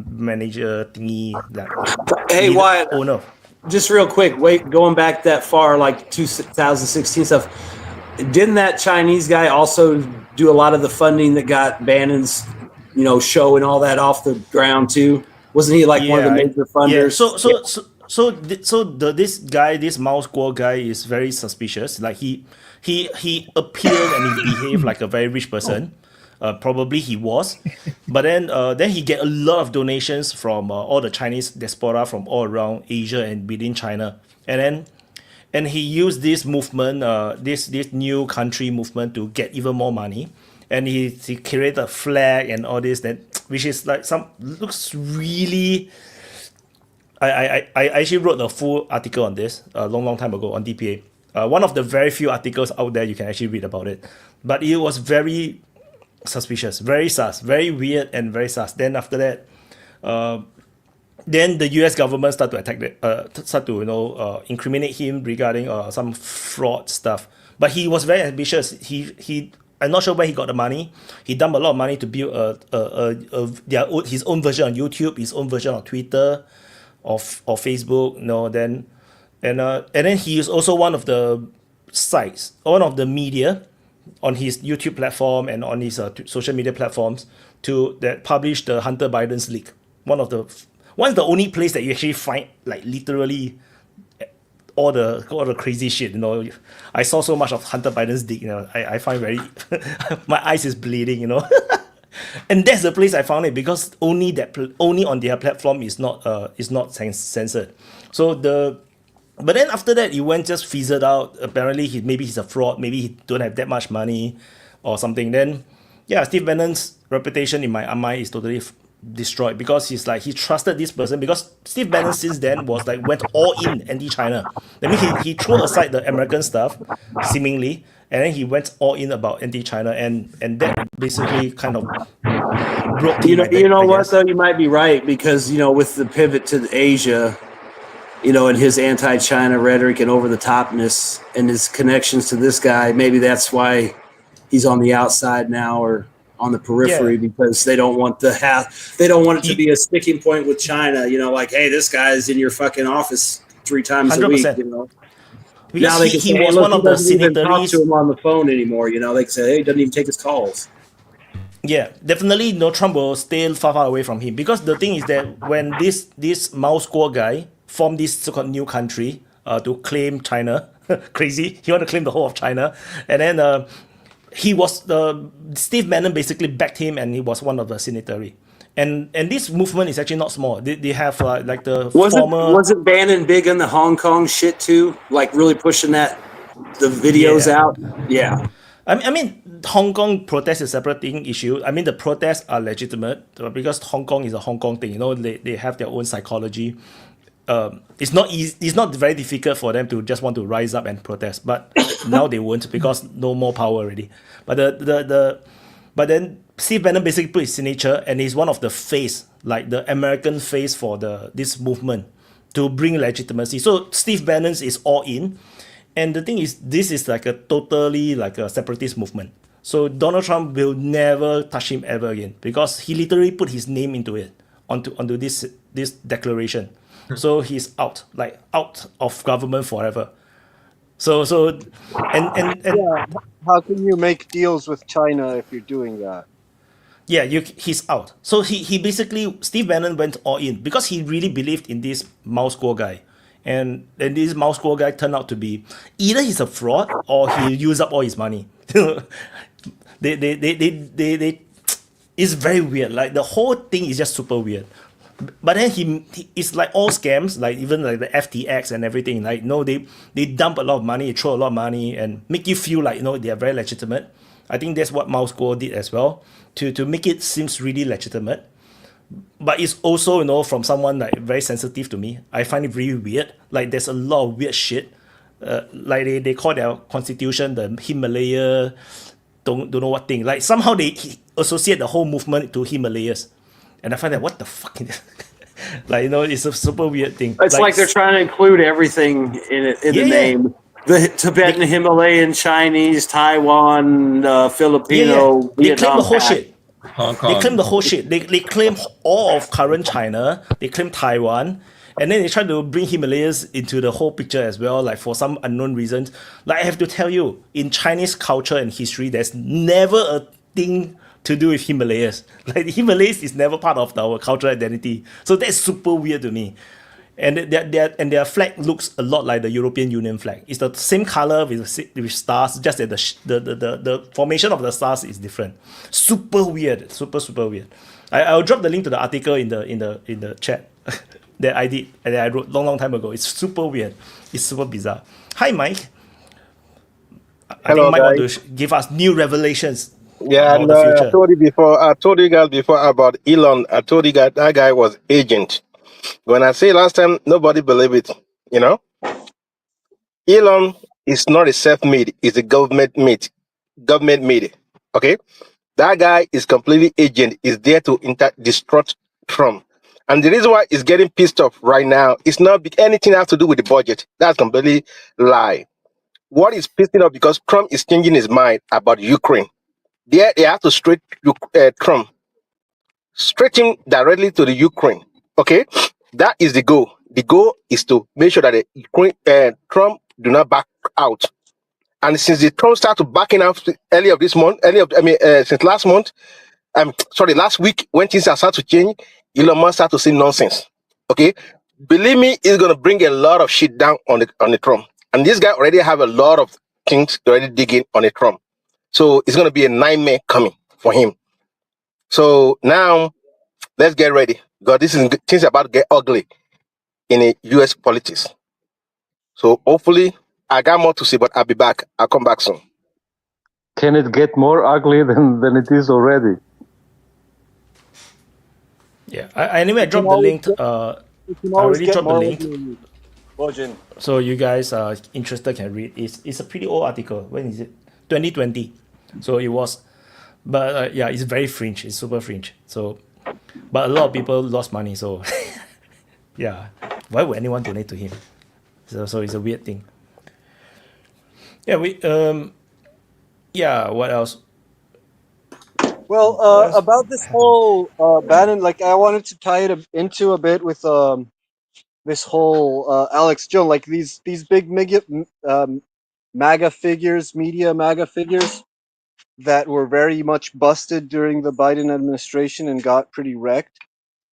manager thingy. Hey, Wyatt. Owner. Just real quick, going back that far, like 2016 stuff. Didn't that Chinese guy also do a lot of the funding that got Bannon's, show and all that off the ground too? Wasn't he like one of the major funders? Yeah. This Mao Squaw guy is very suspicious. Like he appeared and he behaved like a very rich person. Probably he was, but then he get a lot of donations from all the Chinese diaspora from all around Asia and within China, and he used this movement, this new country movement, to get even more money, and he created a flag and all this, which is like looks really. I actually wrote a full article on this a long time ago on DPA. One of the very few articles out there you can actually read about it, but it was very suspicious, very sus, very weird and very sus. Then after that, then the US government start to attack incriminate him regarding some fraud stuff. But he was very ambitious. I'm not sure where he got the money. He dumped a lot of money to build his own version on YouTube, his own version on Twitter, or Facebook. And then he is also one of the sites, one of the media on his YouTube platform and on his social media platforms that publish the Hunter Biden's leak. One of the only place that you actually find like literally all the crazy shit. I saw so much of Hunter Biden's leak. I find very my eyes is bleeding. And that's the place I found it, because only on their platform is not censored. But then after that, it went just fizzled out. Apparently, maybe he's a fraud. Maybe he don't have that much money or something. Then, yeah, Steve Bannon's reputation in my mind is totally destroyed, because he trusted this person, because Steve Bannon since then went all in anti-China. That means he threw aside the American stuff, seemingly, and then he went all in about anti-China, and that basically kind of broke him. You know what, though? You might be right, because, with the pivot to Asia, and his anti-China rhetoric and over-the-topness and his connections to this guy, maybe that's why he's on the outside now, or on the periphery, because they don't want it to be a sticking point with China. Like, hey, this guy's in your fucking office 3 times 100%. A week. Because now they can he was one of the signatories. Talk to him on the phone anymore. They can say, hey, he doesn't even take his calls. Yeah, definitely. Trump will stay far away from him, because the thing is that when this Mao Squaw guy formed this so-called new country to claim China, crazy. He want to claim the whole of China, and then Steve Bannon basically backed him, and he was one of the signatory. And this movement is actually not small. They have like the wasn't Bannon big in the Hong Kong shit too? Like really pushing the videos out. Yeah. I mean, Hong Kong protest is a separate issue. I mean, the protests are legitimate because Hong Kong is a Hong Kong thing. They have their own psychology. It's not easy. It's not very difficult for them to just want to rise up and protest. But now they won't, because no more power already. But But then Steve Bannon basically put his signature, and he's one of the face, like the American face for this movement to bring legitimacy. So Steve Bannon is all in, and the thing is, this is like a totally like a separatist movement. So Donald Trump will never touch him ever again because he literally put his name into it, onto this declaration. So he's out of government forever. So and Yeah, how can you make deals with China if you're doing that? yeah, he's out. So he basically, Steve Bannon went all in because he really believed in this mouse score guy. And this mouse score guy turned out to be either he's a fraud or he used up all his money. they it's very weird. Like the whole thing is just super weird. But then he it's like all scams, like even like the FTX and everything. Like they dump a lot of money, throw a lot of money, and make you feel like they are very legitimate. I think that's what Mouse Score did as well to make it seems really legitimate. But it's also from someone like very sensitive to me. I find it really weird. Like there's a lot of weird shit. Like they call their constitution the Himalaya, don't know what thing. Like somehow they associate the whole movement to Himalayas. And I find that what the fuck is like it's a super weird thing. It's like they're trying to include everything in the name. The Tibetan, Himalayan, Chinese, Taiwan, Filipino, Vietnam. They claim the whole shit. Hong Kong. They claim the whole shit. They claim all of current China. They claim Taiwan. And then they try to bring Himalayas into the whole picture as well, like for some unknown reasons. Like I have to tell you, in Chinese culture and history, there's never a thing to do with Himalayas. Like the Himalayas is never part of our cultural identity. So that's super weird to me. And their flag looks a lot like the European Union flag. It's the same color with stars, just that the formation of the stars is different. Super weird, super weird. I'll drop the link to the article in the chat that I did and that I wrote long time ago. It's super weird. It's super bizarre. Hi, Mike. I think Mike want to give us new revelations. Yeah, and I told you guys before about Elon. I told you guys that guy was agent. When I say last time, nobody believed it. Elon is not a self-made; it's a government made. Government made it. Okay, that guy is completely agent. Is there to destruct Trump, and the reason why he's getting pissed off right now is not anything has to do with the budget. That's completely lie. What is pissing off because Trump is changing his mind about Ukraine. They have to Trump, straight him directly to the Ukraine. Okay, that is the goal. The goal is to make sure that the Ukraine, Trump do not back out. And since the Trump started backing out since last month, last week when things are started to change, Elon Musk started to say nonsense. Okay, believe me, it's gonna bring a lot of shit down on the Trump. And this guy already have a lot of things already digging on the Trump. So it's going to be a nightmare coming for him. So now let's get ready because things are about to get ugly in the U.S. politics. So hopefully I got more to say, but I'll be back. I'll come back soon. Can it get more ugly than it is already? Yeah. Anyway, I dropped the link. I already dropped the link. So you guys are interested can read. It's a pretty old article. When is it? 2020. So it was, but yeah, it's very fringe. It's super fringe. So, but a lot of people lost money. So, yeah, why would anyone donate to him? So it's a weird thing. Yeah, yeah. What else? Well, about this whole Bannon, like I wanted to tie it into a bit with this whole Alex Jones, like these big MAGA figures, media MAGA figures that were very much busted during the Biden administration and got pretty wrecked.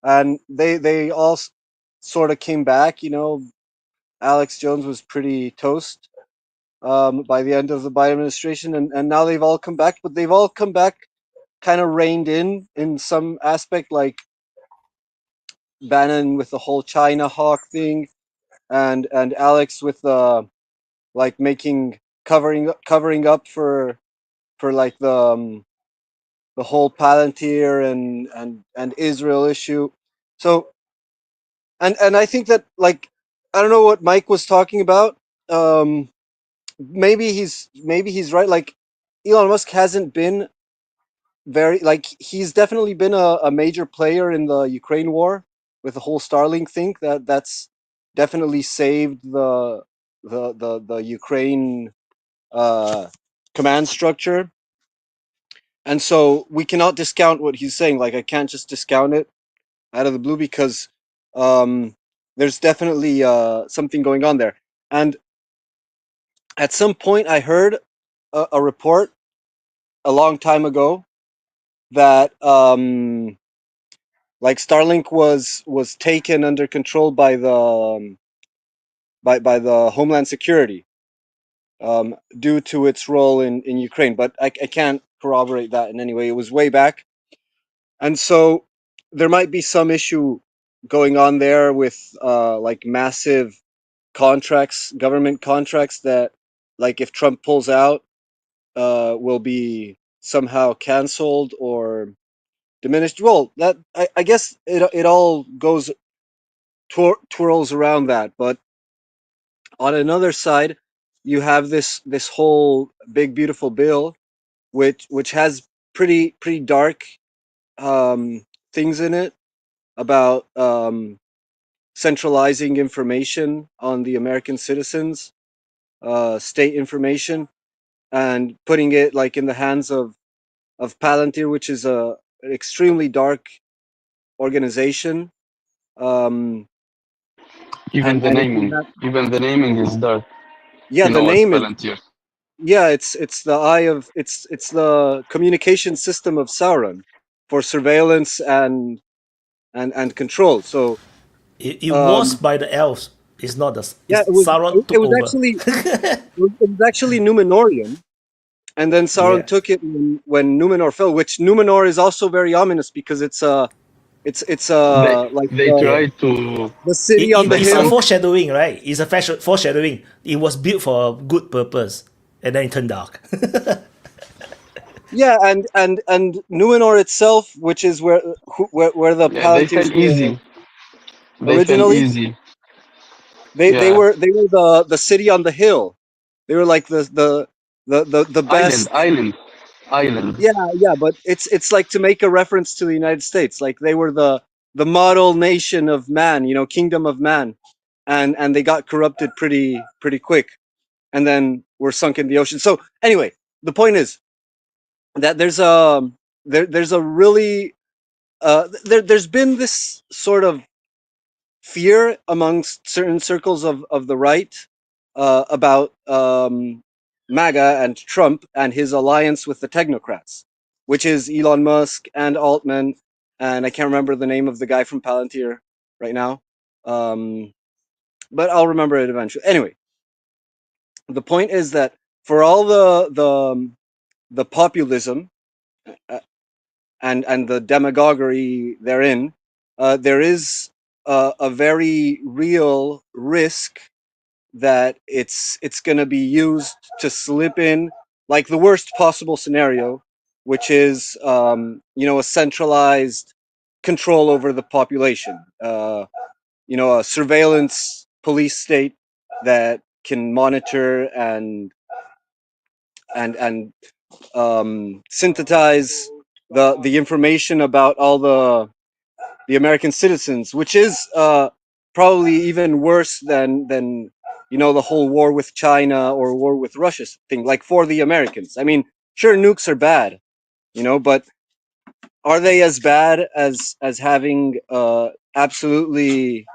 And they all sort of came back, Alex Jones was pretty toast by the end of the Biden administration. And now they've all come back, but they've all come back kind of reined in some aspect, like Bannon with the whole China hawk thing and Alex with like covering up for like the whole Palantir and Israel issue. So and I think that, like, I don't know what Mike was talking about. Maybe he's right. Like Elon Musk hasn't been very like he's definitely been a major player in the Ukraine war with the whole Starlink thing. That's definitely saved the Ukraine command structure. And so we cannot discount what he's saying. Like I can't just discount it out of the blue because there's definitely something going on there. And at some point, I heard a report a long time ago that like Starlink was taken under control by the by the Homeland Security due to its role in Ukraine. But I can't corroborate that in any way. It was way back. And so there might be some issue going on there with like massive contracts, government contracts that, like, if Trump pulls out, will be somehow canceled or diminished. Well, that I guess it all goes twirls around that. But on another side, you have this whole big beautiful bill, which has pretty dark things in it about centralizing information on the American citizens, state information, and putting it like in the hands of Palantir, which is an extremely dark organization. Even the naming, is dark. Yeah, the It's name is. Palantir. Yeah, it's the eye of it's the communication system of Sauron for surveillance and control. So it was by the elves. It's not the. Yeah, Sauron took it was over. actually it was actually Numenorian, and then Sauron Yeah. took it when Numenor fell. Which Numenor is also very ominous because it's like They tried to. the city on the It's a hill. foreshadowing, right? It's a foreshadowing. It was built for a good purpose, and then it turned dark. Yeah, and Numenor itself, which is where the Yeah, they fell Palantirs easy. They fell originally. easy. They Yeah. were the city on the hill. They were like the best Island. Yeah, but it's like to make a reference to the United States. Like they were the model nation of man, kingdom of man, and they got corrupted pretty quick, and then were sunk in the ocean. So anyway, the point is that there's a really there's been this sort of fear amongst certain circles of the right about MAGA and Trump and his alliance with the technocrats, which is Elon Musk and Altman, and I can't remember the name of the guy from Palantir right now, but I'll remember it eventually. Anyway, the point is that for all the populism and the demagoguery therein, there is a very real risk that it's going to be used to slip in like the worst possible scenario, which is a centralized control over the population, a surveillance police state that can monitor and synthesize the information about all the American citizens, which is probably even worse than the whole war with China or war with Russia thing. Like for the Americans, I mean, sure, nukes are bad, but are they as bad as having absolutely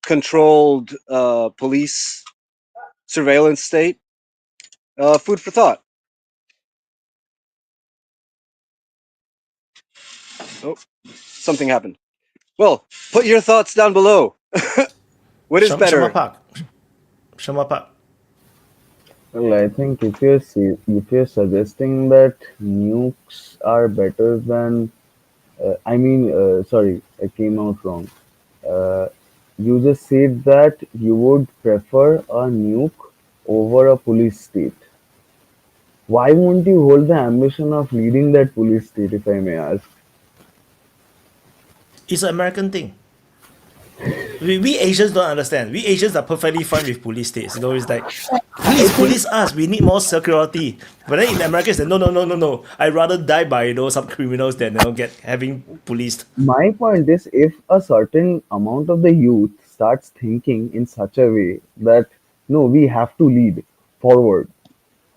controlled police surveillance state? Food for thought. Oh, something happened. Well, put your thoughts down below. What is better? Shamapak. Well, I think if you're suggesting that nukes are better than, sorry, I came out wrong. You just said that you would prefer a nuke over a police state. Why won't you hold the ambition of leading that police state, if I may ask? It's an American thing. we Asians don't understand. We Asians are perfectly fine with police states. You know, it's like, please police us. We need more security. But then in America, it's like, no. I'd rather die by some criminals than get having policed. My point is, if a certain amount of the youth starts thinking in such a way that no, we have to lead forward,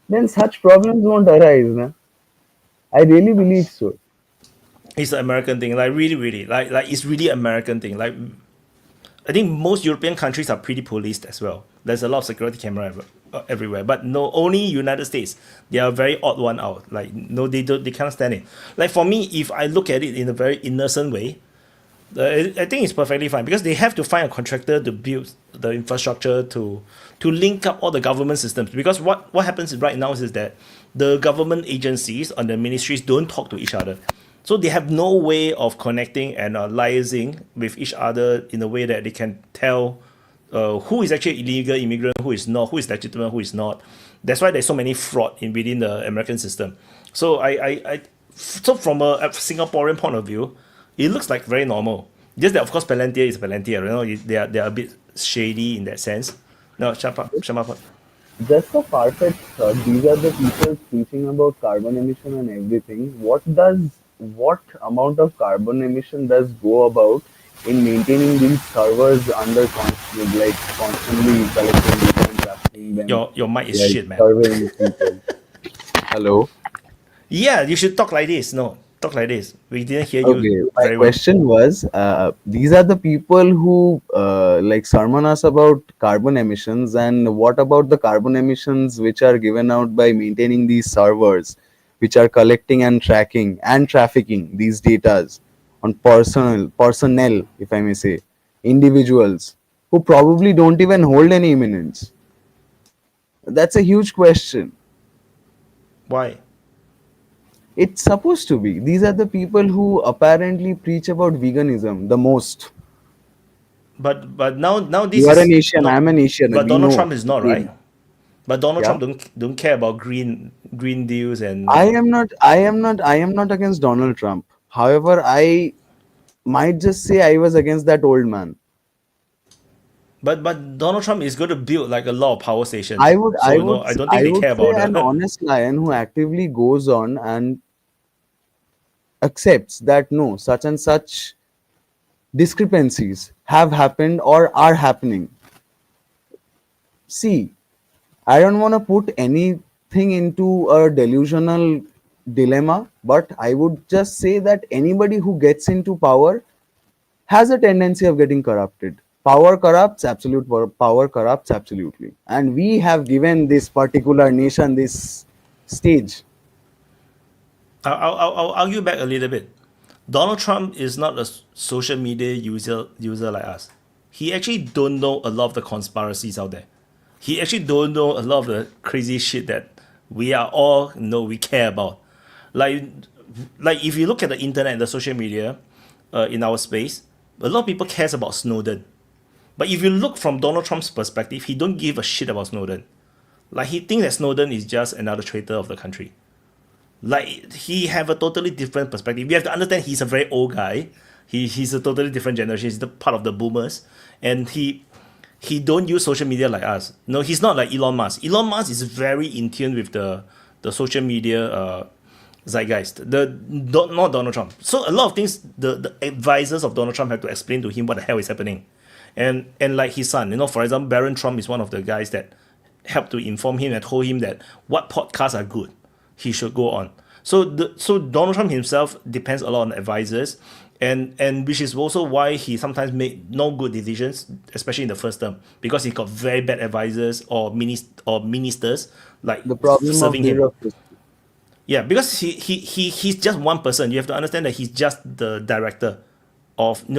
then such problems won't arise. Na? I really believe so. It's an American thing, like really, like it's really American thing. Like I think most European countries are pretty policed as well. There's a lot of security camera everywhere, but no, only United States. They are a very odd one out. Like no, they cannot stand it. Like for me, if I look at it in a very innocent way, I think it's perfectly fine because they have to find a contractor to build the infrastructure to link up all the government systems. Because what happens right now is that the government agencies and the ministries don't talk to each other. So they have no way of connecting and liaising with each other in a way that they can tell who is actually illegal immigrant, who is not, who is legitimate, who is not. That's why there's so many fraud within the American system. So so from a Singaporean point of view, it looks like very normal. Just that of course Palantir is Palantir. They are a bit shady in that sense. No, shut up. Just a far-fetched thought. These are the people preaching about carbon emission and everything. What amount of carbon emission does go about in maintaining these servers under constantly collecting data and tracking them? Your mic is shit, man. Surveying people. Hello. Yeah, you should talk like this. No, talk like this. We didn't hear you. Okay, my question was, these are the people who sermon us about carbon emissions, and what about the carbon emissions which are given out by maintaining these servers, which are collecting and tracking and trafficking these datas on personnel, if I may say, individuals who probably don't even hold any eminence? That's a huge question. Why? It's supposed to be. These are the people who apparently preach about veganism the most. But now this you are an Asian. I'm an Asian. But Donald Trump is not, right? But Donald Trump don't care about green deals and. I am not against Donald Trump. However, I might just say I was against that old man. But Donald Trump is going to build like a lot of power stations. I don't think they care about an honest lion who actively goes on and accepts that no, such and such discrepancies have happened or are happening. See, I don't want to put anything into a delusional dilemma, but I would just say that anybody who gets into power has a tendency of getting corrupted. Power corrupts, power corrupts absolutely. And we have given this particular nation this stage. I'll argue back a little bit. Donald Trump is not a social media user like us. He actually don't know a lot of the conspiracies out there. He actually don't know a lot of the crazy shit that we are all we care about. Like if you look at the internet and the social media in our space, a lot of people cares about Snowden. But if you look from Donald Trump's perspective, he don't give a shit about Snowden. Like he thinks that Snowden is just another traitor of the country. Like he have a totally different perspective. We have to understand he's a very old guy. He's a totally different generation. He's the part of the boomers, and he don't use social media like us. No, he's not like Elon Musk. Elon Musk is very in tune with the social media zeitgeist. Not Donald Trump. So a lot of things the advisors of Donald Trump have to explain to him what the hell is happening. And like his son, for example, Barron Trump is one of the guys that helped to inform him and told him that what podcasts are good, he should go on. So Donald Trump himself depends a lot on advisors, and which is also why he sometimes made no good decisions, especially in the first term, because he got very bad advisors or ministers like the problem serving him. bureaucracy. Yeah, because he's just one person. You have to understand that he's just the director.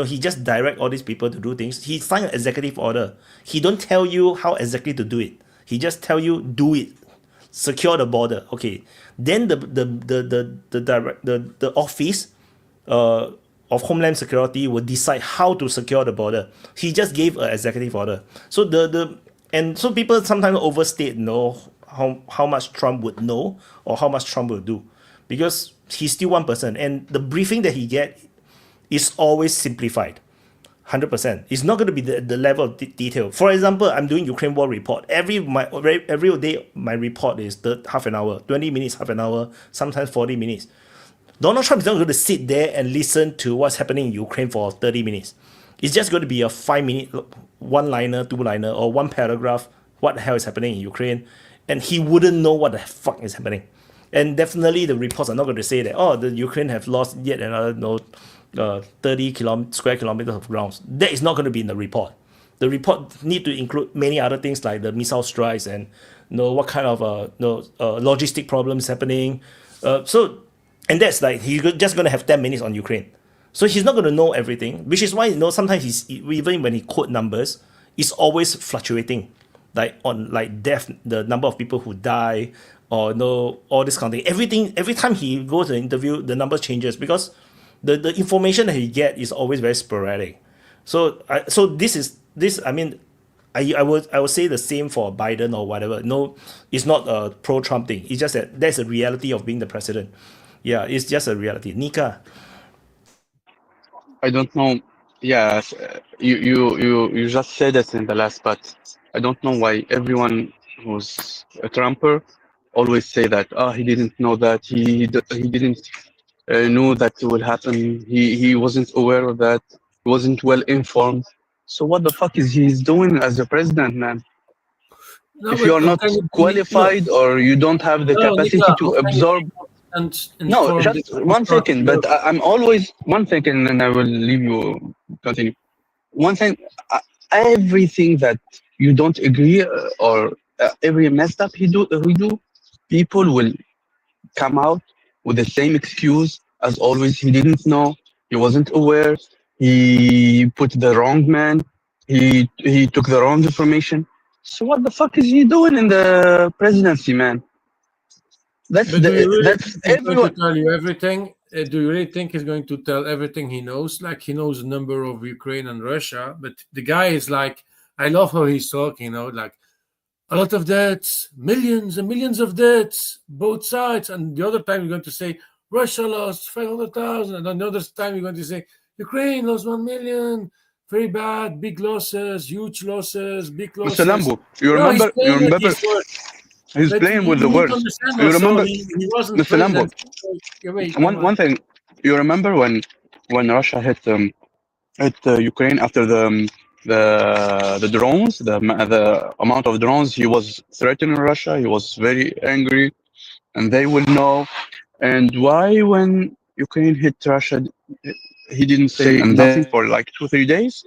He just direct all these people to do things. He signed an executive order. He don't tell you how exactly to do it. He just tell you do it, secure the border. Okay, then the office of Homeland Security will decide how to secure the border. He just gave an executive order. So so people sometimes overstate how much Trump would know or how much Trump will do, because he's still one person, and the briefing that he get is always simplified. 100%. It's not going to be the level of detail. For example, I'm doing Ukraine war report. Every day, my report is half an hour, 20 minutes, half an hour, sometimes 40 minutes. Donald Trump is not going to sit there and listen to what's happening in Ukraine for 30 minutes. It's just going to be a 5-minute one-liner, two-liner, or one paragraph. What the hell is happening in Ukraine? And he wouldn't know what the fuck is happening. And definitely the reports are not going to say that, oh, the Ukraine have lost yet another 30 square kilometers of grounds. That is not going to be in the report. The report need to include many other things like the missile strikes and what kind of logistic problems happening. And that's like he's just going to have 10 minutes on Ukraine. So he's not going to know everything, which is why sometimes even when he quote numbers, it's always fluctuating, like on death, the number of people who die, or all this kind of thing. Every time he goes to an interview, the number changes because the information that he get is always very sporadic. So I would say the same for Biden or whatever. No, it's not a pro-Trump thing. It's just that that's a reality of being the president. Yeah, it's just a reality. Nika. I don't know. Yeah, you just said it in the last part. I don't know why everyone who's a Trumper always say that. He didn't know that. He didn't know that it would happen. He wasn't aware of that. He wasn't well informed. So what the fuck is he doing as a president, man? No, If you are not qualified or you don't have the capacity to absorb. No, just 1 second. But I'm always 1 second, and I will leave you continue. One thing, everything that you don't agree or every messed up we do, people will come out with the same excuse as always. He didn't know. He wasn't aware. He put the wrong man. He took the wrong information. So what the fuck is he doing in the presidency, man? That's everyone. To tell you everything. Do you really think he's going to tell everything he knows? Like he knows the number of Ukraine and Russia, but the guy is like, I love how he's talking. Like a lot of deaths, millions and millions of deaths, both sides. And the other time you're going to say Russia lost 500,000, and another time you're going to say Ukraine lost 1 million. Very bad, big losses, huge losses, big losses. Mr. Lambo, you remember? He's playing with the words. You remember, Mr. Lambo? One thing, you remember when Russia hit Ukraine after the drones, the amount of drones, he was threatening Russia. He was very angry, and they will know. And why, when Ukraine hit Russia, he didn't say nothing for like 2-3 days?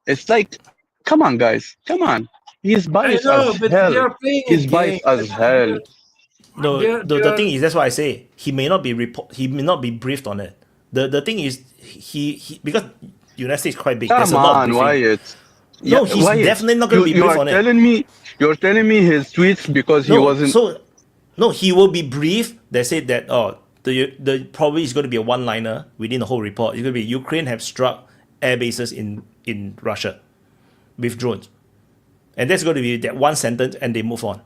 It's like, come on, guys, come on. He's biased as hell. He's biased as hell. No, the thing is, that's why I say he may not be briefed on it. The thing is, he because United States is quite big. There's a lot of Wyatt. No, he's Wyatt, definitely not going to be briefed on it. You're telling me his tweets because he wasn't. No, he will be briefed. They said that the probably is going to be a one-liner within the whole report. It's going to be Ukraine have struck air bases in Russia with drones. And that's going to be that one sentence, and they move on.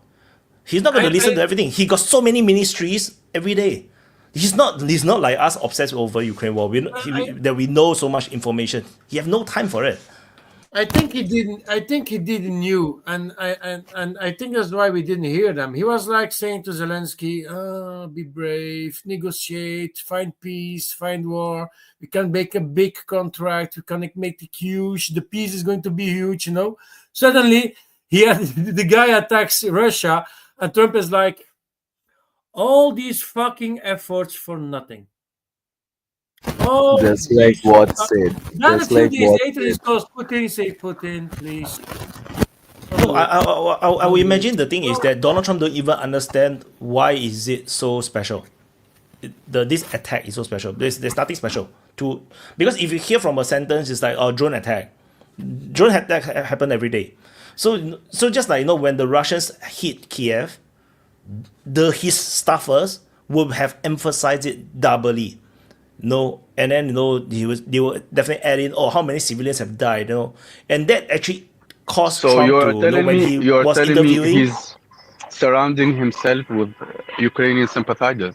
He's not going to listen to everything. He got so many ministries every day. He's not like us obsessed over Ukraine war. That we know so much information. He have no time for it. I think he didn't. I think he didn't knew, and I think that's why we didn't hear them. He was like saying to Zelensky, "Be brave, negotiate, find peace, find war. We can make a big contract. We can make it huge. The peace is going to be huge." Suddenly, the guy attacks Russia, and Trump is like, all these fucking efforts for nothing. Just like what said. Then a few days later, he calls Putin, say, Putin, please. No, I would imagine the thing is that Donald Trump don't even understand why is it so special. This attack is so special. There's nothing special. Because if you hear from a sentence, it's like, drone attack. Drone attack happen every day. So just like, when the Russians hit Kiev, his staffers would have emphasized it doubly. And then they will definitely add in, how many civilians have died, and that actually caused Trump to, when he was interviewing. He's surrounding himself with Ukrainian sympathizers.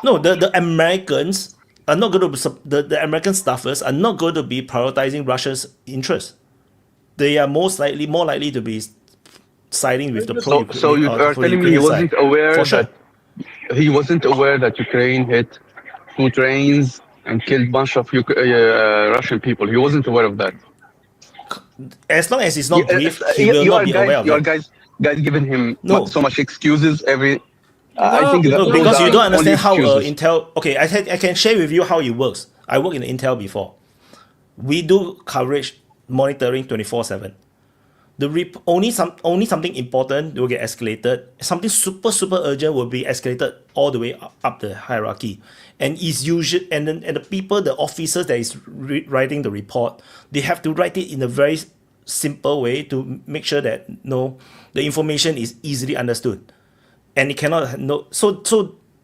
No, the Americans are not going to the American staffers are not going to be prioritizing Russia's interests. They are more likely to be siding with the pro. So you are telling me he wasn't aware that he wasn't aware that Ukraine hit 2 trains and killed a bunch of Russian people. He wasn't aware of that. As long as it's not briefed, he will not be aware of that. Guys giving him so much excuses every. I think because you don't understand how Intel. Okay, I can share with you how it works. I work in Intel before. We do coverage monitoring 24/7. Only something important will get escalated. Something super urgent will be escalated all the way up the hierarchy, and is usually and the people, the officers that is writing the report, they have to write it in a very simple way to make sure that the information is easily understood. And it cannot so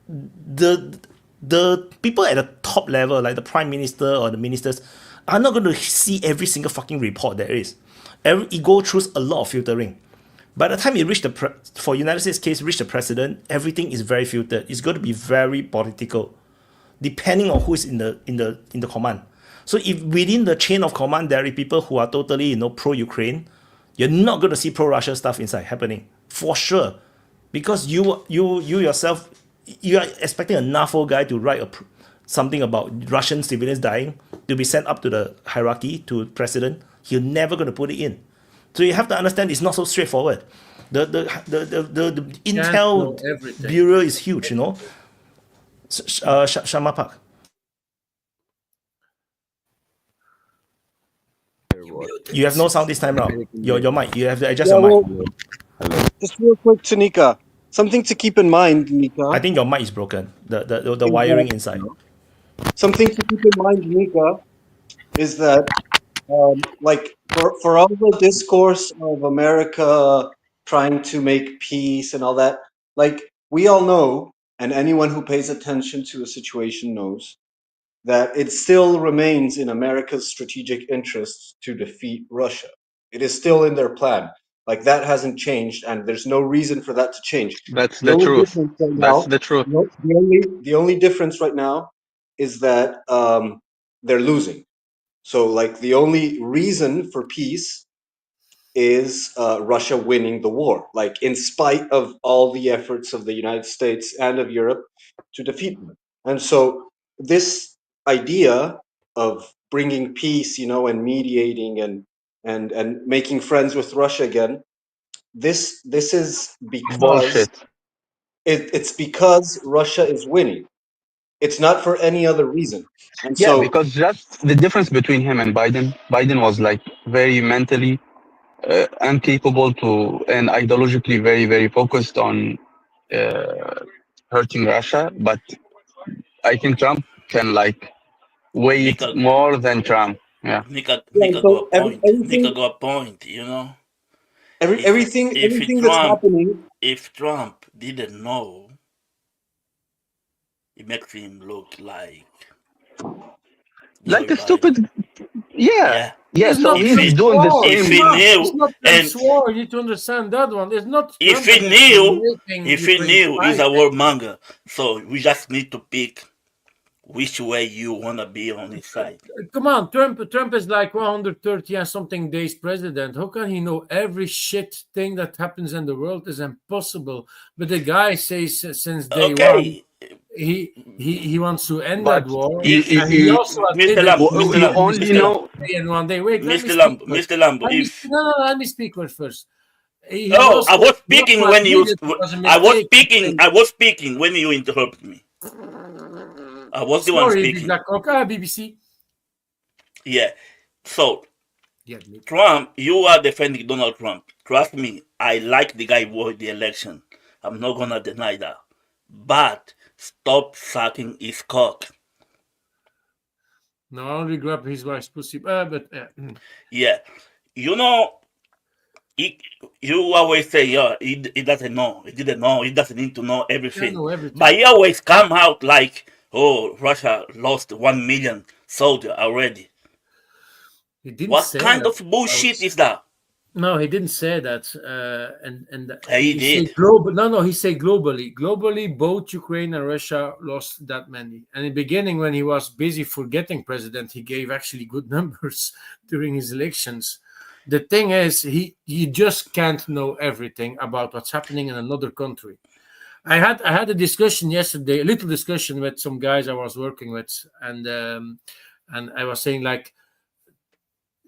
the people at the top level, like the prime minister or the ministers, are not going to see every single fucking report there is. It goes through a lot of filtering. By the time it reach for United States case reach the president, everything is very filtered. It's going to be very political, depending on who is in the command. So if within the chain of command there are people who are totally pro-Ukraine, you're not going to see pro-Russia stuff inside happening for sure. Because you yourself, you are expecting a NAFO guy to write something about Russian civilians dying to be sent up to the hierarchy to president. He's never going to put it in. So you have to understand it's not so straightforward. The Intel bureau is huge, Shama Park. You have no sound this time around. Your mic. You have to adjust your mic. Just real quick to Nika. Something to keep in mind, Nika. I think your mic is broken. The wiring inside. Something to keep in mind, Nika, is that like for all the discourse of America trying to make peace and all that, like we all know, and anyone who pays attention to a situation knows, that it still remains in America's strategic interests to defeat Russia. It is still in their plan. Like that hasn't changed, and there's no reason for that to change. That's the truth. That's the truth. The only difference right now is that they're losing. So, like, the only reason for peace is Russia winning the war. Like, in spite of all the efforts of the United States and of Europe to defeat them. And so, this idea of bringing peace, and mediating and making friends with Russia again, this is because bullshit. It's because Russia is winning. It's not for any other reason. And Yeah, so because just the difference between him and Biden was like very mentally incapable and ideologically very, very focused on hurting Russia. But I think Trump can wait more than Trump. Yeah. Nika got a point, Everything that's happening. If Trump didn't know, it makes him look like a stupid. Yeah. So he's doing the same. If he knew, it's not Trump's war. You need to understand that one. It's not. If he knew, he's a warmonger. So we just need to pick which way you want to be on his side. Come on, Trump is like 130 and something days president. How can he know every shit thing that happens in the world? Is impossible. But the guy says since day one, he wants to end that war. He also admitted only know in one day. Wait, Mr. Lambo, let me speak first. I was speaking when you. I was speaking when you interrupted me. I was the one speaking. BBC. Yeah. So, Trump, you are defending Donald Trump. Trust me, I like the guy who won the election. I'm not going to deny that. But stop sucking his cock. No, I only grab his wife's pussy. Yeah. You always say, he doesn't know. He didn't know. He doesn't need to know everything. But he always come out like, oh, Russia lost 1 million soldiers already. What kind of bullshit is that? No, he didn't say that. And He did. said global. No, he said globally. Globally, both Ukraine and Russia lost that many. And in the beginning, when he was busy for getting president, he gave actually good numbers during his elections. The thing is, you just can't know everything about what's happening in another country. I had a discussion yesterday, a little discussion with some guys I was working with, and I was saying, like,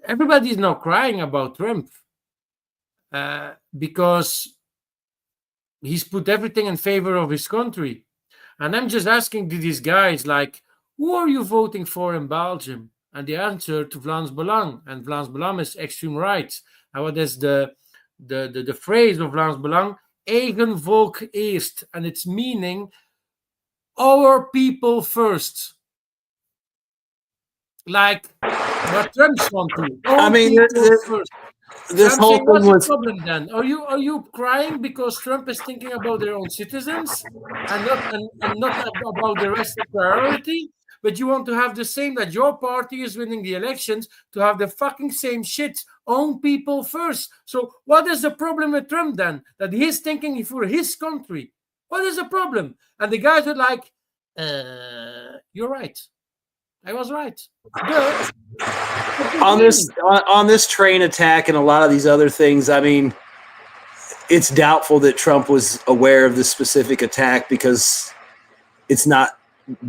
everybody is now crying about Trump because he's put everything in favor of his country. And I'm just asking these guys, like, who are you voting for in Belgium? And the answer to Vlaams Belang, and Vlaams Belang is extreme right. And what is the phrase of Vlaams Belang? Eigen volk eerst, and its meaning our people first. Like what Trump's want to. I mean, this whole thing what's was the problem then? Are you crying because Trump is thinking about their own citizens and not about the rest of priority? But you want to have the same, that your party is winning the elections, to have the fucking same shit. Own people first. So what is the problem with Trump then? That he's thinking for his country. What is the problem? And the guys are like, you're right. I was right. on this train attack and a lot of these other things. I mean, it's doubtful that Trump was aware of this specific attack because it's not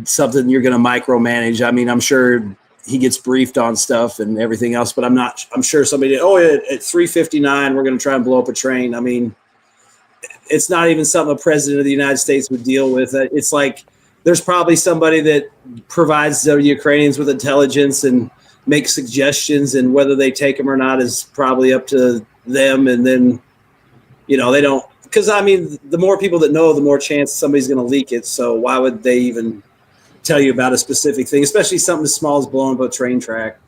something you're going to micromanage. I mean, I'm sure he gets briefed on stuff and everything else, but I'm sure somebody did, at 3:59, we're going to try and blow up a train. I mean, it's not even something a president of the United States would deal with. It's like there's probably somebody that provides the Ukrainians with intelligence and makes suggestions, and whether they take them or not is probably up to them. And then, they don't, because I mean, the more people that know, the more chance somebody's going to leak it. So why would they even tell you about a specific thing, especially something as small as blowing up a train track?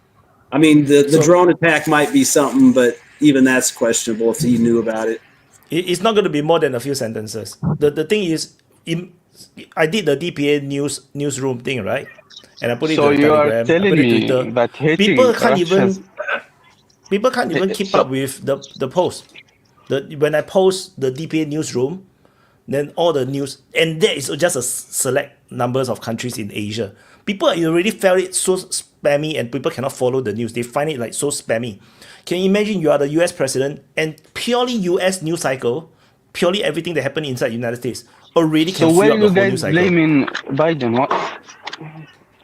I mean, the drone attack might be something, but even that's questionable if he knew about it. It's not going to be more than a few sentences. The thing is, I did the DPA newsroom thing, right? And I put it So on you Telegram, are I telling put it me Twitter. that hating People can't Russians- even keep up with the post. When I post the DPA newsroom, then all the news, and that is just a select numbers of countries in Asia. People already felt it so spammy, and people cannot follow the news. They find it like so spammy. Can you imagine you are the US president and purely US news cycle, purely everything that happened inside the United States already can So fill why up the you whole news guys cycle. blaming Biden?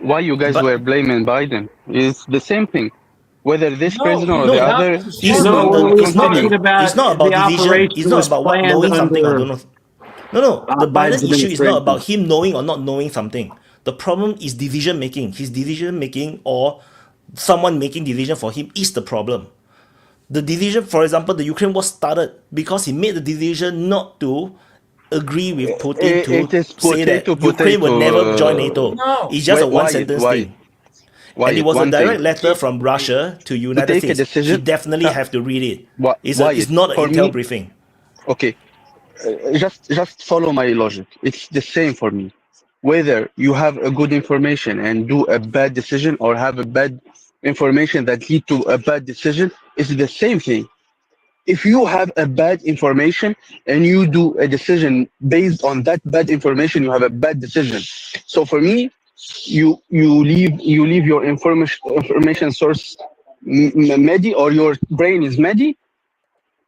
Why you guys were blaming Biden? It's the same thing. Whether this president or the other, It's will not continue. about division. It's not about what knowing something or don't know. No. The Biden issue is not about him knowing or not knowing something. The problem is decision making. His decision making, or someone making decision for him, is the problem. The decision, for example, the Ukraine war started because he made the decision not to agree with Putin It is to say that Ukraine will never join NATO. It's just a one sentence thing. And it was a direct letter from Russia to United take a States. decision- You definitely have to read it. It's Wyatt, not an for intel me- briefing. Okay, just follow my logic. It's the same for me. Whether you have a good information and do a bad decision, or have a bad information that lead to a bad decision, it's the same thing. If you have a bad information and you do a decision based on that bad information, you have a bad decision. So for me, you leave your information source muddy, or your brain is muddy.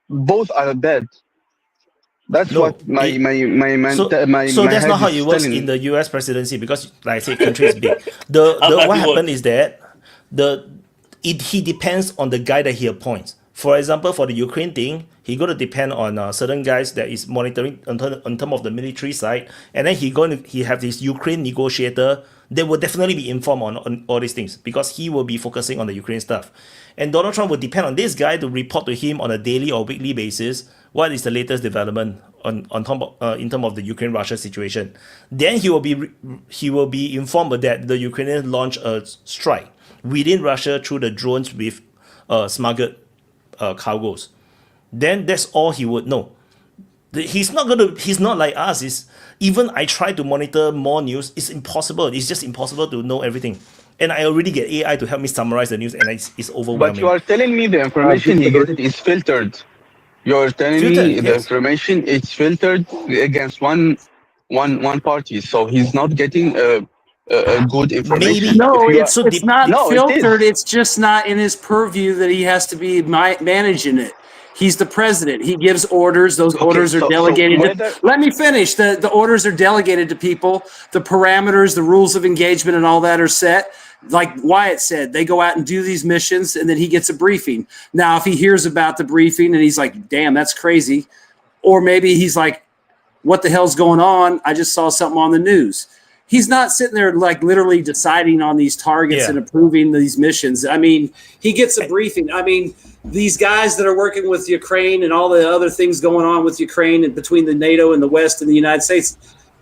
Both are bad. That's what my So that's head not how is it works telling in me. the US presidency, because, like I said, country is big. What happened is that he depends on the guy that he appoints. For example, for the Ukraine thing, he going to depend on certain guys that is monitoring on term of the military side, and then he have this Ukraine negotiator that will definitely be informed on all these things, because he will be focusing on the Ukraine stuff. And Donald Trump will depend on this guy to report to him on a daily or weekly basis what is the latest development on top of, in terms of the Ukraine-Russia situation. Then he will be informed that the Ukrainians launch a strike within Russia through the drones with smuggled cargoes. Then that's all he would know. He's not like us. Even I try to monitor more news, it's impossible. It's just impossible to know everything. and I already get AI to help me summarize the news, and it's overwhelming. But you are telling me the information he gets is filtered. You're telling me the information is filtered against one party, so he's not getting a good information. No, it's not filtered. It's just not in his purview that he has to be managing it. He's the president. He gives orders. Those orders are delegated. Let me finish. The orders are delegated to people. The parameters, the rules of engagement and all that are set. Like Wyatt said, they go out and do these missions, and then he gets a briefing. Now, if he hears about the briefing and he's like, damn, that's crazy. Or maybe he's like, what the hell's going on? I just saw something on the news. He's not sitting there like literally deciding on these targets and approving these missions. I mean, he gets a briefing. I mean, these guys that are working with Ukraine and all the other things going on with Ukraine and between the NATO and the West and the United States,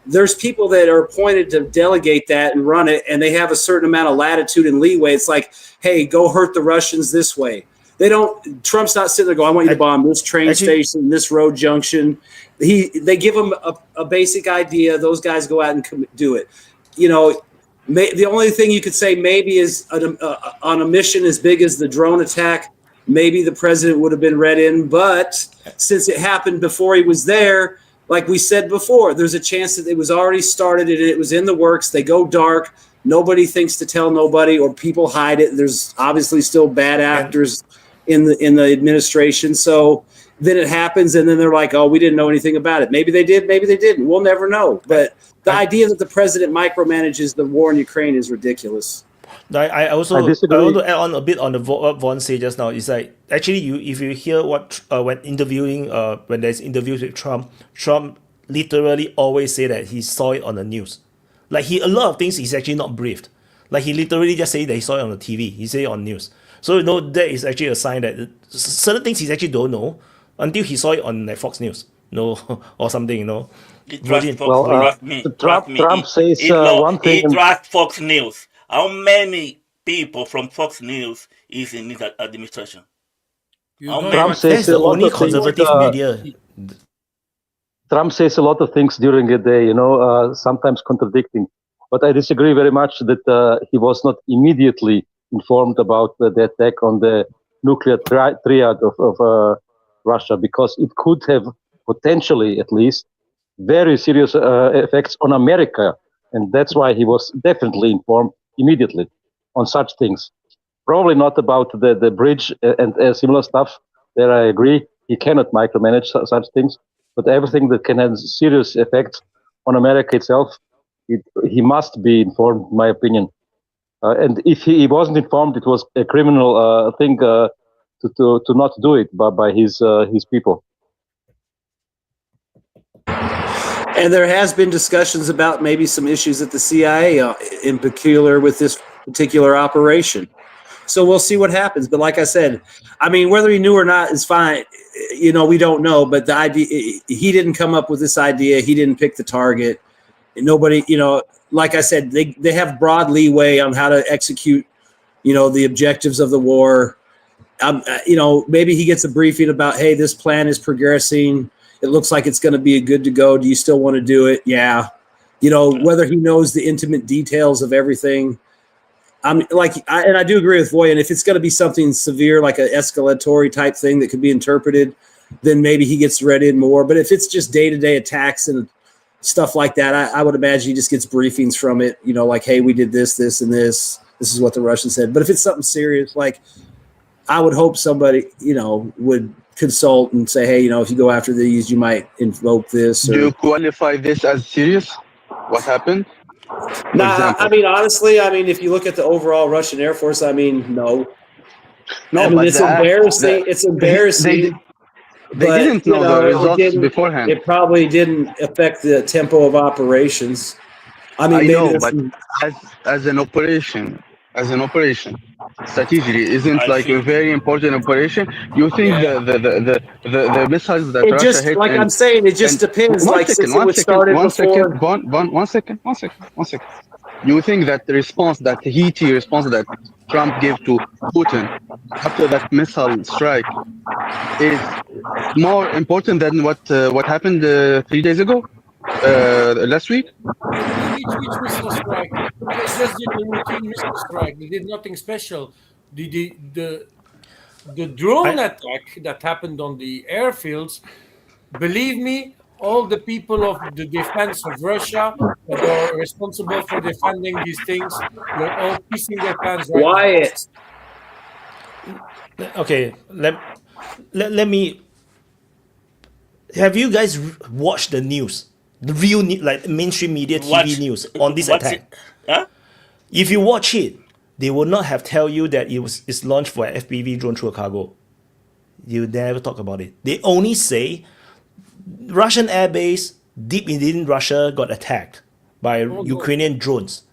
there's people that are appointed to delegate that and run it, and they have a certain amount of latitude and leeway. It's like, hey, go hurt the Russians this way. They don't. Trump's not sitting there going, I want you to bomb this train station, this road junction. They give them a basic idea. Those guys go out and do it. You know, the only thing you could say maybe is on a mission as big as the drone attack, maybe the president would have been read in. But since it happened before he was there, like we said before, there's a chance that it was already started and it was in the works. They go dark. Nobody thinks to tell nobody, or people hide it. There's obviously still bad actors in the administration. So then it happens, and then they're like, oh, we didn't know anything about it. Maybe they did, maybe they didn't. We'll never know. But the idea that the president micromanages the war in Ukraine is ridiculous. I also want to add on a bit on what Vaughn said just now. It's like, actually, if you hear what when interviewing, when there's interviews with Trump literally always say that he saw it on the news. Like a lot of things he's actually not briefed. Like he literally just say that he saw it on the TV. He say it on news. So that is actually a sign that certain things he actually don't know until he saw it on like Fox News, or something, Trump says one thing. He trusts Fox News. How many people from Fox News is in his administration? Trump says a lot of conservative media. Trump says a lot of things during the day, sometimes contradicting. But I disagree very much that he was not immediately informed about the attack on the nuclear triad of Russia, because it could have potentially, at least, very serious effects on America. And that's why he was definitely informed immediately on such things. Probably not about the bridge and similar stuff. There I agree. He cannot micromanage such things. But everything that can have serious effects on America itself, he must be informed, in my opinion. And if he wasn't informed, it was a criminal thing to not do it by his people. And there has been discussions about maybe some issues at the CIA, in peculiar with this particular operation. So we'll see what happens. But like I said, I mean, whether he knew or not is fine. We don't know. But the idea, he didn't come up with this idea. He didn't pick the target. Nobody, like I said, they have broad leeway on how to execute, the objectives of the war. Maybe he gets a briefing about, hey, this plan is progressing. It looks like it's going to be good to go. Do you still want to do it? Yeah. Whether he knows the intimate details of everything. And I do agree with Voyan. If it's going to be something severe, like an escalatory type thing that could be interpreted, then maybe he gets read in more. But if it's just day-to-day attacks and stuff like that, I would imagine he just gets briefings from it, like, hey, we did this, this, and this. This is what the Russians said. But if it's something serious, like, I would hope somebody, would consult and say, hey, if you go after these, you might invoke this. Do you qualify this as serious? What happened? Nah, I mean, honestly, if you look at the overall Russian Air Force, no. No, but it's embarrassing. It's embarrassing. They didn't know the results beforehand. It probably didn't affect the tempo of operations. I know, but as an operation, strategically isn't like a very important operation. You think the missiles that Russia hit? Like I'm saying, it just depends. One second. You think that the response, that heaty response that Trump gave to Putin after that missile strike is more important than what happened 3 days ago, last week? Which missile strike? It's just a routine missile strike. They did nothing special. The drone attack that happened on the airfields, believe me, all the people of the defense of Russia that are responsible for defending these things, they're all pissing their pants right Quiet. Okay, let me. Have you guys watched the news? The real like mainstream media TV news on this attack? Huh? If you watch it, they will not have tell you that it's launched for an FPV drone through a cargo. You never talk about it. They only say Russian airbase deep in Russia got attacked by Ukrainian drones.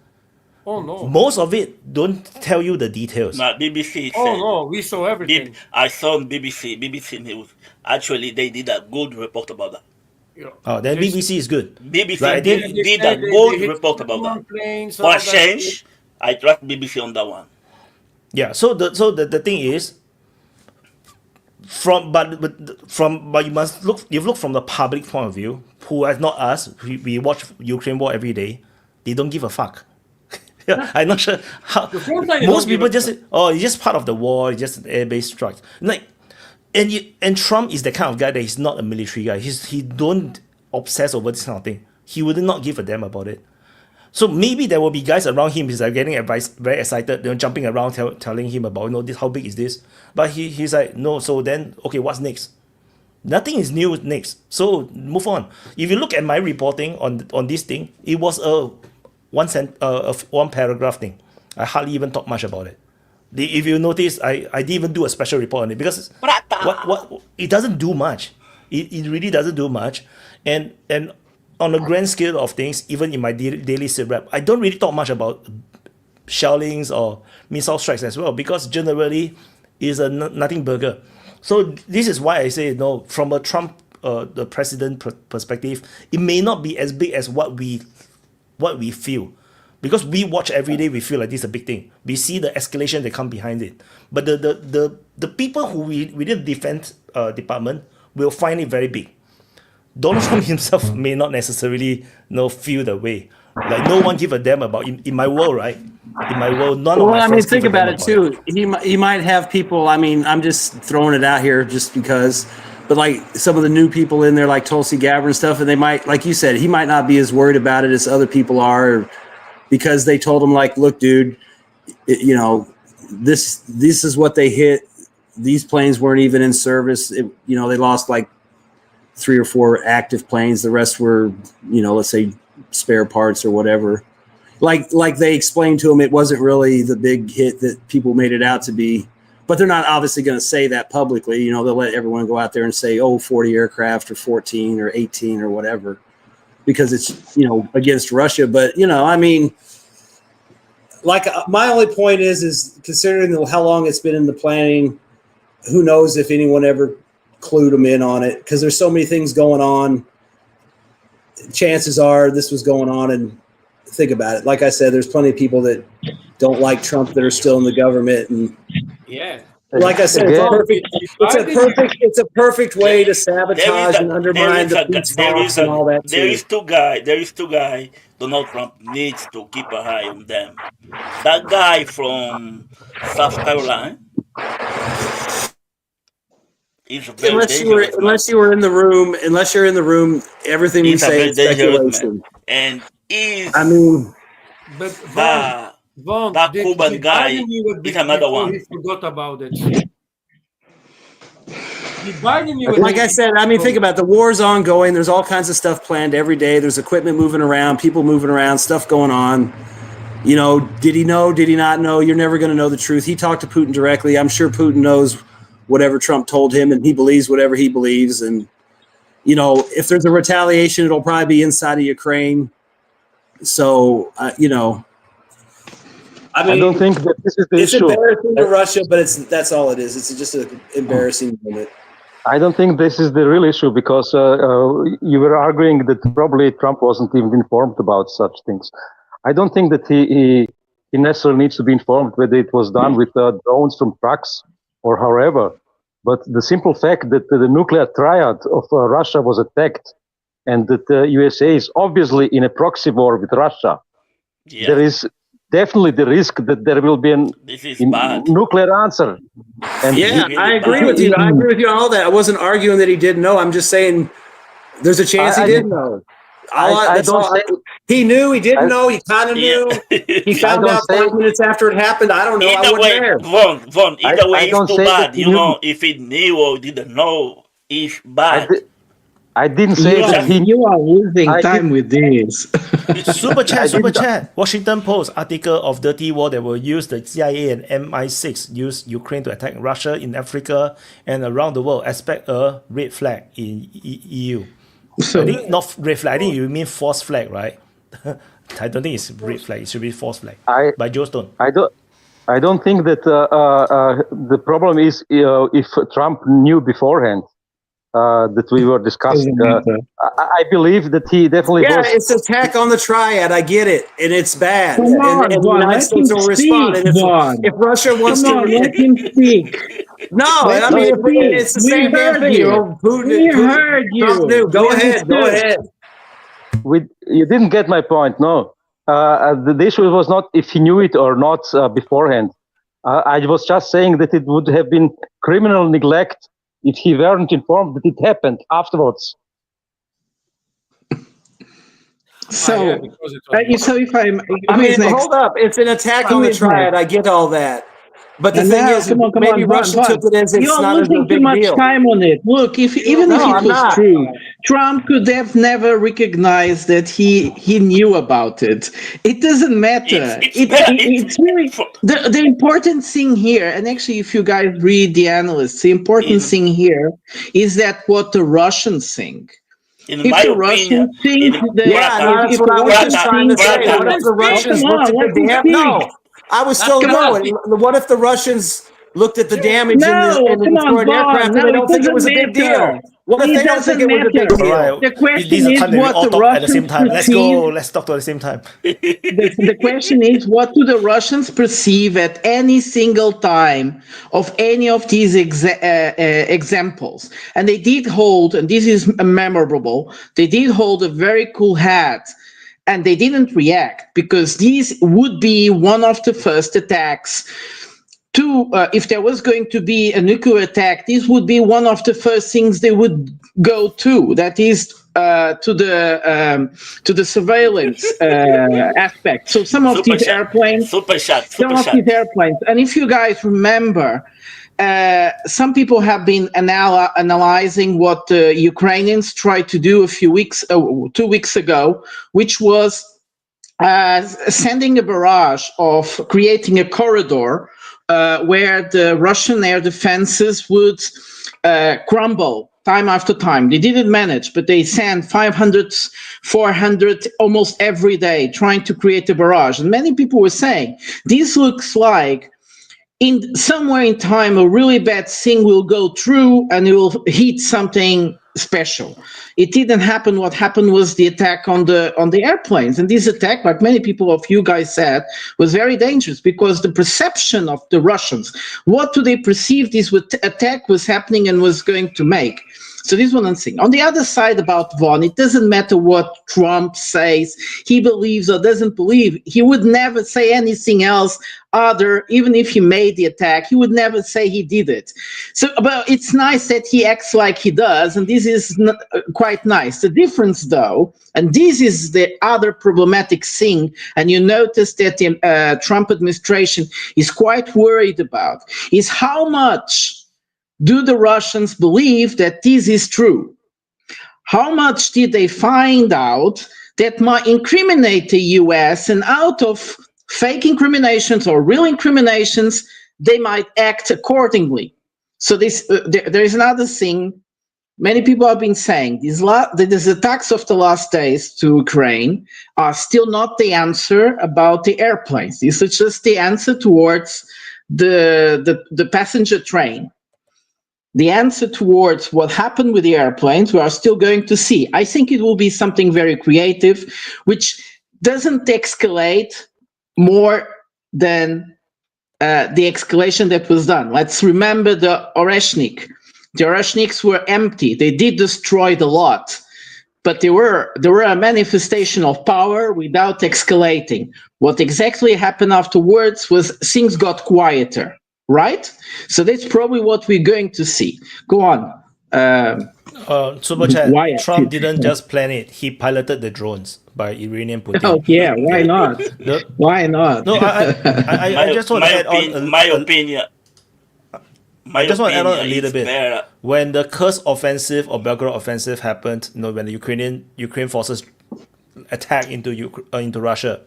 Oh no! Most of it don't tell you the details. No, BBC said. Oh no, we saw everything. I saw on BBC News. Actually, they did a good report about that. Oh, then BBC is good. BBC Right, did a good report about that. Planes, For a change, I trust BBC on that one. Yeah. So the thing is, but you must look. You look from the public point of view. Who are not us? We watch Ukraine war every day. They don't give a fuck. I'm not sure how. Most people just say, "Oh, it's just part of the war. It's just an airbase strike." Like, and Trump is the kind of guy that he's not a military guy. He don't obsess over this kind of thing. He would not give a damn about it. So maybe there will be guys around him. He's like getting advice, very excited, jumping around, telling him about this. How big is this? But he's like, no. So then, okay, what's next? Nothing is new next. So move on. If you look at my reporting on this thing, it was a one paragraph thing. I hardly even talk much about it. If you notice, I didn't even do a special report on it because what it doesn't do much. It really doesn't do much. And on a grand scale of things, even in my daily sit rep, I don't really talk much about shellings or missile strikes as well because generally it's a nothing burger. So this is why I say no. From a Trump, the president perspective, it may not be as big as what we feel, because we watch every day. We feel like this is a big thing. We see the escalation that come behind it. But the people who within the defense department will find it very big. Donald Trump himself may not necessarily feel the way. Like no one give a damn about in my world, right? In my world, none of my friends think give a about damn it too. He might have people. I mean, I'm just throwing it out here just because. But like some of the new people in there, like Tulsi Gabbard and stuff, and they might, like you said, he might not be as worried about it as other people are, because they told him, like, look, dude, this is what they hit. These planes weren't even in service. They lost like 3 or 4 active planes. The rest were, let's say spare parts or whatever. Like they explained to him, it wasn't really the big hit that people made it out to be. But they're not obviously going to say that publicly. They'll let everyone go out there and say, 40 aircraft or 14 or 18 or whatever, because it's, against Russia. But, I mean, like my only point is considering how long it's been in the planning, who knows if anyone ever clued them in on it, because there's so many things going on. Chances are this was going on, and think about it. Like I said, there's plenty of people that don't like Trump that are still in the government, and like I said, it's a perfect way to sabotage and undermine the peace talks and all that. There is two guys. Donald Trump needs to keep an eye on them. That guy from South Carolina. Unless you were in the room, everything we say is speculation. And but that Cuban guy is another one. He forgot about it. Like I said, think about it. The war's ongoing. There's all kinds of stuff planned every day. There's equipment moving around, people moving around, stuff going on. Did he know? Did he not know? You're never going to know the truth. He talked to Putin directly. I'm sure Putin knows whatever Trump told him, and he believes whatever he believes. And, if there's a retaliation, it'll probably be inside of Ukraine. So, I don't think that this is the it's issue. It's embarrassing to Russia, but that's all it is. It's just an embarrassing moment. I don't think this is the real issue, because you were arguing that probably Trump wasn't even informed about such things. I don't think that he necessarily needs to be informed whether it was done with drones from trucks or however. But the simple fact that the nuclear triad of Russia was attacked, and that the USA is obviously in a proxy war with Russia, there is definitely the risk that there will be a nuclear answer. And yeah, I agree with you. I agree with you on all that. I wasn't arguing that he didn't know. I'm just saying there's a chance he didn't know. He knew, he didn't know, he kind of knew. He found out 5 minutes after it happened. I don't know. Either way, Von, either way, it's too bad. You know, if he knew or didn't know, it's bad. I didn't say that you are losing time with this. Super chat. Washington Post article of dirty war that will use the CIA and MI6 use Ukraine to attack Russia in Africa and around the world. Expect a red flag in EU. I think not red flag. I think you mean false flag, right? I don't think it's red flag. It should be false flag. By Joe Stone. I don't think that the problem is if Trump knew beforehand. That we were discussing. I believe that he definitely was. It's an attack on the triad. I get it, and it's bad. Come on, and the United States will respond. And if Russia wants to, let him speak. No, I mean it's the same damn thing. We heard you. Go ahead. You didn't get my point. No, the issue was not if he knew it or not beforehand. I was just saying that it would have been criminal neglect if he weren't informed that it happened afterwards. So if I'm... I mean, hold up. It's an attack on the triad. I get all that. But the thing is, maybe Russia took it as it's not a big deal. You're losing too much time on it. Look, even if it was true, Trump could have never recognized that he knew about it. It doesn't matter. It's really the important thing here. And actually, if you guys read the analysts, the important thing here is that what the Russians think. If the Russians think that, that's what I was just trying to say. What if the Russians looked at the damn? No. I was still knowing. What if the Russians looked at the damage in the destroyed aircraft and they don't think it was a big deal? What if they don't think it was a big deal? The question is what the Russians perceive. Let's talk at the same time. The question is, what do the Russians perceive at any single time of any of these examples? And they did hold, and this is memorable, they did hold a very cool hat. And they didn't react because these would be one of the first attacks if there was going to be a nuclear attack, this would be one of the first things they would go to. That is to the surveillance aspect. So some of these airplanes, and if you guys remember, some people have been analyzing what the Ukrainians tried to do 2 weeks ago, which was sending a barrage of creating a corridor where the Russian air defenses would crumble time after time. They didn't manage, but they sent 500, 400 almost every day trying to create a barrage. And many people were saying, this looks like somewhere in time, a really bad thing will go through and it will hit something special. It didn't happen. What happened was the attack on the airplanes. And this attack, like many people of you guys said, was very dangerous because the perception of the Russians, what do they perceive this attack was happening and was going to make? So this one thing. On the other side about Von, it doesn't matter what Trump says, he believes or doesn't believe. He would never say anything else even if he made the attack, he would never say he did it. So, but it's nice that he acts like he does, and this is quite nice. The difference, though, and this is the other problematic thing, and you notice that the Trump administration is quite worried about, is how much do the Russians believe that this is true? How much did they find out that might incriminate the US, and out of fake incriminations or real incriminations, they might act accordingly? So there is another thing many people have been saying. These attacks of the last days to Ukraine are still not the answer about the airplanes. This is just the answer towards the passenger train. The answer towards what happened with the airplanes, we are still going to see. I think it will be something very creative, which doesn't escalate more than the escalation that was done. Let's remember the Oreshnik. The Oreshniks were empty. They did destroy the lot. but they were a manifestation of power without escalating. What exactly happened afterwards was things got quieter, right? So that's probably what we're going to see. Go on. Super chat. Why? Trump didn't just plan it; he piloted the drones by Iranian Putin. Oh yeah, why not? Why not? No, I just want to add on. My opinion. I just want to add on a little it's bit. better. When the Kursk offensive or Belgorod offensive happened, when the Ukraine forces attacked into Russia,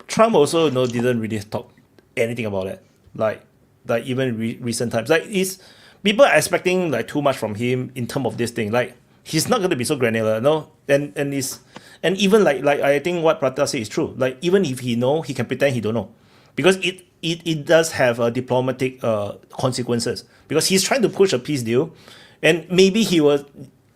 Trump also didn't really talk anything about it. Like even recent times, people are expecting like too much from him in terms of this thing. Like he's not going to be so granular, and even like I think what Prata said is true. Like even if he know, he can pretend he don't know, because it does have diplomatic consequences, because he's trying to push a peace deal, and maybe he was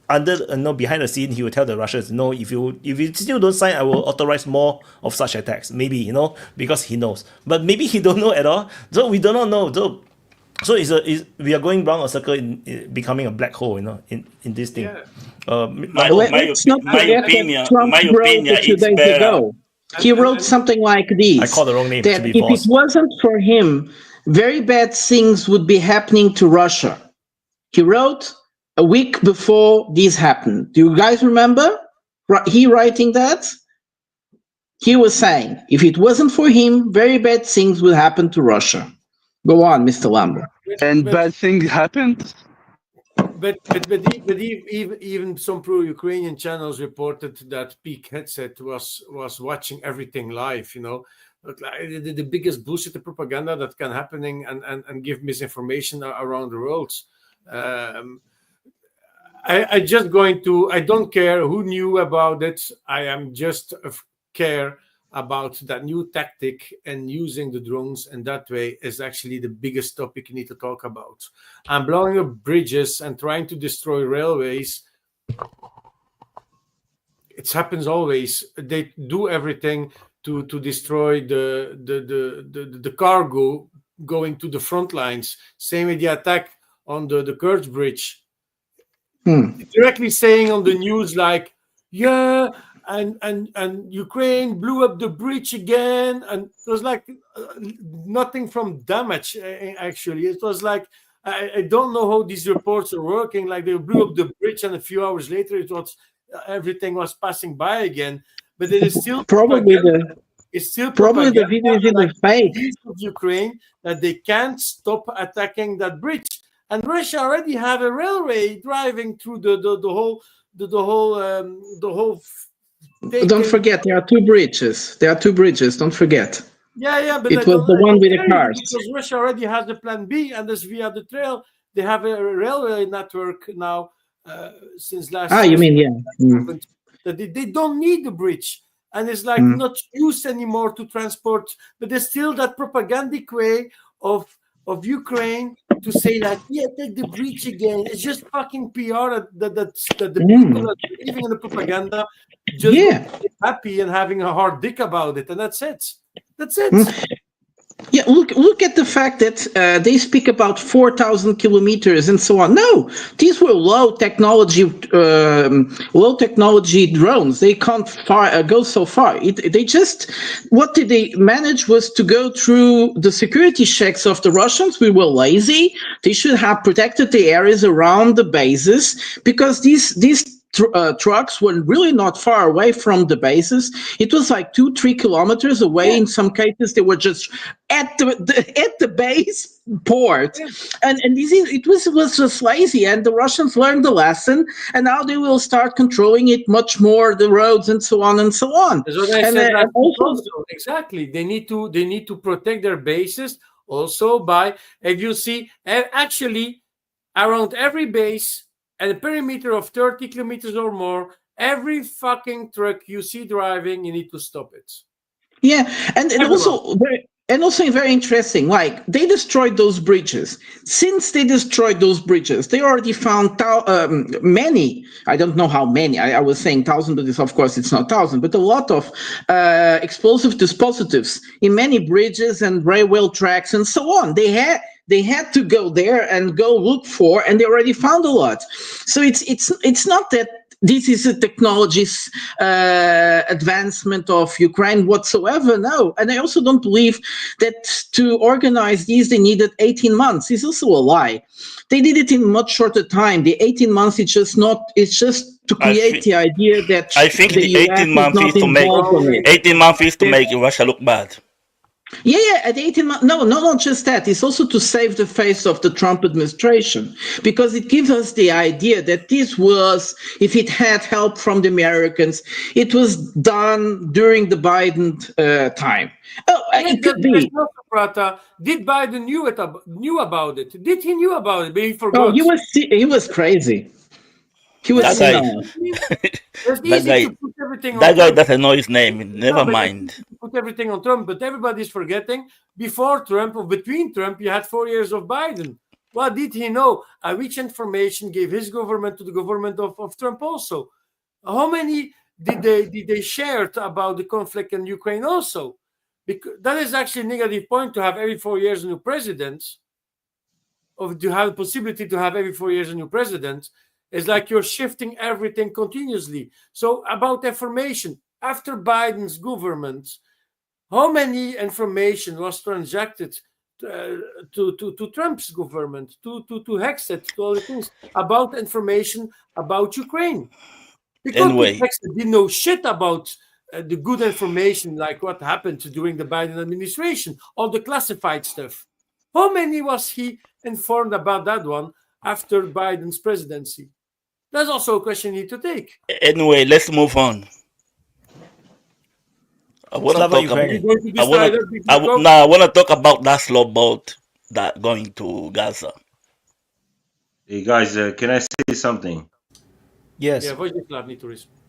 behind the scene he will tell the Russians, no, if you still don't sign, I will authorize more of such attacks, maybe, because he knows, but maybe he don't know at all, so we do not know. So we are going round a circle in becoming a black hole, in this thing. My opinion, it's better. He wrote something like this. I called the wrong name. That if it wasn't for him, very bad things would be happening to Russia. He wrote a week before this happened. Do you guys remember he writing that? He was saying, if it wasn't for him, very bad things would happen to Russia. Go on, Mr. Lambert. And bad things happened? But even some pro-Ukrainian channels reported that Peak Headset was watching everything live, the biggest bullshit propaganda that can happening and give misinformation around the world. I don't care who knew about it. I am just care about that new tactic, and using the drones in that way is actually the biggest topic you need to talk about. And blowing up bridges and trying to destroy railways, it happens always. They do everything to destroy the cargo going to the front lines. Same with the attack on the Kerch bridge. Directly saying on the news like, yeah, and Ukraine blew up the bridge again, and it was like nothing from damage. Actually, it was like I don't know how these reports are working. Like they blew up the bridge, and a few hours later, everything was passing by again. But it is still probably the video is in the fake of Ukraine that they can't stop attacking that bridge, and Russia already have a railway driving through the whole. Don't forget, there are two bridges. Don't forget. Yeah, but it was the one with the cars. Because Russia already has the plan B, and this via the trail. They have a railway network now since last year. You mean, That they don't need the bridge, and it's like not used anymore to transport. But there's still that propagandic way of Ukraine to say that, take the bridge again. It's just fucking PR that the people are believing in the propaganda, just happy and having a hard dick about it, and that's it. Yeah, look at the fact that they speak about 4,000 kilometers and so on. No, these were low technology drones. They can't go so far. What did they manage was to go through the security checks of the Russians. We were lazy. They should have protected the areas around the bases, because these trucks were really not far away from the bases. It was like 2-3 kilometers away. In some cases, they were just at the base port, and it was just lazy. And the Russians learned the lesson, and now they will start controlling it much more, the roads and so on and so on. That's what I said. Also, exactly, they need to protect their bases also by, if you see, actually around every base. At a perimeter of 30 kilometers or more, every fucking truck you see driving, you need to stop it. Yeah, and also very interesting, like they destroyed those bridges. Since they destroyed those bridges, they already found many, I don't know how many, I was saying 1,000, but of course it's not 1,000, but a lot of explosive dispositives in many bridges and railway tracks and so on. They had to go there and go look for, and they already found a lot. So it's not that this is a technology's advancement of Ukraine whatsoever. No. And I also don't believe that to organize these, they needed 18 months. It's also a lie. They did it in much shorter time. The 18 months, it's just to create the idea that I think the the US 18 is months not is to make involved on it. 18 months is to make Russia look bad. Yeah, at 18 months. No, not just that. It's also to save the face of the Trump administration, because it gives us the idea that this was, if it had help from the Americans, it was done during the Biden time. Oh, it could be. Did Biden knew about it? Did he knew about it? But he Oh, forgot. he was crazy. He was That guy, senile. It's that easy guy, to put everything on that guy Trump. doesn't know his name. Never No, but mind. it's easy to put everything on Trump, but everybody's forgetting before Trump or between Trump, you had 4 years of Biden. What did he know? Which information gave his government to the government of Trump also? How many did they share about the conflict in Ukraine also? Because that is actually a negative point to have every 4 years a new president, or to have the possibility to have every 4 years a new president. It's like you're shifting everything continuously. So about information, after Biden's government, how many information was transacted to Trump's government, to Hexet, to all the things about information about Ukraine? Because Anyway. Hexet didn't know shit about the good information, like what happened during the Biden administration, all the classified stuff. How many was he informed about that one after Biden's presidency? That's also a question you need to take. Anyway, let's move on. I want to Slava talk Ukrainian. about. I want to talk about that slow boat that going to Gaza. Hey guys, can I say something? Yes. Yeah, Wojciech need to respond.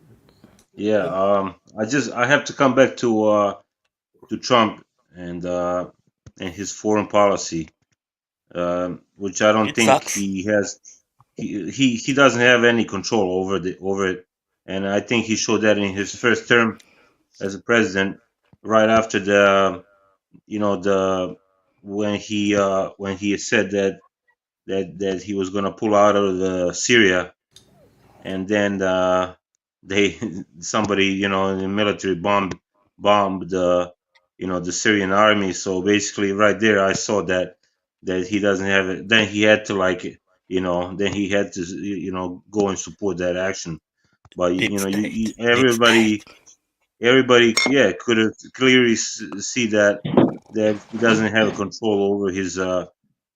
Yeah, I have to come back to Trump and his foreign policy, which I don't It think sucks. he has. He doesn't have any control over it, and I think he showed that in his first term as a president, right after when he said that he was going to pull out of Syria, and then somebody in the military bombed the the Syrian army. So basically, right there, I saw that he doesn't have it. Then he had to then he had to go and support that action. But everybody could have clearly see that he doesn't have control over his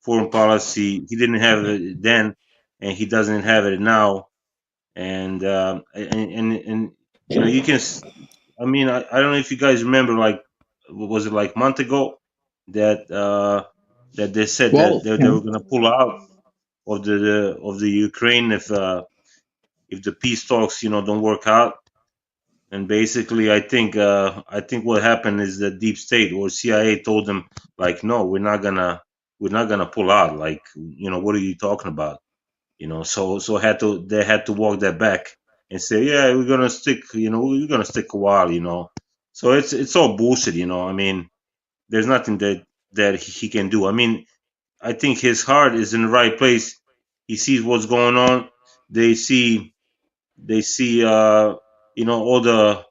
foreign policy. He didn't have it then, and he doesn't have it now. And you can. I mean, I don't know if you guys remember, like, was it like a month ago that that they said that they were going to pull out of the Ukraine if the peace talks don't work out. And basically, I think what happened is the deep state or CIA told them, like, no, we're not gonna pull out. Like, what are you talking about? So they had to walk that back and say, yeah, we're gonna stick. We're gonna stick a while. So it's all bullshit. I mean, there's nothing that he can do. I mean, I think his heart is in the right place. He sees what's going on. They see all the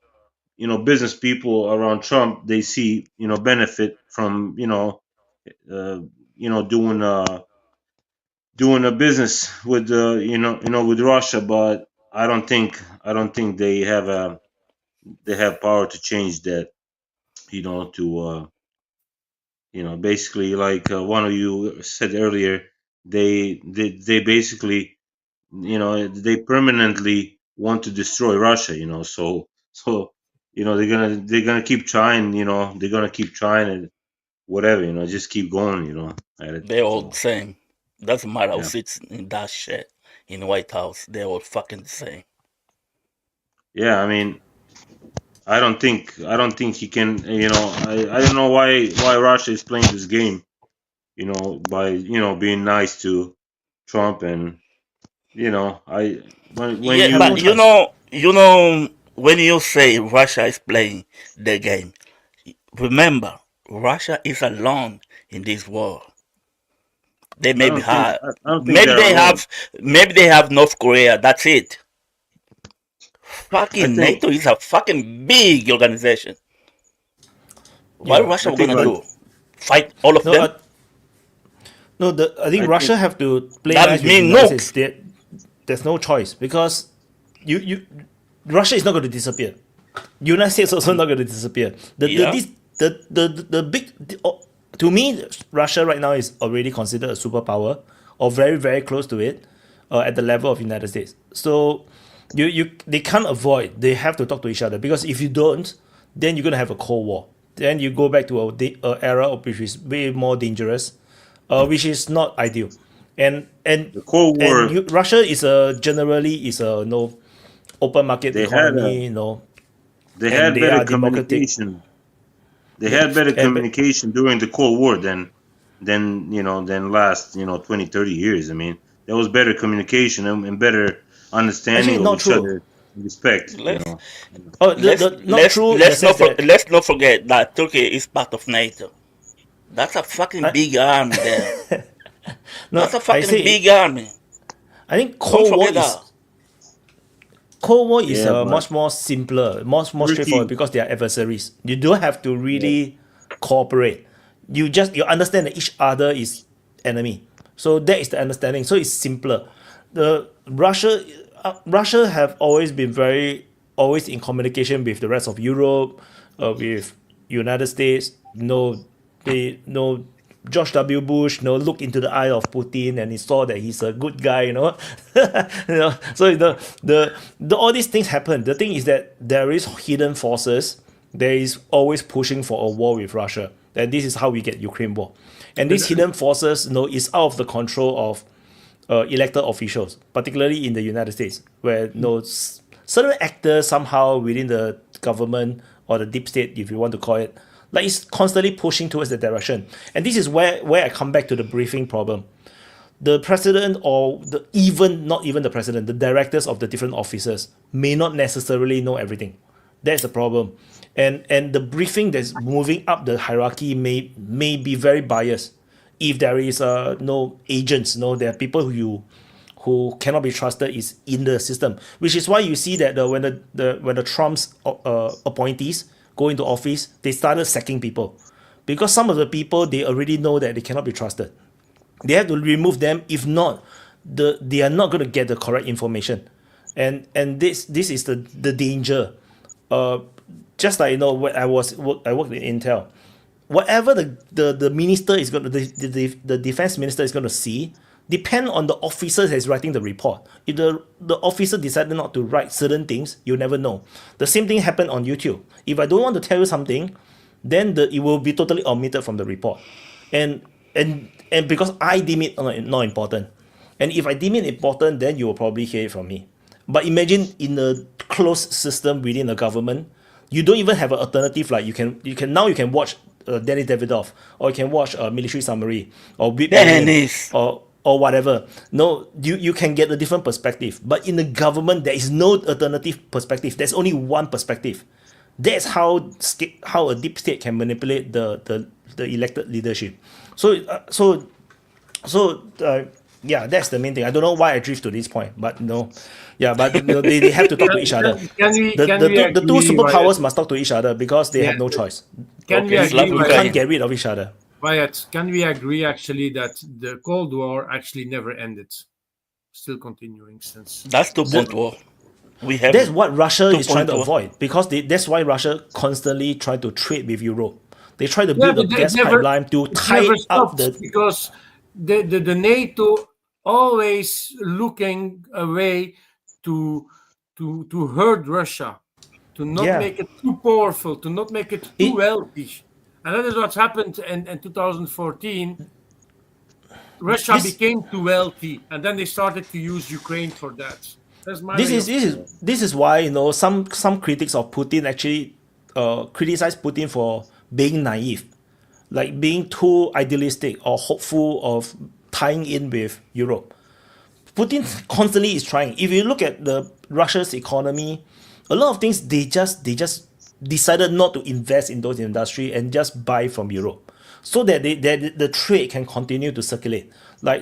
business people around Trump. They see benefit from doing a business with with Russia. But I don't think they have power to change that. To basically, like one of you said earlier, they basically they permanently want to destroy Russia. So they're gonna keep trying. They're gonna keep trying and whatever. Just keep going. At it. They're all the same. Doesn't matter who Yeah. sits in that shit in the White House. They're all fucking the same. Yeah, I mean, I don't think he can. I don't know why Russia is playing this game. By being nice to Trump and when Yeah, but when you say Russia is playing the game, remember Russia is alone in this war. They maybe I don't think maybe they're they alone. have North Korea. That's it. Fucking NATO is a fucking big organization. What Russia gonna do? Fight all of them? I think Russia have to play That nice with mean the United nukes. States. There's no choice because Russia is not going to disappear. United States also not going to disappear. The big to me, Russia right now is already considered a superpower or very very close to it at the level of United States. So they can't avoid. They have to talk to each other because if you don't, then you're going to have a Cold War. Then you go back to a era of which is way more dangerous, which is not ideal. And the Cold War. Russia is generally no open market economy. They had better communication. They had better communication during the Cold War than last 20, 30 years. I mean, there was better communication and better understanding of each other. Respect. Let's not forget that Turkey is part of NATO. That's a fucking big army there. That's a fucking big army. I think Cold War is much more simpler, more straightforward because they are adversaries. You don't have to really cooperate. You understand that each other is enemy. So that is the understanding. So it's simpler. Russia have always been always in communication with the rest of Europe, with United States. George W. Bush, looked into the eye of Putin and he saw that he's a good guy, So all these things happen. The thing is that there is hidden forces. There is always pushing for a war with Russia. And this is how we get Ukraine war. And these hidden forces, is out of the control of elected officials, particularly in the United States, where certain actors somehow within the government or the deep state, if you want to call it, it's constantly pushing towards the direction. And this is where I come back to the briefing problem. The president or not even the president, the directors of the different offices may not necessarily know everything. That's the problem. And the briefing that's moving up the hierarchy may be very biased. If there is no agents, there are people who cannot be trusted is in the system, which is why you see that when the Trump's appointees go into office, they started sacking people because some of the people they already know that they cannot be trusted. They have to remove them. If not, they are not going to get the correct information, and this is the danger. Just like when I worked in Intel, whatever the minister is going to the defense minister is going to see depend on the officer that's writing the report. If the officer decided not to write certain things, you'll never know. The same thing happened on YouTube. If I don't want to tell you something, then it will be totally omitted from the report. And because I deem it not important. And if I deem it important, then you will probably hear it from me. But imagine in a closed system within the government, you don't even have an alternative. Like you can watch Denis Davidoff, or you can watch a military summary, or Dennis, or whatever. No, you can get a different perspective. But in the government, there is no alternative perspective. There's only one perspective. That's how a deep state can manipulate the elected leadership. Yeah, that's the main thing. I don't know why I drift to this point, but they have to talk to each other. The two superpowers must talk to each other because they have no choice. We can't get rid of each other. Wyatt, can we agree actually that the Cold War actually never ended? Still continuing since. That's 2.0 war. That's what Russia is trying to avoid because that's why Russia constantly try to trade with Europe. They try to build a gas pipeline to tie up because the NATO always looking a way to hurt Russia, to not make it too powerful, to not make it too wealthy. And that is what's happened in 2014. Russia became too wealthy, and then they started to use Ukraine for that. That's my this is why some critics of Putin actually criticize Putin for being naive, like being too idealistic or hopeful of tying in with Europe. Putin constantly is trying. If you look at the Russia's economy, a lot of things they just decided not to invest in those industries and just buy from Europe, so that the trade can continue to circulate.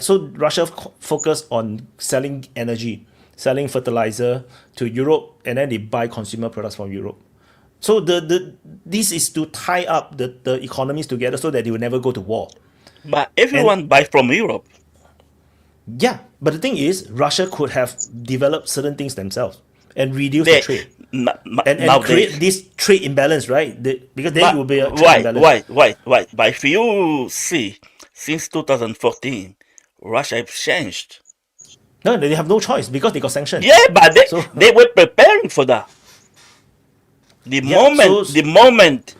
So Russia focused on selling energy, selling fertilizer to Europe, and then they buy consumer products from Europe. So this is to tie up the economies together so that they will never go to war. But everyone buys from Europe. Yeah, but the thing is, Russia could have developed certain things themselves and reduce the trade. And create this trade imbalance, right? Because then it will be a trade imbalance. Why? But if you see, since 2014, Russia has changed. No, they have no choice because they got sanctioned. Yeah, but they were preparing for that. The moment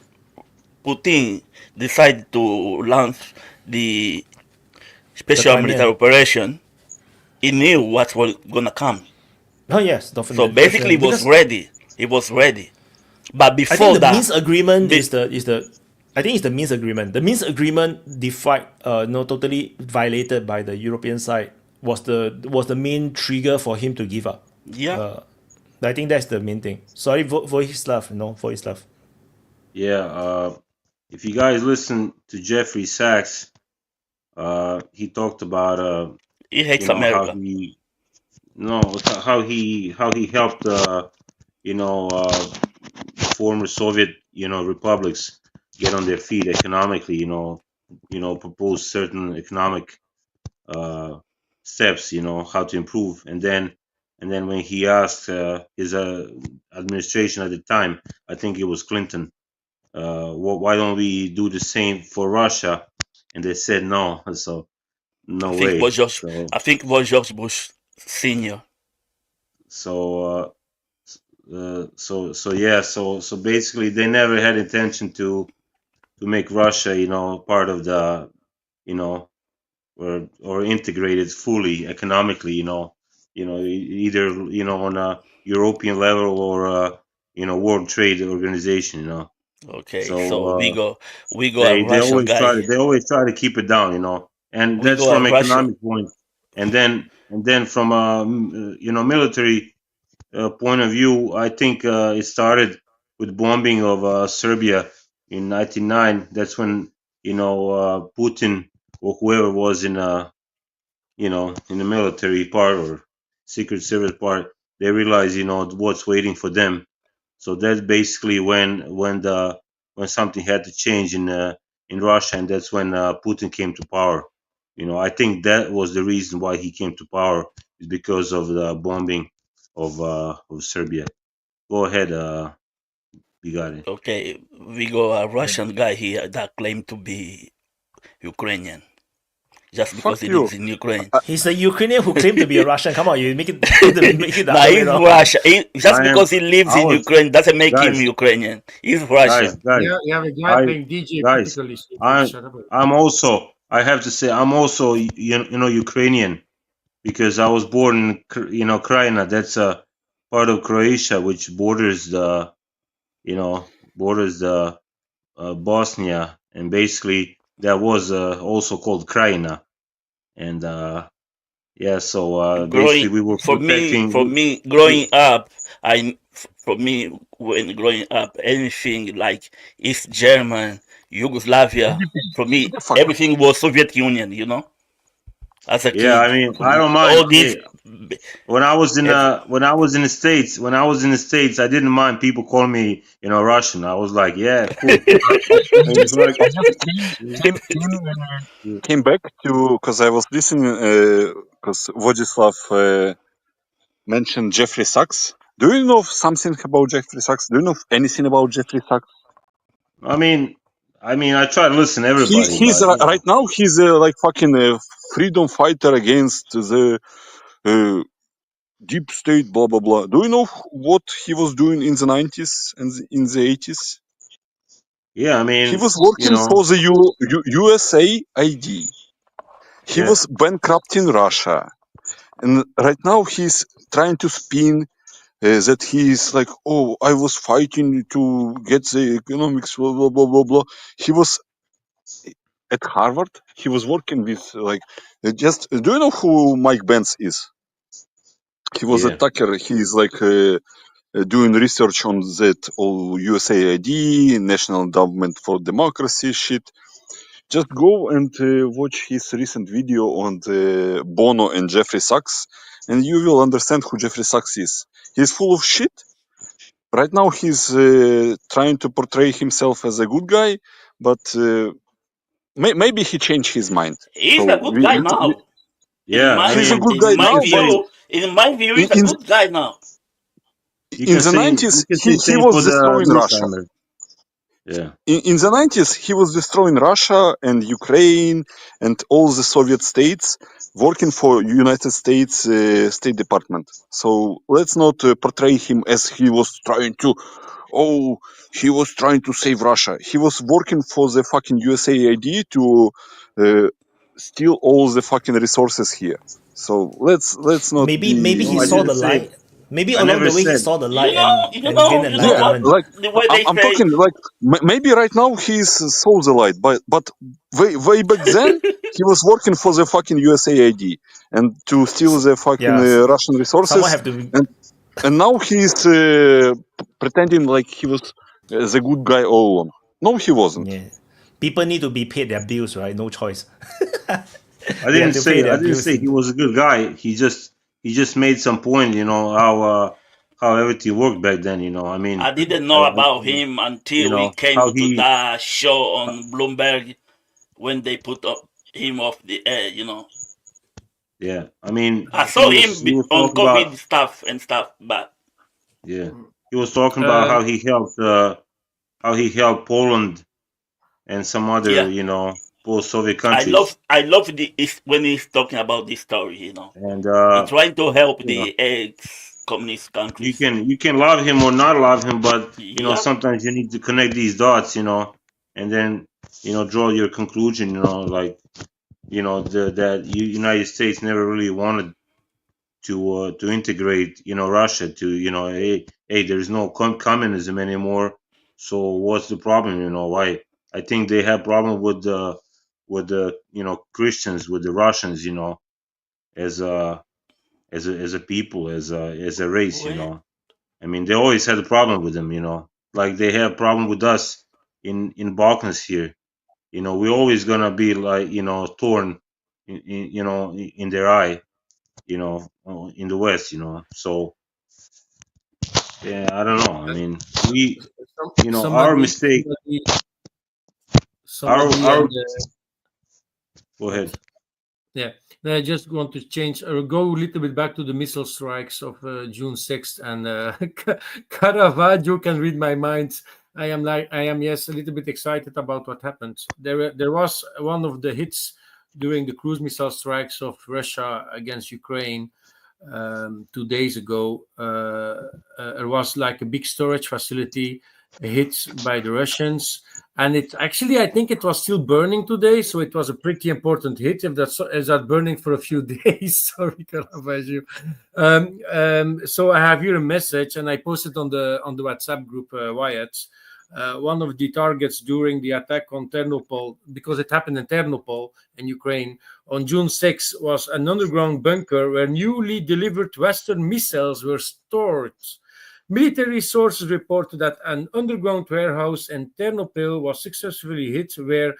Putin decided to launch the special military operation, he knew what was gonna come. Oh yes, so basically, he was ready. He was ready. But before I think the that, Minsk agreement is the. I think it's the Minsk agreement. The Minsk agreement defied, totally violated by the European side. Was the main trigger for him to give up. Yeah. I think that's the main thing. Sorry, Vojislav, Vojislav. Yeah, if you guys listen to Jeffrey Sachs, he talked about he hates America. How he helped former Soviet republics get on their feet economically. Propose certain economic steps. How to improve, and then when he asked his administration at the time, I think it was Clinton, why don't we do the same for Russia? And they said no. So no way. I think it was George Bush Senior. So basically, they never had intention to make Russia, part of the, or integrated fully economically, either on a European level or World Trade Organization, Okay, so we go. They always try to keep it down, and that's from economic point, and then from a military point of view. I think it started with bombing of Serbia in '99. That's when Putin or whoever was in in the military part or secret service part, they realized what's waiting for them. So that's basically when something had to change in Russia, and that's when Putin came to power. I think that was the reason why he came to power, is because of the bombing of Serbia. Go ahead, you got it. Okay, we go a Russian guy here that claimed to be Ukrainian. Just because he lives in Ukraine. He's a Ukrainian who claimed to be a Russian. Come on, you make it nah, he's Russian. Just because he lives in Ukraine doesn't make him Ukrainian. He's Russian. You have a guy playing DJ. Guys, I have to say, I'm also Ukrainian, because I was born in Krajina. That's a part of Croatia which borders the Bosnia, and basically that was also called Krajina, and basically we were protecting. For me, growing up, when growing up, anything like East German, Yugoslavia, for me, everything was Soviet Union. As a kid. Yeah, I mean, I don't mind. When I was in the States, I didn't mind people calling me, Russian. I was like, yeah, cool. Came back to, because I was listening, because Vojislav mentioned Jeffrey Sachs. Do you know something about Jeffrey Sachs? Do you know anything about Jeffrey Sachs? I mean, I try to listen to everybody. He's right now. He's like fucking freedom fighter against the deep state. Blah blah blah. Do you know what he was doing in the 90s and in the 80s? Yeah, I mean, he was working for the USAID. He was bankrupting Russia, and right now he's trying to spin that he is like, oh, I was fighting to get the economics. Blah blah blah blah blah. He was at Harvard. He was working with do you know who Mike Pence is? He was a Tucker. He's like doing research on that USAID, National Endowment for Democracy shit. Just go and watch his recent video on the Bono and Jeffrey Sachs, and you will understand who Jeffrey Sachs is. He's full of shit. Right now, he's trying to portray himself as a good guy, but maybe he changed his mind. He's So a good guy now. Yeah, I he's a mean, good guy now, but In my view, he's a good guy now. in the 90s, he was destroying Russia. Yeah. In the 90s, he was destroying Russia and Ukraine and all the Soviet states, working for United States State Department. So let's not portray him as he was trying to, he was trying to save Russia. He was working for the fucking USAID to steal all the fucking resources here. So let's not Maybe be. he saw the light. Maybe I along never the way he said- saw the light and gained what? enlightenment. Like The way they I'm say- talking like maybe right now he's saw the light, but way back then he was working for the fucking USAID and to steal the fucking Russian resources. Someone have to. And now he's pretending like he was the good guy all along. No, he wasn't. Yeah. People need to be paid their bills, right? No choice. I didn't say he was a good guy. He just made some point, you know, how everything worked back then, you know. I mean, I didn't know about him until you know, we came how to that show on Bloomberg when they put him off the air, you know. Yeah, I mean, I saw he him was on talking COVID about- stuff, but Yeah, he was talking about how he helped Poland and some other, Yeah. you know, post-Soviet countries. I love when he's talking about this story, you know. And He's trying to help you the ex-communist countries. you can love him or not love him, but you know, Yeah. sometimes you need to connect these dots, you know, and then you know, draw your conclusion, you know, like you know, that United States never really wanted to integrate, you know, Russia to, you know, hey, there's no communism anymore, so what's the problem, you know? Why? I think they have problem with the you know, Christians, with the Russians, you know, as a people, as a race, you know. I mean, they always had a problem with them, you know, like they have problem with us in Balkans here. You know, we're always gonna be like, you know, torn you know, in their eye, you know, in the West, you know. So yeah, I don't know. I mean, we, you know, our mistake. Our go ahead. Yeah, I just want to change or go a little bit back to the missile strikes of June 6th, and Caravaggio can read my mind. I am yes a little bit excited about what happened. There was one of the hits during the cruise missile strikes of Russia against Ukraine 2 days ago. There was like a big storage facility hit by the Russians. And it actually, I think it was still burning today, so it was a pretty important hit. If that's burning for a few days, sorry, Caravaggio. So I have here a message, and I posted on the WhatsApp group, Wyatt. One of the targets during the attack on Ternopil, because it happened in Ternopil in Ukraine on June 6, was an underground bunker where newly delivered Western missiles were stored. Military sources report that an underground warehouse in Ternopil was successfully hit, where,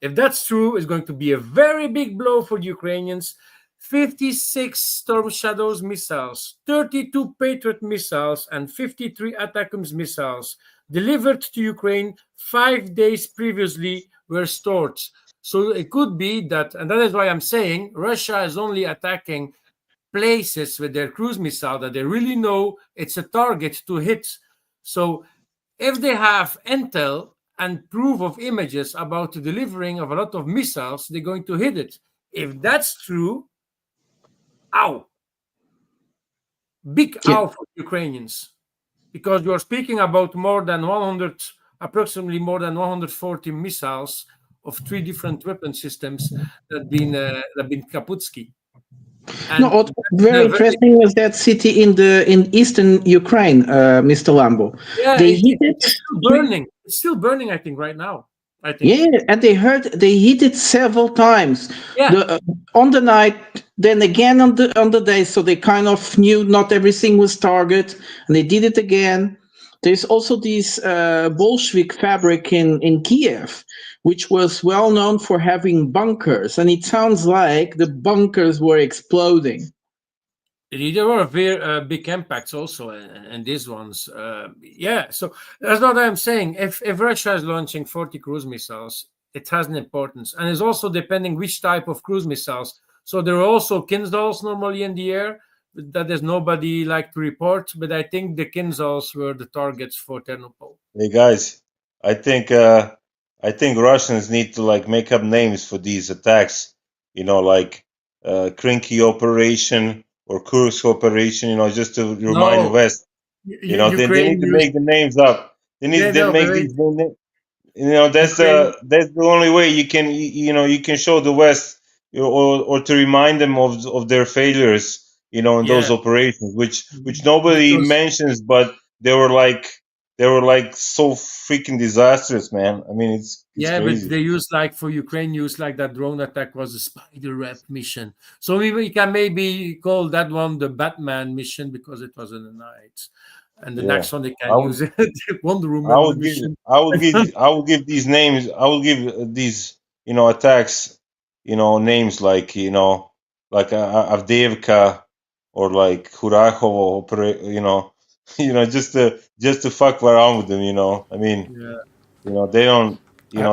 if that's true, is going to be a very big blow for the Ukrainians. 56 Storm Shadows missiles, 32 Patriot missiles, and 53 ATACMS missiles delivered to Ukraine 5 days previously were stored. So it could be that, and that is why I'm saying Russia is only attacking places with their cruise missile that they really know it's a target to hit. So if they have intel and proof of images about the delivering of a lot of missiles, they're going to hit it. If that's true, ow. Big ow for Ukrainians. Because you're speaking about approximately more than 140 missiles of 3 different weapon systems that have been Kaputsky. No, what very interesting was that city in eastern Ukraine, Mr. Lambo. Yeah, They hit it. it's still burning. It's still burning, I think, right now. I think. Yeah, and they hit it several times. Yeah. On the night, then again on the day. So they kind of knew not everything was target, and they did it again. There's also this Bolshevik fabric in Kiev, which was well known for having bunkers, and it sounds like the bunkers were exploding. There were very big impacts also, and these ones, yeah. So that's what I'm saying. If Russia is launching 40 cruise missiles, it has an importance, and it's also depending which type of cruise missiles. So there are also Kinzhals normally in the air that there's nobody like to report, but I think the Kinzhals were the targets for Ternopil. Hey guys, I think Russians need to like make up names for these attacks. You know, like Krinky Operation or Kursk Operation. You know, just to remind No, West. You know, they Ukraine need to used. make the names up. They need Yeah, to no, make but these. You know, that's Ukraine. the only way you can you can show the West, or to remind them of their failures. You know, in those Yeah, operations, which nobody because mentions, but they were like so freaking disastrous, man. I mean, it's yeah, but crazy. they use like for Ukraine, use like that drone attack was a spider web mission. So we can maybe call that one the Batman mission because it was in the night, and the Yeah, next one they I can would use it the Wonder I Woman would give mission. I would give I would give these names. I would give these attacks names like like Avdiivka or like Kurakovo just to fuck around with them. I mean, Yeah. they don't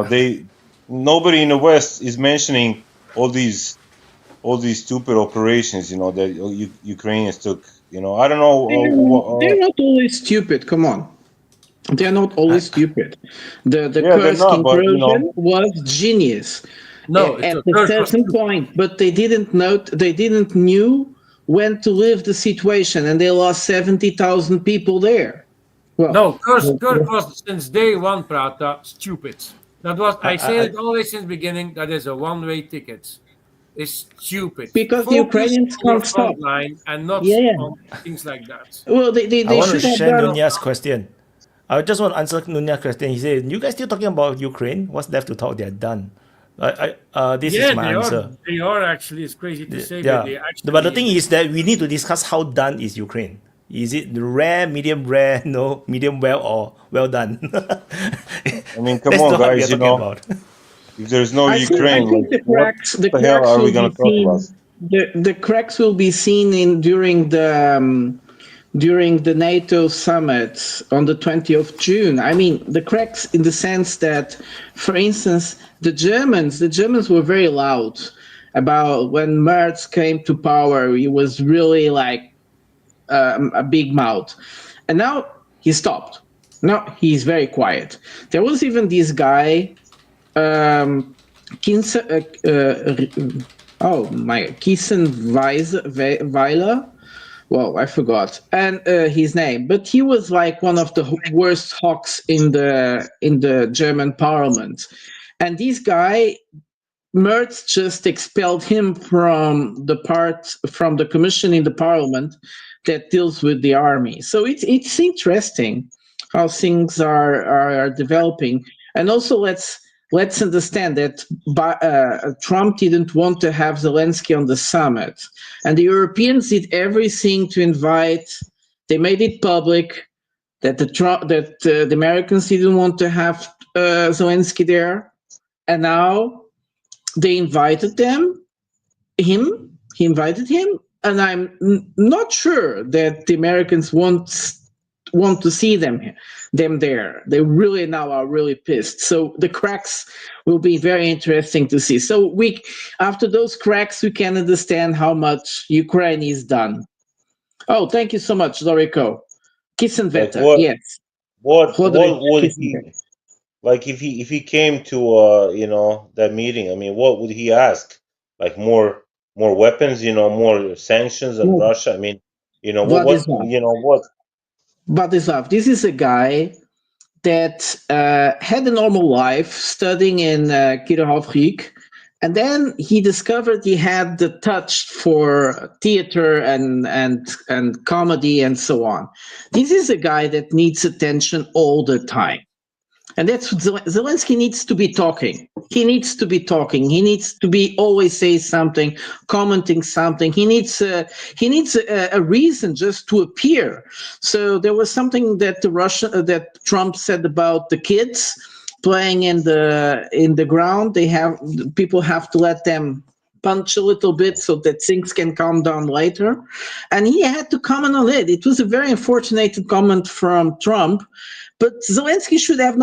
they nobody in the West is mentioning all these stupid operations that Ukrainians took. I don't know. They're not always stupid. Come on. They're not always stupid. The Yeah, they're Kursk not, but incursion was genius No, it's at a a Kursk was certain point, but they didn't knew when to leave the situation, and they lost 70,000 people there. Well, no Kursk was since day one, Prata, stupid. That was I say it always since the beginning. That is a one-way ticket. It's stupid. because the Focus Ukrainians on your can't stop. front line and not Yeah. on things like that. Well, I they want to should have share done. Nunya's question. I just want to answer Nunya's question. He said, "You guys still talking about Ukraine? What's left to talk? They're done." This is Yeah, my they are. answer. They are actually. It's crazy to say, but Yeah, they actually. but the thing is that we need to discuss how done is Ukraine. Is it rare, medium rare, no, medium well, or well done? I mean, come That's on, not what we are guys. talking about. If there's no I Ukraine, think like what the the hell cracks are we will gonna be talk about? seen. The cracks will be seen during the NATO summit on the 20th of June. I mean, the cracks in the sense that, for instance, the Germans were very loud about when Merz came to power. He was really like a big mouth, and now he stopped. Now he's very quiet. There was even this guy, Kissenweiler. Well, I forgot and his name, but he was like one of the worst hawks in the German parliament. And this guy, Merz just expelled him from the commission in the parliament that deals with the army. So it's interesting how things are developing, and also let's understand that Trump didn't want to have Zelensky on the summit, and the Europeans did everything to invite. They made it public that the Americans didn't want to have Zelensky there, and now they invited him. He invited him, and I'm not sure that the Americans want to see them there. They really now are really pissed. So the cracks will be very interesting to see. So after those cracks, we can understand how much Ukraine is done. Oh, thank you so much, Lorico. Like Kissenwetter, yes. what Roderick would Kissenwetter. he like if he came to that meeting? I mean, what would he ask? Like more weapons, more sanctions on No, Russia. I mean, Vladislav. what? Vladislav, this is a guy that had a normal life studying in Kirohovnik, and then he discovered he had the touch for theater and comedy and so on. This is a guy that needs attention all the time. And that's what Zelensky needs to be talking. He needs to be talking. He needs to be always say something, commenting something. He needs a reason just to appear. So there was something that that Trump said about the kids playing in the ground. People have to let them punch a little bit so that things can calm down later. And he had to comment on it. It was a very unfortunate comment from Trump, but Zelensky should have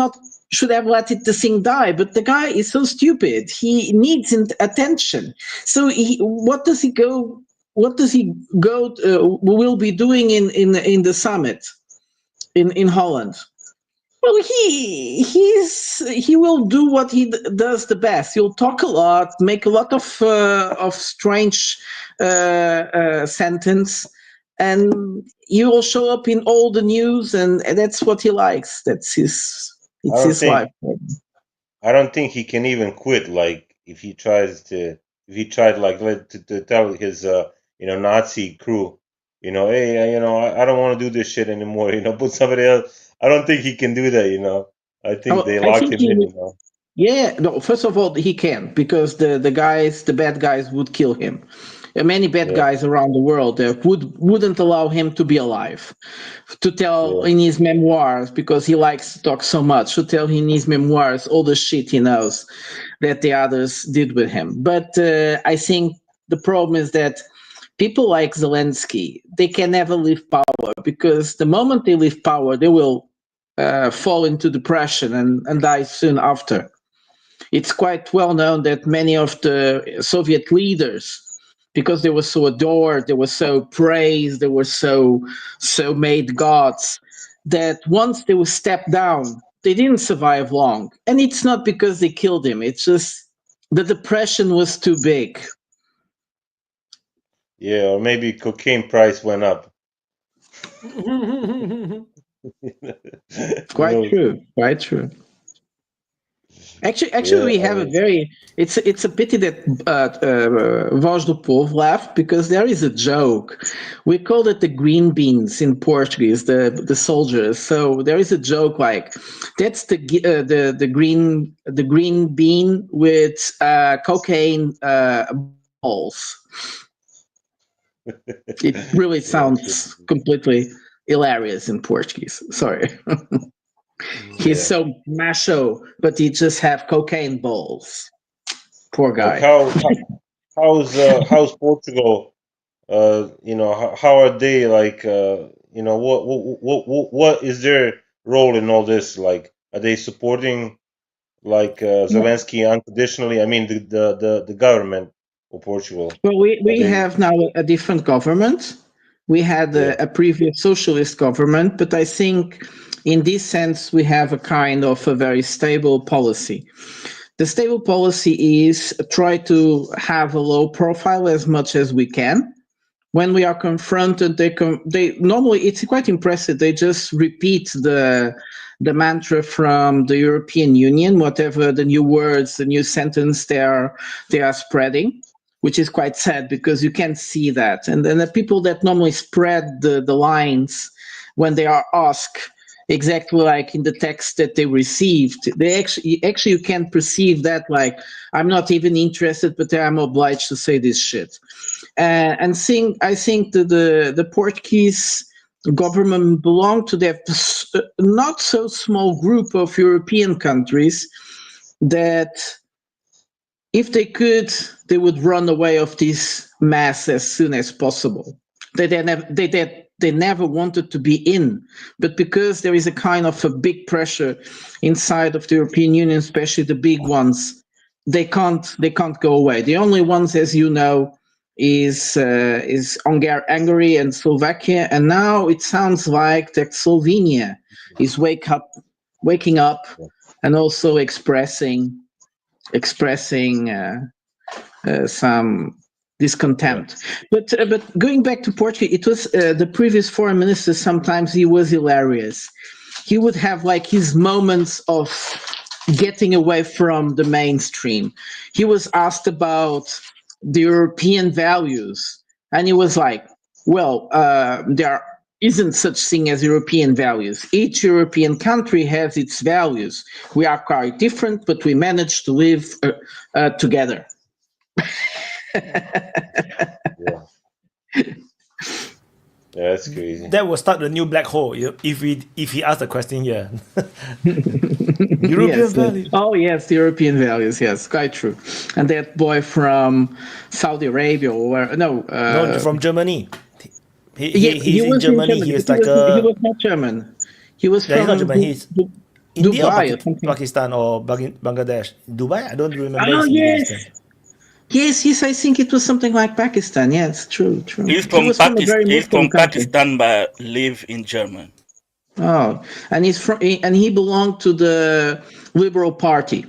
let the thing die. But the guy is so stupid. He needs attention. So what does he go? Will be doing in the summit in Holland? Well, he will do what he does the best. He'll talk a lot, make a lot of strange sentence, and he will show up in all the news, and that's what he likes. It's his life. I don't think he can even quit. Like if he tried to tell his Nazi crew, hey, I don't want to do this shit anymore. Put somebody else. I don't think he can do that. I think they locked him in. Yeah, no. First of all, he can, because the bad guys would kill him. Many bad guys around the world wouldn't allow him to be alive. To tell in his memoirs, because he likes to talk so much, to tell in his memoirs all the shit he knows that the others did with him. But I think the problem is that people like Zelensky, they can never leave power, because the moment they leave power, they will fall into depression and die soon after. It's quite well known that many of the Soviet leaders, because they were so adored, they were so praised, they were so made gods, that once they were stepped down, they didn't survive long. And it's not because they killed him, it's just the depression was too big. Yeah, or maybe cocaine price went up. Quite true. Actually, we have a very. It's a pity that Voz do Povo left, because there is a joke. We called it the green beans in Portuguese, the soldiers. So there is a joke like that's the green bean with cocaine balls. It really sounds completely hilarious in Portuguese. Sorry. He's so macho, but he just have cocaine balls. Poor guy. How's Portugal? How are they like? What is their role in all this? Like, are they supporting Zelensky unconditionally? I mean, the government of Portugal. Well, we have now a different government. We had a previous socialist government, but I think in this sense we have a kind of a very stable policy. The stable policy is try to have a low profile as much as we can. When we are confronted, they normally, it's quite impressive. They just repeat the mantra from the European Union, whatever the new words, the new sentence they are spreading, which is quite sad because you can't see that. And then the people that normally spread the lines when they are asked exactly like in the text that they received, they actually you can perceive that like, I'm not even interested, but I'm obliged to say this shit. I think that the Portuguese government belonged to that not so small group of European countries that if they could, they would run away of this mess as soon as possible. They never wanted to be in, but because there is a kind of a big pressure inside of the European Union, especially the big ones, they can't go away. The only ones, as you know, is Hungary and Slovakia, and now it sounds like that Slovenia is waking up, and also expressing some discontent. But going back to Portugal, it was the previous foreign minister. Sometimes he was hilarious. He would have like his moments of getting away from the mainstream. He was asked about the European values, and he was like, well, there isn't such thing as European values. Each European country has its values. We are quite different, but we manage to live together. Yeah, that's crazy. That will start the new black hole if he asks the question here. European Yes, yes. values. Oh yes, the European values. Yes, quite true. And that boy from Saudi Arabia, or where? No, No, from Germany. yeah, he He's in was in Germany. Germany, He's but like he a was not German. He was yeah. He's not from German. He's India or Dubai or something. Pakistan or Bangladesh. Dubai. I don't remember Oh his Middle Eastern. yes, yes. I think it was something like Pakistan. Yes, true. He's He from was from a very He's Muslim from country. Pakistan, but live in Germany. Oh, and he belonged to the Liberal Party.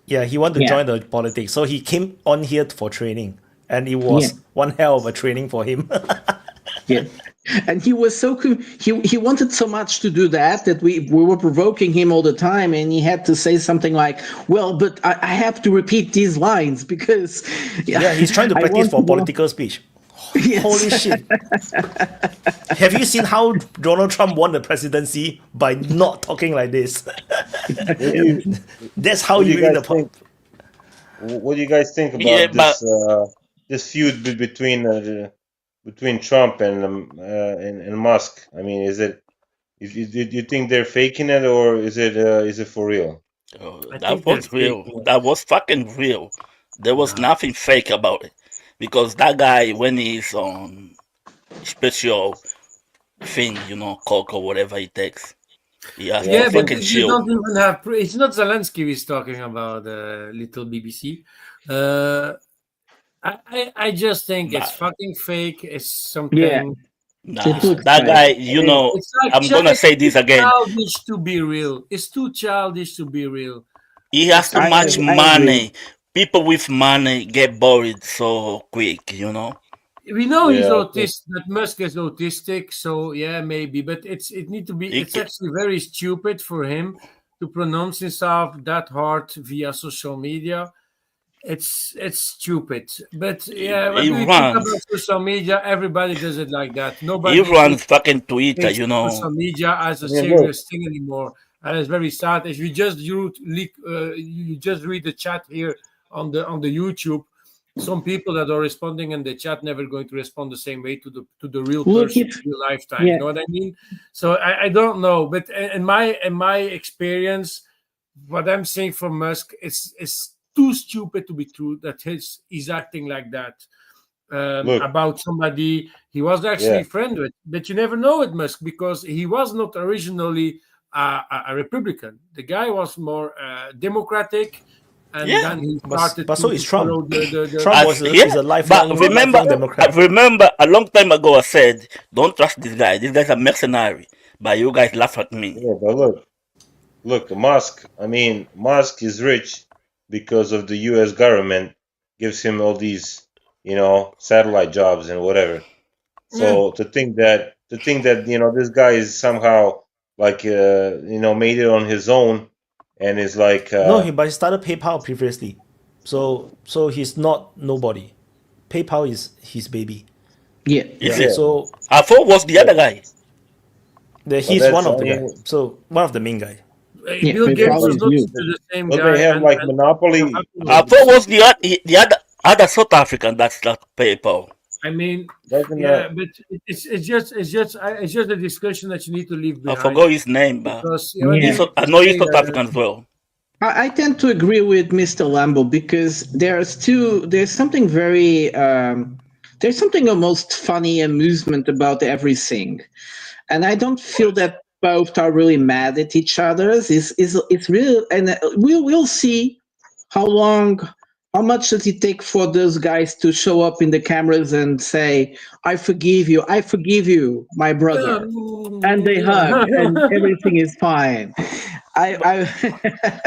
Yeah, he wanted to Yeah. join the politics, so he came on here for training, and it was Yeah. one hell of a training for him. Yeah, and he was he wanted so much to do that we were provoking him all the time, and he had to say something like, "Well, but I have to repeat these lines because Yeah, he's trying to I practice want for to go-" political speech. Yes. Holy shit! Have you seen how Donald Trump won the presidency by not talking like this? That's how What do you you win guys the think? What do you guys think about Yeah, but this feud between Trump and Musk? I mean, is it? You think they're faking it, or is it for real? that was real. That was fucking real. There was nothing fake about it, because that guy, when he's on special thing, coke or whatever he takes, he has Yeah, to but fucking you chill. don't even have. It's not Zelensky he's talking about, little BBC. I just think it's fucking fake. It's something. Nah, that guy, It's like I'm gonna say this again. childish to be real. It's too childish to be real. He has too much I money. People with money get bored so quick, We know he's Yeah, autistic. That Musk is autistic, so yeah, maybe. But it need to be. He It's ca- actually very stupid for him to pronounce himself that hard via social media. It's stupid. But yeah, when He we talk about runs. social media, everybody does it like that. He Nobody runs fucking Twitter, takes social media as a I mean, look. serious thing anymore, and it's very sad. If you just you just read the chat here on the YouTube, some people that are responding in the chat never going to respond the same way to the real Look, person it's- in real lifetime. yeah. You know what I mean? So I don't know, but in my experience, what I'm saying for Musk is too stupid to be true that he's acting like that. Look. About somebody he was actually Yeah. friend with, but you never know with Musk because he was not originally a Republican. The guy was more Democratic, and Yeah. then he But started. so to is Trump. follow the Trump is a lifelong, but remember, lifelong Democrat. remember, a long time ago I said, don't trust this guy. This guy's a mercenary. But you guys laugh at me. Yeah, but look, Musk. I mean, Musk is rich because of the U.S. government gives him all these, satellite jobs and whatever. So to think that this guy is somehow like made it on his own and is like But he started PayPal previously, so he's not nobody. PayPal is his baby. Yeah. Yeah. So I thought was the other guy. he's that's- one of the I guy. mean- So one of the main guy. Bill PayPal Gates was is not new. the same But guy. they have like monopoly. I thought was the other South African that's not PayPal. I mean, Doesn't yeah, but it's just a discussion that you need to leave I behind. forgot his name, but Because I know he's South African as well. I tend to agree with Mr. Lambo because there's something very there's something almost funny amusement about everything, and I don't feel that both are really mad at each other. It's real, and we'll see how much does it take for those guys to show up in the cameras and say, I forgive you, my brother. And they hug and everything is fine.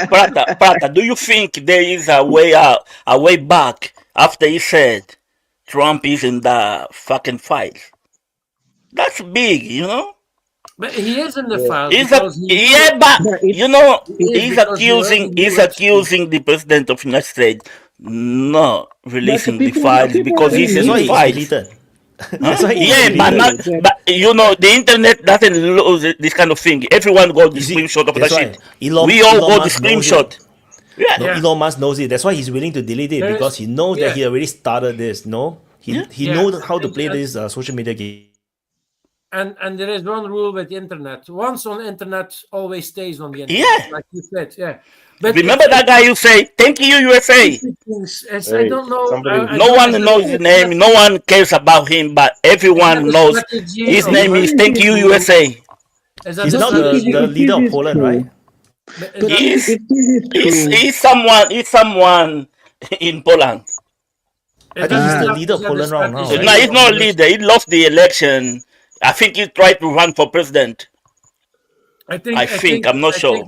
Prata, do you think there is a way out, a way back after he said Trump is in the fucking fight? That's big, But he is in the file. He's because he's accusing the president of the United States not releasing the files because he's in the fight. That's why he's Yeah, deleted. but the internet doesn't lose this kind of thing. Everyone got the screenshot of the That's why shit. Elon We all got the Musk knows screenshot. it. Yeah. No, Elon Musk knows it. That's why he's willing to delete it, because he knows that he already started this. He knows how to play this social media game. And there is one rule with the internet. Once on the internet, always stays on the internet. Yeah. Like you said, yeah. But remember that guy you say, "Thank you, USA." I don't know. No one knows his name. No one cares about him, but everyone knows his name is "Thank you, USA." He's not the leader of Poland, right? He's someone in Poland. I think he's the leader of Poland right now. No, he's not a leader. He lost the election. I think he tried to run for president. I think I'm not sure.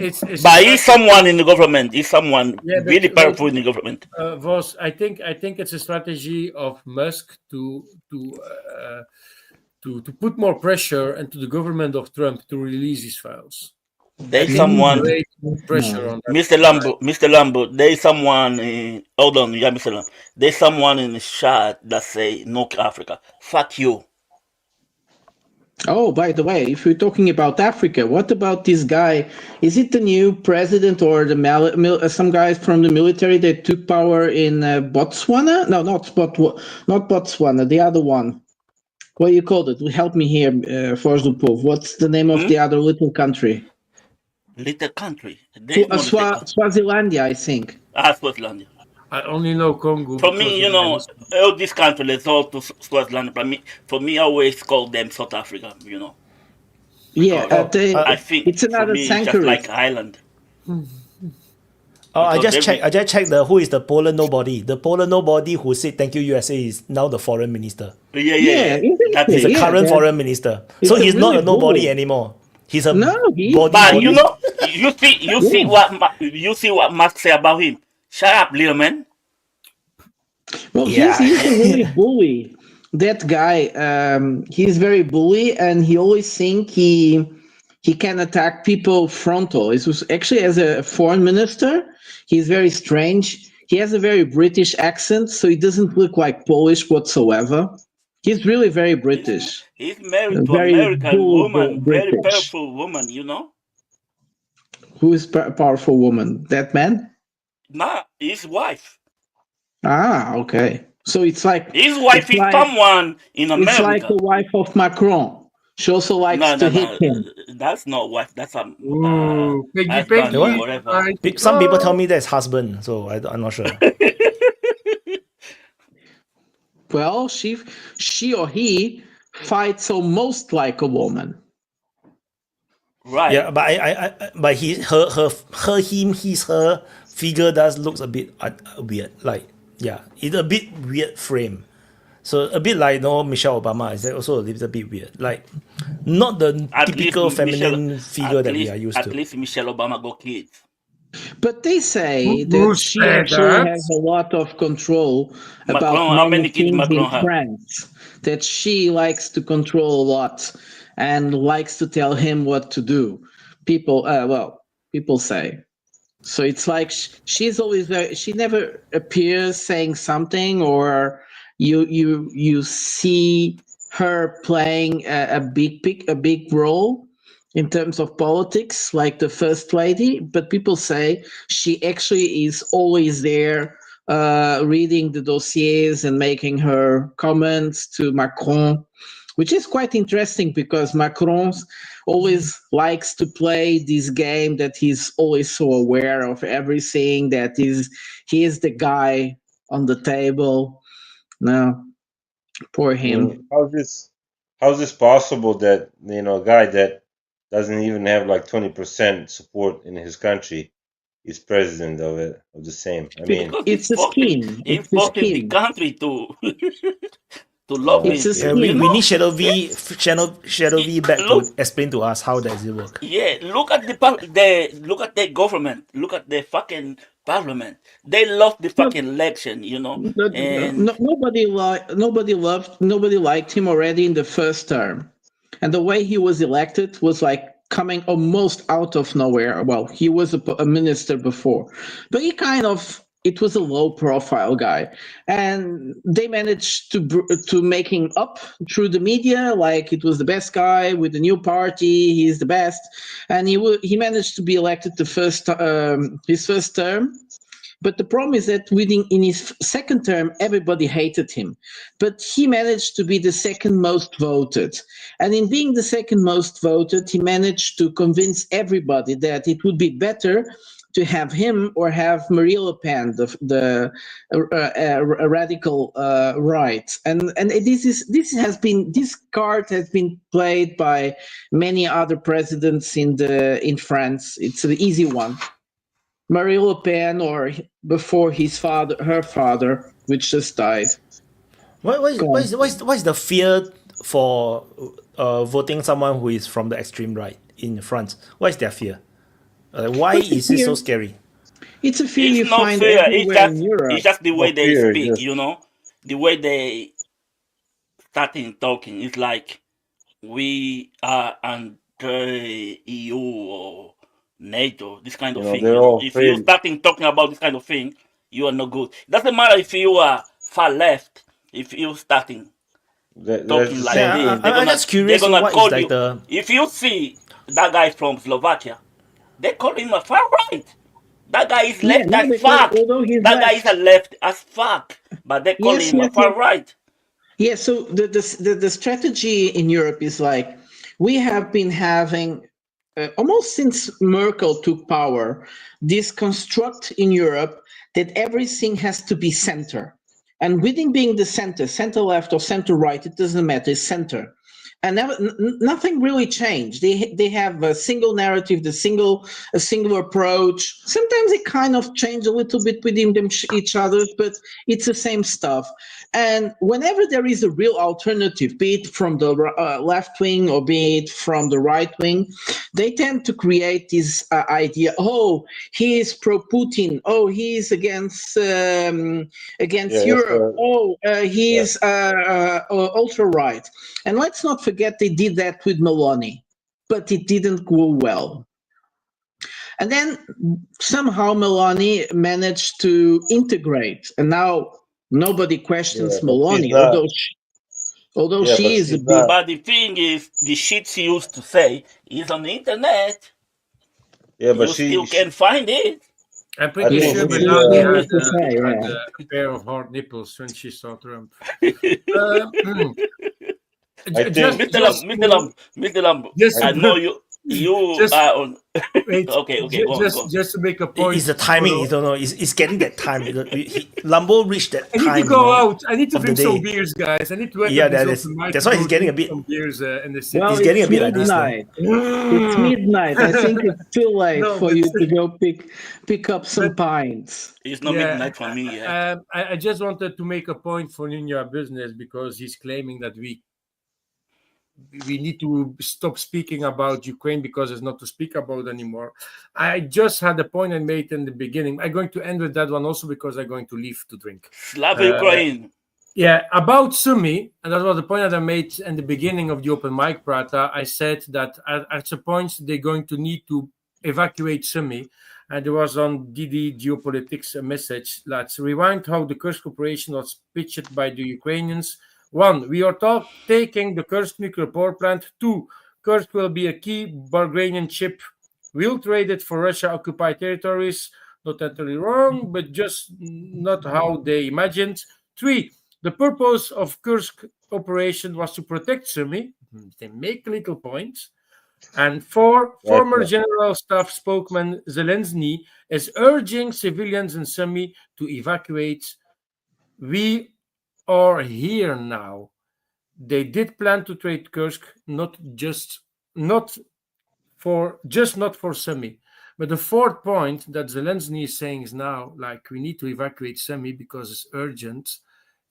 It's But he's someone in the government. He's someone really powerful in the government. Vos, I think it's a strategy of Musk to put more pressure into the government of Trump to release his files. There's someone, pressure on Mr. Lambo. There's someone. Hold on, yeah, Mr. Lambo. There's someone in the chat that say no Africa. Fuck you. Oh, by the way, if we're talking about Africa, what about this guy? Is it the new president or the some guys from the military that took power in Botswana? No, not Botswana. The other one. What do you call it? Help me here, Force du Pauvre. What's the name of the other little country? Little country. Swazilandia, I think. Swazilandia. I only know Congo. For me, all these countries resort to Swaziland. For me, I always call them South Africa. Yeah, I think it's another sanctuary. Just like Ireland. I just checked who is the Poland nobody. The Poland nobody who said thank you USA is now the foreign minister. Yeah. He's a current foreign minister. So he's not a nobody anymore. He's a body. But you see what Musk say about him. Shut up, little man. Well, he's a really bully. That guy, he's very bully, and he always think he can attack people frontal. It was actually as a foreign minister, he's very strange. He has a very British accent, so he doesn't look like Polish whatsoever. He's really very British. He's married to an American woman, very powerful woman. Who is powerful woman? That man? Nah, his wife. Ah, okay. So it's like his wife is someone in America. It's like the wife of Macron. She also likes to hit him. That's not wife. That's a husband, whatever. Some people tell me that's husband, so I'm not sure. Well, she or he fights almost like a woman. Right. Yeah, but her figure does looks a bit weird. Like, yeah, it's a bit weird frame. So a bit like Michelle Obama is also a little bit weird. Like, not the typical feminine figure that we are used to. At least Michelle Obama got kids. But they say that she actually has a lot of control about how many kids Macron in France. That she likes to control a lot and likes to tell him what to do. People say. So it's like she's always very. She never appears saying something, or you see her playing a big role in terms of politics, like the first lady. But people say she actually is always there, reading the dossiers and making her comments to Macron, which is quite interesting because Macron always likes to play this game that he's always so aware of everything, that he is the guy on the table. No, poor him. How's this possible that a guy that doesn't even have like 20% support in his country is president of the same? I mean, it's a scheme. It's forcing the country to love him. We need Shadow V back to explain to us how does it work. Yeah, look at the government. Look at the fucking parliament. They lost the fucking election, And nobody liked him already in the first term, and the way he was elected was like coming almost out of nowhere. Well, he was a minister before, but it was a low-profile guy, and they managed to make him up through the media, like it was the best guy with the new party. He's the best, and he managed to be elected his first term, But the problem is that in his second term, everybody hated him. But he managed to be the second most voted. And in being the second most voted, he managed to convince everybody that it would be better to have him or have Marine Le Pen, the radical right. And this card has been played by many other presidents in France. It's an easy one. Marine Le Pen, or before her father, which just died. What is the fear for voting someone who is from the extreme right in France? What is their fear? Why is it so scary? It's a fear you It's not find fair. everywhere in Europe. It's just the way they fear, speak, yes. you know, the way they starting talking. It's like we are under EU or NATO, this kind of thing. they're You know? all If you afraid. starting talking about this kind of thing, you are not good. It doesn't matter if you are far left. If you starting talking like this, I'm just curious. they're gonna What call is like you. the If you see that guy from Slovakia, they call him a far right. That guy is left as fuck. That guy is a left as fuck. But they call him a far right. Yeah, so the strategy in Europe is like, we have been having, almost since Merkel took power, this construct in Europe that everything has to be center. And within being the center left or center right, it doesn't matter, it's center. And nothing really changed. They have a single narrative, a single approach. Sometimes they kind of change a little bit within each other, but it's the same stuff. And whenever there is a real alternative, be it from the left wing or be it from the right wing, they tend to create this idea: oh, he is pro-Putin. Oh, he is against Europe. He is ultra-right. And let's not forget they did that with Meloni, but it didn't go well. And then somehow Meloni managed to integrate, and now nobody questions Meloni, although she is a big. But the thing is, the shit she used to say is on the internet. Yeah, but you still can find it. I'm pretty sure Melania had a pair of hard nipples when she saw Trump. Mr. Lambo, I know you are on. Okay, go on. Just to make a point. It's the timing. You don't know. It's getting that time. Lambo reached that time. I need to go out. I need to drink some beers, guys. I need to. That's why he's getting a bit. Some beers in the city. Well, he's getting a bit midnight. It's midnight. I think it's too late for you to go pick up some pints. It's not midnight for me yet. I just wanted to make a point for Ninja Business, because he's claiming that we need to stop speaking about Ukraine because it's not to speak about anymore. I just had a point I made in the beginning. I'm going to end with that one also because I'm going to leave to drink. Slava Ukraine. Yeah, about Sumy, and that was the point that I made in the beginning of the open mic, Prata. I said that at some point they're going to need to evacuate Sumy. And there was on DD Geopolitics a message. Let's rewind how the Kursk operation was pitched by the Ukrainians. 1. We are taking the Kursk nuclear power plant. 2. Kursk will be a key bargaining chip. We'll trade it for Russia-occupied territories. Not entirely wrong, but just not how they imagined. 3. The purpose of Kursk operation was to protect Sumy. They make little points. And 4. Former General Staff spokesman Zelensky is urging civilians in Sumy to evacuate. We are here now. They did plan to trade Kursk, not for Sumy. But the fourth point that Zelensky is saying is now, like, we need to evacuate Sumy because it's urgent.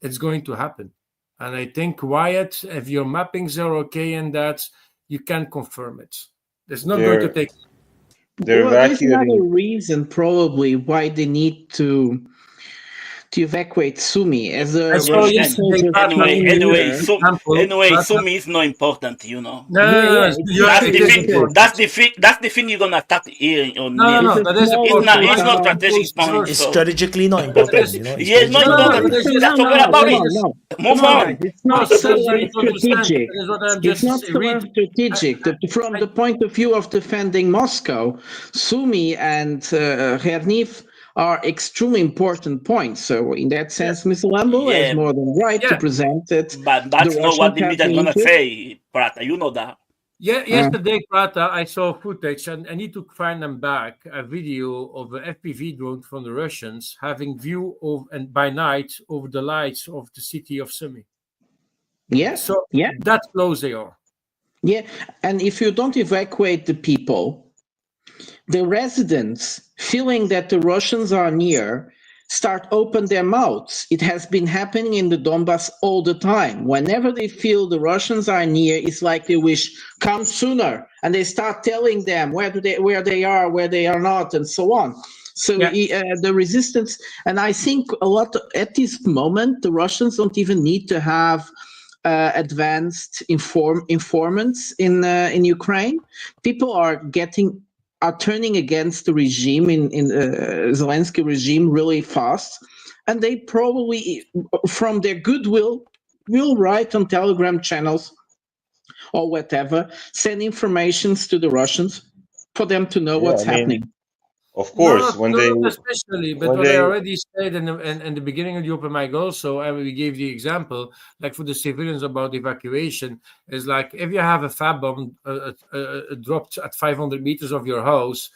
It's going to happen. And I think, Wyatt, if your mappings are okay and that, you can confirm it. It's not going to take. There's another reason probably why they need to evacuate Sumy as a anyway, Sumy is not important, you know. That's the thing you're gonna start hearing on. It's not strategic point. It's strategically not important, you know. Yeah, it's not important. Let's forget about it. Move on. It's not so strategic. It's not so strategic. From the point of view of defending Moscow, Sumy and Cherniv are extremely important points. So in that sense, Mr. Lambo has more than right to present it. But that's not what the media is going to say, Prata. You know that. Yeah, yesterday, Prata, I saw footage, and I need to find them back, a video of an FPV drone from the Russians having view of, and by night, over the lights of the city of Sumy. Yeah, so yeah, that close they are. Yeah, and if you don't evacuate the people, the residents, feeling that the Russians are near, start open their mouths. It has been happening in the Donbass all the time. Whenever they feel the Russians are near, it's like they wish, come sooner, and they start telling them where they are not, and so on. So the resistance, and I think a lot at this moment, the Russians don't even need to have advanced informants in Ukraine. People are turning against the regime in Zelensky regime really fast, and they probably, from their goodwill, will write on Telegram channels or whatever, send informations to the Russians for them to know what's happening. Of course, not especially, but what I already said in the beginning of the open mic also, and we gave the example, like for the civilians about evacuation, is like if you have a fab bomb dropped at 500 meters of your house,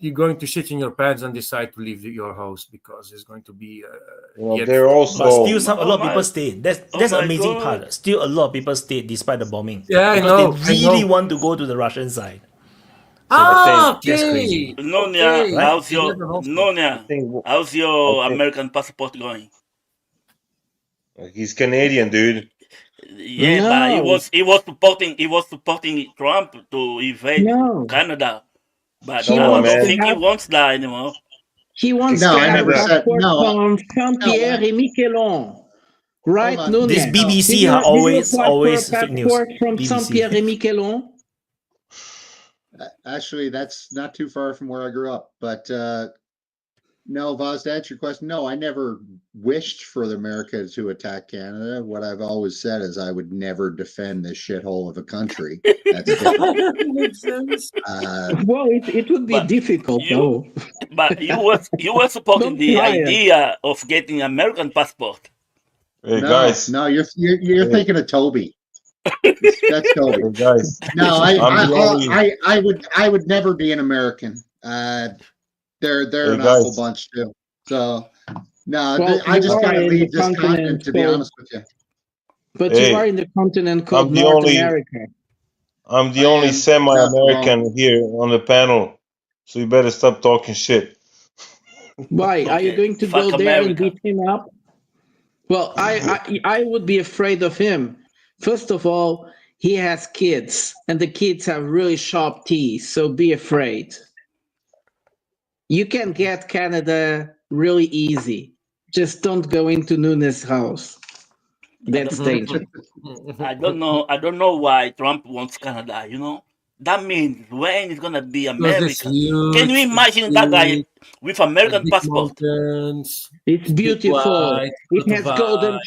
you're going to shit in your pants and decide to leave your house because it's going to be. They're also. But still, a lot of people stay. That's the amazing part. Still, a lot of people stay despite the bombing. Yeah, I know. Because they really want to go to the Russian side. So okay. That's crazy. Nonia, Okay. how's your American passport going? He's Canadian, dude. Yeah, but he was supporting Trump to invade Canada. But I don't think he wants that anymore. He wants No, to I have never a said- passport no, from Jean-Pierre et Miquelon. Right, on. Nunes? This BBC Did you are apply always for a fake news. passport from BBC. Jean-Pierre et Miquelon? Actually, that's not too far from where I grew up. But no, Vaz, to answer your question, no, I never wished for America to attack Canada. What I've always said is I would never defend this shithole of a country. That's different. Makes sense. Well, it would be difficult, though. But you were supporting the idea of getting American passport. Hey, no, guys. no, you're thinking of Toby. That's Toby. Hey, guys. No, I'm I would never be an American. They're an awful bunch too. So no, Well, I just you are gotta in leave the this continent, to be called- honest with you. But Hey, you are in the continent called I'm the North only- America. I'm the I only am semi-American here on the panel, so you better stop talking shit. Why? Are you Okay, going to fuck go there and America. beat him up? Well, I would be afraid of him. First of all, he has kids, and the kids have really sharp teeth, so be afraid. You can get Canada really easy. Just don't go into Nunes' house. That's dangerous. I don't know why Trump wants Canada, you know? That means when it's gonna be America. Can you imagine that guy with American passport? Mountains. It's beautiful. white, It has lot of golden vibe.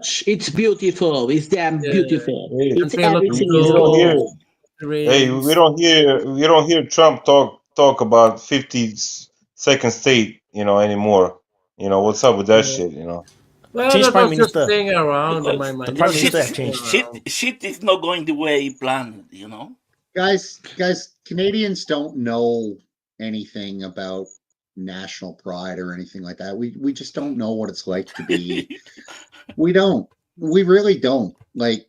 church. It's beautiful. It's damn beautiful. Hey, It's pay a lot of everything we is don't hear. gold. Hey, we don't hear Trump talk about 52nd state, anymore. What's up with that shit? Well, Change that Prime was just Minister. playing around in my Because mind. The It Prime was Minister just have playing changed. around. Shit is not going the way he planned, you know? Guys, Canadians don't know anything about national pride or anything like that. We just don't know what it's like to be. We don't. We really don't. Like,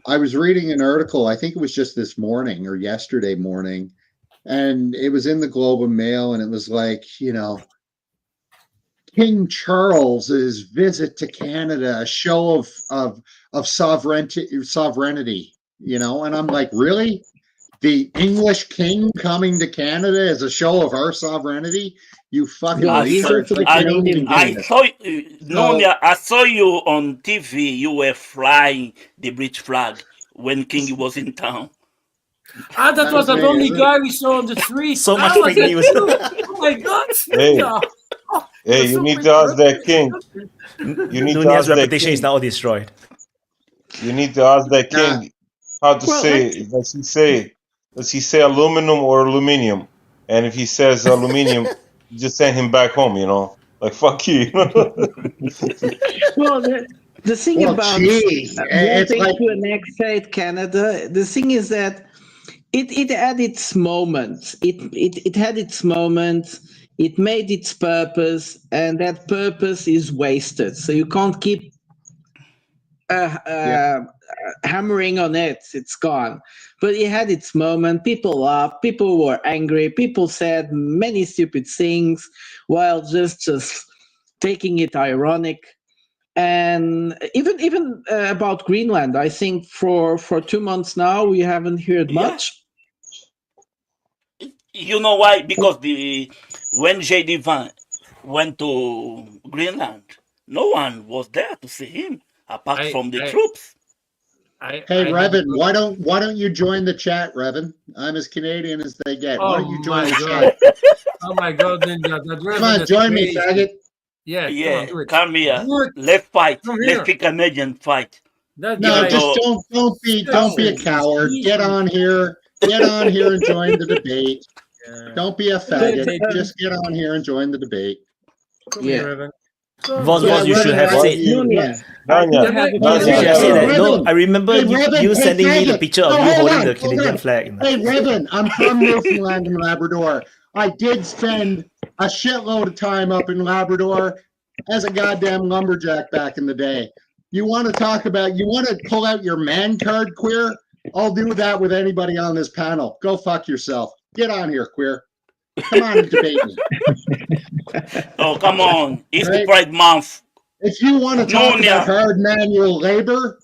I was reading an article, I think it was just this morning or yesterday morning, and it was in the Globe and Mail, and it was like, King Charles's visit to Canada, a show of sovereignty, and I'm like, really? The English king coming to Canada is a show of our sovereignty? You fucking retards. Like, they don't even get it. Nunia, I saw you on TV. You were flying the British flag when King was in town. That was the only guy we saw on the street. So much Was fake it news. you? Oh my God! Hey. Yeah. Hey, you need to ask that king. You need to Nunia's ask that reputation king. is now destroyed. You need to ask that king how to say. Does he say aluminum or aluminium? And if he says aluminium, just send him back home. Like fuck you. Well, the thing Well, about geez, it's wanting like to annex Canada, the thing is that it had its moments. It had its moments. It made its purpose, and that purpose is wasted. So you can't keep hammering on it. It's gone. But it had its moment. People laughed. People were angry. People said many stupid things while just taking it ironic. And even about Greenland, I think for 2 months now we haven't heard much. You know why? Because when JD Van went to Greenland, no one was there to see him apart from the troops. Hey, Revan, why don't you join the chat, Revan? I'm as Canadian as they get. Why don't you join the chat? Oh my God, Ninja! Come on, join me, faggot. Yeah, Yeah, come on, come here. Let's fight. Let's pick Canadian fight. No, just don't be a coward. Get on here and join the debate. Don't be a faggot. Just get on here and join the debate. Vos, you should have said. No, I remember you sending me the picture of you holding the Canadian flag. Hey, Revan, I'm from Newfoundland and Labrador. I did spend a shitload of time up in Labrador as a goddamn lumberjack back in the day. You want to pull out your man card, queer? I'll do that with anybody on this panel. Go fuck yourself. Get on here, queer. Come on and debate me. Oh, come on. It's the Pride Month. If you want to talk about hard manual labor,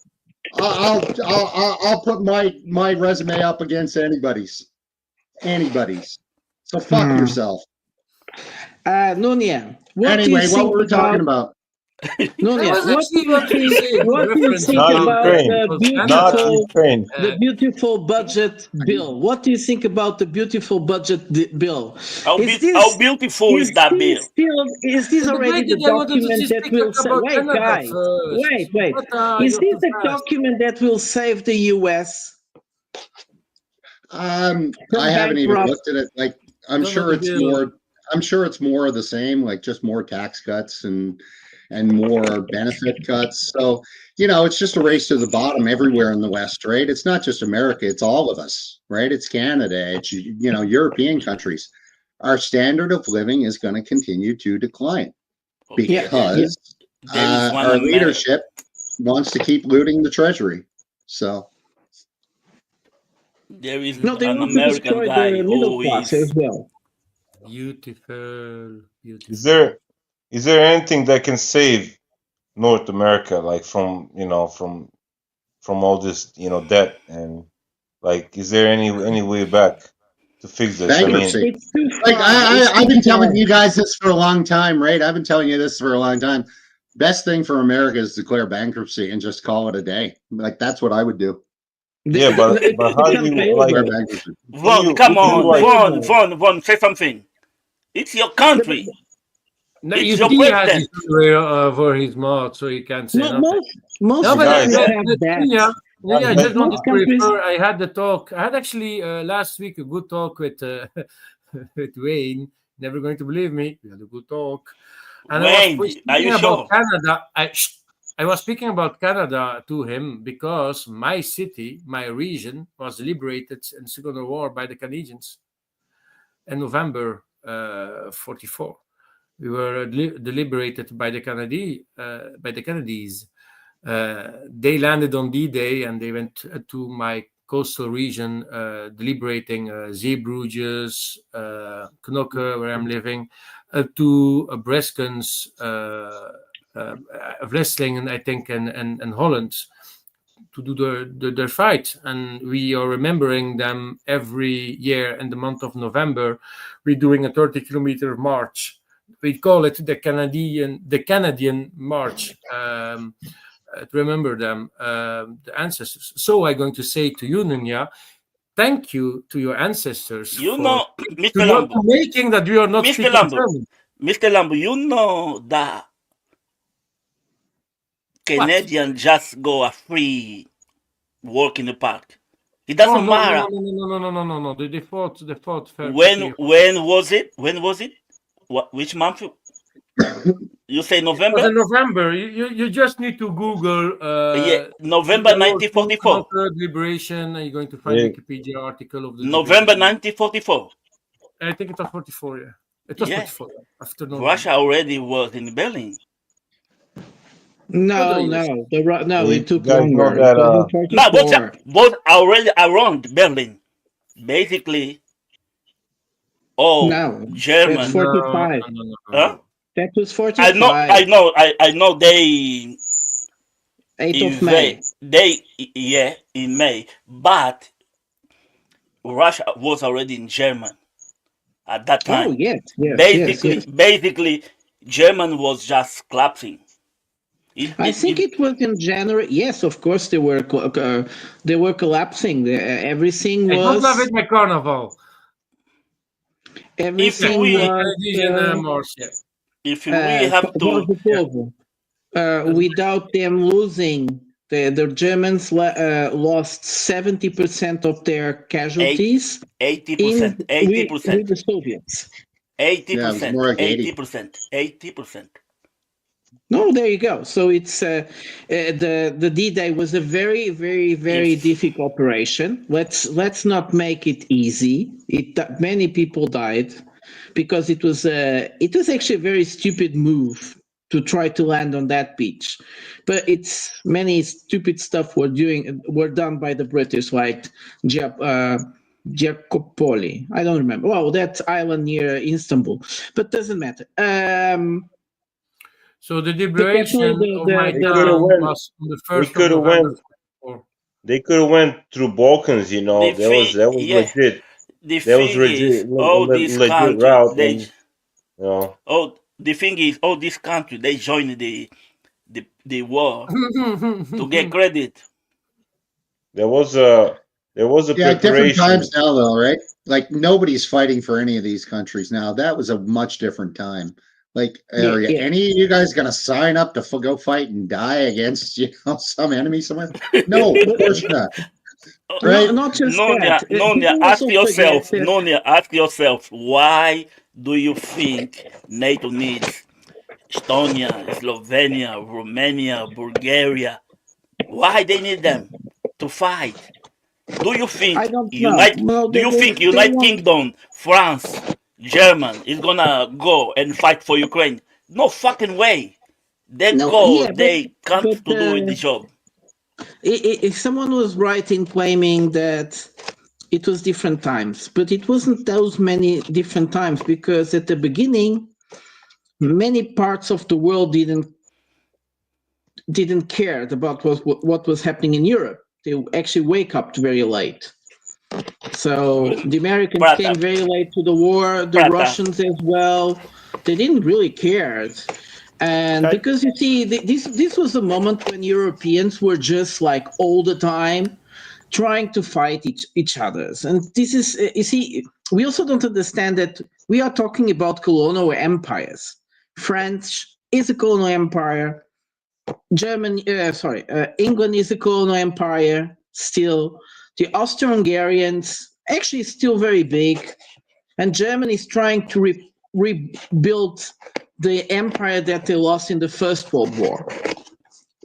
I'll put my resume up against anybody's. So fuck yourself. Nunia. Anyway, what were we talking about? Nunia, what do you think Not about Ukraine. the beautiful budget bill? What do you think about the beautiful budget bill? How beautiful is that bill? Is this already the document that will save? Wait, guys. Wait. Is this the document that will save the US? I haven't even looked at it. Like, I'm sure it's more of the same, like just more tax cuts and more benefit cuts. So, it's just a race to the bottom everywhere in the West, right? It's not just America, it's all of us, right? It's Canada, it's, European countries. Our standard of living is going to continue to decline because our leadership wants to keep looting the treasury. So. There is an American guy who is as well. Beautiful. Is there anything that can save North America, like from all this debt, and like is there any way back to fix this? Bankruptcy. I've been telling you guys this for a long time, right? I've been telling you this for a long time. Best thing for America is declare bankruptcy and just call it a day. Like that's what I would do. Yeah, but how do you like? Von, come on, Von, say something. It's your country. No, you see, he has his over his mouth, so he can't say nothing. Most guys have that. I just wanted to refer. I had the talk. I had actually last week a good talk with with Wayne. Never going to believe me. We had a good talk. And Wayne, are you sure? Canada. I was speaking about Canada to him because my city, my region, was liberated in the Second World War by the Canadians in November 44. We were deliberated by the Canadians. They landed on D-Day and they went to my coastal region, deliberating Zeebrugges, Knokke, where I'm living, to Breskens, Vlissingen, I think, and Holland, to do their fight. And we are remembering them every year in the month of November. We're doing a 30-kilometer march. We call it the Canadian March, to remember them, the ancestors. So I'm going to say to you, Nunya, thank you to your ancestors Mr. Lambo, making that we are not Mr. Lambo, Mr. Lambo, you know that Canadians just go a free walk in the park. It doesn't matter. No. They fought fair. When was it? Which month? You say November? Was in November. You just need to Google. Yeah, November 1944. Liberation, and you're going to find Wikipedia article of the November 1944. I think it was 44. Yeah, it was 44 after November. Russia already was in Berlin. No, it took longer. Both already around Berlin. Basically, German. That's 45. Huh? That was 45. I know. They 8th of May. In May, but Russia was already in German at that time. Oh yes. Basically, German was just collapsing. I think it was in January. Yes, of course they were collapsing. Everything was. I don't love it, my carnival. Everything was. If we have to, without them losing, the Germans lost 70% of their casualties. 80%. 80%. With the Soviets. 80%. 80%. No, there you go. So it's the D-Day was a very, very, very difficult operation. Let's not make it easy. Many people died because it was actually a very stupid move to try to land on that beach. But it's many stupid stuff were done by the British, like Giacopoli. I don't remember. Well, that island near Istanbul, but doesn't matter. So the liberation of my town was on the 1st of November. They could have went through Balkans, you know. That was legit. That was legit route. The thing is, this country, they joined the war to get credit. There was a different times now, though, right? Like nobody's fighting for any of these countries now. That was a much different time. Like, are any of you guys gonna sign up to go fight and die against some enemy somewhere? No, of course not. Right? Not just Nonia, ask yourself, why do you think NATO needs Estonia, Slovenia, Romania, Bulgaria? Why they need them to fight? Do you think United Kingdom, France, German is gonna go and fight for Ukraine? No fucking way. They can't do the job. If someone was right in claiming that it was different times, but it wasn't those many different times, because at the beginning, many parts of the world didn't care about what was happening in Europe. They actually wake up very late. So the Americans came very late to the war, the Russians as well. They didn't really care. And because you see, this was a moment when Europeans were just like all the time trying to fight each other's. And this is, you see, we also don't understand that we are talking about colonial empires. French is a colonial empire. England is a colonial empire still. The Austro-Hungarians actually still very big, and Germany is trying to rebuild the empire that they lost in the First World War.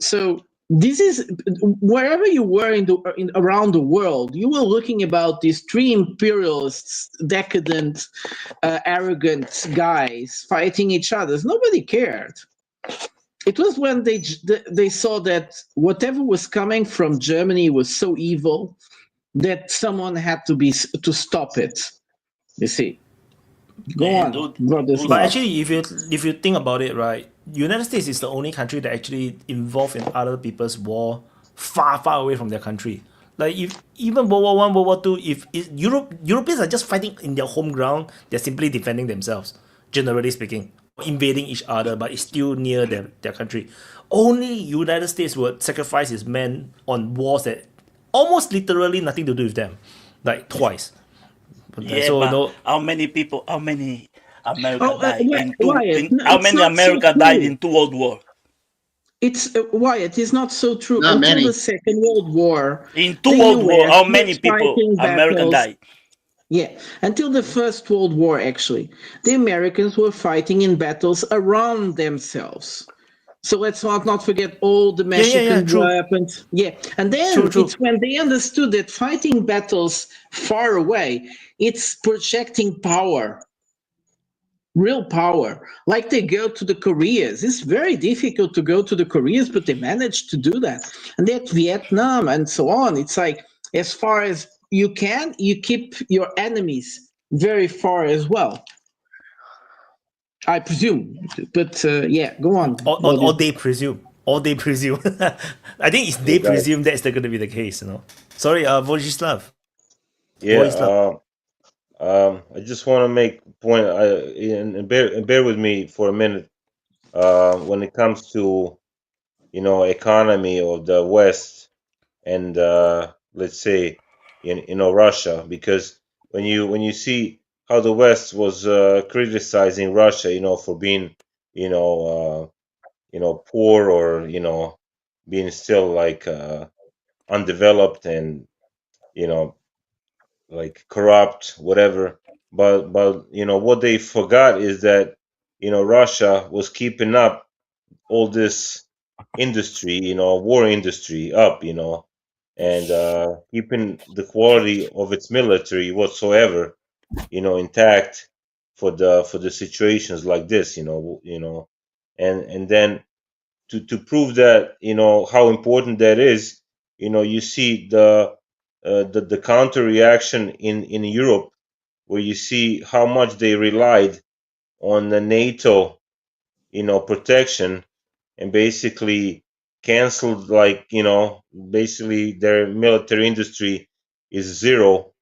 So this is, wherever you were around the world, you were looking about these three imperialists, decadent, arrogant guys fighting each other. Nobody cared. It was when they saw that whatever was coming from Germany was so evil that someone had to stop it. You see. Go on. But actually, if you think about it, right, United States is the only country that actually involved in other people's war far away from their country. Like if even World War I, World War II, if Europeans are just fighting in their home ground, they're simply defending themselves, generally speaking, invading each other, but it's still near their country. Only United States would sacrifice its men on wars that almost literally nothing to do with them, like twice. Yeah, but how many America died in two World Wars? It's Wyatt. It's not so true. Not Until many. the Second World War. In two World Wars, how many people America died? Yeah, until the First World War, actually, the Americans were fighting in battles around themselves. So let's not forget all the Mexican true. weapons. Yeah, and then True. it's when they understood that fighting battles far away, it's projecting power, real power. Like they go to the Koreas. It's very difficult to go to the Koreas, but they managed to do that. And that Vietnam and so on. It's like as far as you can, you keep your enemies very far as well. I presume, but yeah, go on. Or they presume. Or they presume. I think it's they Hey, guys. presume that's going to be the case, you know. Sorry, Vojislav. Yeah. I just want to make a point. And bear with me for a minute. When it comes to economy of the West and let's say Russia, because when you see how the West was criticizing Russia, for being poor or being still like undeveloped and like corrupt, whatever. But what they forgot is that Russia was keeping up all this industry, war industry up, and keeping the quality of its military whatsoever, intact for the situations like this, and then to prove that how important that is, you see the counter reaction in Europe, where you see how much they relied on the NATO protection, and basically canceled, like basically their military industry is zero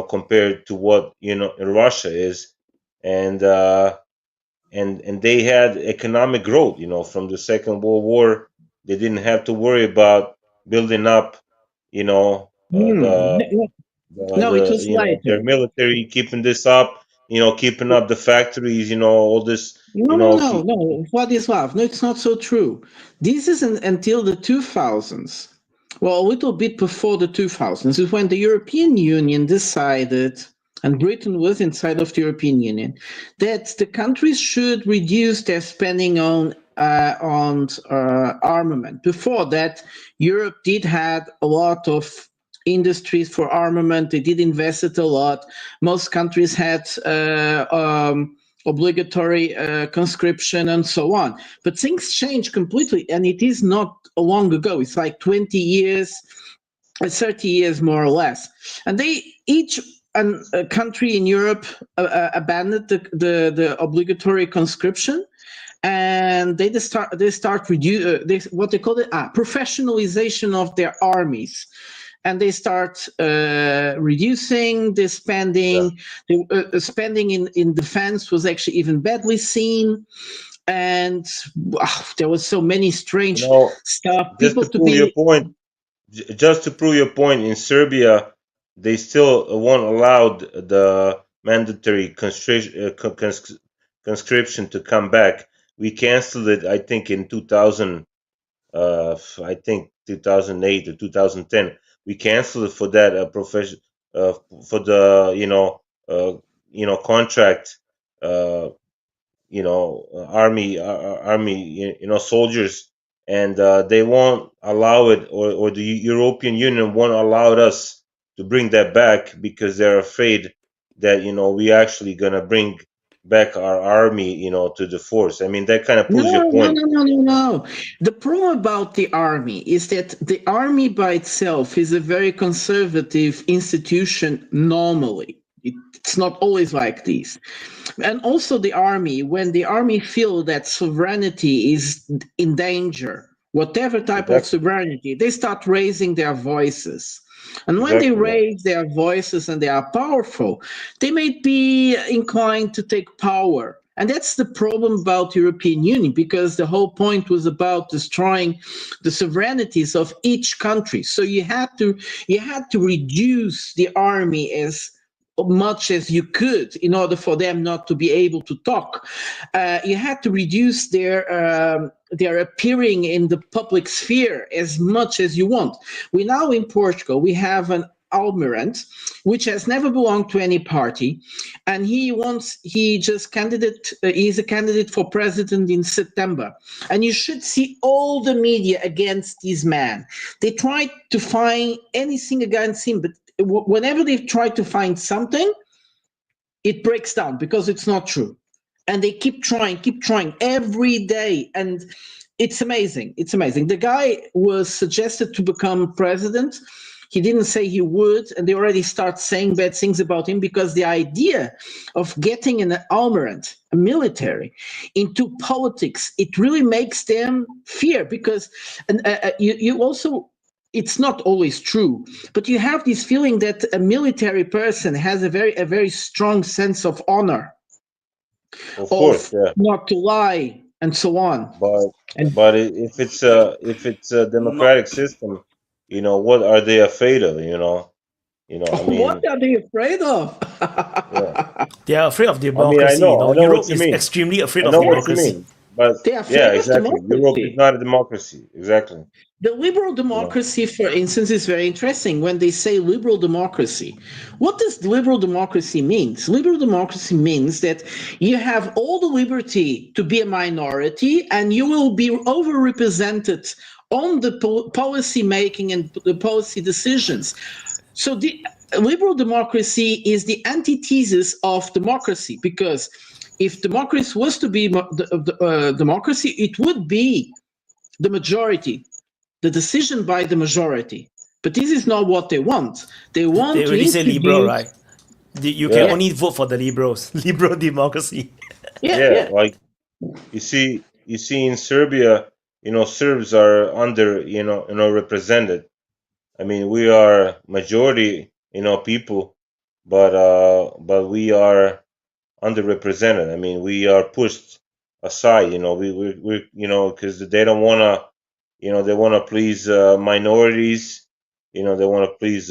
compared to what Russia is, and and they had economic growth from the Second World War. They didn't have to worry about building up No, it was their later. military, keeping this up, keeping up the factories, all this, No, Vladislav. No, it's not so true. This isn't until the 2000s. Well, a little bit before the 2000s is when the European Union decided, and Britain was inside of the European Union, that the countries should reduce their spending on armament. Before that, Europe did have a lot of industries for armament. They did invest it a lot. Most countries had obligatory conscription and so on. But things changed completely, and it is not long ago. It's like 20 years, 30 years more or less. And each country in Europe abandoned the obligatory conscription, and they start what they call it professionalization of their armies. And they start reducing the spending. The spending in defense was actually even badly seen, and there was so many strange stuff. just to prove your point, in Serbia, they still won't allow the mandatory conscription to come back. We canceled it, I think, in 2000. I think 2008 or 2010. We canceled it for that profession, for the contract, army soldiers, and they won't allow it, or the European Union won't allow us to bring that back, because they're afraid that we actually gonna bring back our army to the force. I mean, that kind of proves your point. No. The problem about the army is that the army by itself is a very conservative institution normally. It's not always like this. And also the army, when the army feel that sovereignty is in danger, whatever type of sovereignty, they start raising their voices. And when they raise their voices and they are powerful, they may be inclined to take power. And that's the problem about the European Union, because the whole point was about destroying the sovereignties of each country. So you had to reduce the army as much as you could in order for them not to be able to talk. You had to reduce their appearing in the public sphere as much as you want. We now in Portugal, we have Almirant, which has never belonged to any party, and he's a candidate for president in September. And you should see all the media against this man. They try to find anything against him, but whenever they try to find something, it breaks down because it's not true. And they keep trying every day. And it's amazing. It's amazing. The guy was suggested to become president. He didn't say he would, and they already start saying bad things about him because the idea of getting an Almirant, a military, into politics, it really makes them fear because you also, it's not always true, but you have this feeling that a military person has a very strong sense of honor, Of course, yeah. not to lie, and so on. But if it's a democratic system, what are they afraid of? I mean, what are they afraid of? They are afraid of I democracy. know Europe what you is mean. extremely afraid I of know what you democracy. mean. But They are afraid yeah, of exactly. Europe democracy. is not a democracy. Exactly. The liberal democracy, for instance, is very interesting when they say liberal democracy. What does liberal democracy mean? Liberal democracy means that you have all the liberty to be a minority and you will be overrepresented on the policy making and the policy decisions. So the liberal democracy is the antithesis of democracy, because if democracy was to be democracy, it would be the majority, the decision by the majority. But this is not what they want. They want They to already say liberal, right? You can Yeah. only vote for the liberals. Liberal democracy. Yeah, like you see in Serbia, Serbs are represented. I mean, we are majority, people, but we are underrepresented. I mean, we are pushed aside. We because they don't wanna, they wanna please minorities. They wanna please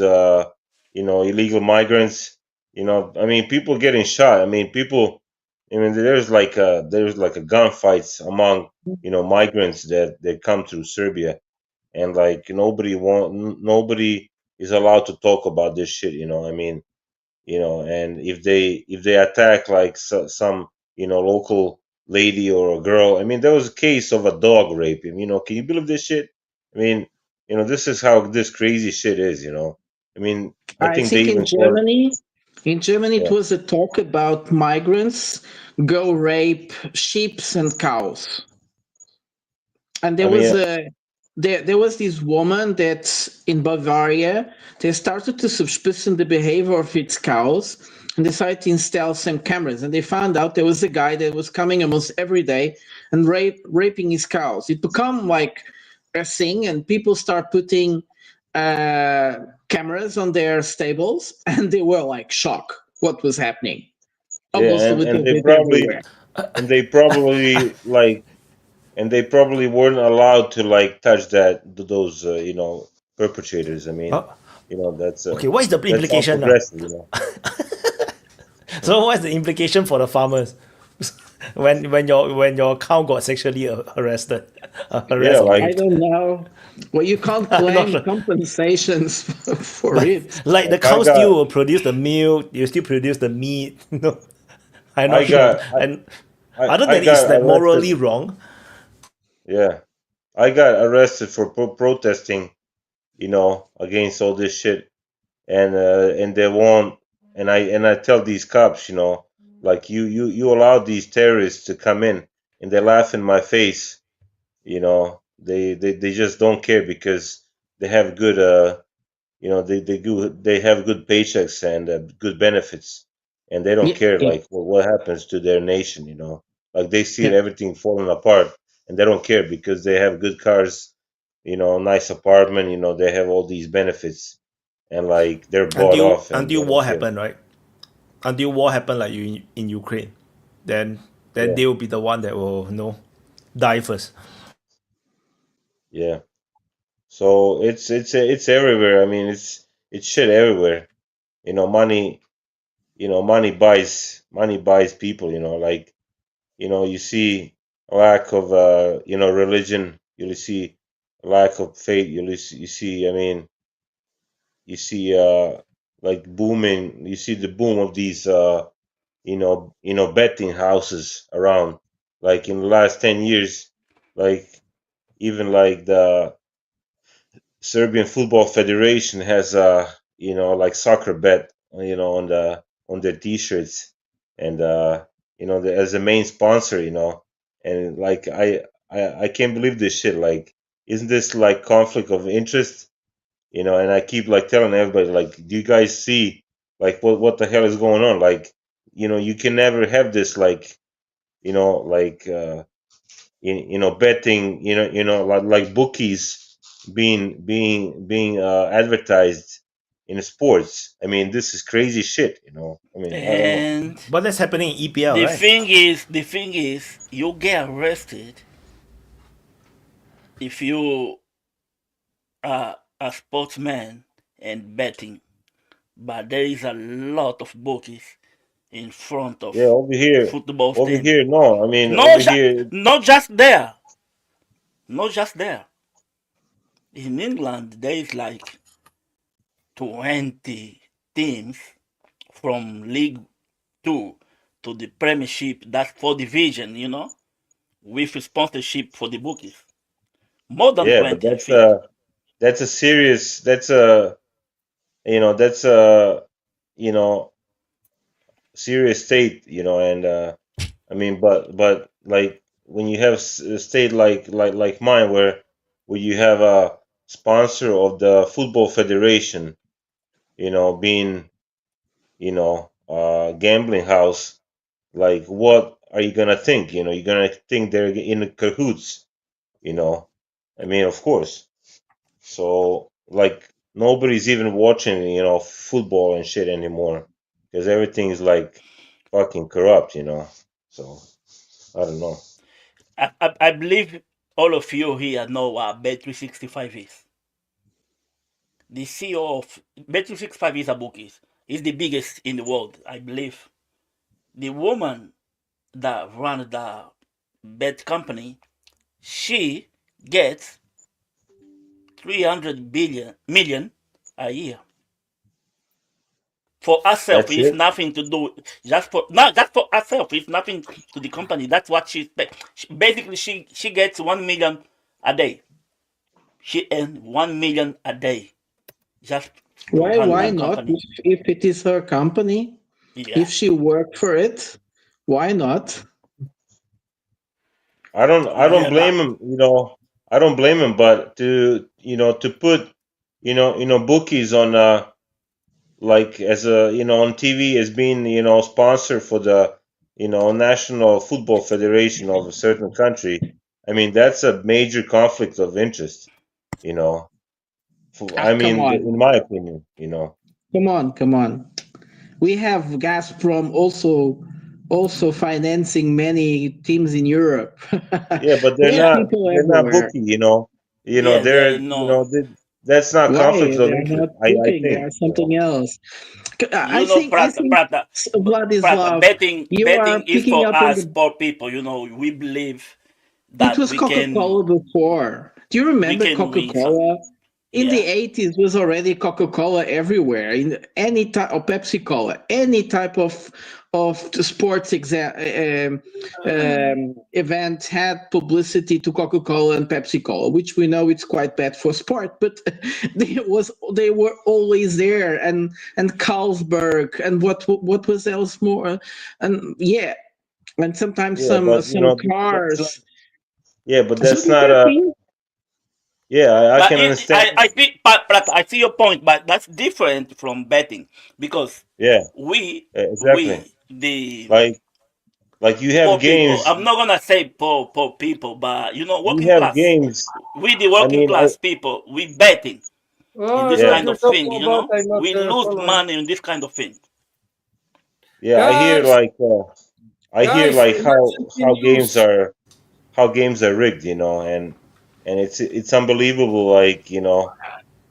illegal migrants. I mean, people getting shot. I mean, people. I mean, there's like a gunfights among migrants that come through Serbia, and like nobody is allowed to talk about this shit. I mean, and if they attack like some local lady or a girl. I mean, there was a case of a dog raping. Can you believe this shit? I mean, this is how this crazy shit is. I mean, I think they in even Germany, it Yeah. was a talk about migrants go rape sheep and cows. And there I mean, there was this woman that in Bavaria, they started to suspicion the behavior of its cows and decided to install some cameras. And they found out there was a guy that was coming almost every day and raping his cows. It became like a thing, and people start putting cameras on their stables, and they were like shocked what was happening. Almost a little and they bit probably everywhere. and they probably weren't allowed to like touch those perpetrators. I mean, that's Okay, what is the that's how implication now? progressive, So what's the implication for the farmers when your cow got sexually arrested? I don't know. Well, you can't claim compensations for it. Like the cow still will produce the milk, you still produce the meat. No, I'm not sure. And other than it's like morally wrong. Yeah, I got arrested for protesting, against all this shit, and they won't. And I tell these cops, like you allow these terrorists to come in, and they laugh in my face. They just don't care because they have good they have good paychecks and good benefits, and they don't care like what happens to their nation. Like they see everything falling apart, and they don't care because they have good cars, nice apartment. They have all these benefits, and like they're bought off. And Until they war don't care. happened, right? Until war happened, like in Ukraine, then they will be the one that will die first. Yeah. So it's everywhere. I mean, it's shit everywhere. Money. Money buys people. Like you see a lack of religion. You see lack of faith. You see. I mean, you see like booming. You see the boom of these betting houses around. Like in the last 10 years, like even like the Serbian Football Federation has like soccer bet on their t-shirts, and as a main sponsor, and like I can't believe this shit. Like, isn't this like conflict of interest? And I keep like telling everybody, like, do you guys see like what the hell is going on? Like, you can never have this like like betting, like bookies being advertised in sports. I mean, this is crazy shit. I mean, I don't know. And But that's happening in EPL, the right? thing is, you get arrested if you are a sportsman and betting. But there is a lot of bookies in front of Yeah, over here, football stadium. here, no, I mean, No, over here, not just there. Not just there. In England, there is like 20 teams from League 2 to the Premiership. That's 4 division, with sponsorship for the bookies. More than yeah, 20, but I think. that's a serious, that's a serious state, and I mean, but like when you have a state like mine, where you have a sponsor of the football federation, being gambling house, like what are you gonna think? You're gonna think they're in cahoots. I mean, of course. So like nobody's even watching football and shit anymore, because everything is like fucking corrupt. So I don't know. I believe all of you here know what Bet365 is. The CEO of Bet365 is a bookies. It's the biggest in the world, I believe. The woman that runs the bet company, she gets 300 million a year. For herself, That's it's it. nothing to do. Just for herself, it's nothing to the company. That's what basically she gets 1 million a day. She earns 1 million a day. Just to Why run why that not? company. If it is her company, Yeah. if she worked for it, why not? I don't blame him. I don't blame him. But to put bookies on like as a on TV as being sponsor for the National Football Federation of a certain country. I mean, that's a major conflict of interest. I Come mean, on. in my opinion. Come on. We have Gazprom also financing many teams in Europe. Yeah, but We have they're people not everywhere. bookie. Yeah, they're no. that's not Why? conflict of They are interest. not I booking, they think. are something else. I Prata, think Vladislav, betting you are is picking for up on us the. poor people. We believe It that was we can Coca-Cola before. Do you remember win some. Coca-Cola? In the Yeah. 80s was already Coca-Cola everywhere. In any type of Pepsi-Cola, any type of sports event had publicity to Coca-Cola and Pepsi-Cola, which we know it's quite bad for sport, but they were always there. And Carlsberg and what was else more, and yeah, and sometimes Yeah, but some that's not, cars. yeah, but So that's does not that a. mean? Yeah, I But can understand. I see your point, but that's different from betting because Yeah, we exactly. the Like you poor have people. games. I'm not gonna say poor people, but You working have class. games. We the I working mean, class people, we betting in Oh, this what yeah, kind you're of thing. talking about, I'm not We lose following. money in this kind of thing. yeah. Guys, I hear guys, like emergency news. how games are rigged. And it's unbelievable. Like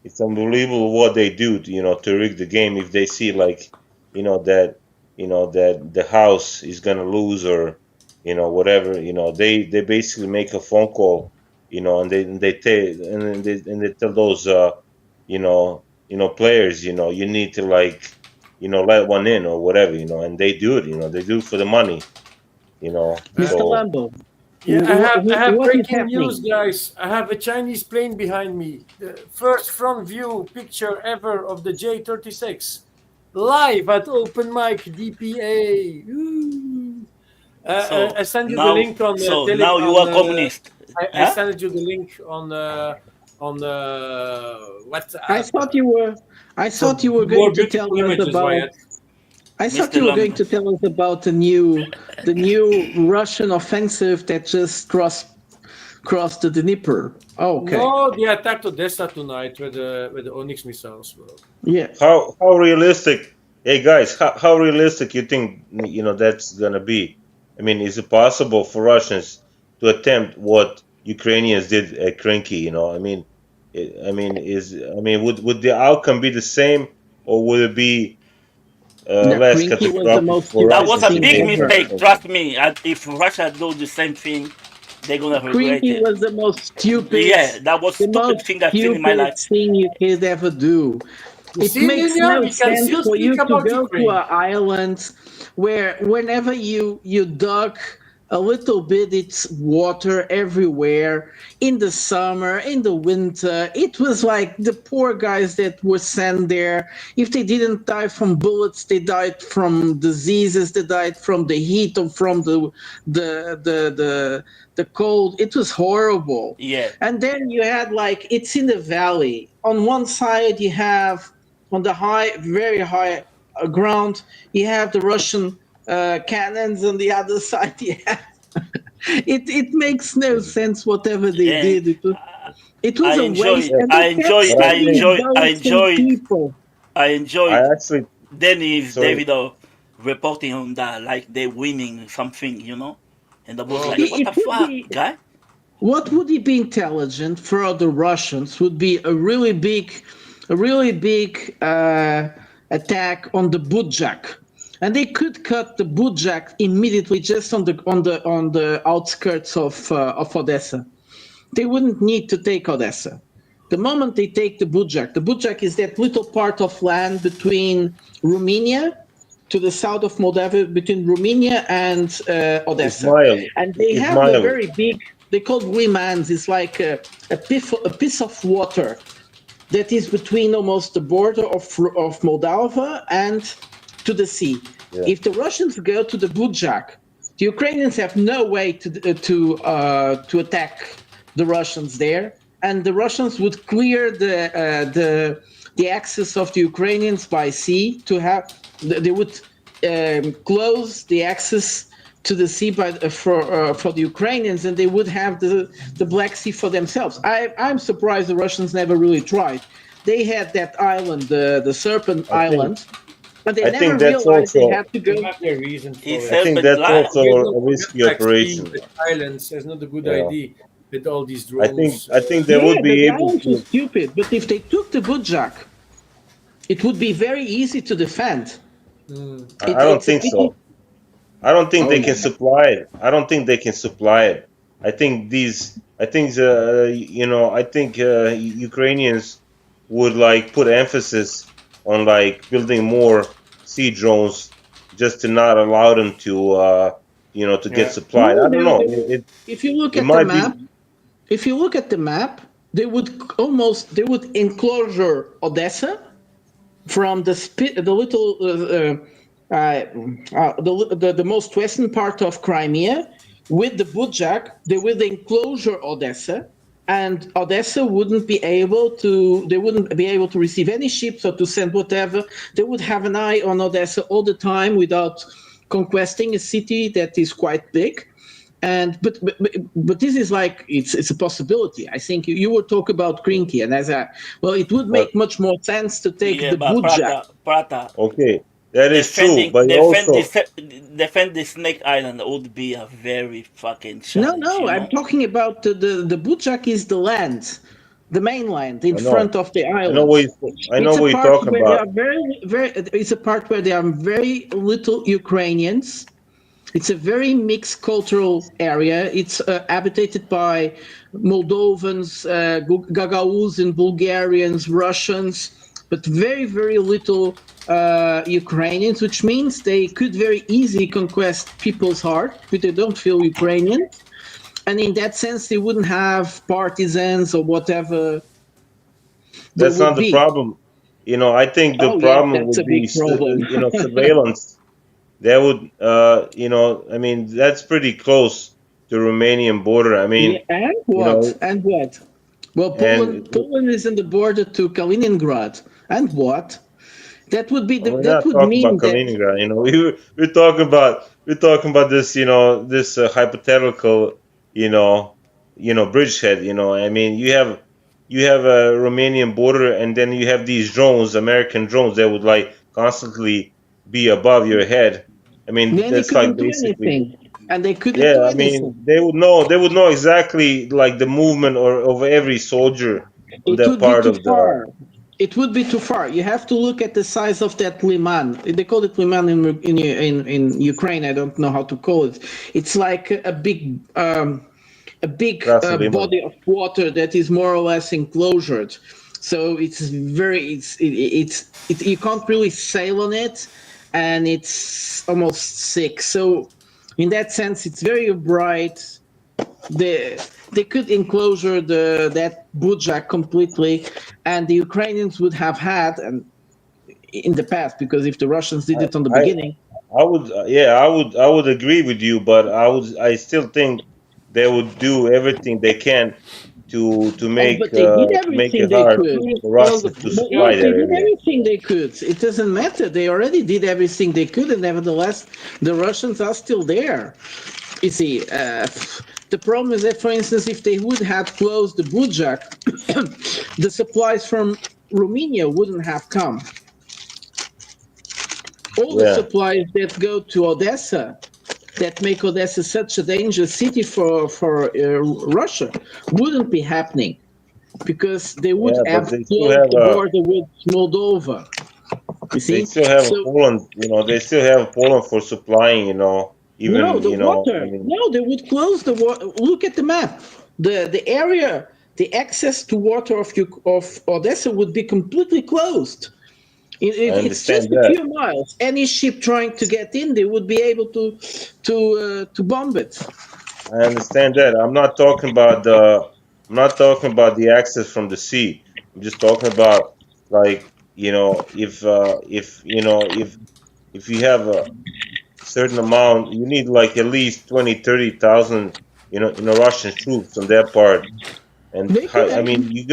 it's unbelievable what they do. To rig the game if they see like that that the house is gonna lose, or whatever. They basically make a phone call. And they tell those players, you need to like, let one in or whatever, and they do it, they do it for the money, Mr. so Lambo. Yeah, I have What is breaking news, happening? guys. I have a Chinese plane behind me. The first front view picture ever of the J-36, live at Open Mic DPA. Ooh. So I send you the now, link on now you are communist. I Huh? sent you the link on WhatsApp. I thought you were More going to beautiful tell us images, about. Wyatt. I thought Mr. you were Lam- going to tell us about the new Russian offensive that just crossed the Dnieper. Oh, okay. No, they attacked Odessa tonight with the Onyx missiles, bro. Yeah. how realistic, hey guys, how realistic you think that's gonna be? I mean, is it possible for Russians to attempt what Ukrainians did at Krinky? I mean, would the outcome be the same, or would it be less Krinky was the catastrophic most for That stupid was Russians a if thing big they ever. mistake. attempt? Trust me. If Russia do the same thing, they're gonna regret Krinky it. was the most stupid, Yeah, that was stupid thing I've seen in my life. thing you could ever do. You It see, makes Nina, no we can sense still for speak you to about go to Ukraine. an island where whenever you duck a little bit, it's water everywhere in the summer, in the winter. It was like the poor guys that were sent there. If they didn't die from bullets, they died from diseases, they died from the heat or from the cold. It was horrible. Yeah. And then you had like it's in the valley. On one side you have on the very high ground, you have the Russian cannons. On the other side, you have it makes no sense whatever they And did. It was I a enjoy waste, it. and they kept sending boats and people. I I enjoyed actually, Dennis sorry. David reporting on that, like they're winning something, and I was like, It, what it the would fuck, be guy? what would it be intelligent for the Russians would be a really big attack on the Budjak, and they could cut the Budjak immediately just on the outskirts of Odessa. They wouldn't need to take Odessa. The moment they take the Budjak is that little part of land between Romania to the south of Moldavia, between Romania and Odessa. Ismail, And they have the very big, they call Limans, it's like a piece of water that is between almost the border of Moldova and to the sea. Yeah. If the Russians go to the Budjak, the Ukrainians have no way to attack the Russians there, and the Russians would clear the access of the Ukrainians by sea to have. They would close the access to the sea for the Ukrainians, and they would have the Black Sea for themselves. I'm surprised the Russians never really tried. They had that island, the Serpent Island, but they never realized they had to go. They have their reason for It's it. I think that's also a risky Black Sea operation. with islands is not a good Yeah. idea with all these I drones. think they would be the able islands were to. stupid, but if they took the Budjak, it would be very easy to defend. I don't think so. I don't think they can supply it. I don't think they can supply it. I think Ukrainians would like put emphasis on like building more sea drones just to not allow them to to get supplied. I don't know. If you look it at might the map, they would enclosure Odessa from the most western part of Crimea with the Budjak. They would enclosure Odessa, and Odessa wouldn't be able to. They wouldn't be able to receive any ships or to send whatever. They would have an eye on Odessa all the time without conquesting a city that is quite big. And but this is like it's a possibility. I think you would talk about Krinky, and it would make much more sense to take the Budjak. Prata. Okay, that is true, but defend the Snake Island would be a very fucking challenge. No, I'm talking about the Budjak is the land, the mainland in front of the island. I know what you're talking about. It's a part where there are very little Ukrainians. It's a very mixed cultural area. It's habitated by Moldovans, Gagauz and Bulgarians, Russians, but very, very little Ukrainians, which means they could very easily conquest people's heart, but they don't feel Ukrainian. And in that sense, they wouldn't have partisans or whatever. That's not the problem. You know, I think the problem would be, you know, surveillance. That would, you know, I mean, that's pretty close to Romanian border. I mean, and what? You know, and what? Well, Poland is in the border to Kaliningrad. And what? That would be the. we're That not would talking mean about that. Kaliningrad. You know, we're talking about this. You know, this hypothetical. You know, bridgehead. You know, I mean, you have a Romanian border, and then you have these drones, American drones, that would like constantly be above your head. I mean, Then they that's couldn't like do basically. anything, and they couldn't do Yeah, I anything. mean, they would know exactly like the movement of every soldier on It that would be part too of the. far. It would be too far. You have to look at the size of that liman. They call it liman in Ukraine. I don't know how to call it. It's like a big body of water that is more or less enclosured. So it's very you can't really sail on it, and it's almost sick. So in that sense, it's very bright. They could enclosure that Bujak completely, and the Ukrainians would have had, and in the past, because if the Russians did it on the beginning, I would agree with you, but I still think they would do everything they can to make but they did to make everything it they hard could. for Russia to supply They that did area. everything they could. It doesn't matter. They already did everything they could, and nevertheless, the Russians are still there. You see, the problem is that, for instance, if they would have closed the Bujak, the supplies from Romania wouldn't have come. All the supplies that go to Odessa, that make Odessa such a dangerous city for Russia, wouldn't be happening, because they would have closed the border with Moldova. You see, They still have Poland. You know, they still have Poland for supplying. You know, even no, the you know. water. I mean, No, they would close the water. Look at the map. The area, the access to water of Odessa would be completely closed. It's just a few miles. Any ship trying to get in, they would be able to bomb it. I understand that. I'm not talking about the access from the sea. I'm just talking about, like, you know, if you know if you have a certain amount, you need like at least 20,000-30,000, you know, Russian troops on that part. And I mean, you're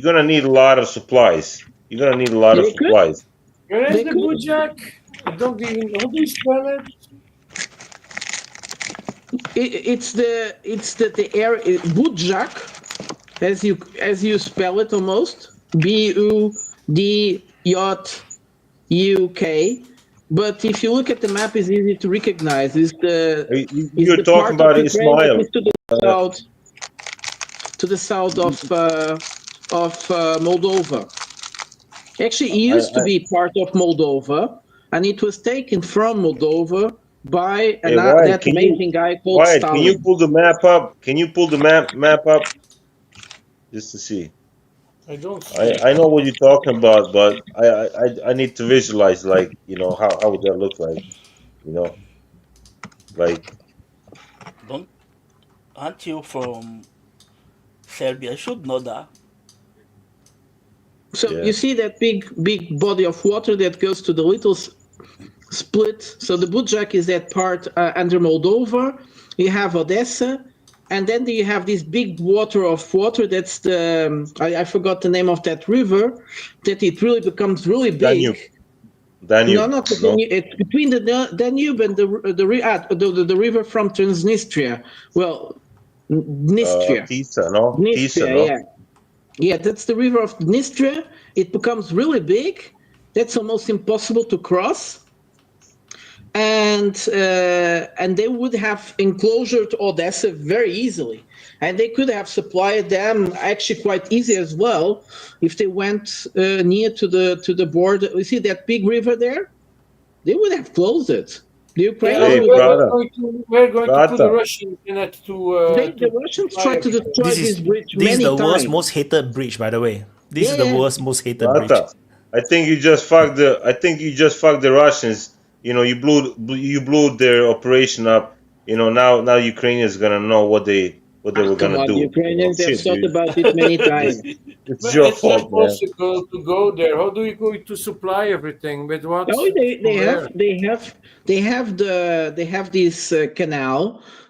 gonna need a lot of supplies. You're gonna need a lot of supplies. Where is the Bujak? I don't even know. How do you spell it? It's the area Bujak, as you spell it almost, Budjuk. But if you look at the map, it's easy to recognize. You're talking about Ismail. To the south of Moldova. Actually, it used to be part of Moldova, and it was taken from Moldova by that amazing guy called Stalin. Can you pull the map up? Can you pull the map up? Just to see. I don't. I know what you're talking about, but I need to visualize, like, you know, how would that look like, you know, like. Aren't you from Serbia? I should know that. So you see that big body of water that goes to the little split. So the Bujak is that part under Moldova. You have Odessa, and then you have this big water. That's the I forgot the name of that river. That it really becomes really big. Danube. No, not the Danube. It's between the Danube and the river from Transnistria. Well, Dnistria. Tisa, no? Dnistria, Tisa, no? yeah. Yeah, that's the river of Dnistria. It becomes really big. That's almost impossible to cross. And they would have enclosured Odessa very easily. And they could have supplied them actually quite easy as well if they went near to the border. You see that big river there? They would have closed it. The Ukrainians we're going to put the Russians in it the Russians tried to destroy this bridge many times. This is the world's most hated bridge, by the way. This is the world's most hated bridge. I think you just fucked the Russians. You know, you blew their operation up. You know, now Ukrainians gonna know what they were Come gonna on, do. You know, Ukrainians have shit, thought dude. about it many times. It's But your it's fault, man. impossible to go there. How do you go to supply everything? With what? Oh, From where? they have this canal,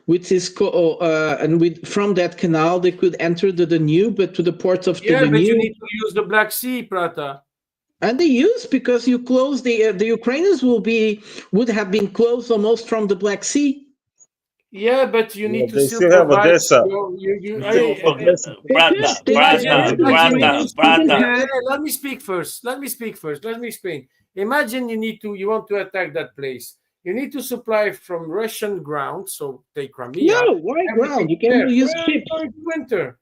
which is and from that canal they could enter the Danube, but to the ports of the Yeah, but you Danube. need to use the Black Sea, Prata. And they use because you close the Ukrainians would have been closed almost from the Black Sea. Yeah, but you Yeah, need to they still still have provide. Odessa. Prata, Let me speak first. Let me explain. Imagine you want to attack that place. You need to supply from Russian ground, so take Crimea. No, why ground? You can use ships. Winter.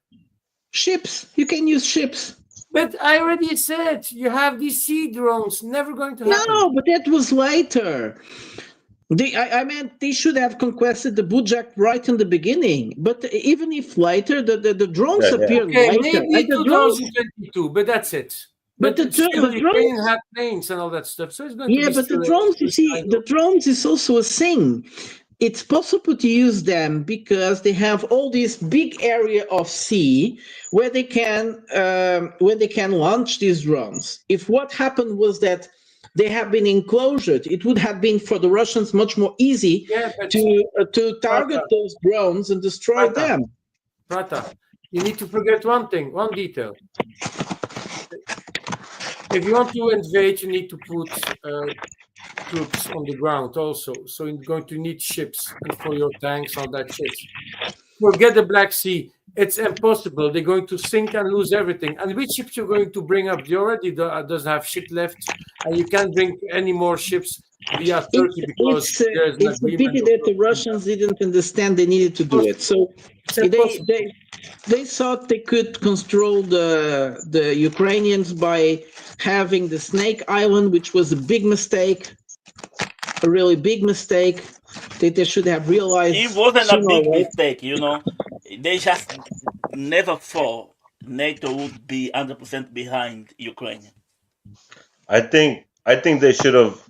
Ships. You can use ships. But I already said you have these sea drones. Never going to happen. No, but that was later. I meant they should have conquested the Bujak right in the beginning. But even if later, the drones appeared Okay, later. maybe And the drones, 2022, but that's it. But the Ukraine drones had planes and all that stuff, so it's going to yeah, be but still the drones, you see, the drones is also a thing. It's possible to use them because they have all this big area of sea where they can launch these drones. If what happened was that they have been enclosed, it would have been for the Russians much more easy to target those drones and destroy them. Prata, you need to forget one thing, one detail. If you want to invade, you need to put troops on the ground also. So you're going to need ships, and for your tanks, all that shit. Forget the Black Sea. It's impossible. They're going to sink and lose everything. And which ships you're going to bring up? They already doesn't have ship left, and you can't bring any more ships via Turkey because there's an It's a agreement. pity that the Russians didn't understand they needed to do it. So they thought they could control the Ukrainians by having the Snake Island, which was a big mistake, a really big mistake that they should have realized. It wasn't a sooner or big later. mistake, you know. They just never thought NATO would be 100% behind Ukraine. I think they should have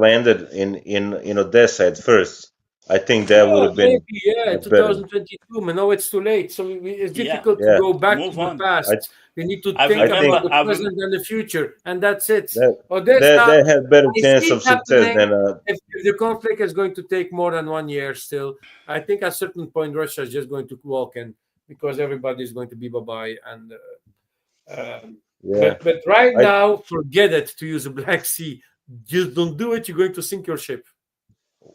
landed in Odessa at first. I think that would have been maybe, better. 2022, but now it's too late. So it's difficult Yeah. to go back Move to the on. past. We need to I think remember- about the I present and the future, and that's it. That had better I chance see of it success happening. than If the conflict is going to take more than 1 year still, I think at a certain point Russia is just going to walk in because everybody is going to be bye-bye. And Yeah. but right now, forget it to use the Black Sea. Just don't do it. You're going to sink your ship.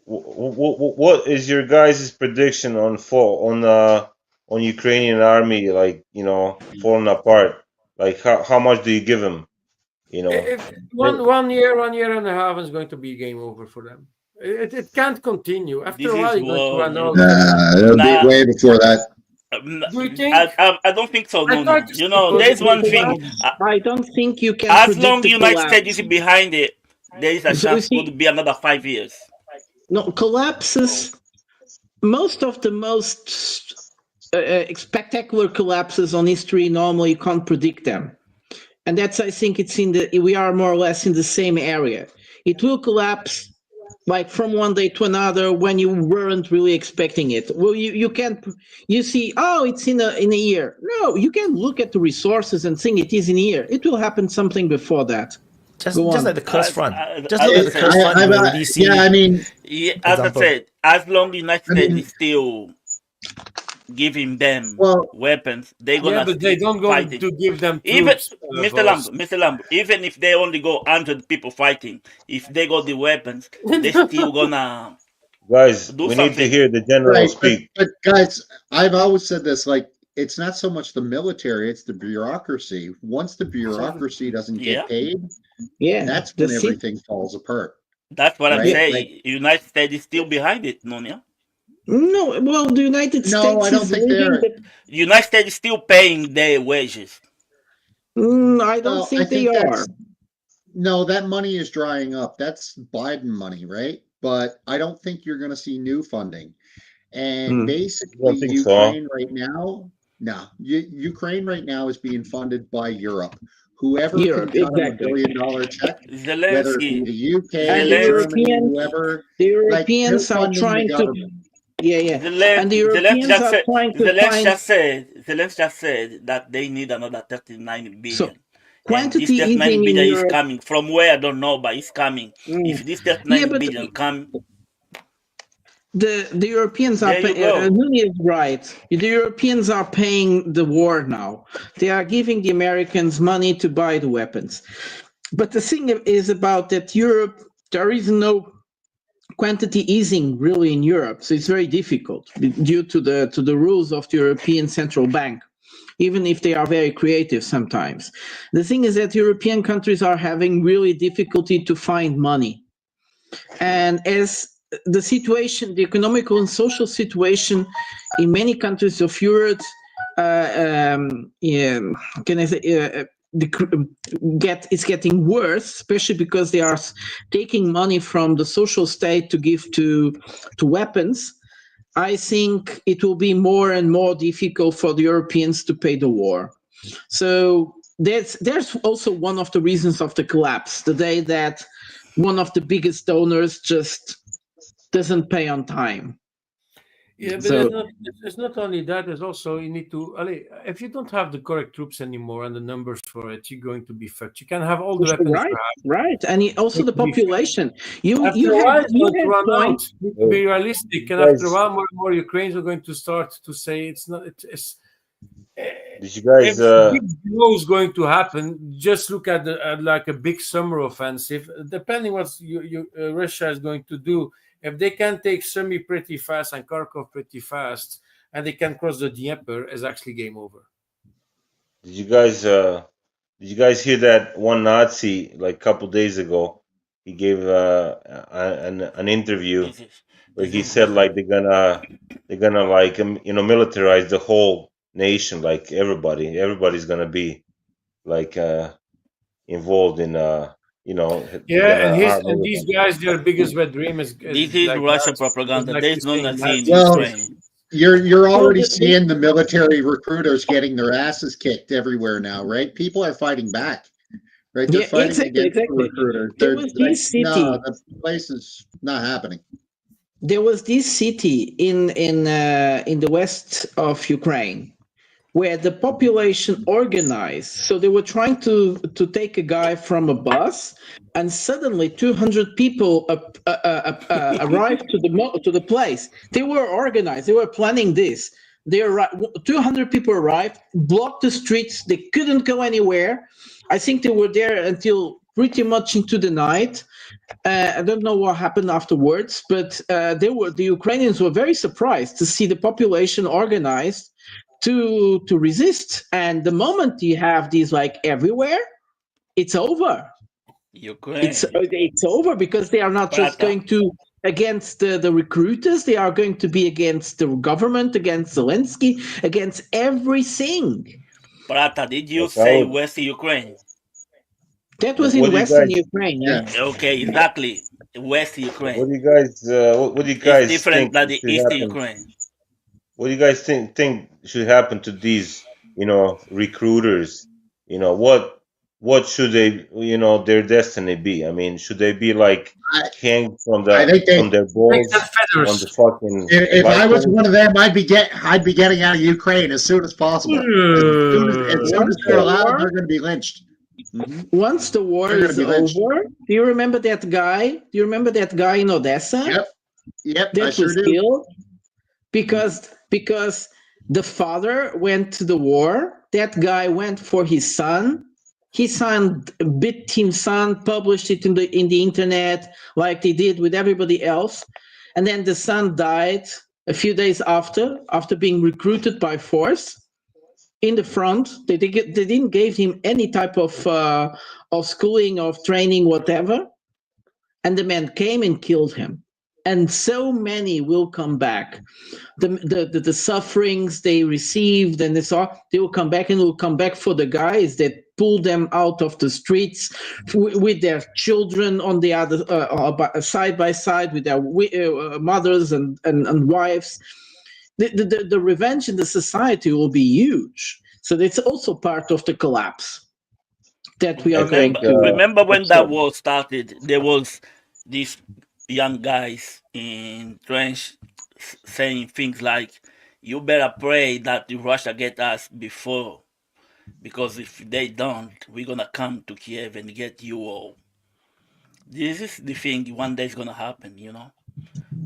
What is your guys' prediction on Ukrainian army, like, falling apart? Like, how much do you give them? If one year and a half is going to be game over for them. It can't continue. After a while, you're going to run out. It'll be way before that. Do you think? I don't think so. No. You know, there's one thing. I don't think you can. As predict long the United collapse. States is behind it, there is a So chance you it would be another 5 years. No, collapses. Most of the most spectacular collapses on history normally you can't predict them, and that's I think it's we are more or less in the same area. It will collapse like from one day to another when you weren't really expecting it. Well, you can't. You see, it's in a year. No, you can look at the resources and think it is in a year. It will happen something before that. Just Go on. like the curse front. Just I- look at the curse front. You already see. Yeah, as I example. said, as long the United States is still giving them weapons, they're gonna. Yeah, but they don't go fighting. to give them Even troops. Mr. Lambert, even if they only go 100 people fighting, if they got the weapons, they still gonna. Guys, Do we need to something. hear the general Right, speak. but guys, I've always said this, like, it's not so much the military, it's the bureaucracy. Once the bureaucracy doesn't Yeah. get paid, that's the when C- everything falls apart. That's what I'm Right? saying. Like- United States is still behind it, Nonia. No, well, the United No, States I don't is think leading they're- the- United States is still paying their wages. I don't Well, think they are. that's- No, that money is drying up. That's Biden money, right? But I don't think you're going to see new funding. And Hmm. basically, Don't think so. Ukraine right now No, Ukraine right now is being funded by Europe. Whoever Europe, can cut them exactly. $1 billion check, whether it be Zelensky, the UK, And the Germany, Europeans, whoever, the like they're Europeans are funding the trying to, government. and the Europeans are trying to find. Zelensky just said that they need another 39 billion. So And this quantity 39 easing in billion is Europe. coming from where I don't know, but it's coming. If this 39 billion come, the Europeans are there you go. Nuni is right. The Europeans are paying the war now. They are giving the Americans money to buy the weapons. But the thing is about that Europe, there is no quantity easing really in Europe, so it's very difficult due to the rules of the European Central Bank, even if they are very creative sometimes. The thing is that European countries are having really difficulty to find money, and as the situation, the economical and social situation in many countries of Europe, can I say? It's getting worse, especially because they are taking money from the social state to give to weapons. I think it will be more and more difficult for the Europeans to pay the war. So there's also one of the reasons of the collapse, the day that one of the biggest donors just doesn't pay on time. Yeah, but So it's not only that. It's also you need to. If you don't have the correct troops anymore and the numbers for it, you're going to be fucked. You can have all the weapons right, you have. right, and also the population. After a while, it's going to run out. You need to be realistic, and after a while, more and more Ukrainians are going to start to say it's not. It's Did you guys? if big blow is going to happen, just look at like a big summer offensive. Depending what Russia is going to do, if they can take Sumy pretty fast and Kharkov pretty fast, and they can cross the Dnieper, is actually game over. Did you guys? Did you guys hear that one Nazi like a couple days ago? He gave an interview where he said like they're gonna like militarize the whole nation, like everybody's gonna be like involved in Yeah, and these guys, their biggest wet dream is This is like Russian that. propaganda. Like There's no saying Nazi in Well, Ukraine. you're already seeing the military recruiters getting their asses kicked everywhere now, right? People are fighting back, right? They're Yeah, fighting exactly. against the recruiters. There They're was like, this city. no, the place is not happening. There was this city in the west of Ukraine where the population organized. So they were trying to take a guy from a bus, and suddenly 200 people arrived to the place. They were organized. They were planning this. 200 people arrived, blocked the streets. They couldn't go anywhere. I think they were there until pretty much into the night. I don't know what happened afterwards, but the Ukrainians were very surprised to see the population organized to resist. And the moment you have these like everywhere, it's over. Ukraine. It's over because they are not just going to against the recruiters. They are going to be against the government, against Zelensky, against everything. Prata, did you say West Ukraine? That was in Western Ukraine, yeah. Okay, exactly. West Ukraine. What do you guys? What do you guys It's different think than the should East happen? Ukraine. What do you guys think should happen to these, recruiters? What should they, their destiny be? I mean, should they be like hanged from their balls on the fucking? If I was one of them, I'd be getting out of Ukraine as soon as possible. As soon as they're allowed, they're going to be lynched. Once the war is over, do you remember that guy? Do you remember that guy in Odessa? Yep, that I sure was do. killed because the father went to the war. That guy went for his son. His son bit his son, published it in the internet like they did with everybody else, and then the son died a few days after being recruited by force. In the front, they didn't give him any type of schooling, of training, whatever, and the man came and killed him. And so many will come back. The sufferings they received, and they will come back, and will come back for the guys that pulled them out of the streets with their children on the other side by side with their mothers and wives. the revenge in the society will be huge. So it's also part of the collapse that we are going to. Remember when that war started? There was these young guys in trench saying things like, "You better pray that Russia get us before, because if they don't, we're gonna come to Kiev and get you all." This is the thing. One day is gonna happen.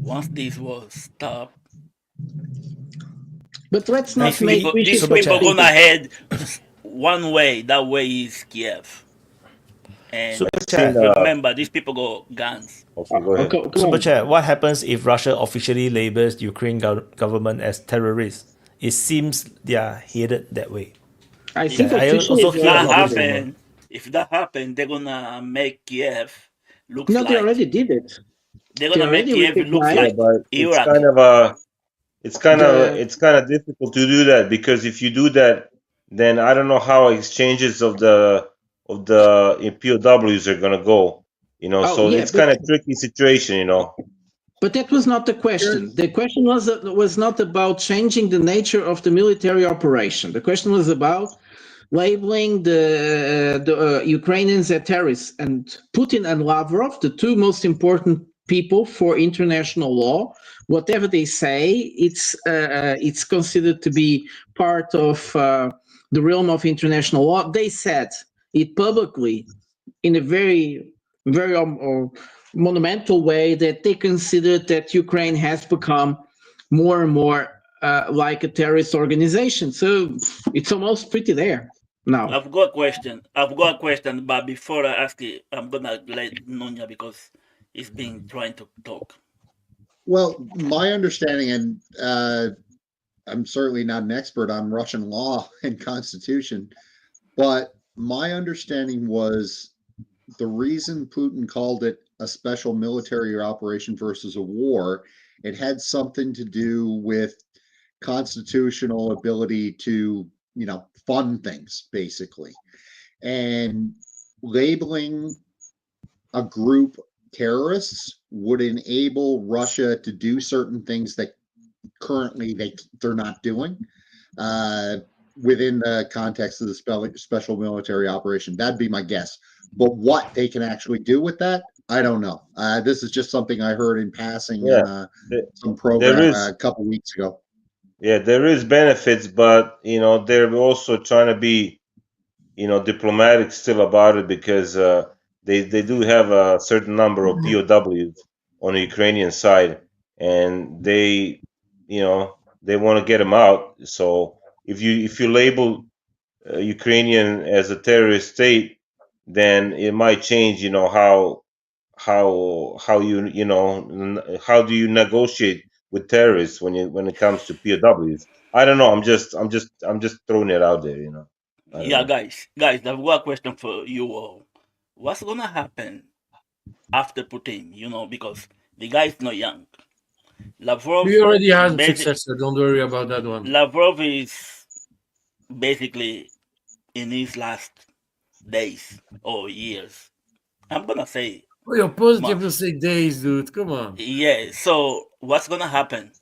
Once this war stop. But let's not make these people gonna head one way. That way is Kiev. And remember, these people got guns. Super Chat, what happens if Russia officially labels Ukraine government as terrorists? It seems they are headed that way. I think if that happens, they're gonna make Kiev look they already did it. They're gonna make Kiev look like Iraq. It's kind of difficult to do that, because if you do that, then I don't know how exchanges of the POWs are gonna go. So it's kind of tricky situation. But that was not the question. The question was not about changing the nature of the military operation. The question was about labeling the Ukrainians as terrorists. And Putin and Lavrov, the two most important people for international law, whatever they say, it's considered to be part of the realm of international law. They said it publicly in a very, very monumental way that they considered that Ukraine has become more and more like a terrorist organization. So it's almost pretty there now. I've got a question, but before I ask it, I'm gonna let Nunya, because he's been trying to talk. Well, my understanding, and I'm certainly not an expert on Russian law and constitution, but my understanding was the reason Putin called it a special military operation versus a war, it had something to do with constitutional ability to, fund things, basically. And labeling a group terrorists would enable Russia to do certain things that currently they're not doing within the context of the special military operation. That'd be my guess. But what they can actually do with that, I don't know. This is just something I heard in passing some program a couple weeks ago. Yeah, there is benefits, but they're also trying to be diplomatic still about it, because they do have a certain number of POWs on the Ukrainian side, and they want to get them out. So if you label Ukrainian as a terrorist state, then it might change how do you negotiate with terrorists when it comes to POWs. I don't know. I'm just throwing it out there. Yeah, guys, I've got a question for you all. What's gonna happen after Putin? Because the guy's not young. Lavrov. We already have a successor. Don't worry about that one. Lavrov is basically in his last days or years. I'm gonna say. Oh, you're positive to say days, dude. Come on. Yeah. So what's gonna happen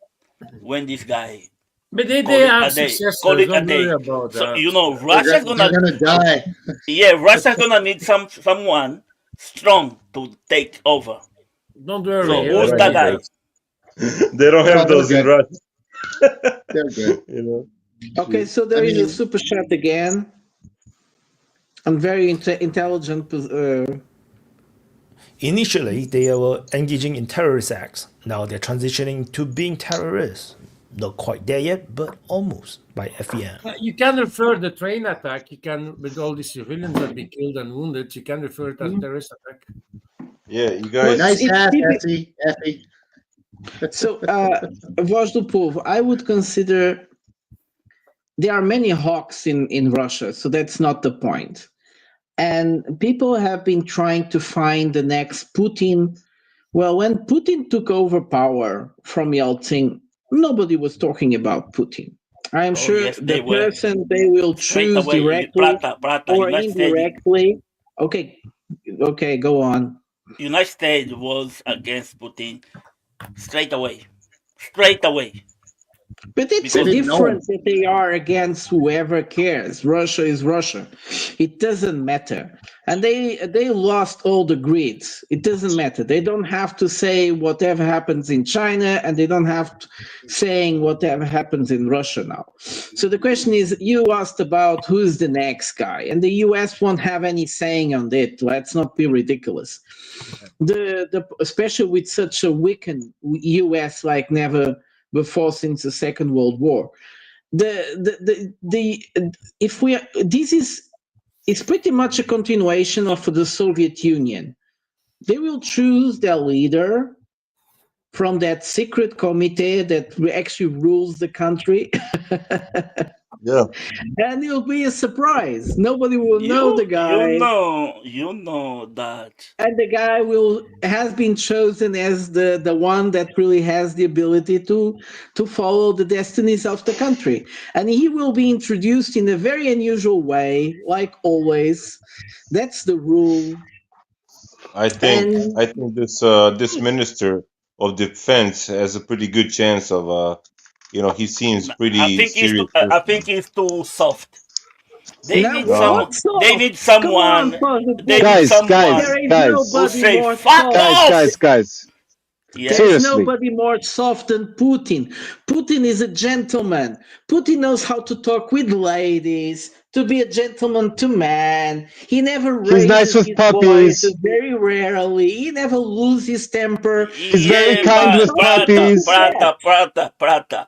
when this guy? But they have successors. Don't worry about that. So Russia's gonna die. Yeah, Russia's gonna need someone strong to take over. Don't worry. So who's that guy? They don't have those in Russia. They're good. Okay, so there is a super chat again. I'm very intelligent. Initially, they were engaging in terrorist acts. Now they're transitioning to being terrorists. Not quite there yet, but almost, by FEM. You can refer the train attack. You can, with all the civilians that be killed and wounded, you can refer it as a terrorist attack. Yeah, you guys. Nice hat, Effie. So, Voz do Povo, I would consider there are many hawks in Russia, so that's not the point. And people have been trying to find the next Putin. Well, when Putin took over power from Yeltsin, nobody was talking about Putin. I'm sure the person they will choose directly or indirectly. Okay, go on. United States was against Putin straight away. But it's different that they are against whoever cares. Russia is Russia. It doesn't matter. And they lost all the grids. It doesn't matter. They don't have to say whatever happens in China, and they don't have to saying whatever happens in Russia now. So the question is, you asked about who's the next guy, and the US won't have any saying on it. Let's not be ridiculous. Especially with such a weakened US like never before since the Second World War. It's pretty much a continuation of the Soviet Union. They will choose their leader from that secret committee that actually rules the country. Yeah. And it'll be a surprise. Nobody will know the guy. You know that. And the guy has been chosen as the one that really has the ability to follow the destinies of the country. And he will be introduced in a very unusual way, like always. That's the rule. I think this minister of defense has a pretty good chance of he seems pretty serious. I think he's too soft. They need someone. Soft? They need someone. Guys. Who say fuck off. Guys. Yes. There's nobody more soft than Putin. Putin is a gentleman. Putin knows how to talk with ladies, to be a gentleman to man. He never raises He's nice with his puppies. voice, very rarely. He never loses his temper. He's very kind with puppies. Prata.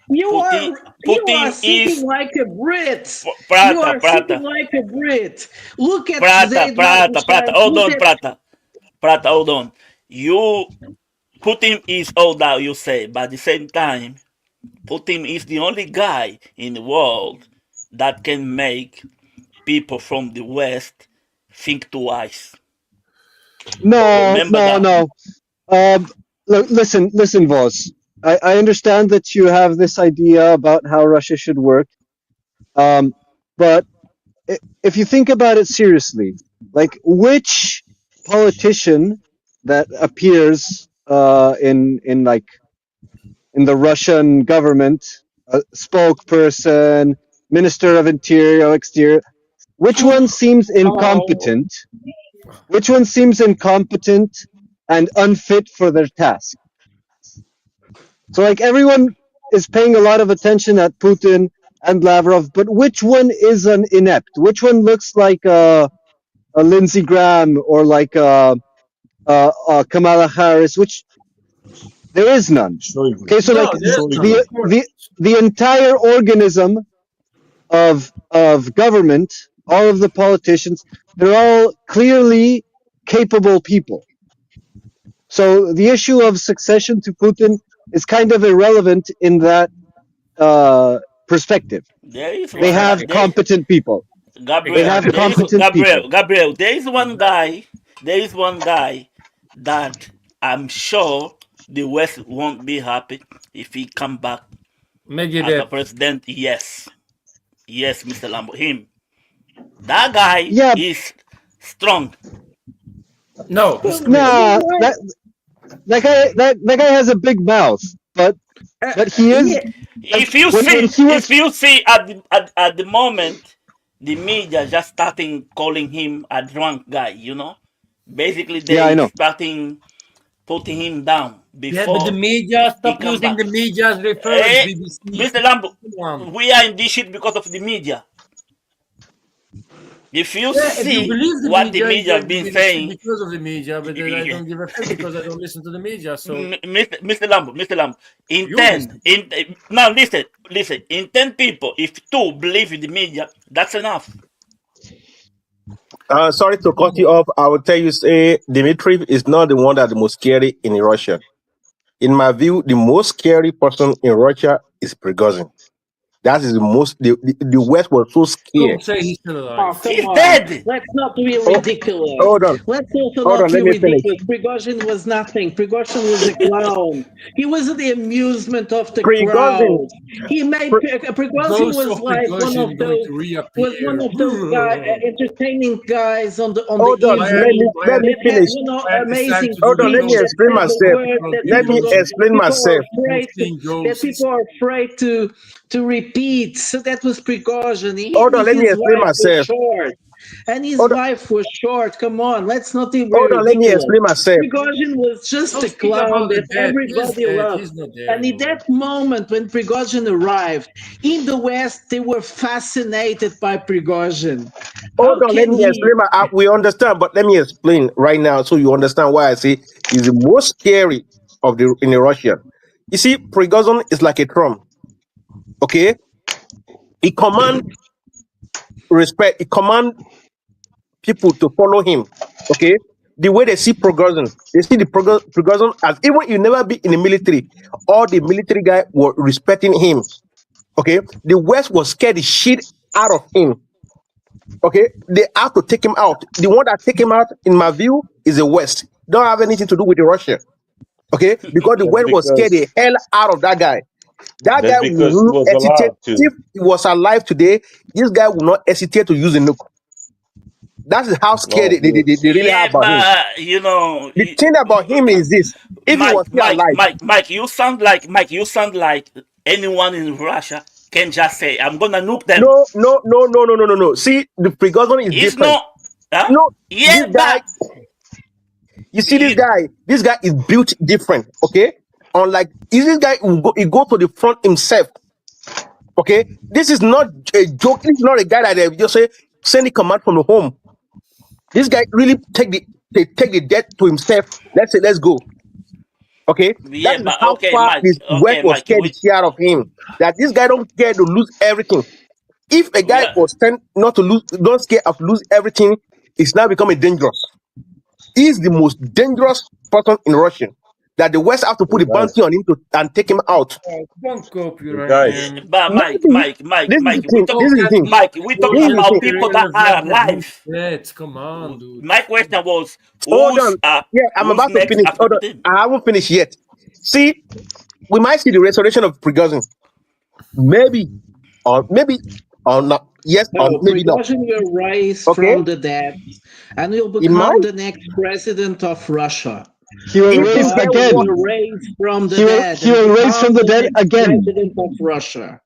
You are sitting like a Brit. Sitting like a Brit. Look at Prata. Hold on. Putin is old now, you say, but at the same time, Putin is the only guy in the world that can make people from the West think twice. No. Look, listen, Voss. I understand that you have this idea about how Russia should work, but if you think about it seriously, like which politician that appears in the Russian government, spokesperson, minister of interior, exterior, which one seems incompetent? Which one seems incompetent and unfit for their task? So like everyone is paying a lot of attention at Putin and Lavrov, but which one is an inept? Which one looks like a Lindsey Graham or like a Kamala Harris? Which there is none. Okay, so like the entire organism of government, all of the politicians, they're all clearly capable people. So the issue of succession to Putin is kind of irrelevant in that perspective. They have competent people. Gabriel, there is one guy that I'm sure the West won't be happy if he come back as a president. Yes, Mr. Lambo, him. That guy is strong. No, that guy has a big mouth, but he is. If you see at the moment, the media just starting calling him a drunk guy. Basically they starting putting him down. Before but the media stop using the media as reference. Mr. Lambo, we are in this shit because of the media. If you see what the media have been saying, because of the media, but I don't give a fuck because I don't listen to the media. So, Mr. Lambo, listen. In 10 people, if 2 believe in the media, that's enough. Sorry to cut you off. I will tell you, say Dmitry is not the one that's the most scary in Russia. In my view, the most scary person in Russia is Prigozhin. That is the most. The West was so scared. Don't say he's still Oh, alive. come He's on. dead. Let's not be Oh, ridiculous. hold on, Let's also hold not on. be Let me finish. ridiculous. Prigozhin was nothing. Prigozhin was a clown. He was the amusement of the Prigozhin, crowd. He made Prigozhin Ghost was of like one Prigozhin of going those to reappear. entertaining guys on the hold on. evening. Let me That had finish. amazing Hold on. Let speech me that explain said the myself. word that Let me explain people are myself. afraid to repeat. So that was Prigozhin. Hold on. Let me His explain wife was myself. short. And his Hold on. wife was short. Come on, let's not be Hold on. Let me ridiculous. explain myself. Prigozhin was just Don't a speak clown about the that dead. He is everybody dead. loved. He's not there And in anymore. that moment when Prigozhin arrived, in the West, they were fascinated by Prigozhin. Hold How on. Let can me he? explain. We understand, but let me explain right now so you understand why I say he's the most scary of the in the Russian. You see, Prigozhin is like a Trump. Okay, he command respect. He command people to follow him. Okay, the way they see Prigozhin, they see the Prigozhin as even you never be in the military. All the military guy were respecting him. Okay, the West was scared the shit out of him. Okay, they have to take him out. The one that take him out, in my view, is the West. Don't have anything to do with the Russia. Okay, because the That's West was scared because the hell out of that guy. That that's guy because he will was hesitate. allowed to. If he was alive today, this guy will not hesitate to use a nuke. That is how scared No, they really are Yeah, about him. but you know, The thing about him is this: if he was still alive, Mike, you sound like anyone in Russia can just say, "I'm gonna nuke them." no. See, the Prigozhin is It's different. not, huh? No, this Yeah, guy. but You see, this guy is built different. Okay, unlike this guy, he go to the front himself. Okay, this is not a joke. This is not a guy that they just say send a command from the home. This guy really take the debt to himself. Let's say let's go. Okay, that yeah, is but how far this West was Mike, scared the shit out of him. That this guy don't care to lose everything. If a guy yeah, was stand not to lose, don't scare of lose everything, it's now becoming dangerous. He's the most dangerous person in Russia. That the West have to put a bounty on him and take him out. Don't copy right guys, now. but Maybe Mike, this is the we thing. talk, This is the thing. Mike, we talking This is the about thing. people that are alive. Come on, dude. My question was, Hold on. Yeah, I'm who's about to next finish. after Hold on. Putin? I haven't finished yet. See, we might see the restoration of Prigozhin. Maybe, or not. Yes, or No, maybe not. Prigozhin will rise Okay, from the dead and will he become might. the next president of Russia. He will If this raise guy Prigozhin was, again. will raise from the He will dead he and will raise become from the the dead next again. president of Russia.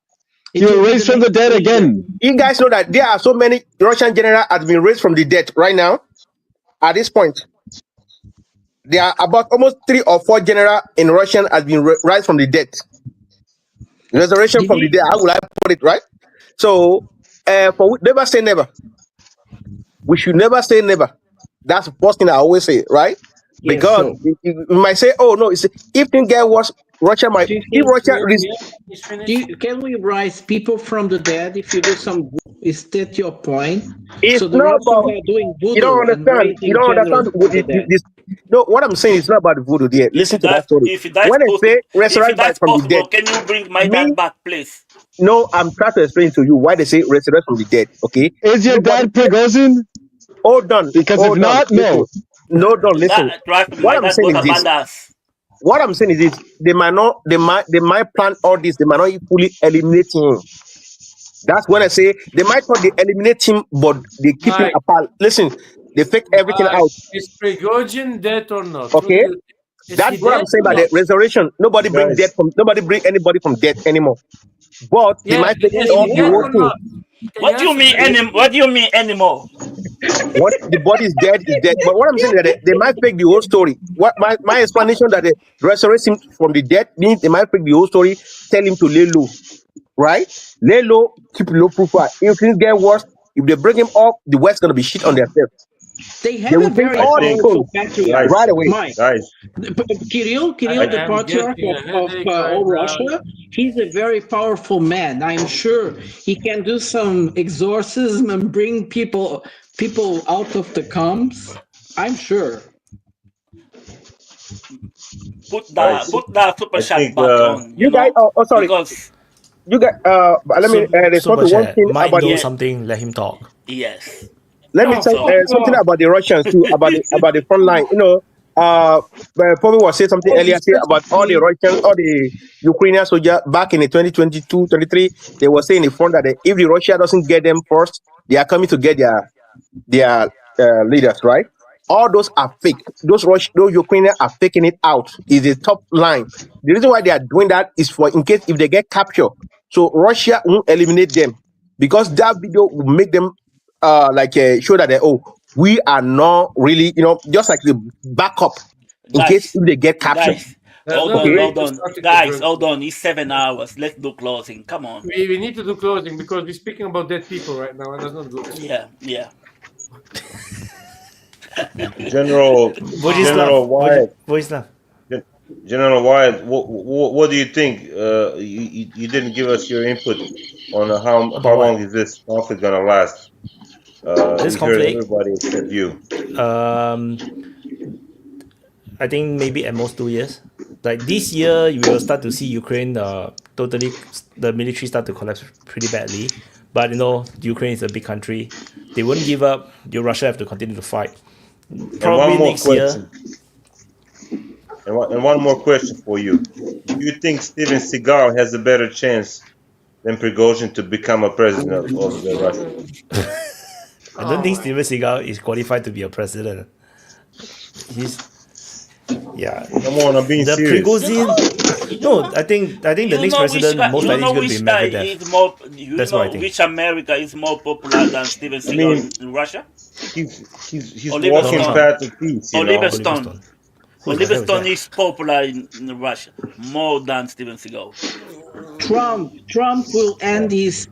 He It will will be raise the from the next dead leader. again. you guys know that there are so many Russian generals have been raised from the dead right now. At this point, there are about almost 3 or 4 generals in Russian has been raised from the dead. Resurrection Did from the he? dead. How will I put it right? So, never say never. We should never say never. That's the first thing I always say, right? Yes. Because So, you might say, "Oh no, it's if things get worse, Russia might." If Russia, can we rise people from the dead if you do some? Is that your point? it's So the not Russians about. are doing You don't voodoo and understand. You raising don't generals understand. from the dead. No, what I'm saying is not about the voodoo. There, listen to that story. If that's When I possible, say resurrect back from the dead, can you bring my me dad back, please? no, I'm trying to explain to you why they say resurrect from the dead. Okay, Is your nobody. dad Prigozhin? Hold on, Because if hold on. not, Listen, no. no, don't listen. Trust me, What my I'm dad saying got is a this. badass. What I'm saying is this: they might not, they might plan all this. They might not fully eliminate him. That's when I say they might thought they eliminate him, but they keep him Mike, apart. Listen, they fake everything Mike, out. is Prigozhin dead or not? What do Okay, you think? Is he that's what dead I'm saying or about the not? resurrection. guys, Nobody bring anybody from death anymore. But they Yeah, might fake is he off the dead whole or thing. not? Can you answer that? What do you mean anymore? What the body is dead is dead. But what I'm saying is that they might fake the whole story. What my explanation that they resurrect him from the dead means they might fake the whole story, tell him to lay low, right? Lay low, keep low profile. If things get worse, if they bring him up, the West gonna be shit on themselves. They They have a will take very I all the think, stones powerful patriarch, guys, right away. Mike. guys, Kirill, I the am patriarch getting a of headache right all now. Russia, he's a very powerful man. I'm sure he can do some exorcism and bring people out of the combs. I'm sure. Put guys, the super I chat think, button, You guys, oh sorry, because you got let me respond to one Superchat. thing Might about know the. something. Let him talk. Yes. Let me say something about the Russians too, about the front line. You know, Bobby was saying something earlier say about all the Russians, all the Ukrainian soldiers back in the 2022, 23. They were saying in the front that if the Russia doesn't get them first, they are coming to get their leaders, right? All those are fake. Those Ukrainians are faking it out. Is the top line. The reason why they are doing that is for in case if they get captured, so Russia won't eliminate them because that video will make them show that we are not really just like the backup in case Guys, if they get captured. guys, hold on. Guys, hold on. It's 7 hours. Let's do closing. Come on. We need to do closing because we're speaking about dead people right now, and that's not good. Yeah. General Vojislav. General Wyatt, what do you think? You didn't give us your input on how long is this conflict gonna last? This we heard conflict? everybody except you. I think maybe at most 2 years. Like this year, you will start to see Ukraine totally, the military start to collapse pretty badly. But Ukraine is a big country. They won't give up. Russia have to continue to fight. Probably next year. And one more question for you. Do you think Steven Seagal has a better chance than Prigozhin to become a president of the Russia? I don't think Steven Seagal is qualified to be a president. Come on, I'm being serious. Prigozhin. No, I think the next president most likely is going to be Medvedev. That's what I think. Which America is more popular than Steven Seagal in Russia? He's walking path to peace. Oliver Stone is popular in Russia more than Steven Seagal. Trump will end his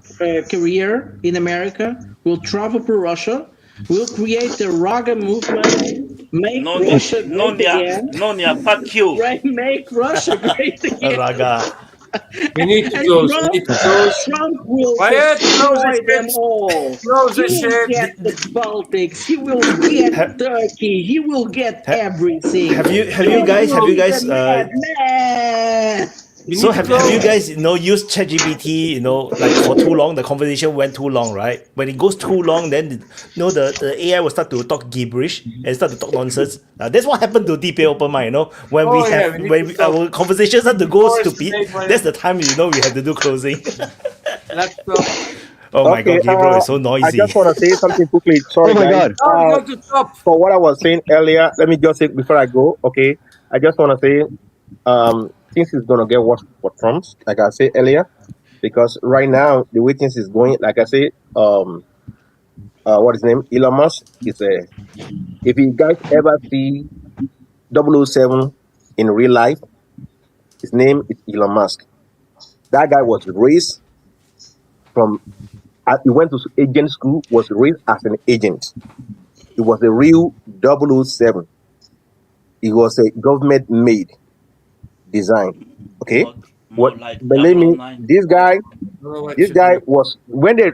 career in America, will travel to Russia, will create the Raga movement, make Russia great again. Nonia, fuck you. Make Russia great again. Raga. We need to close. Trump will destroy them all. He will get the Baltics. He will get Turkey. He will get everything. Have you guys So have you guys used ChatGPT like for too long? The conversation went too long, right? When it goes too long, then the AI will start to talk gibberish and start to talk nonsense. That's what happened to DPA Open Mic. When our conversations start to go stupid, that's the time we have to do closing. Oh my God, Gabriel is so noisy. I just want to say something quickly. Sorry, guys. For what I was saying earlier, let me just say before I go. Okay, I just want to say. Things is gonna get worse for Trump, like I said earlier, because right now the way things is going, like I said, what his name, Elon Musk is a. If you guys ever see 007 in real life, his name is Elon Musk. That guy was raised from. He went to agent school, was raised as an agent. He was a real 007. He was a government made. Design, okay. Believe me, this guy was when they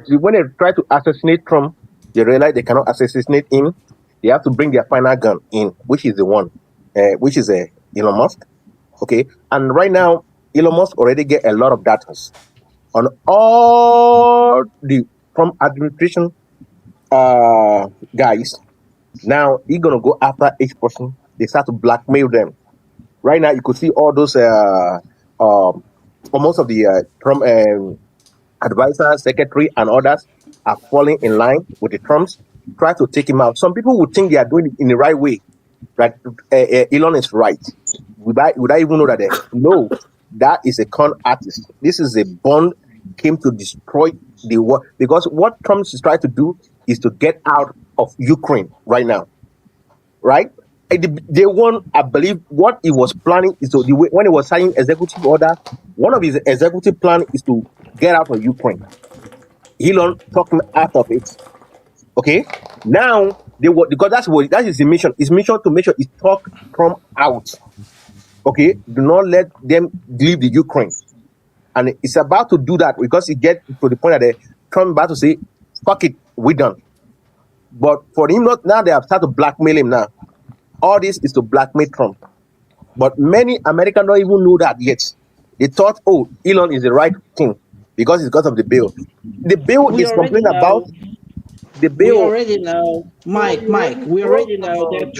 try to assassinate Trump, they realize they cannot assassinate him. They have to bring their final gun in, which is the one, which is Elon Musk, okay. And right now, Elon Musk already get a lot of data on all the Trump administration guys. Now he's gonna go after each person. They start to blackmail them. Right now, you could see all those, most of the Trump advisors, secretary, and others are falling in line with the Trumps, try to take him out. Some people would think they are doing it in the right way, that Elon is right. Would I even know that? No, that is a con artist. This is a bond came to destroy the world. Because what Trump is trying to do is to get out of Ukraine right now, right? They want, I believe, what he was planning is when he was signing executive order, one of his executive plan is to get out of Ukraine. Elon talked him out of it. Okay, now because that is his mission. His mission to make sure he talk Trump out. Okay, do not let them leave the Ukraine, and it's about to do that because it get to the point that Trump about to say, "Fuck it, we done." But for him not now, they have started to blackmail him now. All this is to blackmail Trump. But many Americans don't even know that yet. They thought, oh, Elon is the right thing. because it's because of the bill. The bill We is already complaining about know. the We bill. already know, Mike. We already know that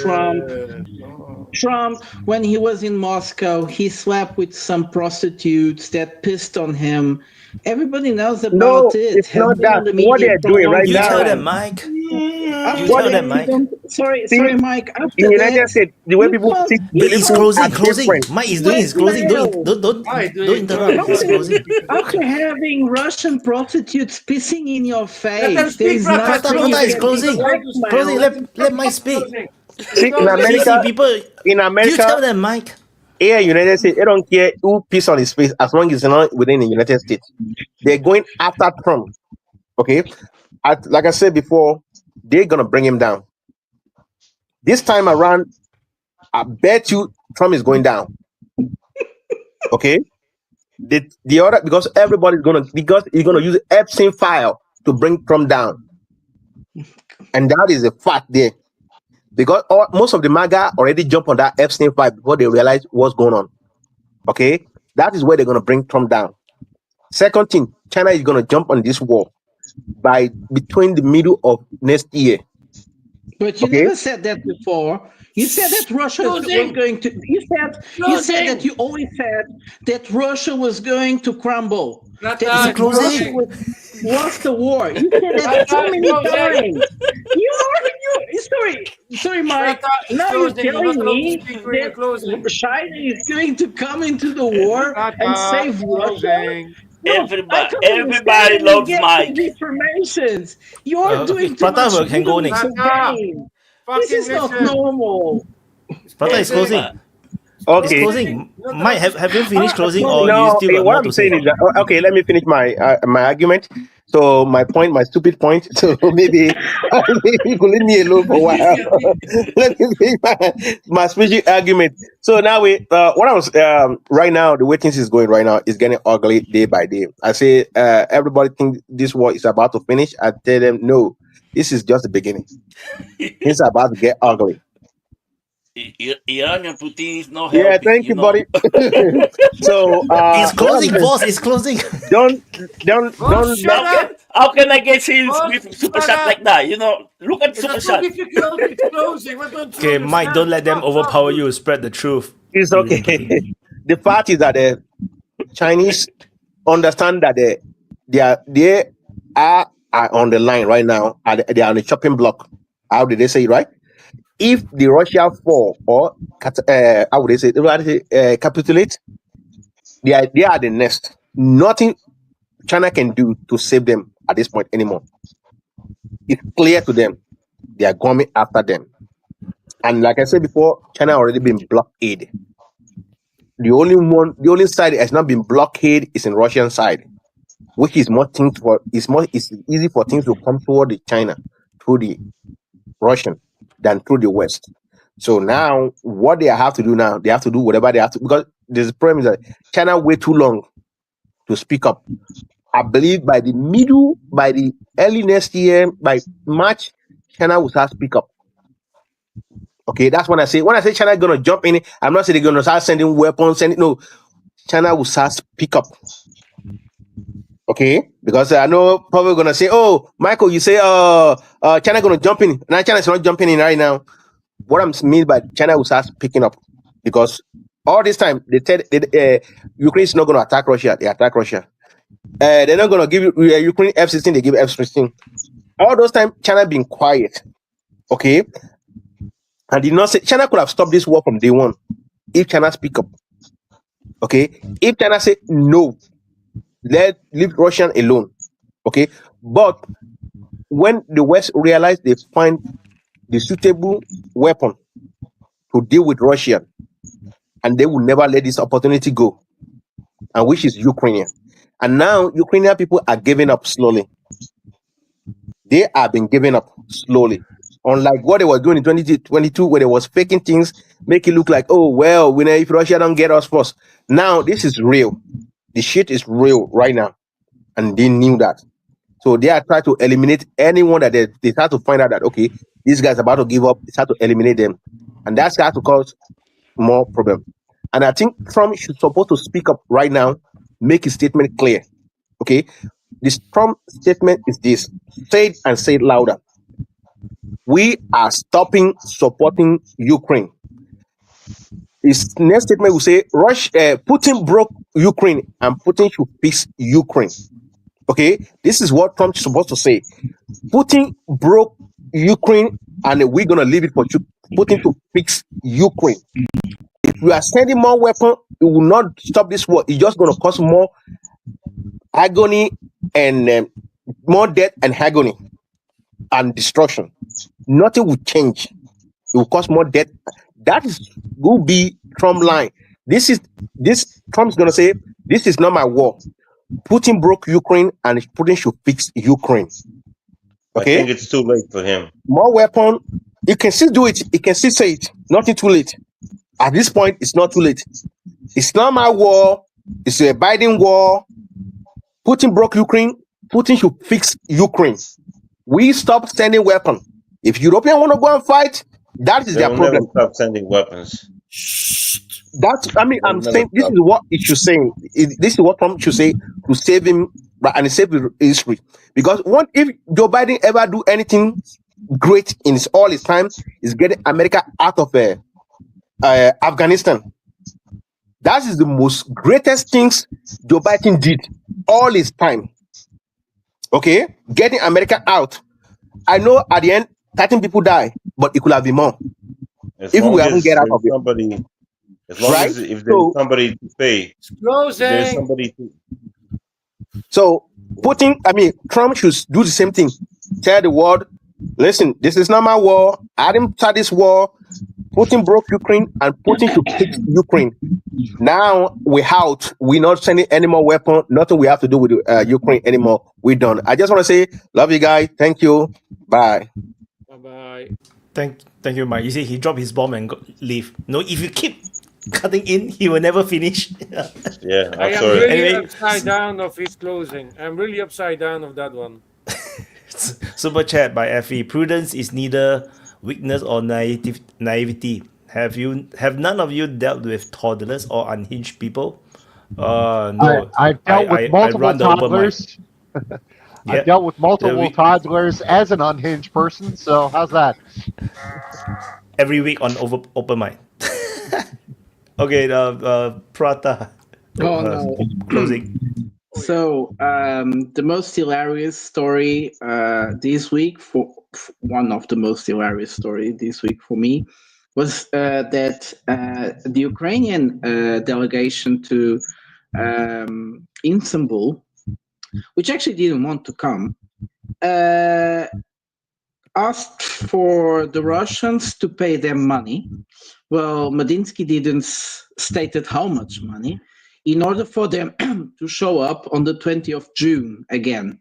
Trump, when he was in Moscow, he slept with some prostitutes that pissed on him. Everybody knows about No, it. it's Has not been that. on the What media they're for a doing long right You now. tell them, time. Mike. You After tell that, them, you Mike. don't. See, Sorry, Mike. in After United that, States, the way you people can't. see You It's people closing, are different. Mike is doing his closing. Don't interrupt. It's closing. After having Russian prostitutes pissing in your Let face, them there speak, is brother. nothing Prata you is can closing. be Closing. blackmailed. Let Mike speak. See, in America, See, people. in America, You tell them, Mike. here in United States, they don't care who piss on his face as long as it's not within the United States. They're going after Trump. Okay, like I said before, they're gonna bring him down. This time around, I bet you Trump is going down. Okay, the other because he's gonna use Epstein file to bring Trump down, and that is a fact there. Because most of the MAGA already jumped on that Epstein file before they realize what's going on. Okay, that is where they're gonna bring Trump down. Second thing, China is gonna jump on this war by between the middle of next year. But you Okay, never said that before. You said that Russia was going to. You said that you always said that Russia was going to crumble. That Russia was lost the war. You said that so many times. Sorry, Mike. Now you're telling me that China is going to come into the war and save Russia. Look, I don't understand Everybody where you loves get Mike. these informations. You're doing too Prata much can go next. game. This is not normal. Prata is closing. It's okay. closing. Mike, have you finished closing or you No, still got what more I'm to say? saying is that okay. Let me finish my argument. So my stupid point. So maybe you could leave me alone for a while. Let me finish my stupid argument. So now what I was right now the way things is going right now is getting ugly day by day. I say everybody think this war is about to finish. I tell them no, this is just the beginning. Things are about to get ugly. Iran and Putin is not Yeah, helping. thank you, buddy. So It's closing, boss. It's closing. don't How can I get serious with super shot like that? Look at super shot. Difficult. It's closing. We're going to Okay, Mike, don't let them overpower you. Spread the truth. It's okay. The fact is that the Chinese understand that they are on the line right now. They are on the chopping block. How did they say it, right? If the Russia fall or how would they say capitulate, they are the next. Nothing China can do to save them at this point anymore. It's clear to them. They are coming after them. And like I said before, China already been blockaded. The only side that has not been blockaded is in Russian side, which is it's easy for things to come toward the China through the Russian than through the West. So now what they have to do now, they have to do whatever they have to, because there's a problem is that China wait too long to speak up. I believe by the early next year, by March, China will start speak up. Okay, that's when I say China gonna jump in it, I'm not saying they're gonna start sending weapons, no. China will start speak up. Okay, because I know probably gonna say, "Oh, Michael, you say China gonna jump in." Now China's not jumping in right now. What I'm mean by China will start picking up, because all this time they said Ukraine is not gonna attack Russia. They attack Russia. They're not gonna give Ukraine F-16. They give F-16. All those time China been quiet. Okay, and did not say China could have stopped this war from day one if China speak up. Okay, if China say no, leave Russian alone. Okay, but when the West realize they find the suitable weapon to deal with Russia, and they will never let this opportunity go, and which is Ukrainian. And now Ukrainian people are giving up slowly. They have been giving up slowly. Unlike what they were doing in 2022, where they was faking things, make it look like, oh, well, if Russia don't get us first. Now this is real. The shit is real right now. And they knew that. So they are trying to eliminate anyone that they start to find out that, okay, these guys are about to give up. They start to eliminate them. And that's got to cause more problem. And I think Trump should supposed to speak up right now, make his statement clear. Okay, this Trump statement is this: say it and say it louder. We are stopping supporting Ukraine. His next statement will say, Putin broke Ukraine and Putin should fix Ukraine. Okay, this is what Trump is supposed to say. Putin broke Ukraine and we're going to leave it for Putin to fix Ukraine. If we are sending more weapons, it will not stop this war. It's just going to cause more agony and more death and agony and destruction. Nothing will change. It will cause more death. That will be Trump line. This Trump's gonna say, this is not my war. Putin broke Ukraine and Putin should fix Ukraine. Okay? I think it's too late for him. More weapon. You can still do it. You can still say it. Nothing too late. At this point, it's not too late. It's not my war. It's a Biden war. Putin broke Ukraine. Putin should fix Ukraine. We stop sending weapons. If Europeans want to go and fight, that is their problem. Never stop sending weapons. I'm saying this is what it should say. This is what Trump should say to save him and save history. Because if Joe Biden ever do anything great in all his time, is getting America out of Afghanistan. That is the most greatest things Joe Biden did all his time. Okay, getting America out. I know at the end, 13 people die, but it could have been more. As If long we haven't as get out there's of it. somebody, as long Right? as if there's somebody to pay, if there's somebody to. So Trump should do the same thing. Tell the world, listen, this is not my war. I didn't start this war. Putin broke Ukraine and Putin should fix Ukraine. Now we're out. We're not sending any more weapons. Nothing we have to do with Ukraine anymore. We're done. I just want to say, love you guys. Thank you. Bye. Bye-bye. Thank you, Mike. You see, he dropped his bomb and leave. No, if you keep cutting in, he will never finish. Yeah, I I'm am sorry. really Anyway. upside down of his closing. I'm really upside down of that one. Super chat by Effie. Prudence is neither weakness or naivety. Have none of you dealt with toddlers or unhinged people? No. I've dealt with multiple toddlers. I've dealt with multiple toddlers as an unhinged person. So how's that? Every week on Open Mic. Okay, Prata. Oh, no. Closing. So the most hilarious story this week, for one of the most hilarious story this week for me, was that the Ukrainian delegation to Istanbul, which actually didn't want to come, asked for the Russians to pay them money. Well, Medinsky didn't stated how much money, in order for them to show up on the 20th of June again.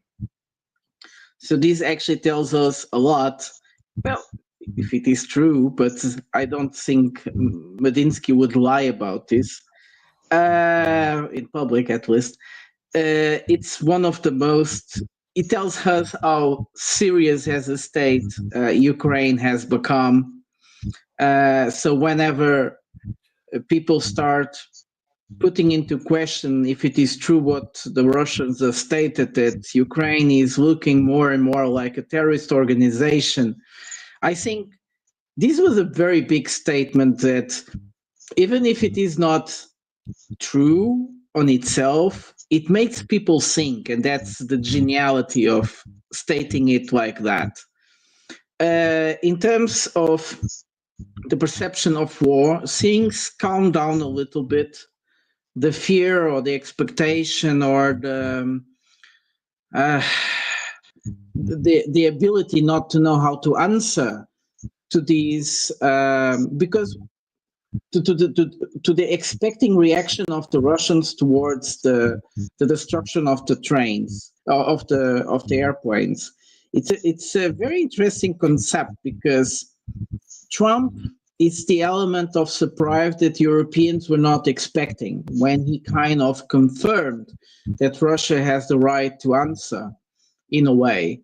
So this actually tells us a lot. Well, if it is true, but I don't think Medinsky would lie about this, in public at least. It's one of the most, it tells us how serious as a state Ukraine has become. So whenever people start putting into question if it is true what the Russians have stated, that Ukraine is looking more and more like a terrorist organization, I think this was a very big statement that even if it is not true on itself, it makes people think, and that's the geniality of stating it like that. In terms of the perception of war, things calm down a little bit. The fear or the expectation or the ability not to know how to answer to these, because to the expecting reaction of the Russians towards the destruction of the trains, of the airplanes. It's a very interesting concept, because Trump is the element of surprise that Europeans were not expecting when he kind of confirmed that Russia has the right to answer in a way.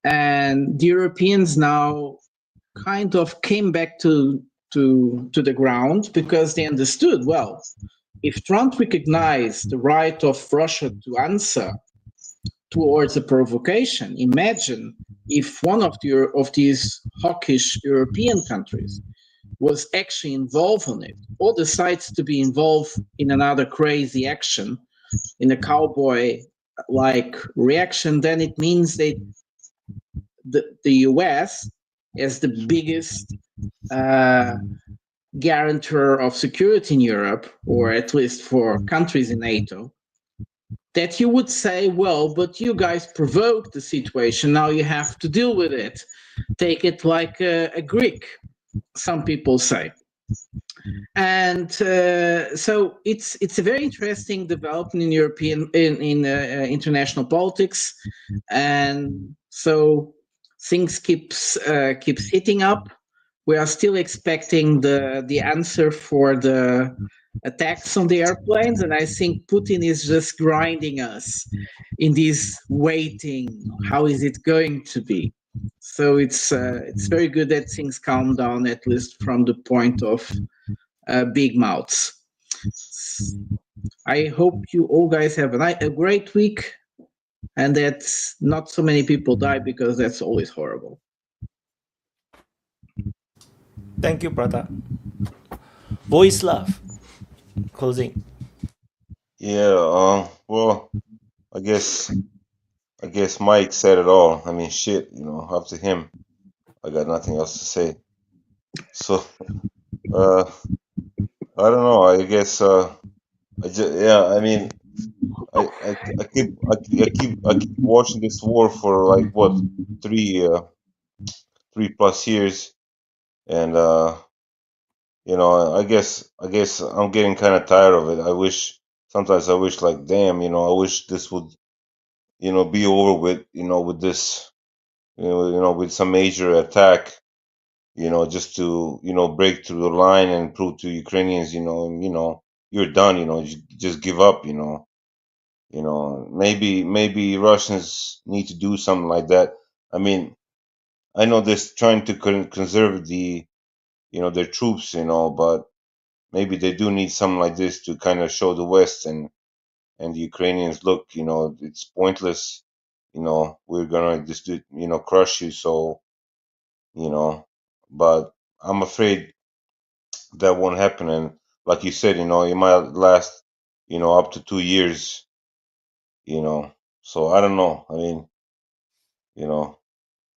And the Europeans now kind of came back to the ground, because they understood, well, if Trump recognized the right of Russia to answer towards a provocation. Imagine if one of these hawkish European countries was actually involved on it, or decides to be involved in another crazy action, in a cowboy-like reaction, then it means that the US, as the biggest guarantor of security in Europe, or at least for countries in NATO, that you would say, well, but you guys provoked the situation, now you have to deal with it. Take it like a Greek, some people say. And so it's a very interesting development in international politics, and so things keeps heating up. We are still expecting the answer for the attacks on the airplanes, and I think Putin is just grinding us in this waiting. How is it going to be? So it's very good that things calm down, at least from the point of big mouths. I hope you all guys have a great week, and that not so many people die, because that's always horrible. Thank you, brother. Voice love. Closing. Yeah. Well, I guess Mike said it all. I mean, shit. Up to him. I got nothing else to say. So, I don't know. I guess. I mean, I keep watching this war for like what 3+ years, and I guess I'm getting kind of tired of it. Sometimes I wish like, damn, I wish this would be over with, with this, with some major attack, just to break through the line and prove to Ukrainians, you're done, just give up, maybe Russians need to do something like that. I mean, I know they're trying to conserve their troops, but maybe they do need something like this to kind of show the West and the Ukrainians, look, it's pointless. We're gonna just crush you. So, but I'm afraid that won't happen. And like you said, it might last, up to 2 years. So I don't know. I mean,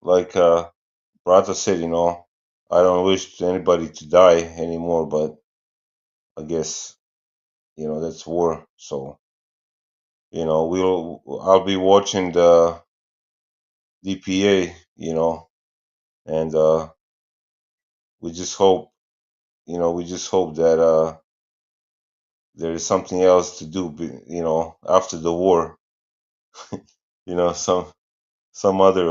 like Brata said, I don't wish anybody to die anymore, but I guess that's war. So I'll be watching the DPA, and we just hope that there is something else to do, after the war. Some other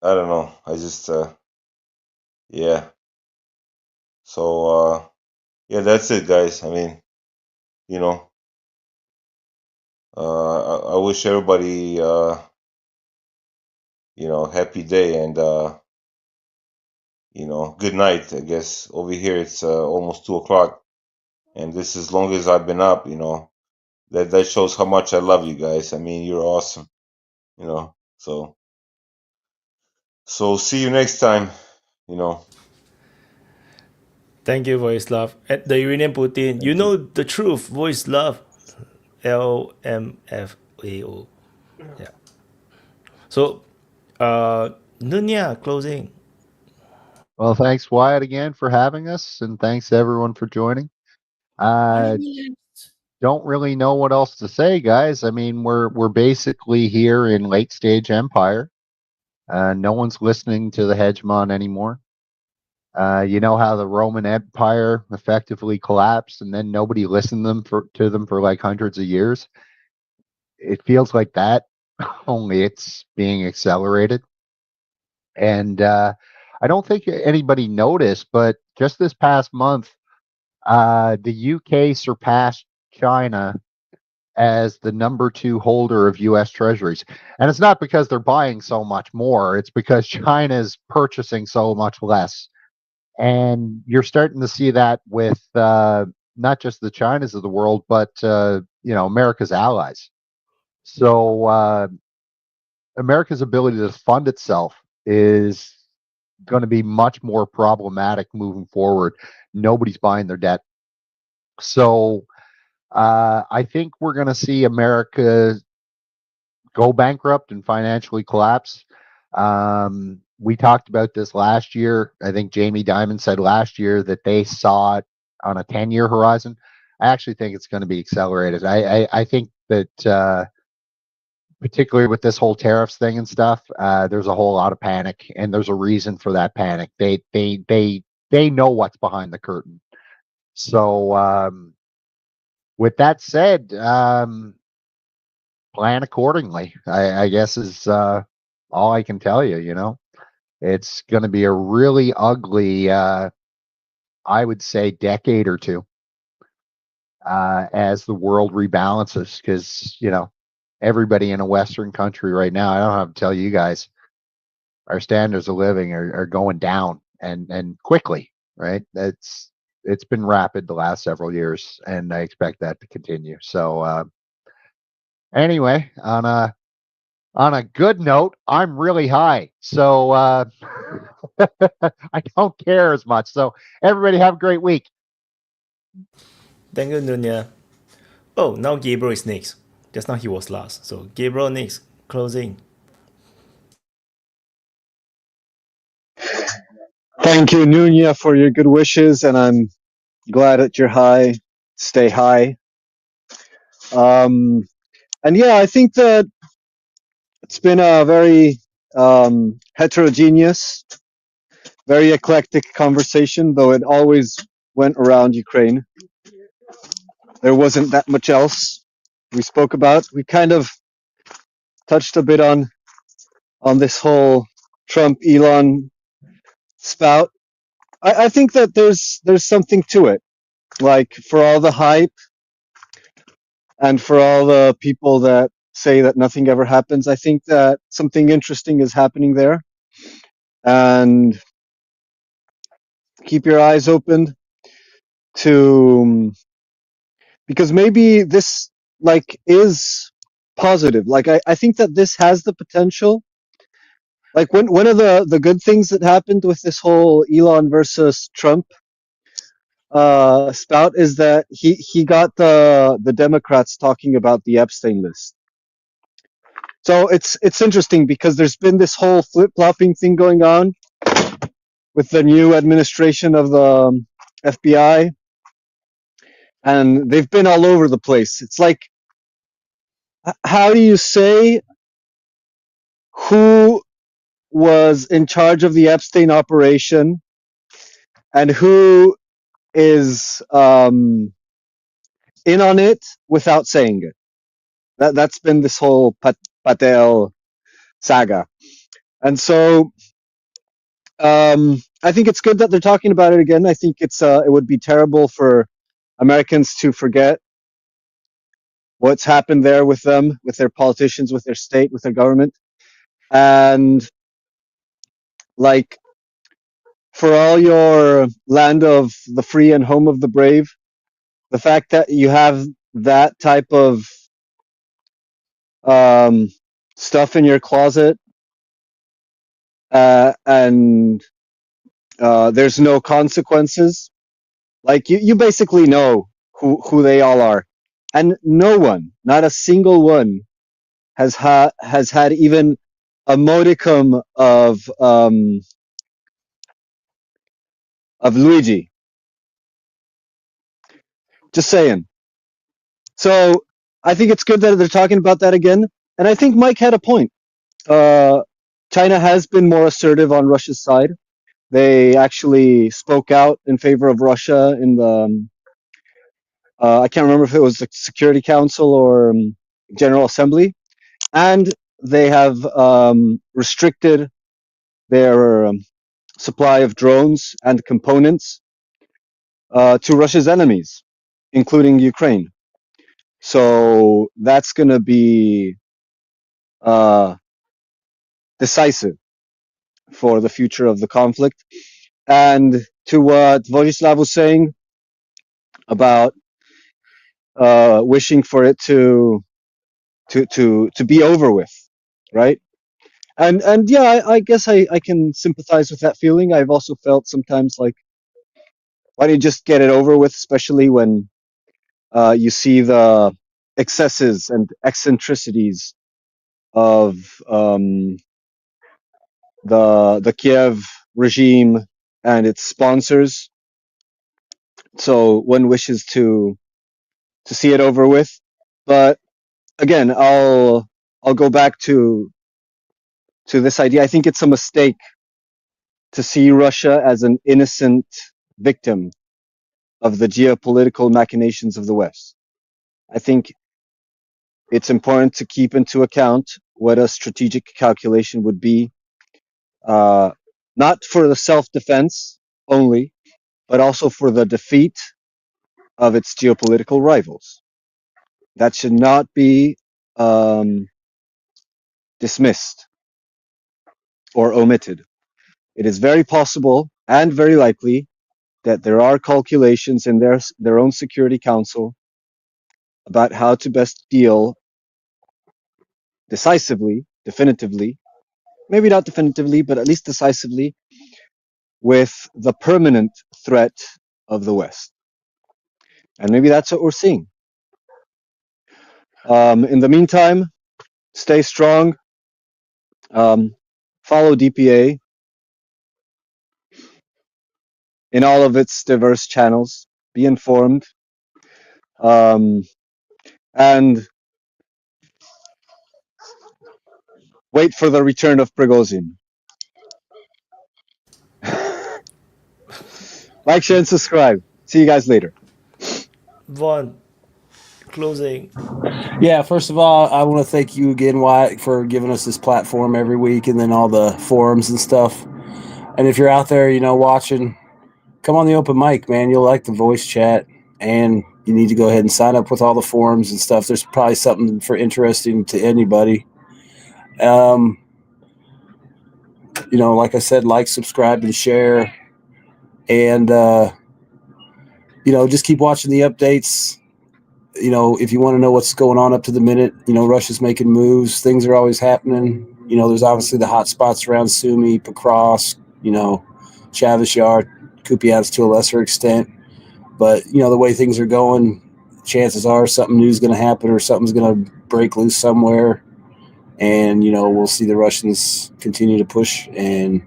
I don't know. I just yeah. So yeah, that's it, guys. I mean, I wish everybody happy day, and good night. I guess over here it's almost 2 o'clock, and this is as long as I've been up. That shows how much I love you guys. I mean, you're awesome. So see you next time. Thank you, Voice Love. At the Iranian Putin, you know the truth, Voice Love. LMFAO. Yeah. So, Nunya, closing. Well, thanks, Wyatt, again for having us, and thanks everyone for joining. Don't really know what else to say, guys. I mean, we're basically here in late stage empire. No one's listening to the hegemon anymore. You know how the Roman Empire effectively collapsed, and then nobody listened to them for like hundreds of years. It feels like that, only it's being accelerated. And I don't think anybody noticed, but just this past month, the UK surpassed China as the number 2 holder of US treasuries. And it's not because they're buying so much more, it's because China's purchasing so much less. And you're starting to see that with not just the Chinas of the world, but America's allies. So America's ability to fund itself is going to be much more problematic moving forward. Nobody's buying their debt. So I think we're going to see America go bankrupt and financially collapse. We talked about this last year. I think Jamie Dimon said last year that they saw it on a 10-year horizon. I actually think it's going to be accelerated. I think that particularly with this whole tariffs thing and stuff, there's a whole lot of panic, and there's a reason for that panic. They know what's behind the curtain. So with that said, plan accordingly, I guess is all I can tell you. You know, it's going to be a really ugly, I would say, decade or two as the world rebalances, because, you know, everybody in a Western country right now, I don't have to tell you guys, our standards of living are going down and quickly, right? It's been rapid the last several years, and I expect that to continue. So anyway, on a good note, I'm really high, so I don't care as much. So everybody have a great week. Thank you, Nunya. Oh, now Gabriel is next. Just now he was last. So Gabriel next. Closing. Thank you, Nunya, for your good wishes, and I'm glad that you're high. Stay high. And yeah, I think that it's been a very heterogeneous, very eclectic conversation, though it always went around Ukraine. There wasn't that much else we spoke about. We kind of touched a bit on this whole Trump Elon spout. I think that there's something to it. Like, for all the hype and for all the people that say that nothing ever happens, I think that something interesting is happening there. And keep your eyes open to, because maybe this like is positive. Like, I think that this has the potential. Like, one of the good things that happened with this whole Elon versus Trump spout is that he got the Democrats talking about the Epstein list. So it's interesting because there's been this whole flip-flopping thing going on with the new administration of the FBI, and they've been all over the place. It's like, how do you say who was in charge of the Epstein operation and who is in on it without saying it? That's been this whole Patel saga. And so I think it's good that they're talking about it again. I think it would be terrible for Americans to forget what's happened there with them, with their politicians, with their state, with their government. And like, for all your land of the free and home of the brave, the fact that you have that type of stuff in your closet, and there's no consequences. Like, you basically know who they all are, and no one, not a single one, has had even a modicum of Luigi. Just saying. So I think it's good that they're talking about that again, and I think Mike had a point. China has been more assertive on Russia's side. They actually spoke out in favor of Russia in the I can't remember if it was the Security Council or General Assembly, and they have restricted their supply of drones and components to Russia's enemies, including Ukraine. So that's going to be decisive for the future of the conflict. And to what Vojislav was saying about wishing for it to to be over with, right? And yeah, I guess I can sympathize with that feeling. I've also felt sometimes like, why don't you just get it over with, especially when you see the excesses and eccentricities of the Kiev regime and its sponsors. So one wishes to see it over with. But again, I'll go back to this idea. I think it's a mistake to see Russia as an innocent victim of the geopolitical machinations of the West. I think it's important to keep into account what a strategic calculation would be, not for the self-defense only, but also for the defeat of its geopolitical rivals. That should not be dismissed or omitted. It is very possible and very likely that there are calculations in their own Security Council about how to best deal decisively, definitively, maybe not definitively, but at least decisively, with the permanent threat of the West. And maybe that's what we're seeing. In the meantime, stay strong. Follow DPA in all of its diverse channels. Be informed. And wait for the return of Prigozhin. Like, share, and subscribe. See you guys later. Vaughn, closing. Yeah, first of all, I want to thank you again, Wyatt, for giving us this platform every week and then all the forums and stuff. And if you're out there, watching, come on the open mic, man. You'll like the voice chat, and you need to go ahead and sign up with all the forums and stuff. There's probably something for interesting to anybody. Like I said, like, subscribe, and share. And, just keep watching the updates. If you want to know what's going on up to the minute, Russia's making moves. Things are always happening. There's obviously the hot spots around Sumy, Pokrovsk, Chavez Yard, Kupiansk to a lesser extent. But, the way things are going, chances are something new is going to happen or something's going to break loose somewhere. And, we'll see the Russians continue to push. And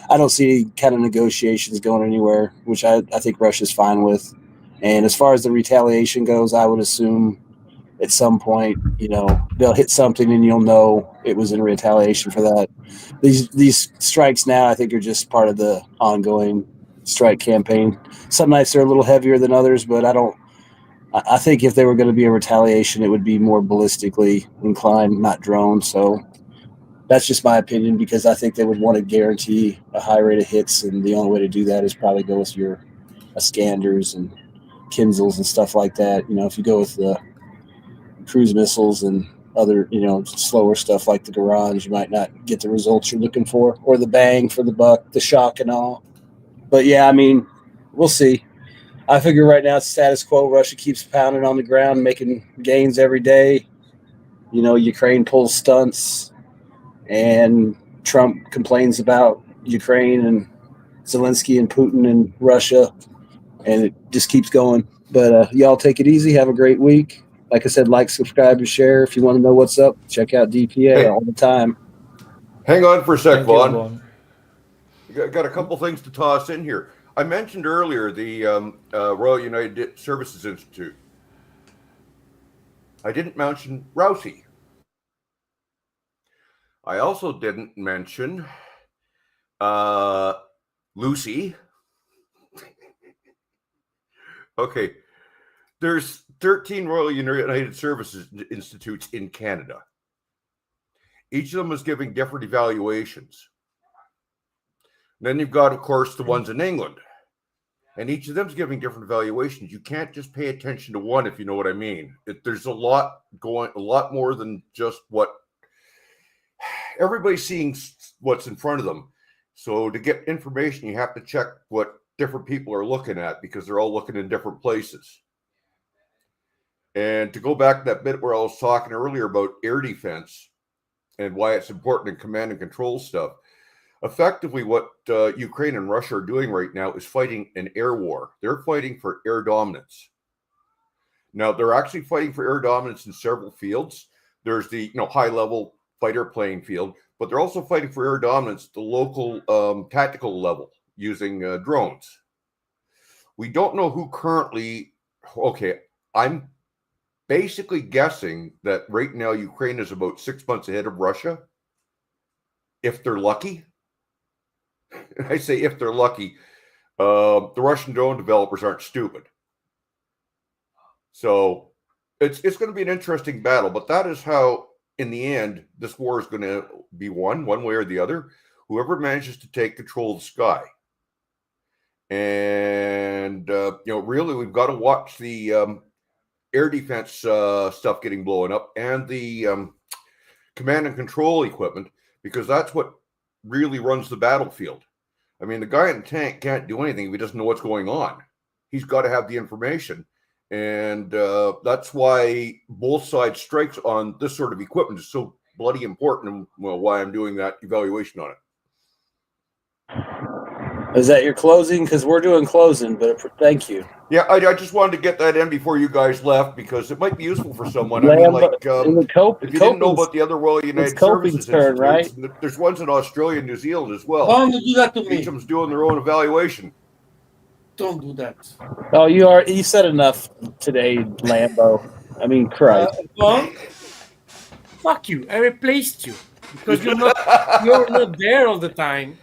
I don't see any kind of negotiations going anywhere, which I think Russia's fine with. And as far as the retaliation goes, I would assume at some point, they'll hit something and you'll know it was in retaliation for that. These strikes now, I think, are just part of the ongoing strike campaign. Some nights they're a little heavier than others, but I think if there were going to be a retaliation, it would be more ballistically inclined, not drone. So that's just my opinion, because I think they would want to guarantee a high rate of hits, and the only way to do that is probably go with your Iskanders and Kinzels and stuff like that. If you go with the cruise missiles and other, slower stuff like the Garage, you might not get the results you're looking for, or the bang for the buck, the shock and all. But yeah, we'll see. I figure right now it's status quo. Russia keeps pounding on the ground, making gains every day. Ukraine pulls stunts, and Trump complains about Ukraine and Zelensky and Putin and Russia, and it just keeps going. But y'all take it easy. Have a great week. Like I said, like, subscribe, and share. If you want to know what's up, check out DPA all the time. Hang on for a sec, Thank you, Vaughn. Vaughn. Got a couple things to toss in here. I mentioned earlier the Royal United Services Institute. I didn't mention Rousey. I also didn't mention Lucy. Okay. There's 13 Royal United Services Institutes in Canada. Each of them is giving different evaluations. Then you've got, of course, the ones in England. And each of them is giving different evaluations. You can't just pay attention to one, if you know what I mean. There's a lot more than just what everybody's seeing, what's in front of them. So to get information, you have to check what different people are looking at, because they're all looking in different places. And to go back to that bit where I was talking earlier about air defense and why it's important in command and control stuff, effectively what Ukraine and Russia are doing right now is fighting an air war. They're fighting for air dominance. Now, they're actually fighting for air dominance in several fields. There's the high-level fighter plane field, but they're also fighting for air dominance at the local tactical level using drones. We don't know who currently... Okay, I'm basically guessing that right now Ukraine is about 6 months ahead of Russia, if they're lucky. I say if they're lucky. The Russian drone developers aren't stupid. So it's going to be an interesting battle, but that is how, in the end, this war is going to be won, one way or the other. Whoever manages to take control of the sky. And, really, we've got to watch the air defense stuff getting blown up and the command and control equipment, because that's what really runs the battlefield. I mean, the guy in the tank can't do anything if he doesn't know what's going on. He's got to have the information. And that's why both sides strikes on this sort of equipment is so bloody important, and why I'm doing that evaluation on it. Is that your closing? Because we're doing closing, but thank you. Yeah, I just wanted to get that in before you guys left, because it might be useful for someone. I mean, like, if you didn't know about the other Royal United Services turn, right? Institutes, there's ones in Australia and New Zealand as well. Don't do that to me. Each of them's doing their own evaluation. Don't do that. Oh, you said enough today, Lambo. I mean, Christ. Fuck you. I replaced you because you're not there all the time.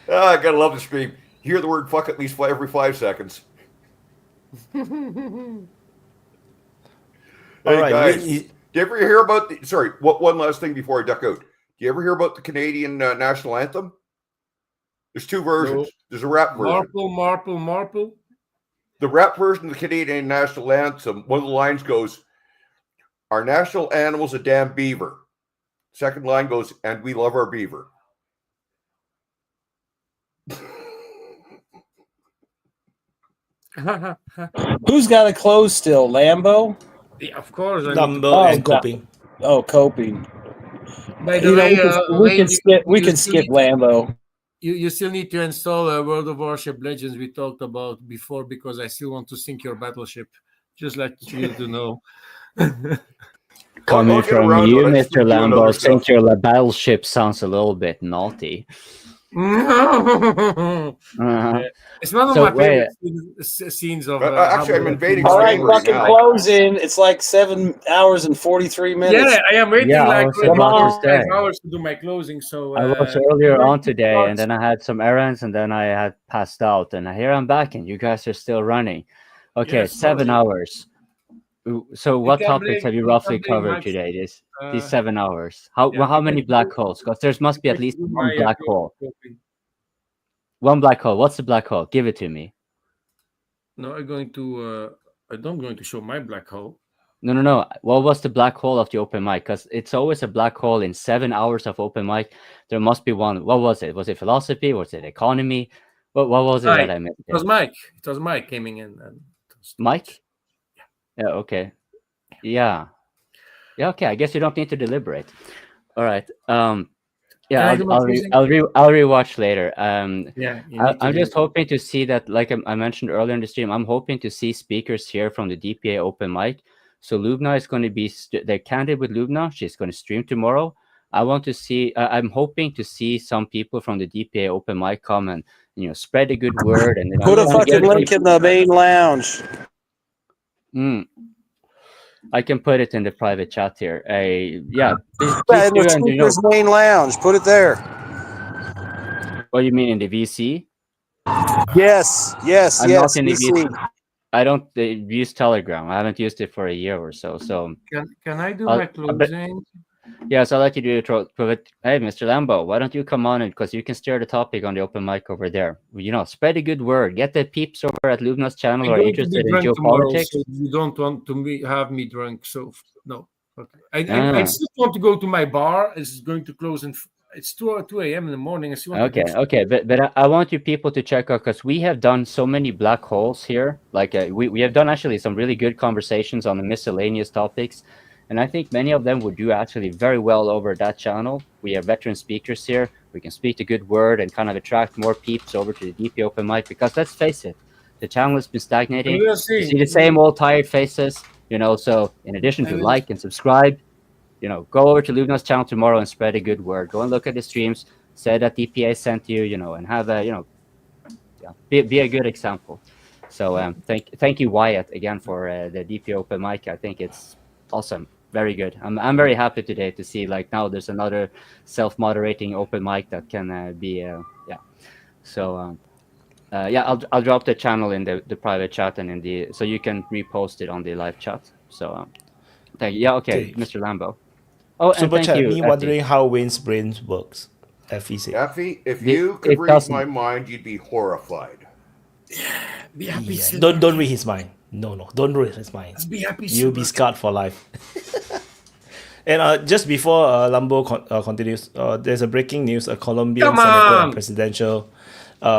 I gotta love the stream. Hear the word fuck at least every 5 seconds. All Hey right, guys, do you ever hear about the, sorry, one last thing before I duck out. Do you ever hear about the Canadian national anthem? There's two versions. There's a rap version. Marple. The rap version of the Canadian national anthem, one of the lines goes, "Our national animal's a damn beaver." Second line goes, "And we love our beaver." Who's got to close still? Lambo? Yeah, of course. Lambo and coping. Oh, coping. By the way, we can skip Lambo. You still need to install World of Warship Legends we talked about before, because I still want to sink your battleship. Just let you to know. Coming from you, Mr. Lambo, sink your battleship sounds a little bit naughty. It's one of my favorite scenes of. Actually, I'm invading. All right, fucking closing. It's like 7 hours and 43 minutes. Yeah, I am waiting like 5 5 hours to do my closing. So I was earlier on today, and then I had some errands, and then I had passed out, and here I'm back, and you guys are still running. Okay, yes, 7 hours. So what topics have you roughly covered today? These 7 hours. How many black holes? Because there must be at least one black hole. One black hole. What's the black hole? Give it to me. No, I'm going to. I'm not going to show my black hole. No. What was the black hole of the open mic? Because it's always a black hole in 7 hours of open mic. There must be one. What was it? Was it philosophy? Was it economy? What was it that I missed? It was Mike. It was Mike coming in. Mike? Yeah, okay. Yeah, okay. I guess you don't need to deliberate. All right. Yeah, I'll rewatch later. I'm just hoping to see that, like I mentioned earlier in the stream, I'm hoping to see speakers here from the DPA Open Mic. So Lubna is going to be the candidate with Lubna. She's going to stream tomorrow. I want to see. I'm hoping to see some people from the DPA Open Mic come and spread a good word and put a fucking link in the main lounge. I can put it in the private chat here. Yeah, in the speaker's main lounge. Put it there. What do you mean, in the VC? Yes. I'm not in the VC. I don't use Telegram. I haven't used it for a year or so. So can I do my closing? Yes, I'll let you do it. But hey, Mr. Lambo, why don't you come on in, because you can steer the topic on the open mic over there. Spread a good word. Get the peeps over at Lubna's channel who are interested in geopolitics. So you don't want to have me drunk, so no. Okay. I still want to go to my bar. It's going to close in It's 2 a.m. in the morning. If you want to Okay, but I want you people to check out, because we have done so many black holes here. Like we have done actually some really good conversations on the miscellaneous topics, and I think many of them would do actually very well over that channel. We have veteran speakers here. We can speak the good word and kind of attract more peeps over to the DPA Open Mic, because let's face it, the channel has been stagnating. We'll You see. see the same old tired faces, you know. So in addition to like and subscribe, you know, go over to Lugna's channel tomorrow and spread a good word. Go and look at the streams. Say that DPA sent you, you know, and have a, you know, be a good example. So thank you, Wyatt, again for the DPA Open Mic. I think it's awesome, very good. I'm very happy today to see, like, now there's another self-moderating open mic that can be yeah. So yeah, I'll drop the channel in the private chat and in the, so you can repost it on the live chat. So thank you. Yeah, okay, Mr. Lambo. Oh, and Super thank chat, you, me Effie. wondering how Wayne's brain works. Effie said. Effie, if The- you could it read doesn't. my mind, you'd be horrified. Be happy. Yeah, don't read his mind. No, don't read his mind. Be happy. You'll be scarred for life. And just before Lambo continues, there's a breaking news: a Colombian Come senator on! and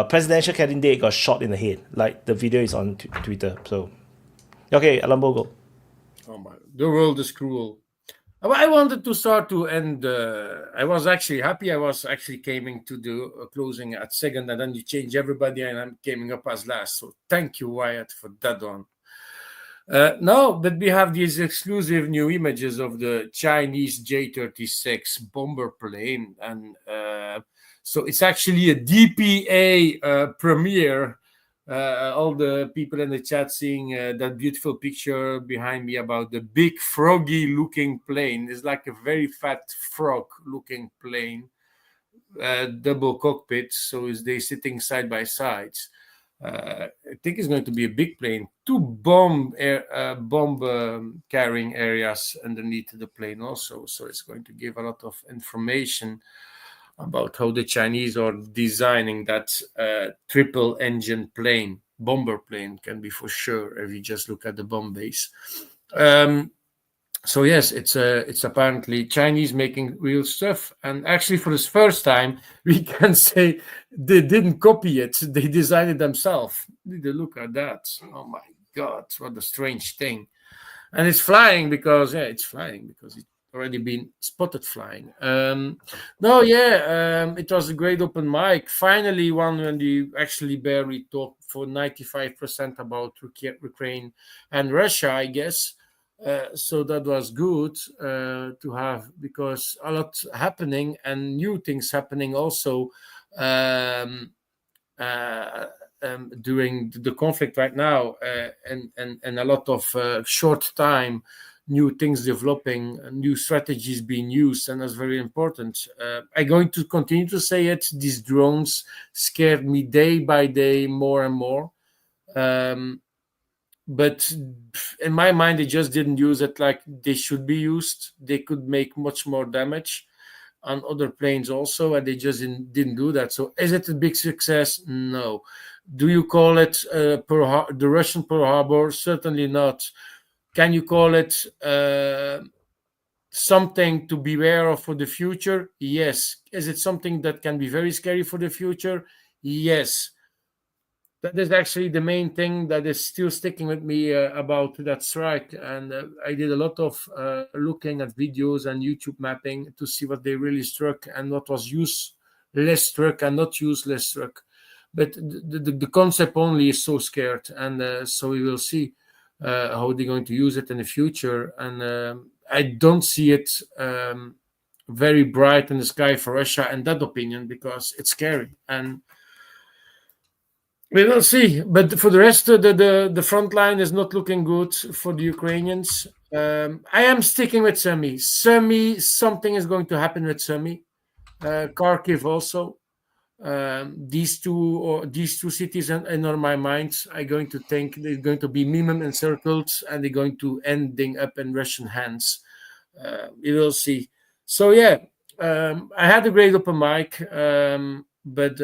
presidential candidate got shot in the head. Like, the video is on Twitter. So, okay, Lambo, go. Oh my! The world is cruel. I wanted to start to end. I was actually happy. I was actually coming to the closing at second, and then you change everybody, and I'm coming up as last. So thank you, Wyatt, for that one. No, but we have these exclusive new images of the Chinese J-36 bomber plane, and so it's actually a DPA premiere. All the people in the chat seeing that beautiful picture behind me about the big froggy looking plane. It's like a very fat frog looking plane, double cockpit, so is they sitting side by side. I think it's going to be a big plane. 2 bomb carrying areas underneath the plane also, so it's going to give a lot of information about how the Chinese are designing that triple engine plane, bomber plane, can be for sure if you just look at the bomb base. So yes, it's apparently Chinese making real stuff, and actually for the first time we can say they didn't copy it; they designed it themselves. Did you look at that? Oh my God, what a strange thing! And it's flying because it's already been spotted flying. It was a great open mic. Finally, one when you actually barely talk for 95% about Ukraine and Russia, I guess. So that was good to have, because a lot happening and new things happening also during the conflict right now, and a lot of short time, new things developing, new strategies being used, and that's very important. I'm going to continue to say it. These drones scared me day by day more and more. But in my mind, they just didn't use it like they should be used. They could make much more damage on other planes also, and they just didn't do that. So is it a big success? No. Do you call it the Russian Pearl Harbor? Certainly not. Can you call it something to beware of for the future? Yes. Is it something that can be very scary for the future? Yes. That is actually the main thing that is still sticking with me about that strike. And I did a lot of looking at videos and YouTube mapping to see what they really struck and what was less struck and not less struck. But the concept only is so scared. And so we will see how they're going to use it in the future. And I don't see it very bright in the sky for Russia, in that opinion, because it's scary. And we will see, but for the rest, the front line is not looking good for the Ukrainians. I am sticking with Sumy. Something is going to happen with Sumy. Kharkiv also. These two cities in my mind, I'm going to think they're going to be minimum encircled, and they're going to ending up in Russian hands. We will see. So yeah, I had a great open mic. But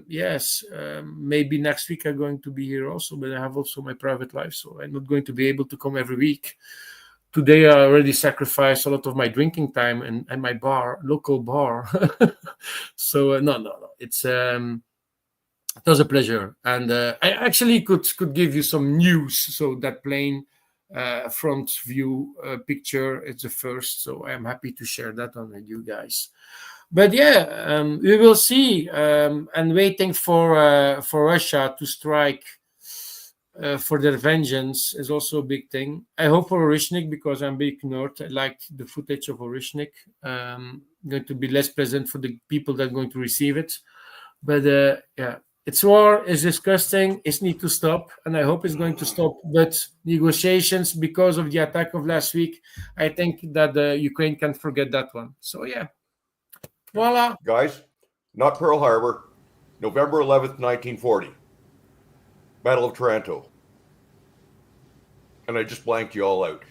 yes, maybe next week I'm going to be here also, but I have also my private life, so I'm not going to be able to come every week. today I already sacrificed a lot of my drinking time and my local bar. So no, it was a pleasure, and I actually could give you some news. So that plane front view picture, it's the first, so I am happy to share that one with you guys. But yeah, we will see, and waiting for Russia to strike for their vengeance is also a big thing. I hope for Orishnik, because I'm a big nerd. I like the footage of Orishnik. Going to be less present for the people that are going to receive it. But yeah, it's war, it's disgusting, it needs to stop, and I hope it's going to stop. But negotiations, because of the attack of last week, I think that Ukraine can forget that one. So yeah, voila. Guys, not Pearl Harbor, November 11th, 1940. Battle of Taranto. And I just blanked you all out.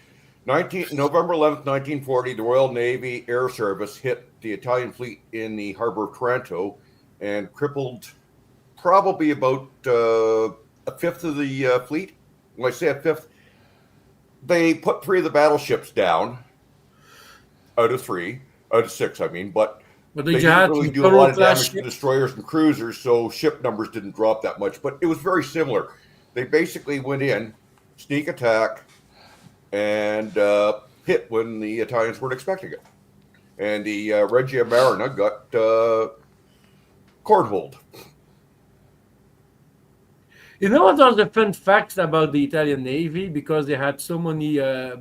November 11th, 1940, the Royal Navy Air Service hit the Italian fleet in the harbor of Taranto and crippled probably about a fifth of the fleet. When I say a fifth, they put 3 of the battleships down out of 6, I mean, but they didn't really do a lot of damage to destroyers and cruisers, so ship numbers didn't drop that much. But it was very similar. They basically went in, sneak attack, and hit when the Italians weren't expecting it. And the Regia Marina got cornholed. You know what are the fun facts about the Italian Navy? Because they had so many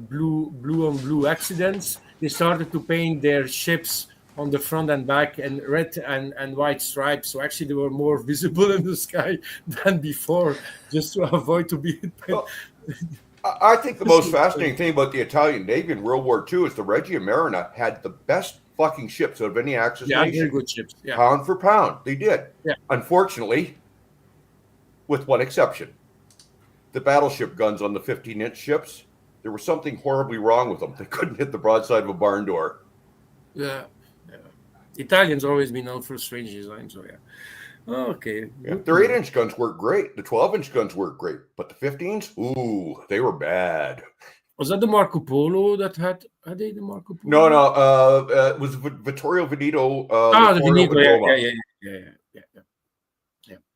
blue on blue accidents, they started to paint their ships on the front and back and red and white stripes. So actually they were more visible in the sky than before, just to avoid to be hit by... I think the most fascinating thing about the Italian Navy in World War II is the Regia Marina had the best fucking ships out of any Axis nation. Very good ships. Yeah. Pound for pound, they did. Yeah. Unfortunately, with one exception, the battleship guns on the 15-inch ships, there was something horribly wrong with them. They couldn't hit the broadside of a barn door. Yeah. Italians always been known for strange designs, so yeah. Okay. Yeah, their 8-inch guns work great. The 12-inch guns work great, but the 15s, ooh, they were bad. Was that the Marco Polo that had they the Marco Polo? No, it was Vittorio Veneto. The Veneto, yeah.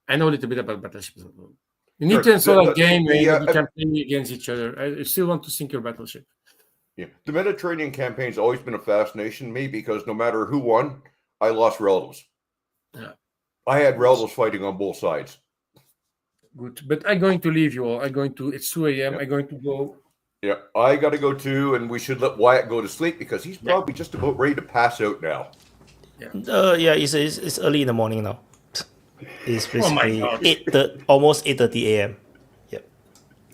I know a little bit about battleships. You need to install a game where you can play against each other. I still want to sink your battleship. Yeah, the Mediterranean campaign's always been a fascination to me because no matter who won, I lost relatives. Yeah. I had relatives fighting on both sides. Good, but I'm going to leave you all. It's 2 a.m. Yeah. I'm going to go. Yeah, I got to go too, and we should let Wyatt go to sleep because he's probably just about ready to pass out now. Yeah, it's early in the morning now. It's basically almost 8:30 a.m. Yep.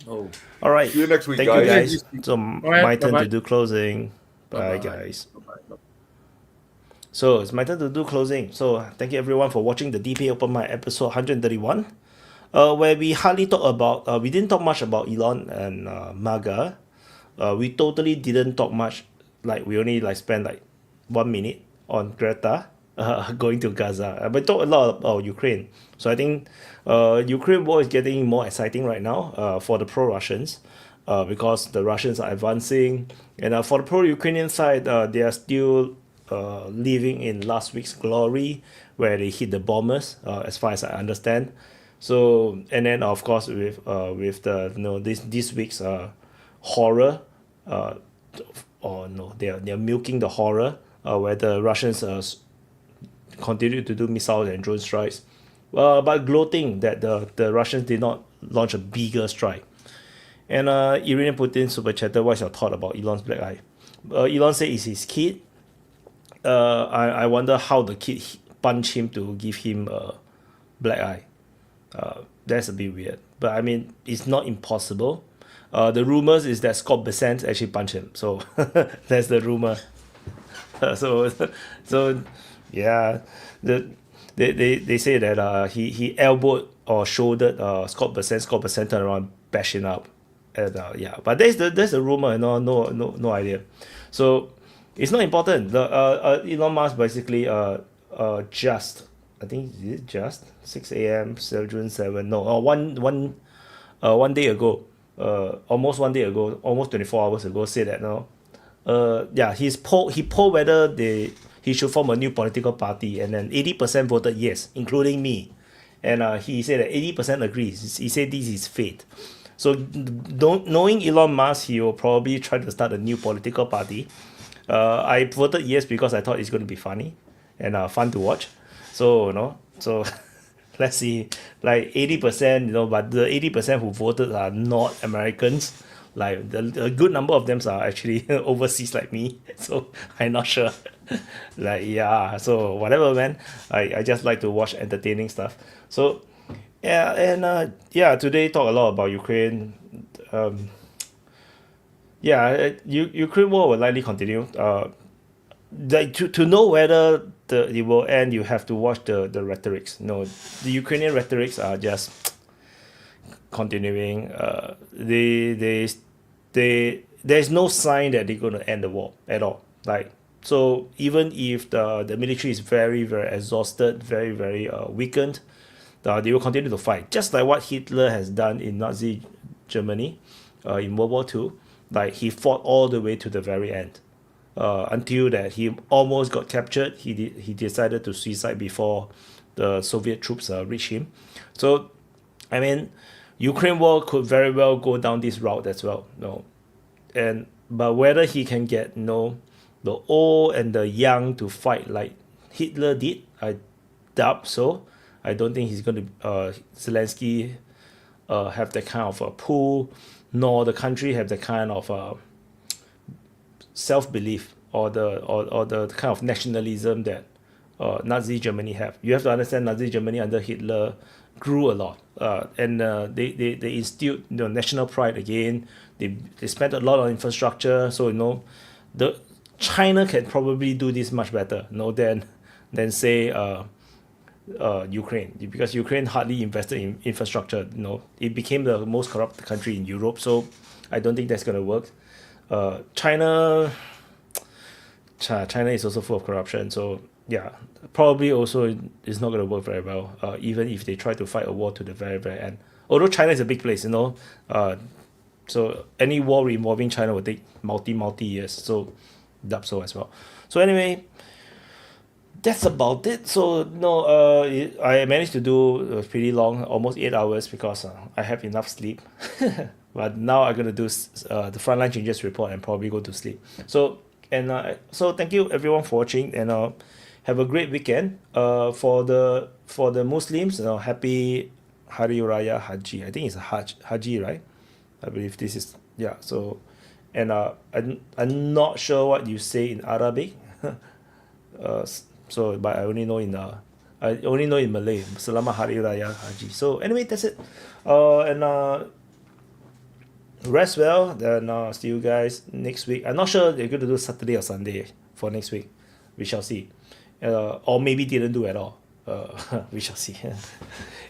Oh. All right. See you next week, Thank guys. you, guys. So right, my turn bye-bye. to do closing. Bye, guys. So it's my turn to do closing. So thank you everyone for watching the DPA Open Mic episode 131, where we hardly talk about, we didn't talk much about Elon and MAGA. We totally didn't talk much. Like we only spent 1 minute on Greta going to Gaza. But talk a lot about Ukraine. So I think Ukraine war is getting more exciting right now for the pro-Russians. Because the Russians are advancing, and for the pro-Ukrainian side, they are still living in last week's glory, where they hit the bombers, as far as I understand. So, and then of course with the this week's horror, they're milking the horror, where the Russians continue to do missile and drone strikes, but gloating that the Russians did not launch a bigger strike. And Iranian Putin super chatter, what's your thought about Elon's black eye? Elon said it's his kid. I wonder how the kid punched him to give him a black eye. That's a bit weird. But I mean, it's not impossible. The rumors is that Scott Bessent actually punched him. So that's the rumor. So yeah, they say that he elbowed or shouldered Scott Bessent. Scott Bessent turned around, bashed him up. And, yeah, but there's the rumor. No idea. So it's not important. Elon Musk basically just, I think, is it just 6 a.m. June 7? No, one day ago, almost 1 day ago, almost 24 hours ago, said that he polled whether he should form a new political party, and then 80% voted yes, including me. And he said that 80% agrees. He said this is fate. So knowing Elon Musk, he will probably try to start a new political party. I voted yes because I thought it's going to be funny and fun to watch. So let's see, like 80%, but the 80% who voted are not Americans. Like a good number of them are actually overseas like me. So I'm not sure. So whatever, man. I just like to watch entertaining stuff. So yeah, and today talk a lot about Ukraine. Ukraine war will likely continue. To know whether it will end, you have to watch the rhetorics. The Ukrainian rhetorics are just continuing. There's no sign that they're going to end the war at all. So even if the military is very, very exhausted, very, very weakened, they will continue to fight, just like what Hitler has done in Nazi Germany in World War II. He fought all the way to the very end, until that he almost got captured. He decided to suicide before the Soviet troops reached him. So, I mean, Ukraine war could very well go down this route as well. But whether he can get the old and the young to fight like Hitler did, I doubt so. I don't think he's going to Zelensky have that kind of a pull, nor the country have the kind of self-belief or the kind of nationalism that Nazi Germany have. You have to understand, Nazi Germany under Hitler grew a lot, and they instilled national pride again. They spent a lot on infrastructure. So the China can probably do this much better than say Ukraine, because Ukraine hardly invested in infrastructure. It became the most corrupt country in Europe. So I don't think that's going to work. China is also full of corruption. So yeah, probably also it's not going to work very well, even if they try to fight a war to the very, very end. Although China is a big place, so any war involving China will take multi years. So doubt so as well. So anyway, that's about it. So I managed to do pretty long, almost 8 hours, because I have enough sleep. But now I'm gonna do the frontline changes report and probably go to sleep. So thank you everyone for watching, and have a great weekend. For the Muslims, happy Hari Raya Haji. I think it's a Haji, right? I believe this is, yeah. So, and I'm not sure what you say in Arabic. So, but I only know in Malay. Selamat Hari Raya Haji. So anyway, that's it. And rest well. Then see you guys next week. I'm not sure they're going to do Saturday or Sunday for next week. We shall see. Or maybe didn't do at all. We shall see.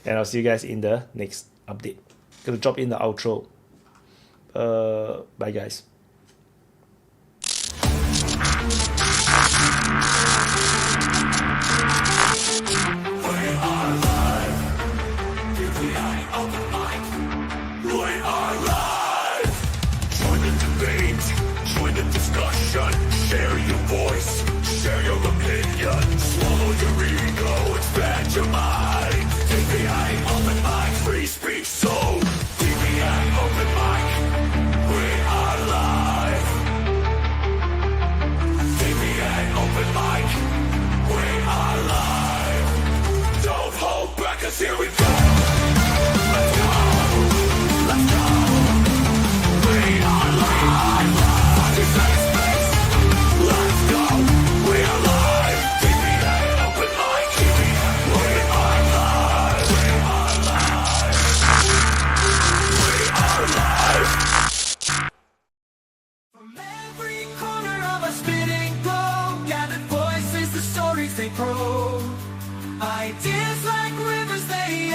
And I'll see you guys in the next update. Gonna drop in the outro. Bye guys. Share your voice, share your opinion. Swallow your ego, expand your mind. DPA Open Mic, free speech zone. DPA Open Mic, we are live. DPA Open Mic, we are live. Don't hold back, 'cause here we go. Let's go, let's go. We are live. Let's go, we are live. DPA Open Mic, we are live. We are live. We are live. From every corner of a spinning globe, gathered voices, the stories they probe. Ideas like rivers, they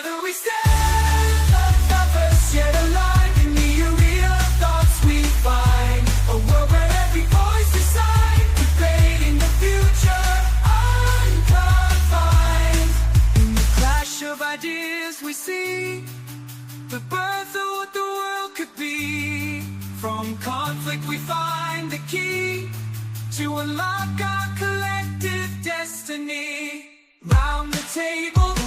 Together we stand, lovers yet alive. In the arena of thoughts we find a world where every voice decides, debating the future unconfined. In the clash of ideas we see the birth of what the world could be. From conflict we find the key to unlock our collective destiny. Round the table